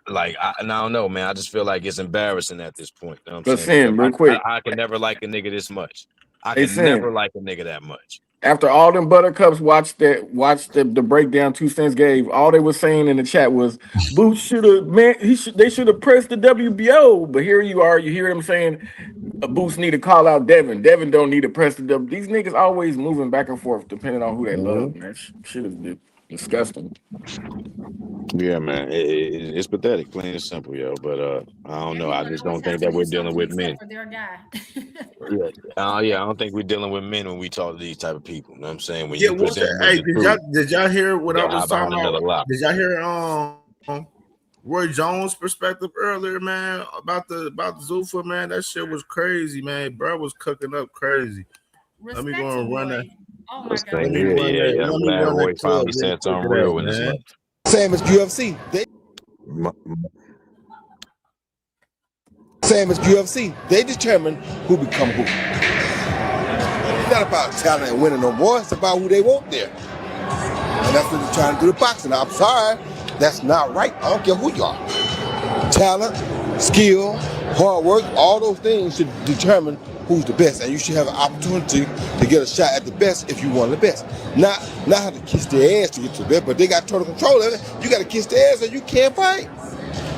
I don't know, man. I just feel like it's embarrassing at this point. You know what I'm saying? Sin, real quick. I can never like a nigga this much. I Hey, can Sin. never like a nigga that much. After all them buttercups watched the breakdown 2 cents gave, all they were saying in the chat was Boots should have they should have pressed the WBO. But here you are, you hear them saying Boots need to call out Devin. Devin don't need to press the W. These niggas always moving back and forth depending on who they love, man. Shit is disgusting. Yeah, man, it's pathetic, plain and simple, yo. But I don't know. I just don't think that we're dealing with men. For their guy. I don't think we're dealing with men when we talk to these type of people. You know what I'm saying? When Yeah, you what's present that? Hey, did y'all hear what I was talking about? Did y'all hear Roy Jones' perspective earlier, man, about the Zuffa, man? That shit was crazy, man. Bro was cooking up crazy. Let me go and run that. Oh my God. Yeah. I'm glad Roy finally said something real in his life. Same as UFC. Same as UFC. They determine who become who. It's not about talent and winning no more. It's about who they want there. And that's what they're trying to do to boxing. I'm sorry. That's not right. I don't care who you are. Talent, skill, hard work, all those things should determine who's the best. And you should have an opportunity to get a shot at the best if you want the best. Not have to kiss their ass to get to the best, but they got total control of it. You got to kiss their ass or you can't fight.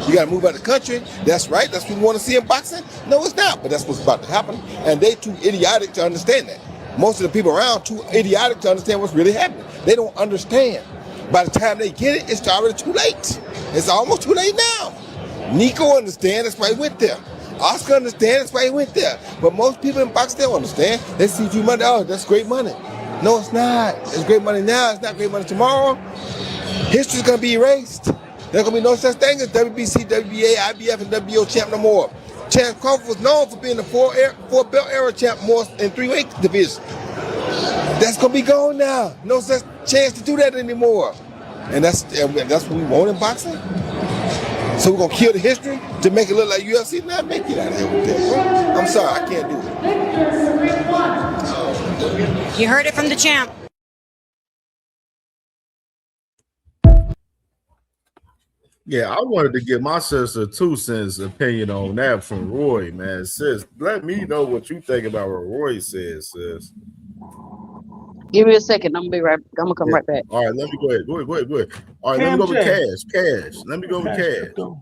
You got to move out of the country. That's right. That's what we want to see in boxing. No, it's not. But that's what's about to happen. And they too idiotic to understand that. Most of the people around too idiotic to understand what's really happening. They don't understand. By the time they get it, it's already too late. It's almost too late now. Nico understands. That's why he went there. Oscar understands. That's why he went there. But most people in boxing don't understand. They see you money. Oh, that's great money. No, it's not. It's great money now. It's not great money tomorrow. History's going to be erased. There's going to be no such thing as WBC, WBA, IBF, and WBO champ no more. Chance Crawford was known for being the four belt era champ more in 3-weight division. That's going to be gone now. No such chance to do that anymore. And that's what we want in boxing. So we're going to kill the history to make it look like UFC? Nah, make it out of here with that, bro. I'm sorry, I can't do it. You heard it from the champ. Yeah, I wanted to get my sister 2 cents opinion on that from Roy, man. Sis, let me know what you think about what Roy says, sis. Give me a second. I'm gonna come right back. All right, let me go ahead. Go ahead. All right, let me Cam go with J. Cash. Let me go with Cash. Crypto.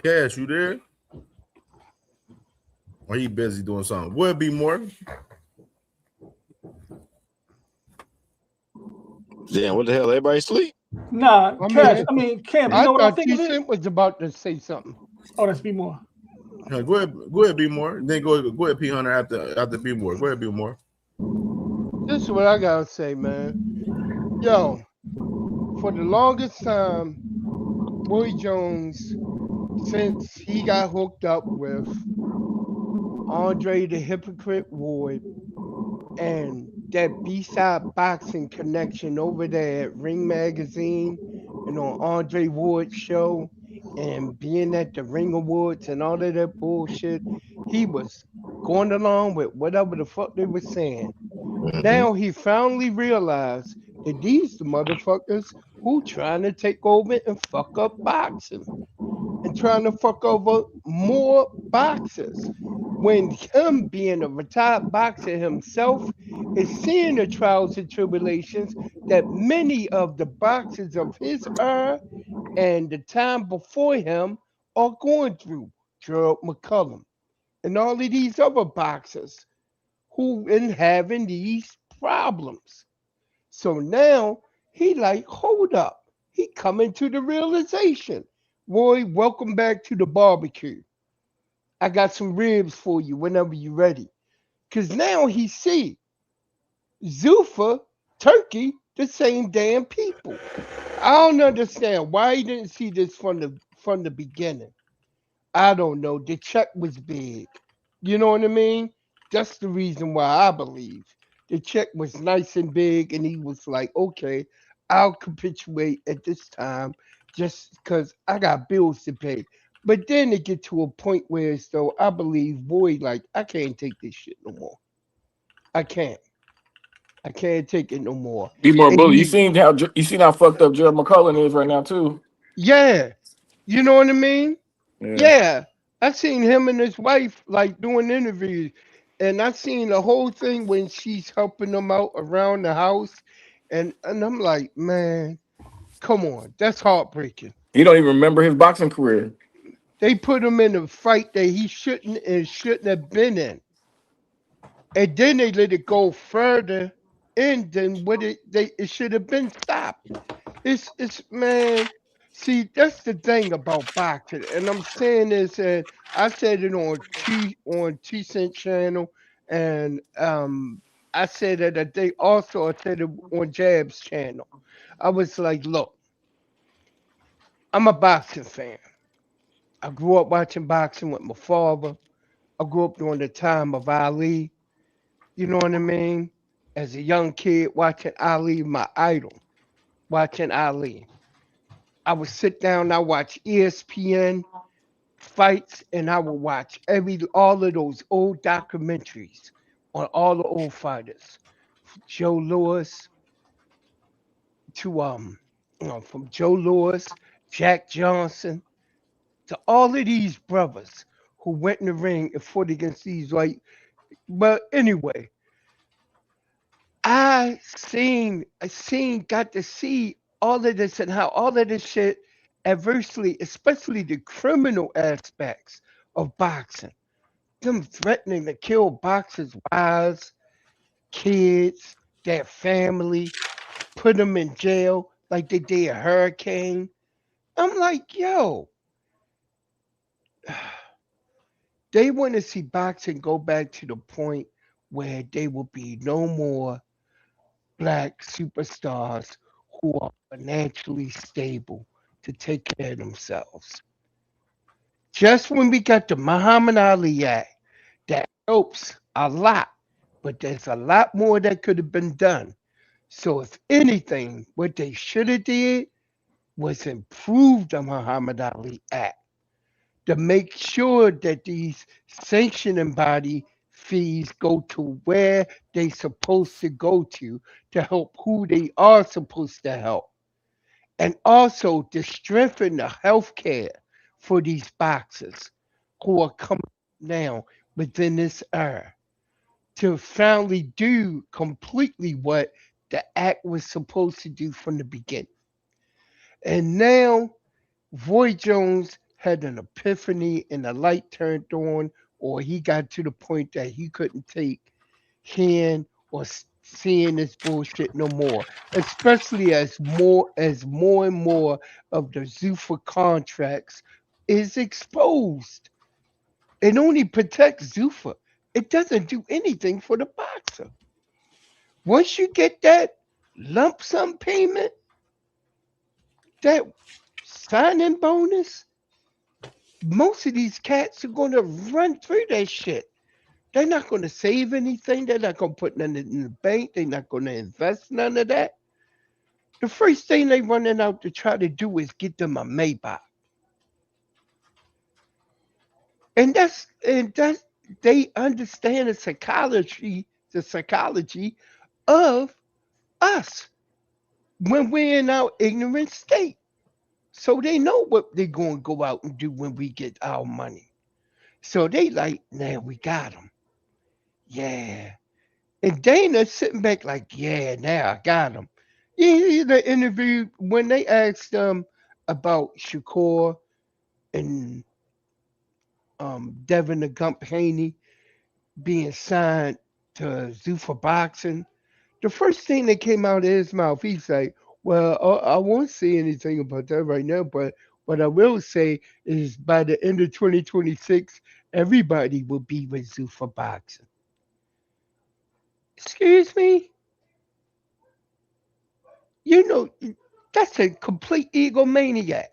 Cash, you there? Or he busy doing something? Would be more. Damn, what the hell? Everybody sleep? Nah, Cash. I mean, Cam. You know what I think of it? T-Cent was about to say something. Oh, that's Be More. No, go ahead, Be More. Then go ahead, P Hunter after Be More. Go ahead, Be More. This is what I gotta say, man. Yo, for the longest time, Roy Jones, since he got hooked up with Andre the Hypocrite Ward and that B-side boxing connection over there at Ring Magazine and on Andre Ward's show and being at the Ring Awards and all of that bullshit, he was going along with whatever the fuck they were saying. Now he finally realized that these the motherfuckers who trying to take over and fuck up boxing and trying to fuck over more boxers. When him being a retired boxer himself is seeing the trials and tribulations that many of the boxers of his era and the time before him are going through. Gerald McCullum and all of these other boxers who been having these problems. So now he like, hold up. He coming to the realization. Roy, welcome back to the barbecue. I got some ribs for you whenever you're ready. Because now he see Zuffa, Turkey, the same damn people. I don't understand why he didn't see this from the beginning. I don't know. The check was big. You know what I mean? That's the reason why I believe. The check was nice and big, and he was like, okay, I'll capitulate at this time just because I got bills to pay. But then it get to a point where it's though I believe, boy, like I can't take this shit no more. I can't. I can't take it no more. Be More And bully. You seen how fucked up Gerald McCullen is right now too. yeah, you know what I mean? Yeah. Yeah, I seen him and his wife like doing interviews, and I seen the whole thing when she's helping them out around the house, and I'm like, man, come on, that's heartbreaking. He don't even remember his boxing career. They put him in a fight that he shouldn't have been in, and then they let it go further in than what it should have been stopped. It's man. See, that's the thing about boxing, and I'm saying this, and I said it on T Cent channel, and I said it that they also I said it on Jab's channel. I was like, look, I'm a boxing fan. I grew up watching boxing with my father. I grew up during the time of Ali. You know what I mean? As a young kid, watching Ali, my idol, watching Ali. I would sit down, I watch ESPN fights, and I would watch all of those old documentaries on all the old fighters, Joe Lewis to from Joe Lewis, Jack Johnson, to all of these brothers who went in the ring and fought against these like. But anyway, got to see all of this and how all of this shit adversely, especially the criminal aspects of boxing, them threatening to kill boxers' wives, kids, their family, put them in jail like they did a hurricane. I'm like, yo, they want to see boxing go back to the point where there will be no more black superstars who are financially stable to take care of themselves. Just when we got the Muhammad Ali Act, that helps a lot, but there's a lot more that could have been done. So if anything, what they should have did was improve the Muhammad Ali Act to make sure that these sanctioning body fees go to where they supposed to go to help who they are supposed to help. And also to strengthen the health care for these boxers who are coming now within this era to finally do completely what the act was supposed to do from the beginning. And now Roy Jones had an epiphany and the light turned on, or he got to the point that he couldn't take hearing or seeing this bullshit no more. Especially as more and more of the Zuffa contracts is exposed. It only protects Zuffa. It doesn't do anything for the boxer. Once you get that lump sum payment, that signing bonus, most of these cats are going to run through that shit. They're not going to save anything. They're not going to put nothing in the bank. They're not going to invest none of that. The first thing they running out to try to do is get them a Maybach. And that's they understand the psychology of us when we're in our ignorant state. So they know what they're going to go out and do when we get our money. So they like, now we got them. Yeah. And Dana sitting back like, yeah, now I got him. Yeah, the interview when they asked them about Shakur and Devin the Gump Haney being signed to Zuffa Boxing, the first thing that came out of his mouth, he's like, well, I won't say anything about that right now, but what I will say is by the end of 2026, everybody will be with Zuffa Boxing. Excuse me? You know, that's a complete egomaniac.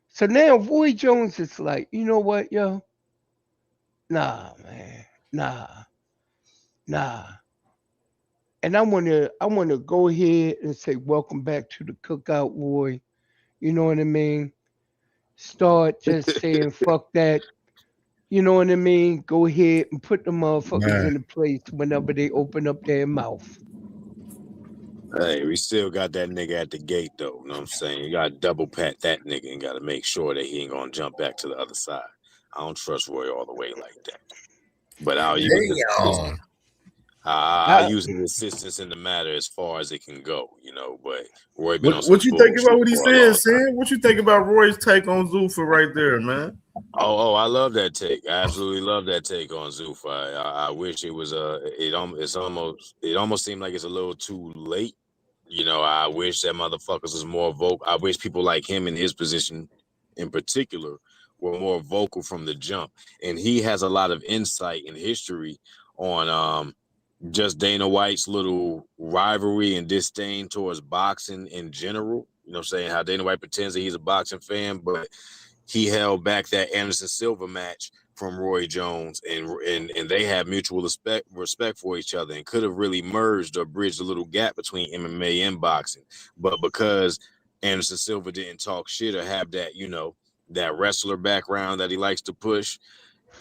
So now Roy Jones is like, you know what, yo? Nah, man. Nah. And I wanna go ahead and say welcome back to the cookout, Roy. You know what I mean? Start just saying fuck that. You know what I mean? Go ahead and put the motherfuckers Man. in the place whenever they open up their mouth. Hey, we still got that nigga at the gate, though. You know what I'm saying? You got to double pat that nigga and got to make sure that he ain't going to jump back to the other side. I don't trust Roy all the way like that. But I'll use his assistance. I'll use his assistance in the matter as far as it can go, you know. But Roy been on some What you think bullshit about what he for a long said, time. Sam? What you think about Roy's take on Zuffa right there, man? Oh, I love that take. I absolutely love that take on Zuffa. I wish it was it almost seemed like it's a little too late. You know, I wish that motherfuckers was more vocal. I wish people like him in his position in particular were more vocal from the jump. And he has a lot of insight and history on just Dana White's little rivalry and disdain towards boxing in general. You know what I'm saying? How Dana White pretends that he's a boxing fan, but he held back that Anderson Silva match from Roy Jones, and they have mutual respect for each other and could have really merged or bridged a little gap between MMA and boxing. But because Anderson Silva didn't talk shit or have that, you know, that wrestler background that he likes to push,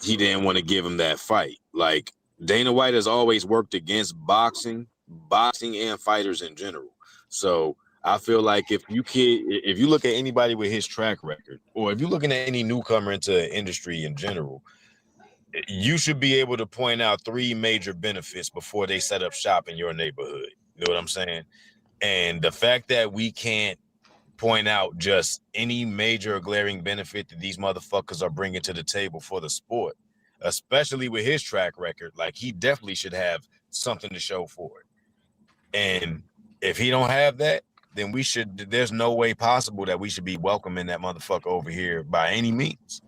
he didn't want to give him that fight. Like, Dana White has always worked against boxing and fighters in general. So I feel like if you look at anybody with his track record, or if you're looking at any newcomer into industry in general, you should be able to point out 3 major benefits before they set up shop in your neighborhood. You know what I'm saying? And the fact that we can't point out just any major glaring benefit that these motherfuckers are bringing to the table for the sport, especially with his track record, like, he definitely should have something to show for it. And if he don't have that, then there's no way possible that we should be welcoming that motherfucker over here by any means.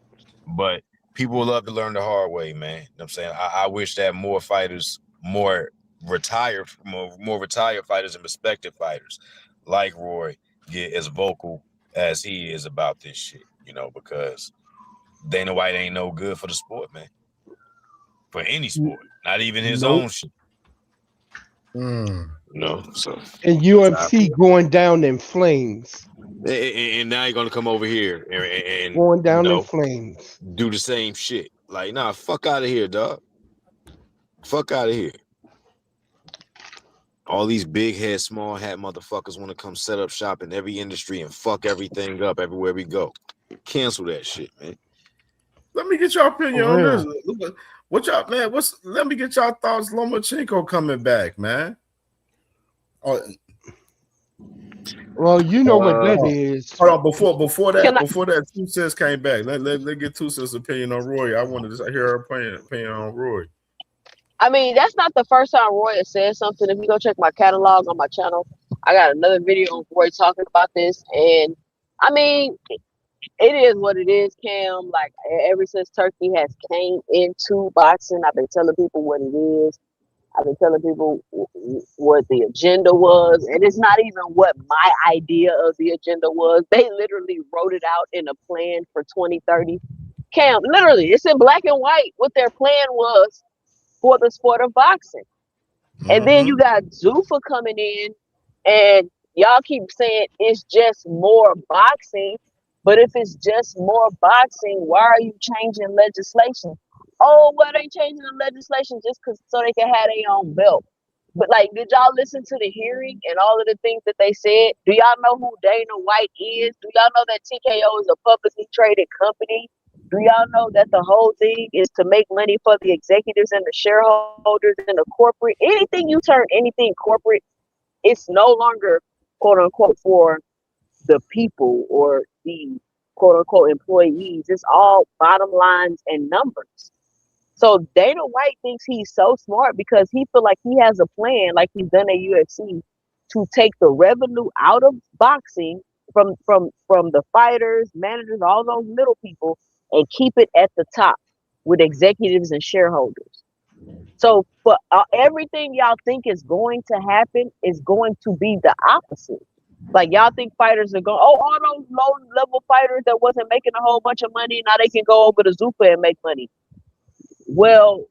But people love to learn the hard way, man. You know what I'm saying? I wish that more fighters, more retired fighters and respected fighters like Roy get as vocal as he is about this shit, you know, because Dana White ain't no good for the sport, man. For any sport, not even his own shit. No, so And UFC going down in flames. And now you're gonna come over here and going down in flames. Do the same shit. Like, nah, fuck out of here, dog. Fuck out of here. All these big head, small hat motherfuckers want to come set up shop in every industry and fuck everything up everywhere we go. Cancel that shit, man. Let me get your opinion For on real. this. What y'all, man? Let me get y'all thoughts. Lomachenko coming back, man. Oh, well, you know what that is. Hold on, before Can I? that, 2 Cents came back. Let get 2 Cents' opinion on Roy. I wanted to hear her opinion on Roy. I mean, that's not the first time Roy has said something. If you go check my catalog on my channel, I got another video on Roy talking about this. And I mean, it is what it is, Cam. Like ever since Turkey has came into boxing, I've been telling people what it is. I've been telling people what the agenda was, and it's not even what my idea of the agenda was. They literally wrote it out in a plan for 2030. Cam, literally, it's in black and white what their plan was for the sport of boxing. And then you got Zuffa coming in, and y'all keep saying it's just more boxing. But if it's just more boxing, why are you changing legislation? Oh, well, they changing the legislation just so they can have their own belt. But like, did y'all listen to the hearing and all of the things that they said? Do y'all know who Dana White is? Do y'all know that TKO is a publicly traded company? Do y'all know that the whole thing is to make money for the executives and the shareholders and the corporate? Anything you turn anything corporate, it's no longer quote unquote for the people or the quote unquote employees. It's all bottom lines and numbers. So Dana White thinks he's so smart because he feel like he has a plan, like he's done at UFC, to take the revenue out of boxing from the fighters, managers, all those middle people, and keep it at the top with executives and shareholders. So for everything y'all think is going to happen is going to be the opposite. Like y'all think fighters are going, oh, all those low level fighters that wasn't making a whole bunch of money, now they can go over to Zuffa and make money. Well,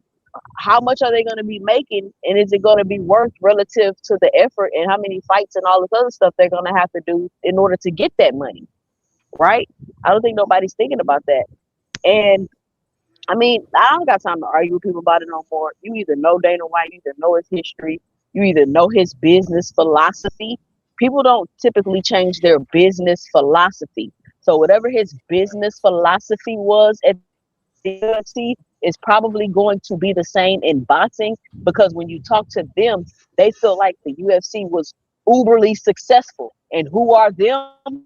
how much are they going to be making, and is it going to be worth relative to the effort and how many fights and all this other stuff they're going to have to do in order to get that money, right? I don't think nobody's thinking about that. And I mean, I don't got time to argue with people about it no more. You either know Dana White, you either know his history, you either know his business philosophy. People don't typically change their business philosophy. So whatever his business philosophy was at the UFC is probably going to be the same in boxing, because when you talk to them, they feel like the UFC was uberly successful. And who are them?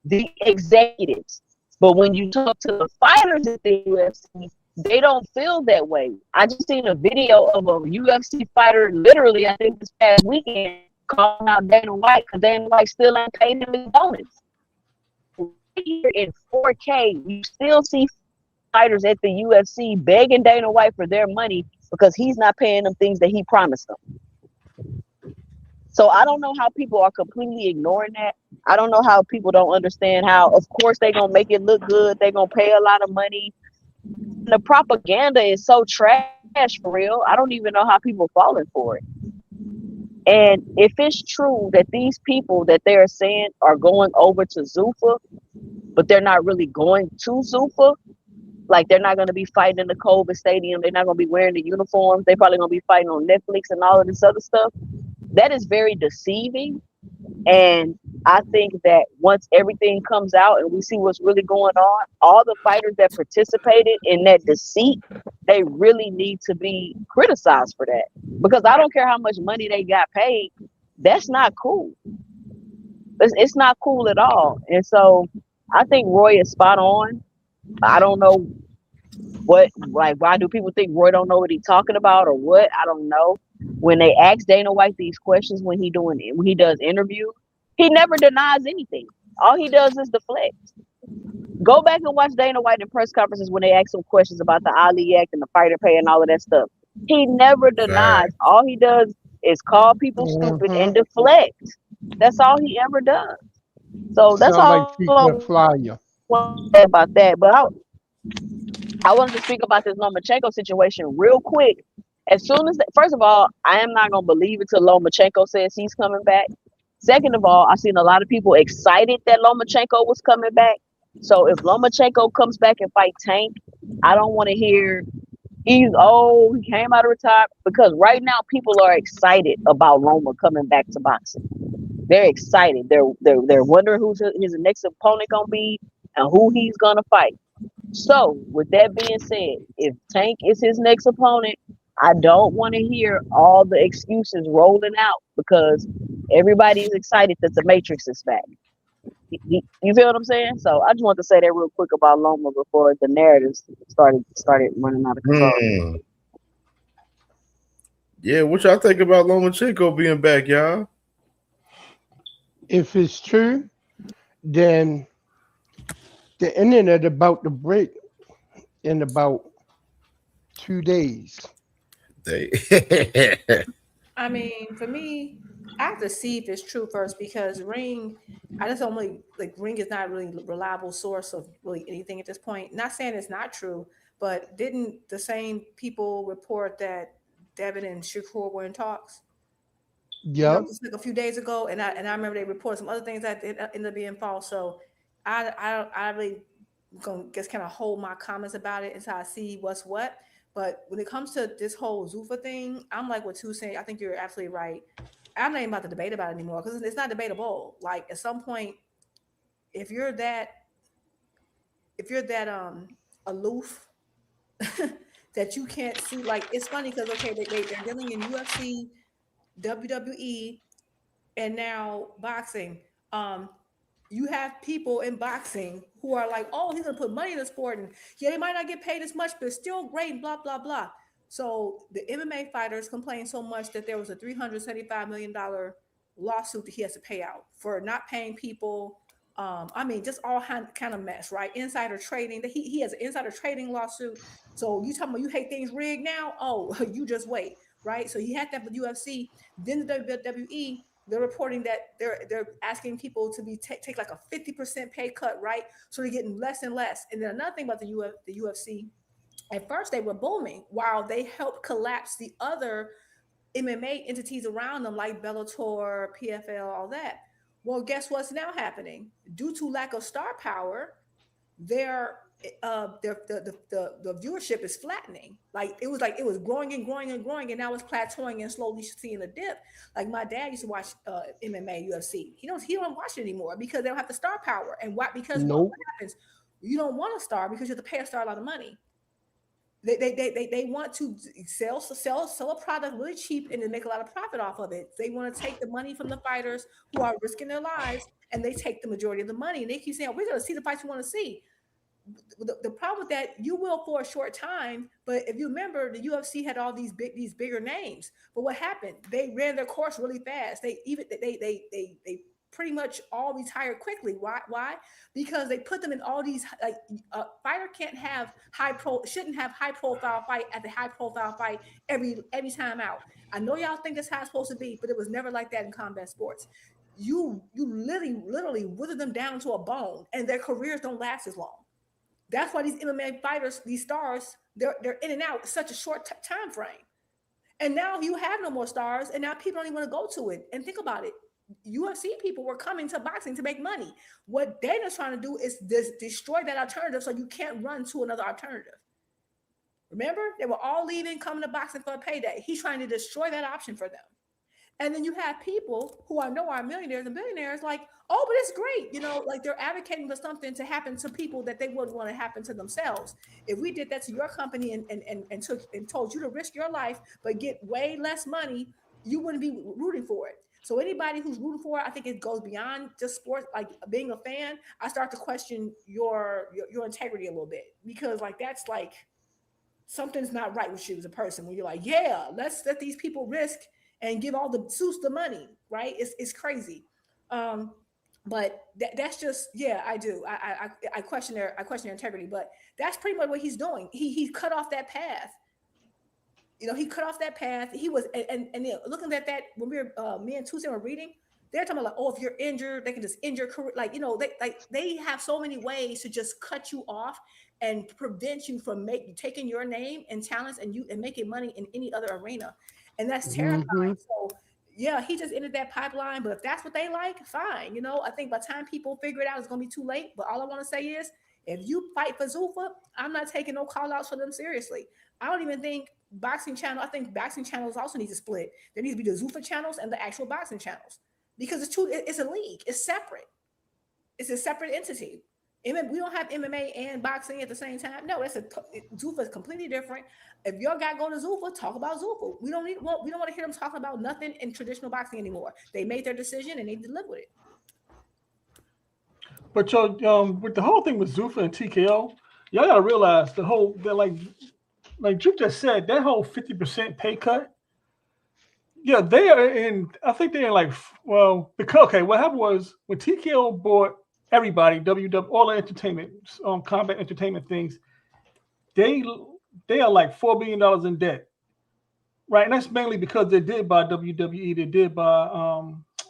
The executives. But when you talk to the fighters at the UFC, they don't feel that way. I just seen a video of a UFC fighter, literally, I think this past weekend, calling out Dana White because Dana White still ain't paid him his bonus. Here in 4K, you still see fighters at the UFC begging Dana White for their money because he's not paying them things that he promised them. So I don't know how people are completely ignoring that. I don't know how people don't understand how, of course, they're going to make it look good. They're going to pay a lot of money. The propaganda is so trash, for real. I don't even know how people falling for it. And if it's true that these people that they're saying are going over to Zuffa, but they're not really going to Zuffa, like they're not going to be fighting in the COVID stadium, they're not going to be wearing the uniforms, they're probably going to be fighting on Netflix and all of this other stuff, that is very deceiving. And I think that once everything comes out and we see what's really going on, all the fighters that participated in that deceit, they really need to be criticized for that. Because I don't care how much money they got paid, that's not cool. It's not cool at all. And so I think Roy is spot on. I don't know why do people think Roy don't know what he's talking about or what? I don't know. When they ask Dana White these questions when he does interviews, he never denies anything. All he does is deflect. Go back and watch Dana White in press conferences when they ask him questions about the Ali Act and the fighter pay and all of that stuff. He never denies. All he does is call people stupid and deflect. That's all he ever does. So that's Sound all like frequent flyer. about that. But I wanted to speak about this Lomachenko situation real quick. As soon as, first of all, I am not going to believe it till Lomachenko says he's coming back. Second of all, I've seen a lot of people excited that Lomachenko was coming back. So if Lomachenko comes back and fight Tank, I don't want to hear he came out of retirement, because right now people are excited about Loma coming back to boxing. They're excited. They're wondering who's his next opponent gonna be and who he's gonna fight. So, with that being said, if Tank is his next opponent, I don't want to hear all the excuses rolling out because everybody's excited that the Matrix is back. You feel what I'm saying? So I just want to say that real quick about Loma before the narratives started running out of control. Yeah, what y'all think about Lomachenko being back, y'all? If it's true, then the internet about to break in about 2 days. I mean, for me, I have to see if it's true first because Ring, I just don't really like Ring is not really a reliable source of really anything at this point. Not saying it's not true, but didn't the same people report that Devin and Shakur were in talks? You know, Yep. just like a few days ago, and I remember they reported some other things that ended up being false. So I really gonna just kind of hold my comments about it until I see what's what. But when it comes to this whole Zuffa thing, I'm like what two saying. I think you're absolutely right. I'm not even about to debate about it anymore because it's not debatable. Like at some point, if you're that aloof that you can't see, like it's funny because okay, they're dealing in UFC, WWE, and now boxing. You have people in boxing who are like, oh, he's gonna put money in the sport, and yeah, they might not get paid as much, but it's still great, and blah blah blah. So the MMA fighters complained so much that there was a $375 million lawsuit that he has to pay out for not paying people. I mean, just all kind of mess, right? Insider trading. That he has an insider trading lawsuit. So you talking about you hate things rigged now? Oh, you just wait, right? So he had that with UFC. Then the WWE, they're reporting that they're asking people to be take like a 50% pay cut, right? So they're getting less and less. And then another thing about the UFC, at first they were booming while they helped collapse the other MMA entities around them like Bellator, PFL, all that. Well, guess what's now happening? Due to lack of star power, their the viewership is flattening. Like it was growing and growing and growing, and now it's plateauing and slowly seeing a dip. Like my dad used to watch MMA, UFC. He don't watch it anymore because they don't have the star power. And why? Because what Nope. happens? You don't want a star because you have to pay a star a lot of money. They want to sell a product really cheap and then make a lot of profit off of it. They want to take the money from the fighters who are risking their lives, and they take the majority of the money. And they keep saying, "We're going to see the fights you want to see." The problem with that, you will for a short time, but if you remember, the UFC had all these bigger names. But what happened? They ran their course really fast. They pretty much all retired quickly. Why? Because they put them in all these like a fighter shouldn't have high profile fight at the high profile fight every time out. I know y'all think that's how it's supposed to be, but it was never like that in combat sports. You literally wither them down to a bone, and their careers don't last as long. That's why these MMA fighters, these stars, they're in and out such a short time frame. And now you have no more stars, and now people don't even want to go to it. And think about it. UFC people were coming to boxing to make money. What Dana's trying to do is destroy that alternative so you can't run to another alternative. Remember, they were all leaving, coming to boxing for a payday. He's trying to destroy that option for them. And then you have people who I know are millionaires and billionaires like, oh, but it's great. You know, like they're advocating for something to happen to people that they wouldn't want to happen to themselves. If we did that to your company and told you to risk your life, but get way less money, you wouldn't be rooting for it. So anybody who's rooting for it, I think it goes beyond just sports, like being a fan. I start to question your integrity a little bit because like that's like something's not right with you as a person when you're like, yeah, let's let these people risk and give all the suits the money, right? It's crazy. But that's just I do. I question their integrity, but that's pretty much what he's doing. He cut off that path. You know, he cut off that path. He was and looking at that when we were me and Tuesday were reading, they're talking about like, oh, if you're injured, they can just end your career. Like, you know, they have so many ways to just cut you off and prevent you from taking your name and talents and making money in any other arena. And that's terrifying. Mm-hmm. So yeah, he just entered that pipeline. But if that's what they like, fine. You know, I think by the time people figure it out, it's gonna be too late. But all I want to say is if you fight for Zuffa, I'm not taking no call outs for them seriously. I don't even think boxing channel. I think boxing channels also need to split. There needs to be the Zuffa channels and the actual boxing channels because it's a league. It's separate. It's a separate entity. We don't have MMA and boxing at the same time. No, Zuffa is completely different. If your guy go to Zuffa, talk about Zuffa. We don't want to hear them talking about nothing in traditional boxing anymore. They made their decision and they delivered it. But with the whole thing with Zuffa and TKO, y'all gotta realize they're like Juke just said, that whole 50% pay cut. Yeah, they are in. I think they're in what happened was when TKO bought everybody, WW, all the entertainment, combat entertainment things, they are like $4 billion in debt, right? And that's mainly because they did buy WWE, they did buy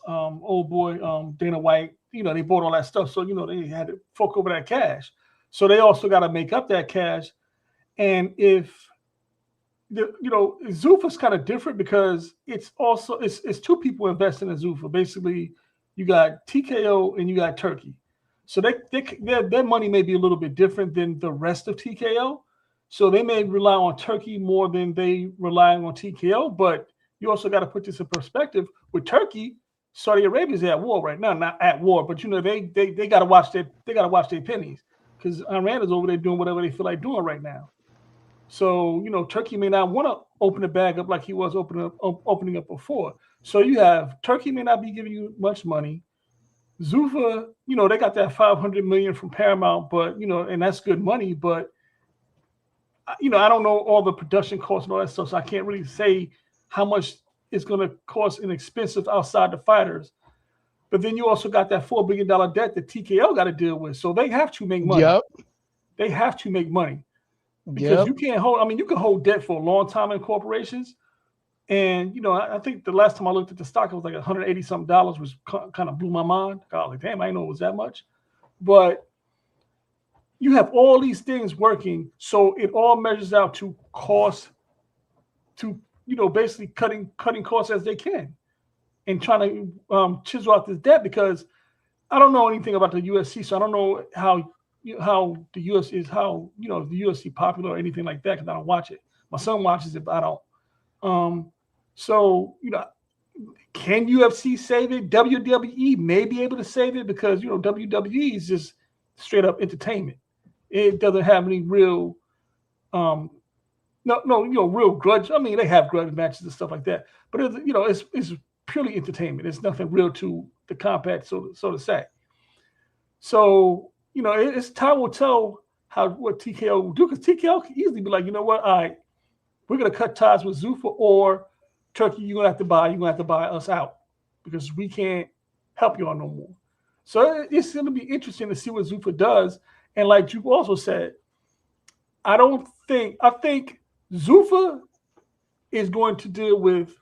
old boy Dana White. They bought all that stuff, so they had to fork over that cash. So they also got to make up that cash. And if Zuffa's kind of different because it's two people investing in Zuffa. Basically, you got TKO and you got Turkey. So their money may be a little bit different than the rest of TKO. So they may rely on Turkey more than they rely on TKO. But you also got to put this in perspective. With Turkey, Saudi Arabia's at war right now, not at war, but they got to watch their pennies because Iran is over there doing whatever they feel like doing right now. So Turkey may not want to open the bag up like he was opening up before. So you have Turkey may not be giving you much money. Zuffa, they got that $500 million from Paramount, but and that's good money. But I don't know all the production costs and all that stuff, so I can't really say how much it's going to cost in expensive outside the fighters. But then you also got that $4 billion debt that TKO got to deal with, so they have to make money. Yep. They have to make money. Because you can't hold. I mean, you can hold debt for a long time in corporations, and I think the last time I looked at the stock, it was like $180 something, which kind of blew my mind. I was like, damn, I didn't know it was that much. But you have all these things working, so it all measures out to cost, to basically cutting costs as they can, and trying to chisel out this debt. Because I don't know anything about the UFC, so I don't know how the US is, how the UFC popular or anything like that, because I don't watch it. My son watches it, but I don't. So can UFC save it? WWE may be able to save it because WWE is just straight up entertainment. It doesn't have any real real grudge. I mean, they have grudge matches and stuff like that, but it's purely entertainment. It's nothing real to the combat, so to say. So it's time will tell what TKO will do, because TKO can easily be like, you know what, all right, we're gonna cut ties with Zuffa, or Turkey, you're gonna have to buy us out because we can't help y'all no more. So it's gonna be interesting to see what Zuffa does. And like you also said, I think Zuffa is going to deal with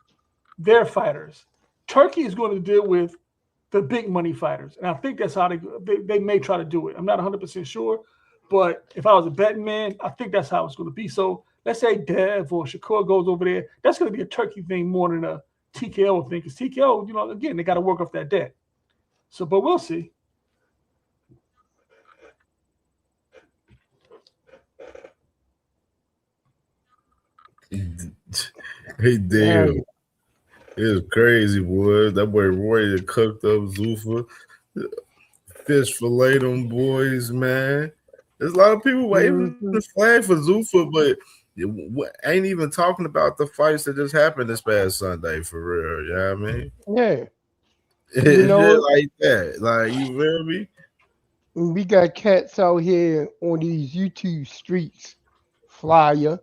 their fighters. Turkey is going to deal with the big money fighters. And I think that's how they may try to do it. I'm not 100% sure, but if I was a betting man, I think that's how it's going to be. So let's say Dev or Shakur goes over there. That's going to be a Turkey thing more than a TKO thing, because TKO, again, they got to work off that debt. So, but we'll see. Hey, damn. It's crazy, boy. That boy Roy cooked up Zuffa. Fish fillet them boys, man. There's a lot of people waving the flag for Zuffa, but ain't even talking about the fights that just happened this past Sunday, for real. You know what I mean? Yeah. It's like that. Like, you feel me? We got cats out here on these YouTube streets, flyer,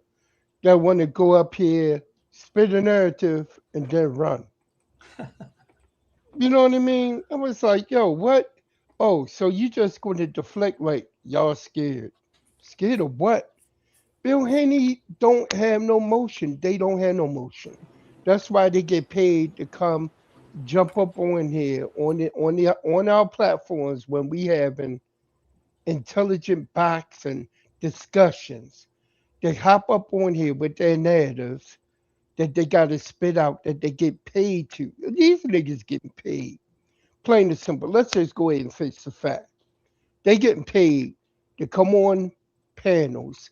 that want to go up here, spit a narrative, and then run. You know what I mean? I was like, yo, what? Oh, so you just going to deflect like y'all scared. Scared of what? Bill Haney don't have no motion. They don't have no motion. That's why they get paid to come jump up on here on our platforms when we having intelligent boxing discussions. They hop up on here with their narratives that they got to spit out, that they get paid to. These niggas getting paid. Plain and simple. Let's just go ahead and face the fact. They getting paid to come on panels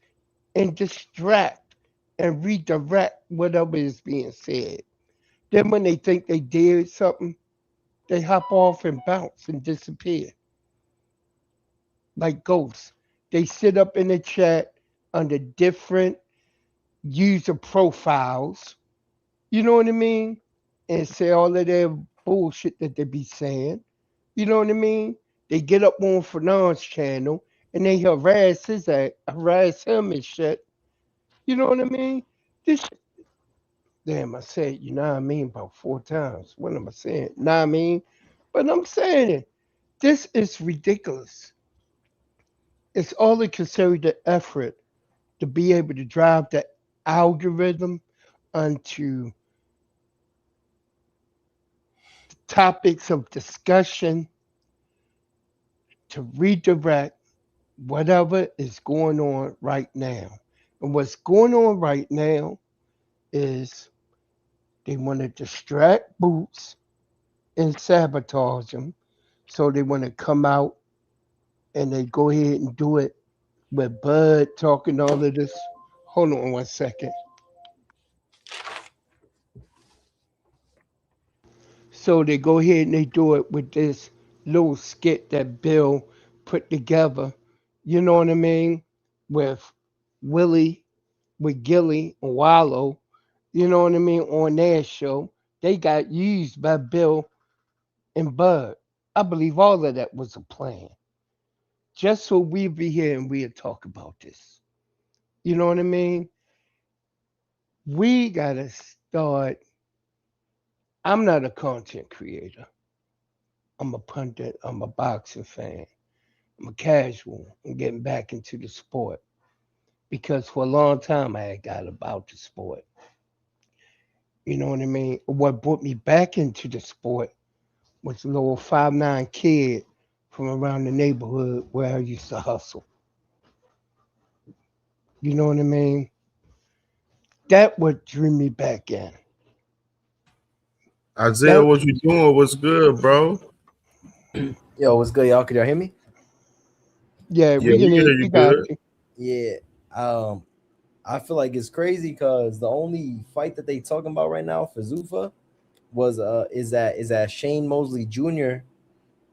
and distract and redirect whatever is being said. Then when they think they did something, they hop off and bounce and disappear. like ghosts. They sit up in the chat under different user profiles, you know what I mean? And say all of their bullshit that they be saying. You know what I mean? They get up on Fernand's channel and they harass him and shit. You know what I mean? This damn, I said, you know what I mean, about 4 times. What am I saying? Know what I mean? But I'm saying it. This is ridiculous. It's all the concerted effort to be able to drive the algorithm onto topics of discussion to redirect whatever is going on right now. And what's going on right now is they want to distract Boots and sabotage him. So they want to come out and they go ahead and do it with Bud talking all of this. Hold on 1 second. So they go ahead and they do it with this little skit that Bill put together. You know what I mean? With Willie, with Gilly and Wallow. You know what I mean? On their show, they got used by Bill and Bud. I believe all of that was a plan. Just so we'd be here and we'd talk about this. You know what I mean? We gotta start. I'm not a content creator. I'm a pundit. I'm a boxing fan. I'm a casual. I'm getting back into the sport because for a long time I had got about the sport. You know what I mean? What brought me back into the sport was a little 5'9" kid from around the neighborhood where I used to hustle. You know what I mean? That what drew me back in. Isaiah, what you doing? What's good, bro? Yo, what's good, y'all? Can y'all hear me? Yeah, we can hear you good. Yeah. I feel like it's crazy because the only fight that they talking about right now for Zuffa is that Shane Mosley Jr.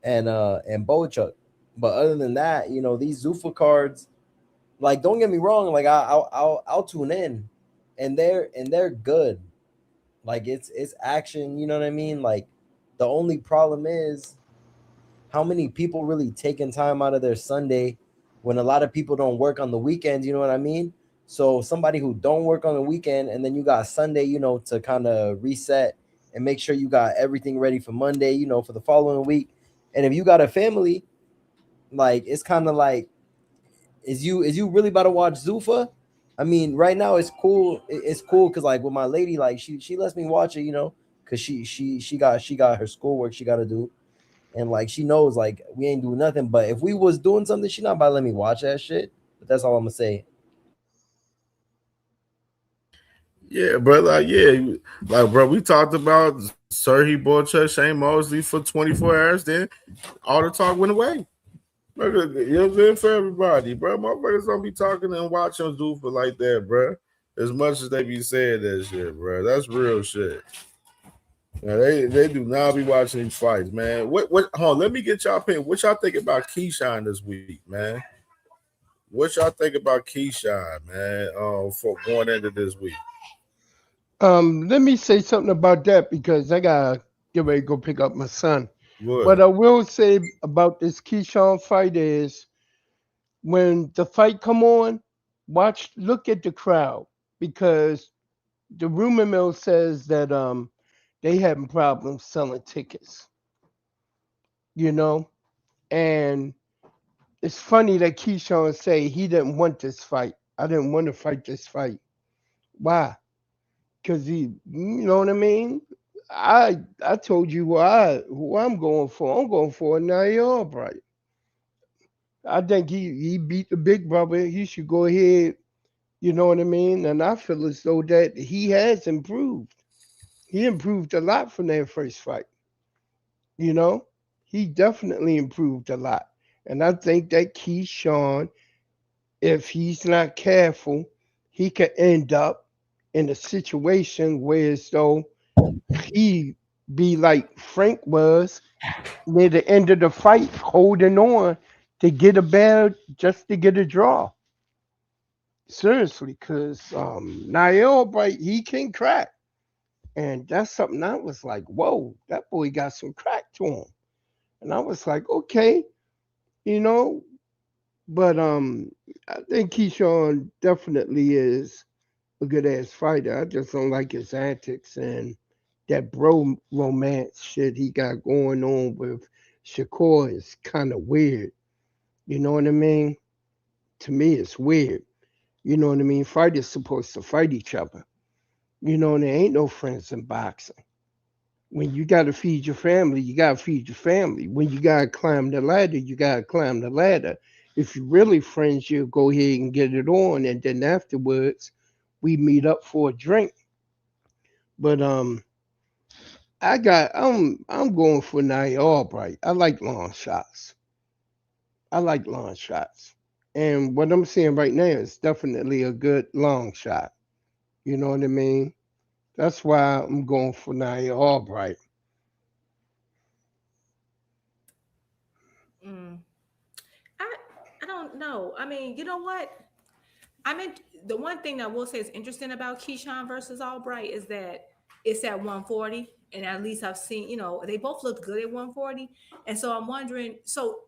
and Bochuk. But other than that, you know, these Zuffa cards, like, don't get me wrong, like I'll tune in, and they're good. Like it's action, you know what I mean? Like the only problem is how many people really taking time out of their Sunday when a lot of people don't work on the weekends, you know what I mean? So somebody who don't work on the weekend and then you got Sunday, you know, to kind of reset and make sure you got everything ready for Monday, you know, for the following week. And if you got a family, like it's kind of like, is you really about to watch Zuffa? I mean, right now it's cool. It's cool because like with my lady, like she lets me watch it, you know, because she got her schoolwork she got to do. And like she knows like we ain't doing nothing. But if we was doing something, she not about to let me watch that shit. But that's all I'm gonna say. Yeah, brother. Yeah, like bro, we talked about Serhii Bochuk, Shane Mosley for 24 hours. Then all the talk went away. You know what I'm saying? For everybody, bro. Motherfuckers don't be talking and watching Zuffa like that, bro. As much as they be saying that shit, bro. That's real shit. Now, they do not be watching these fights, man. What hold on, let me get y'all opinion. What y'all think about Keyshawn this week, man? What y'all think about Keyshawn, man? For going into this week. Let me say something about that because I gotta get ready to go pick up my son. What? What I will say about this Keyshawn fight is when the fight come on, look at the crowd because the rumor mill says that they having problems selling tickets. You know, and it's funny that Keyshawn say he didn't want this fight. I didn't want to fight this fight. Why? Because you know what I mean? I told you who I'm going for. I'm going for Nair Albright. I think he beat the big brother. He should go ahead. You know what I mean? And I feel as though that he has improved. He improved a lot from that first fight. You know, he definitely improved a lot. And I think that Keyshawn, if he's not careful, he could end up in a situation where as though he be like Frank was near the end of the fight, holding on to get a bad, just to get a draw. Seriously, because Niall Albright, he can crack. And that's something I was like, whoa, that boy got some crack to him. And I was like, okay, you know, but I think Keyshawn definitely is a good ass fighter. I just don't like his antics and that bro romance shit he got going on with Shakur is kind of weird. You know what I mean? To me, it's weird. You know what I mean? Fighters supposed to fight each other. You know, and there ain't no friends in boxing. When you got to feed your family, you got to feed your family. When you got to climb the ladder, you got to climb the ladder. If you're really friends, you'll go ahead and get it on, and then afterwards, we meet up for a drink. But I'm going for Nia Albright. I like long shots. I like long shots. And what I'm seeing right now is definitely a good long shot. You know what I mean? That's why I'm going for Nia Albright. I don't know. I mean, you know what? I mean, the one thing I will say is interesting about Keyshawn versus Albright is that it's at 140, and at least I've seen, they both looked good at 140, and so I'm wondering. So,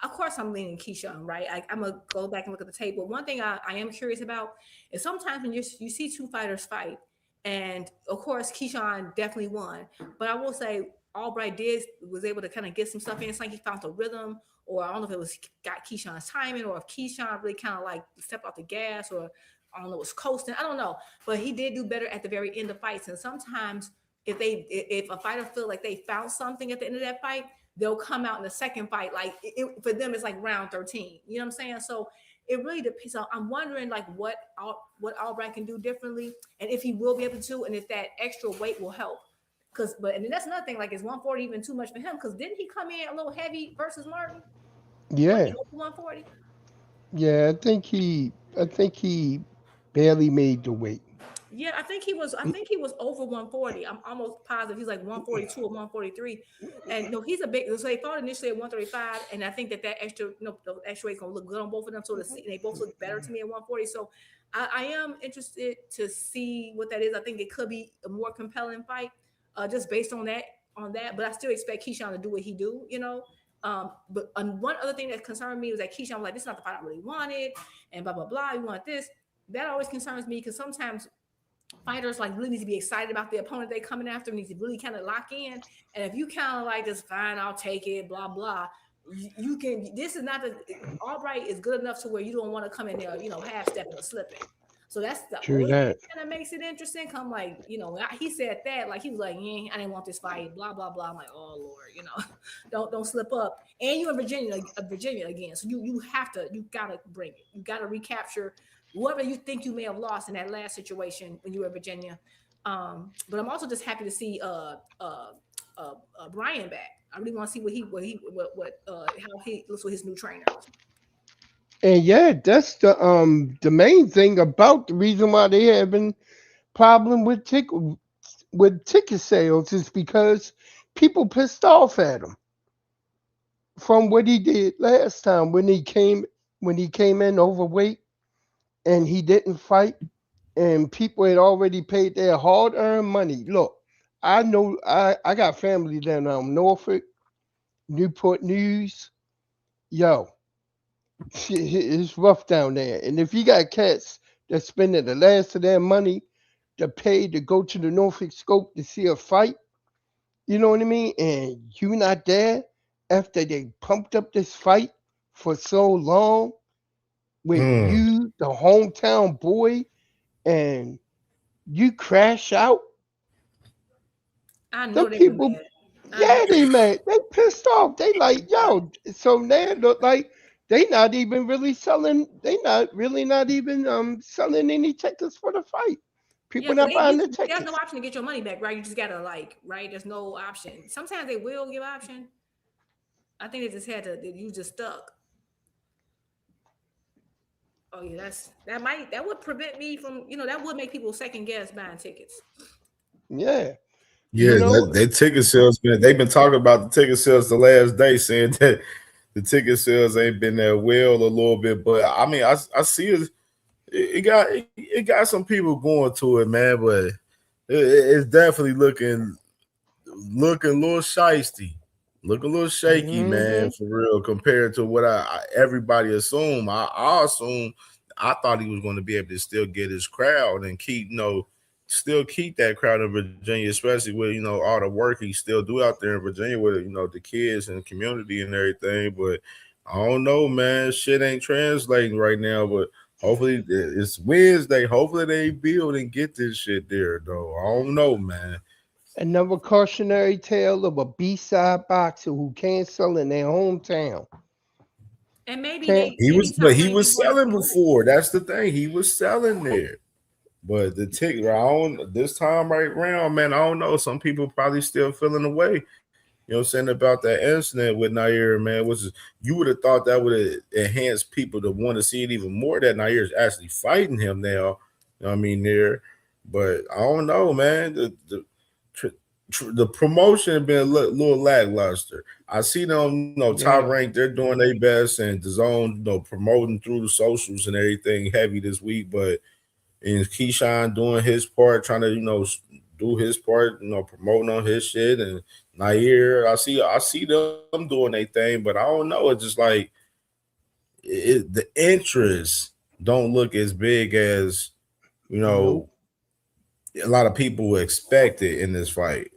of course, I'm leaning Keyshawn, right? I'm gonna go back and look at the tape. But one thing I am curious about is sometimes when you see two fighters fight, and of course, Keyshawn definitely won, but I will say Albright was able to kind of get some stuff in. It's like he found the rhythm, or I don't know if it was got Keyshawn's timing, or if Keyshawn really kind of like stepped off the gas, or I don't know, was coasting. I don't know, but he did do better at the very end of fights. And sometimes if a fighter feel like they found something at the end of that fight, they'll come out in the second fight. Like for them, it's like round 13. You know what I'm saying? So it really depends. So I'm wondering like what Albright can do differently, and if he will be able to, and if that extra weight will help. And then that's another thing. Like, is 140 even too much for him? Because didn't he come in a little heavy versus Martin? Yeah. 140. Yeah, I think he barely made the weight. Yeah, I think he was over 140. I'm almost positive he's like 142 or 143. And no, he's a big. So they thought initially at 135, and I think that extra, the extra weight gonna look good on both of them. So they both look better to me at 140. So I am interested to see what that is. I think it could be a more compelling fight, just based on that. But I still expect Keyshawn to do what he do. But one other thing that concerned me was that Keyshawn was like, "This is not the fight I really wanted," and blah blah blah. You want this? That always concerns me because sometimes fighters like really need to be excited about the opponent they coming after, need to really kind of lock in. And if you kind of like this, fine, I'll take it, blah blah. You can. This is not the Albright is good enough to where you don't want to come in there, half stepping or slipping. So that's the True only that. thing that makes it interesting. Come like, he said that, like he was like, I didn't want this fight, blah blah blah. I'm like, oh Lord, don't slip up. And you're in Virginia again, so you gotta bring it. You gotta recapture whoever you think you may have lost in that last situation when you were in Virginia. But I'm also just happy to see Brian back. I really want to see how he looks with his new trainer. And yeah, that's the main thing about the reason why they having problem with ticket sales is because people pissed off at him from what he did last time when he came in overweight and he didn't fight, and people had already paid their hard-earned money. Look, I know I got family down in Norfolk, Newport News. Yo, it's rough down there. And if you got cats that spending the last of their money to pay to go to the Norfolk Scope to see a fight, you know what I mean? And you not there after they pumped up this fight for so long with you, the hometown boy, and you crash out. I know The people, they mad. They pissed off. They like, yo, so now look like they not even really selling. They not even selling any tickets for the fight. People not buying the tickets. There's no option to get your money back, right? You just gotta right? There's no option. Sometimes they will give option. I think they just had to. You just stuck. Oh yeah, that would prevent me from, that would make people second guess buying tickets. Yeah. Yeah, they ticket sales, man. They've been talking about the ticket sales the last day, saying that the ticket sales ain't been that well a little bit, but I mean, I see it got some people going to it, man, but it's definitely looking a little shiesty, look a little shaky, man, for real, compared to what everybody assumed. I assume I thought he was going to be able to still get his crowd and keep, still keep that crowd in Virginia, especially with, all the work he still do out there in Virginia with, the kids and the community and everything. But I don't know, man. Shit ain't translating right now, but hopefully it's Wednesday. Hopefully they build and get this shit there, though. I don't know, man. Another cautionary tale of a B-side boxer who can't sell in their hometown. And maybe he was selling before. That's the thing. He was selling there. But the ticket this time right around, man, I don't know. Some people probably still feeling the way. You know what I'm saying, about that incident with Nair, man. You would have thought that would have enhanced people to want to see it even more, that Nair is actually fighting him now. You know what I mean, there. But I don't know, man. The promotion been a little lackluster. I see them, Top Rank, they're doing their best, and the zone, promoting through the socials and everything heavy this week. But Keyshawn doing his part, trying to, do his part, promoting on his shit. And Nair, I see them doing their thing, but I don't know. It's just like the interest don't look as big as, a lot of people expected in this fight.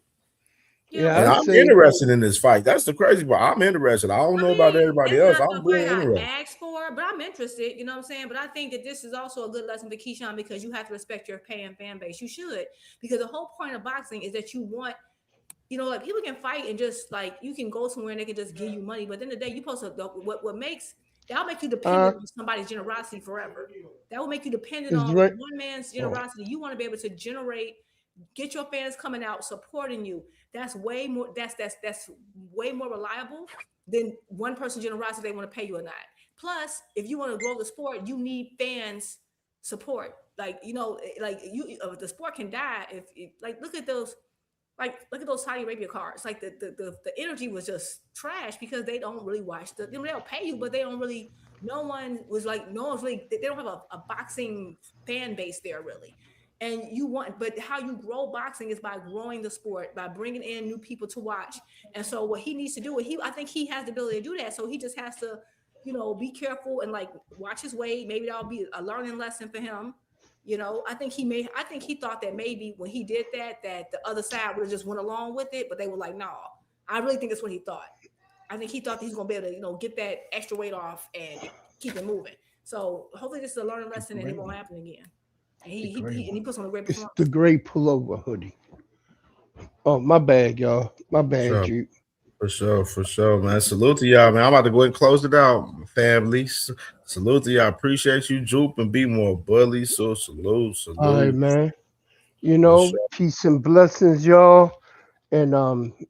Yeah, and I'm interested in this fight. That's the crazy part. I'm interested. I don't know about everybody else. I'm really interested. I asked for, but I'm interested. You know what I'm saying? But I think that this is also a good lesson for Keyshawn, because you have to respect your paying fan base. You should, because the whole point of boxing is that you want, like, people can fight and just, like, you can go somewhere and they can just give you money. But at the end of the day, you supposed to, that'll make you dependent on somebody's generosity forever. That will make you dependent on one man's generosity. You want to be able to get your fans coming out supporting you. That's way more. That's way more reliable than one person's generosity. They want to pay you or not. Plus, if you want to grow the sport, you need fans support. Like, the sport can die if look at those. Look at those Saudi Arabia cards. Like the energy was just trash because they don't really watch they'll pay you, but they don't really. No one's really. They don't have a boxing fan base there really. And but how you grow boxing is by growing the sport, by bringing in new people to watch. And so what he needs to do, I think he has the ability to do that. So he just has to, be careful and watch his weight. Maybe that'll be a learning lesson for him. I think he thought that maybe when he did that the other side would have just went along with it, but they were like, no. I really think that's what he thought. I think he thought that he's gonna be able to, get that extra weight off and keep it moving. So hopefully this is a learning lesson and it won't happen again. And he puts on a great performance. It's the great pullover hoodie. Oh, my bad, y'all. My bad, Juke. For sure, man. Salute to y'all, man. I'm about to go ahead and close it out, family. Salute to y'all. Appreciate you, Jupe, and be more bully. So salute. All right, man. Peace and blessings, y'all. And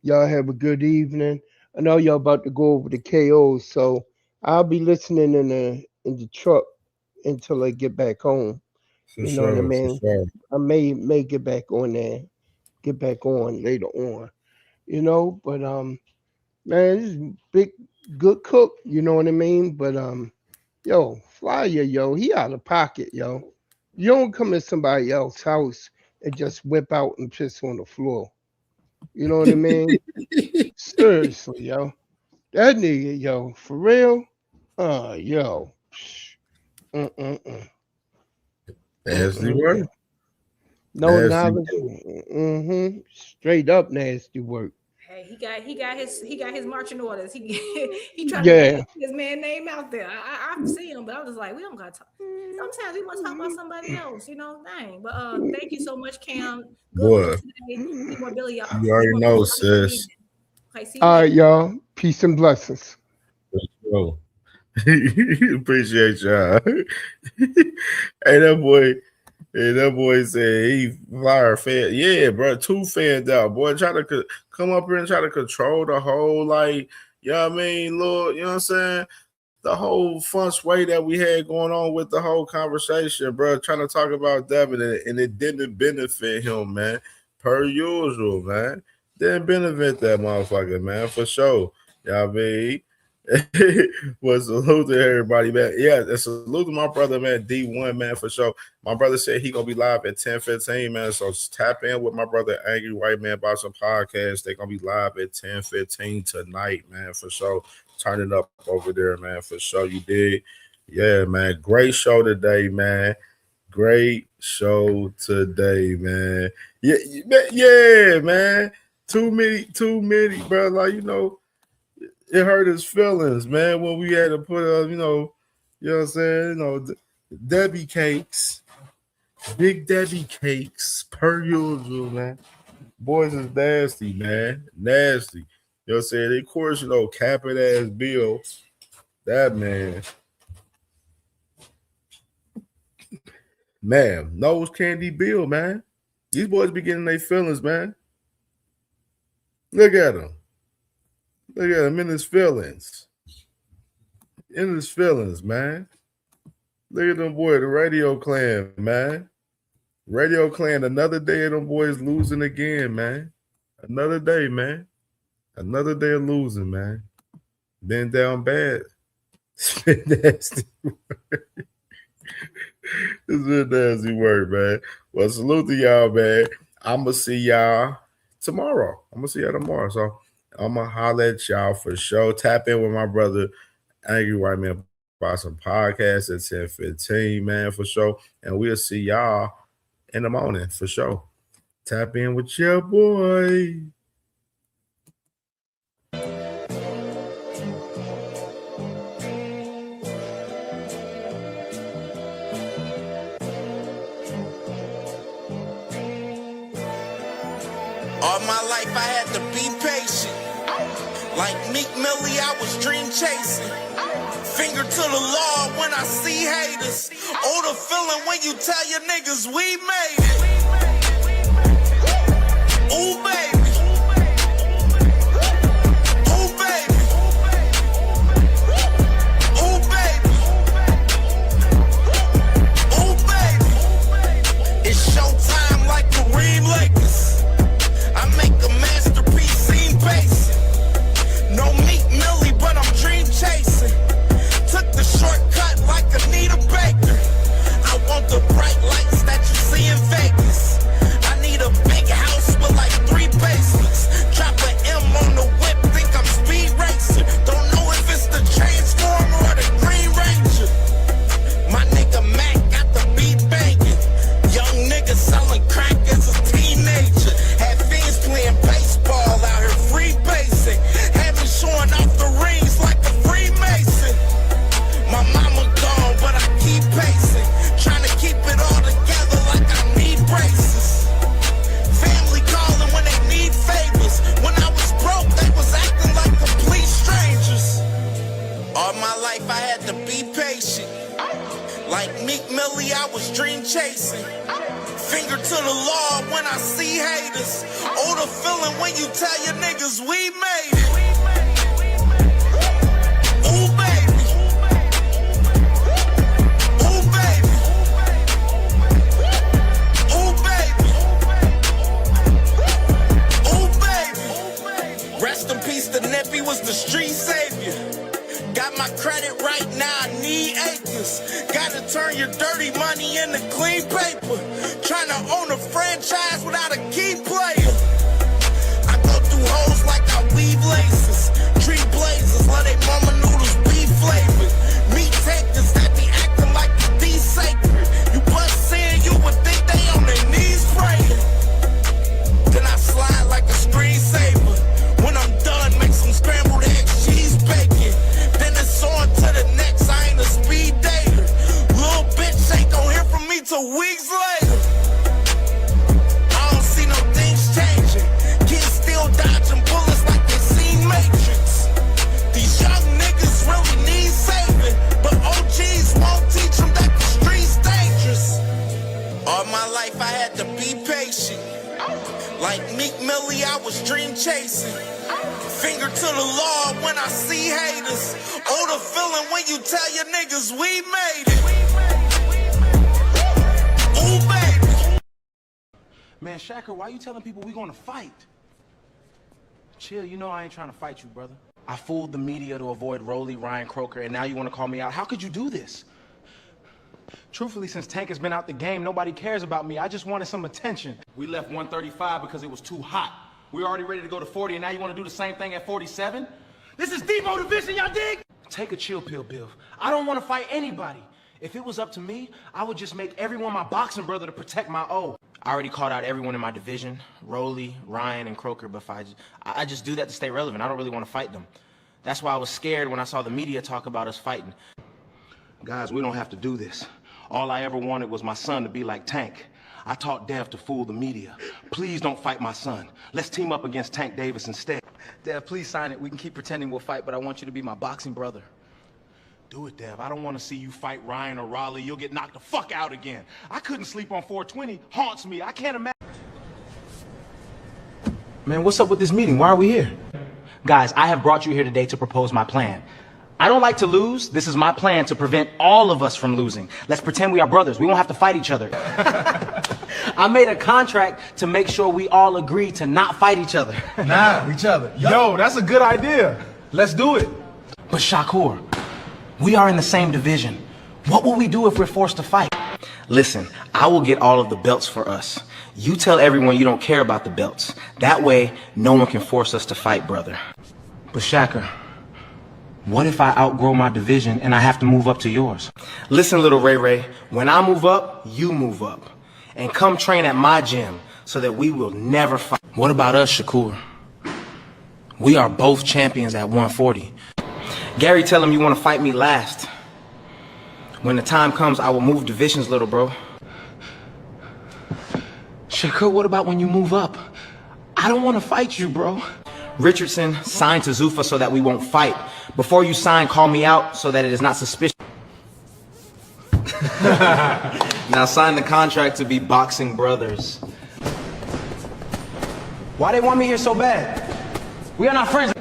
y'all have a good evening. I know y'all about to go over the KOs, so I'll be listening in the truck until I get back home. What I mean? Sure. I may get back on there, later on. But man, this is big good cook, you know what I mean? But Flyer, he out of pocket, yo. You don't come to somebody else's house and just whip out and piss on the floor. You know what I mean? Seriously, yo. That nigga, for real? Nasty work. No knowledge. Straight up nasty work. Hey, he got his marching orders. He tried to get his man name out there. I see him, but I was just like, we don't gotta talk. Sometimes we want to talk about somebody else, dang. But thank you so much, Cam. Good today. More Billy, y'all. You already know, sis. Okay, see you all right, y'all. Peace and blessings. Appreciate y'all. Hey, that boy said he Flyer fan. Yeah, bro, 2 fans out. Boy, try to come up here and try to control the whole, you know what I mean, Lord, you know what I'm saying? The whole fun sway that we had going on with the whole conversation, bro, trying to talk about Devin, and it didn't benefit him, man. Per usual, man. Didn't benefit that motherfucker, man, for sure. You know what I mean? Well, salute to everybody, man. Yeah, and salute to my brother, man, D1, man, for sure. My brother said he gonna be live at 10:15, man. So tap in with my brother, Angry White Man Boxing Podcast. They're gonna be live at 10:15 tonight, man, for sure. Turn it up over there, man, for sure. You did. Yeah, man. Great show today, man. Great show today, man. Yeah, man. Too many, bro. Like, it hurt his feelings, man, when we had to put up, you know what I'm saying? Debbie cakes, big Debbie cakes, per usual, man. Boys is nasty, man. Nasty. You know what I'm saying? Of course, capping ass Bill. That man, nose candy Bill, man. These boys be getting their feelings, man. Look at him. Look at him in his feelings. In his feelings, man. Look at them boys, the Radio Clan, man. Radio Clan, another day of them boys losing again, man. Another day, man. Another day of losing, man. Been down bad. It's been nasty work. It's been nasty work, man. Well, salute to y'all, man. I'm going to see y'all tomorrow. So I'm going to holler at y'all for sure. Tap in with my brother, Angry White Man Boxing Podcast at 10:15, man, for sure. And we'll see y'all in the morning for sure. Tap in with your boy. All my life I had to be patient. Like Meek Millie, I was dream chasing. Finger to the law when I see haters. Oh, the feeling when you tell your niggas we made it. Ooh, baby. Ooh, baby. Ooh, baby. Ooh, baby. It's showtime like Kareem Lakers. I make a masterpiece, scene basic. No Meek Millie, but I'm dream chasing. Took the shortcut like Anita Baker. I want the bright lights that you see in Vegas. I need a big house with like 3 basements. Drop an M on the whip, think I'm speed racing. Don't know if it's the Transformer or the Green Ranger. My nigga Mac got the beat banging. Young nigga selling crack as a teenager. Had fiends playing baseball out here free basing. Had me showing off the rings like a Freemason. My mama gone, but I keep pacing. Trying to keep it all together like I need braces. Family calling when they need favors. When I was broke, they was acting like complete strangers. All my life I had to be patient. Like Meek Millie, I was dream chasing. Finger to the law when I see haters. Oh, the feeling when you tell your niggas we made it. Ooh, baby. Ooh, baby. Ooh, baby. Ooh, baby. Rest in peace, the Neppy was the street savior. Got my credit right now, I need acres. Gotta turn your dirty money into clean paper. Trying to own a franchise without a key player. I go through hoes like I weave laces. Tree blazers, let they mama noodles be flavored. Meat takers that be acting like the D sacred. You bust in, you would think they on their knees praying. Then I slide like a screensaver. When I'm done, make some scrambled eggs, cheese bacon. Then it's on to the next, I ain't a speed dater. Little bitch ain't gon' hear from me till weeks later. I don't see no things changing. Kids still dodging bullets like they seen Matrix. These young niggas really need saving, but OGs won't teach them that the street's dangerous. All my life I had to be patient. Like Meek Millie, I was dream chasing. Finger to the law when I see haters. Oh, the feeling when you tell your niggas we made it. Ooh, baby. Man, Shacker, why you telling people we gonna fight? Chill, you know I ain't trying to fight you, brother. I fooled the media to avoid Rolly, Ryan Croker, and now you want to call me out. How could you do this? Truthfully, since Tank has been out the game, nobody cares about me. I just wanted some attention. We left 135 because it was too hot. We were already ready to go to 40, and now you want to do the same thing at 47? This is Debo division, y'all dig? Take a chill pill, Bill. I don't want to fight anybody. If it was up to me, I would just make everyone my boxing brother to protect my O. I already called out everyone in my division, Rolly, Ryan, and Croker, but I just do that to stay relevant. I don't really want to fight them. That's why I was scared when I saw the media talk about us fighting. Guys, we don't have to do this. All I ever wanted was my son to be like Tank. I taught Dev to fool the media. Please don't fight my son. Let's team up against Tank Davis instead. Dev, please sign it. We can keep pretending we'll fight, but I want you to be my boxing brother. Do it, Dev. I don't want to see you fight Ryan or Raleigh. You'll get knocked the fuck out again. I couldn't sleep on 420. Haunts me. I can't imagine. Man, what's up with this meeting? Why are we here? Guys, I have brought you here today to propose my plan. I don't like to lose. This is my plan to prevent all of us from losing. Let's pretend we are brothers. We won't have to fight each other. I made a contract to make sure we all agree to not fight each other. Nah, each other. Yo, that's a good idea. Let's do it. But Shakur, we are in the same division. What will we do if we're forced to fight? Listen, I will get all of the belts for us. You tell everyone you don't care about the belts. That way, no one can force us to fight, brother. But Shaka, what if I outgrow my division and I have to move up to yours? Listen, little Ray Ray, when I move up, you move up. And come train at my gym so that we will never fight. What about us, Shakur? We are both champions at 140. Gary, tell him you want to fight me last. When the time comes, I will move divisions, little bro. Shakur, what about when you move up? I don't want to fight you, bro. Richardson, sign to Zuffa so that we won't fight. Before you sign, call me out so that it is not suspicious. Now sign the contract to be boxing brothers. Why they want me here so bad? We are not friends.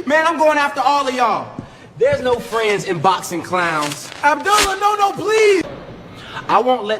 Man, I'm going after all of y'all. There's no friends in boxing, clowns. Abdullah, no, please. I won't let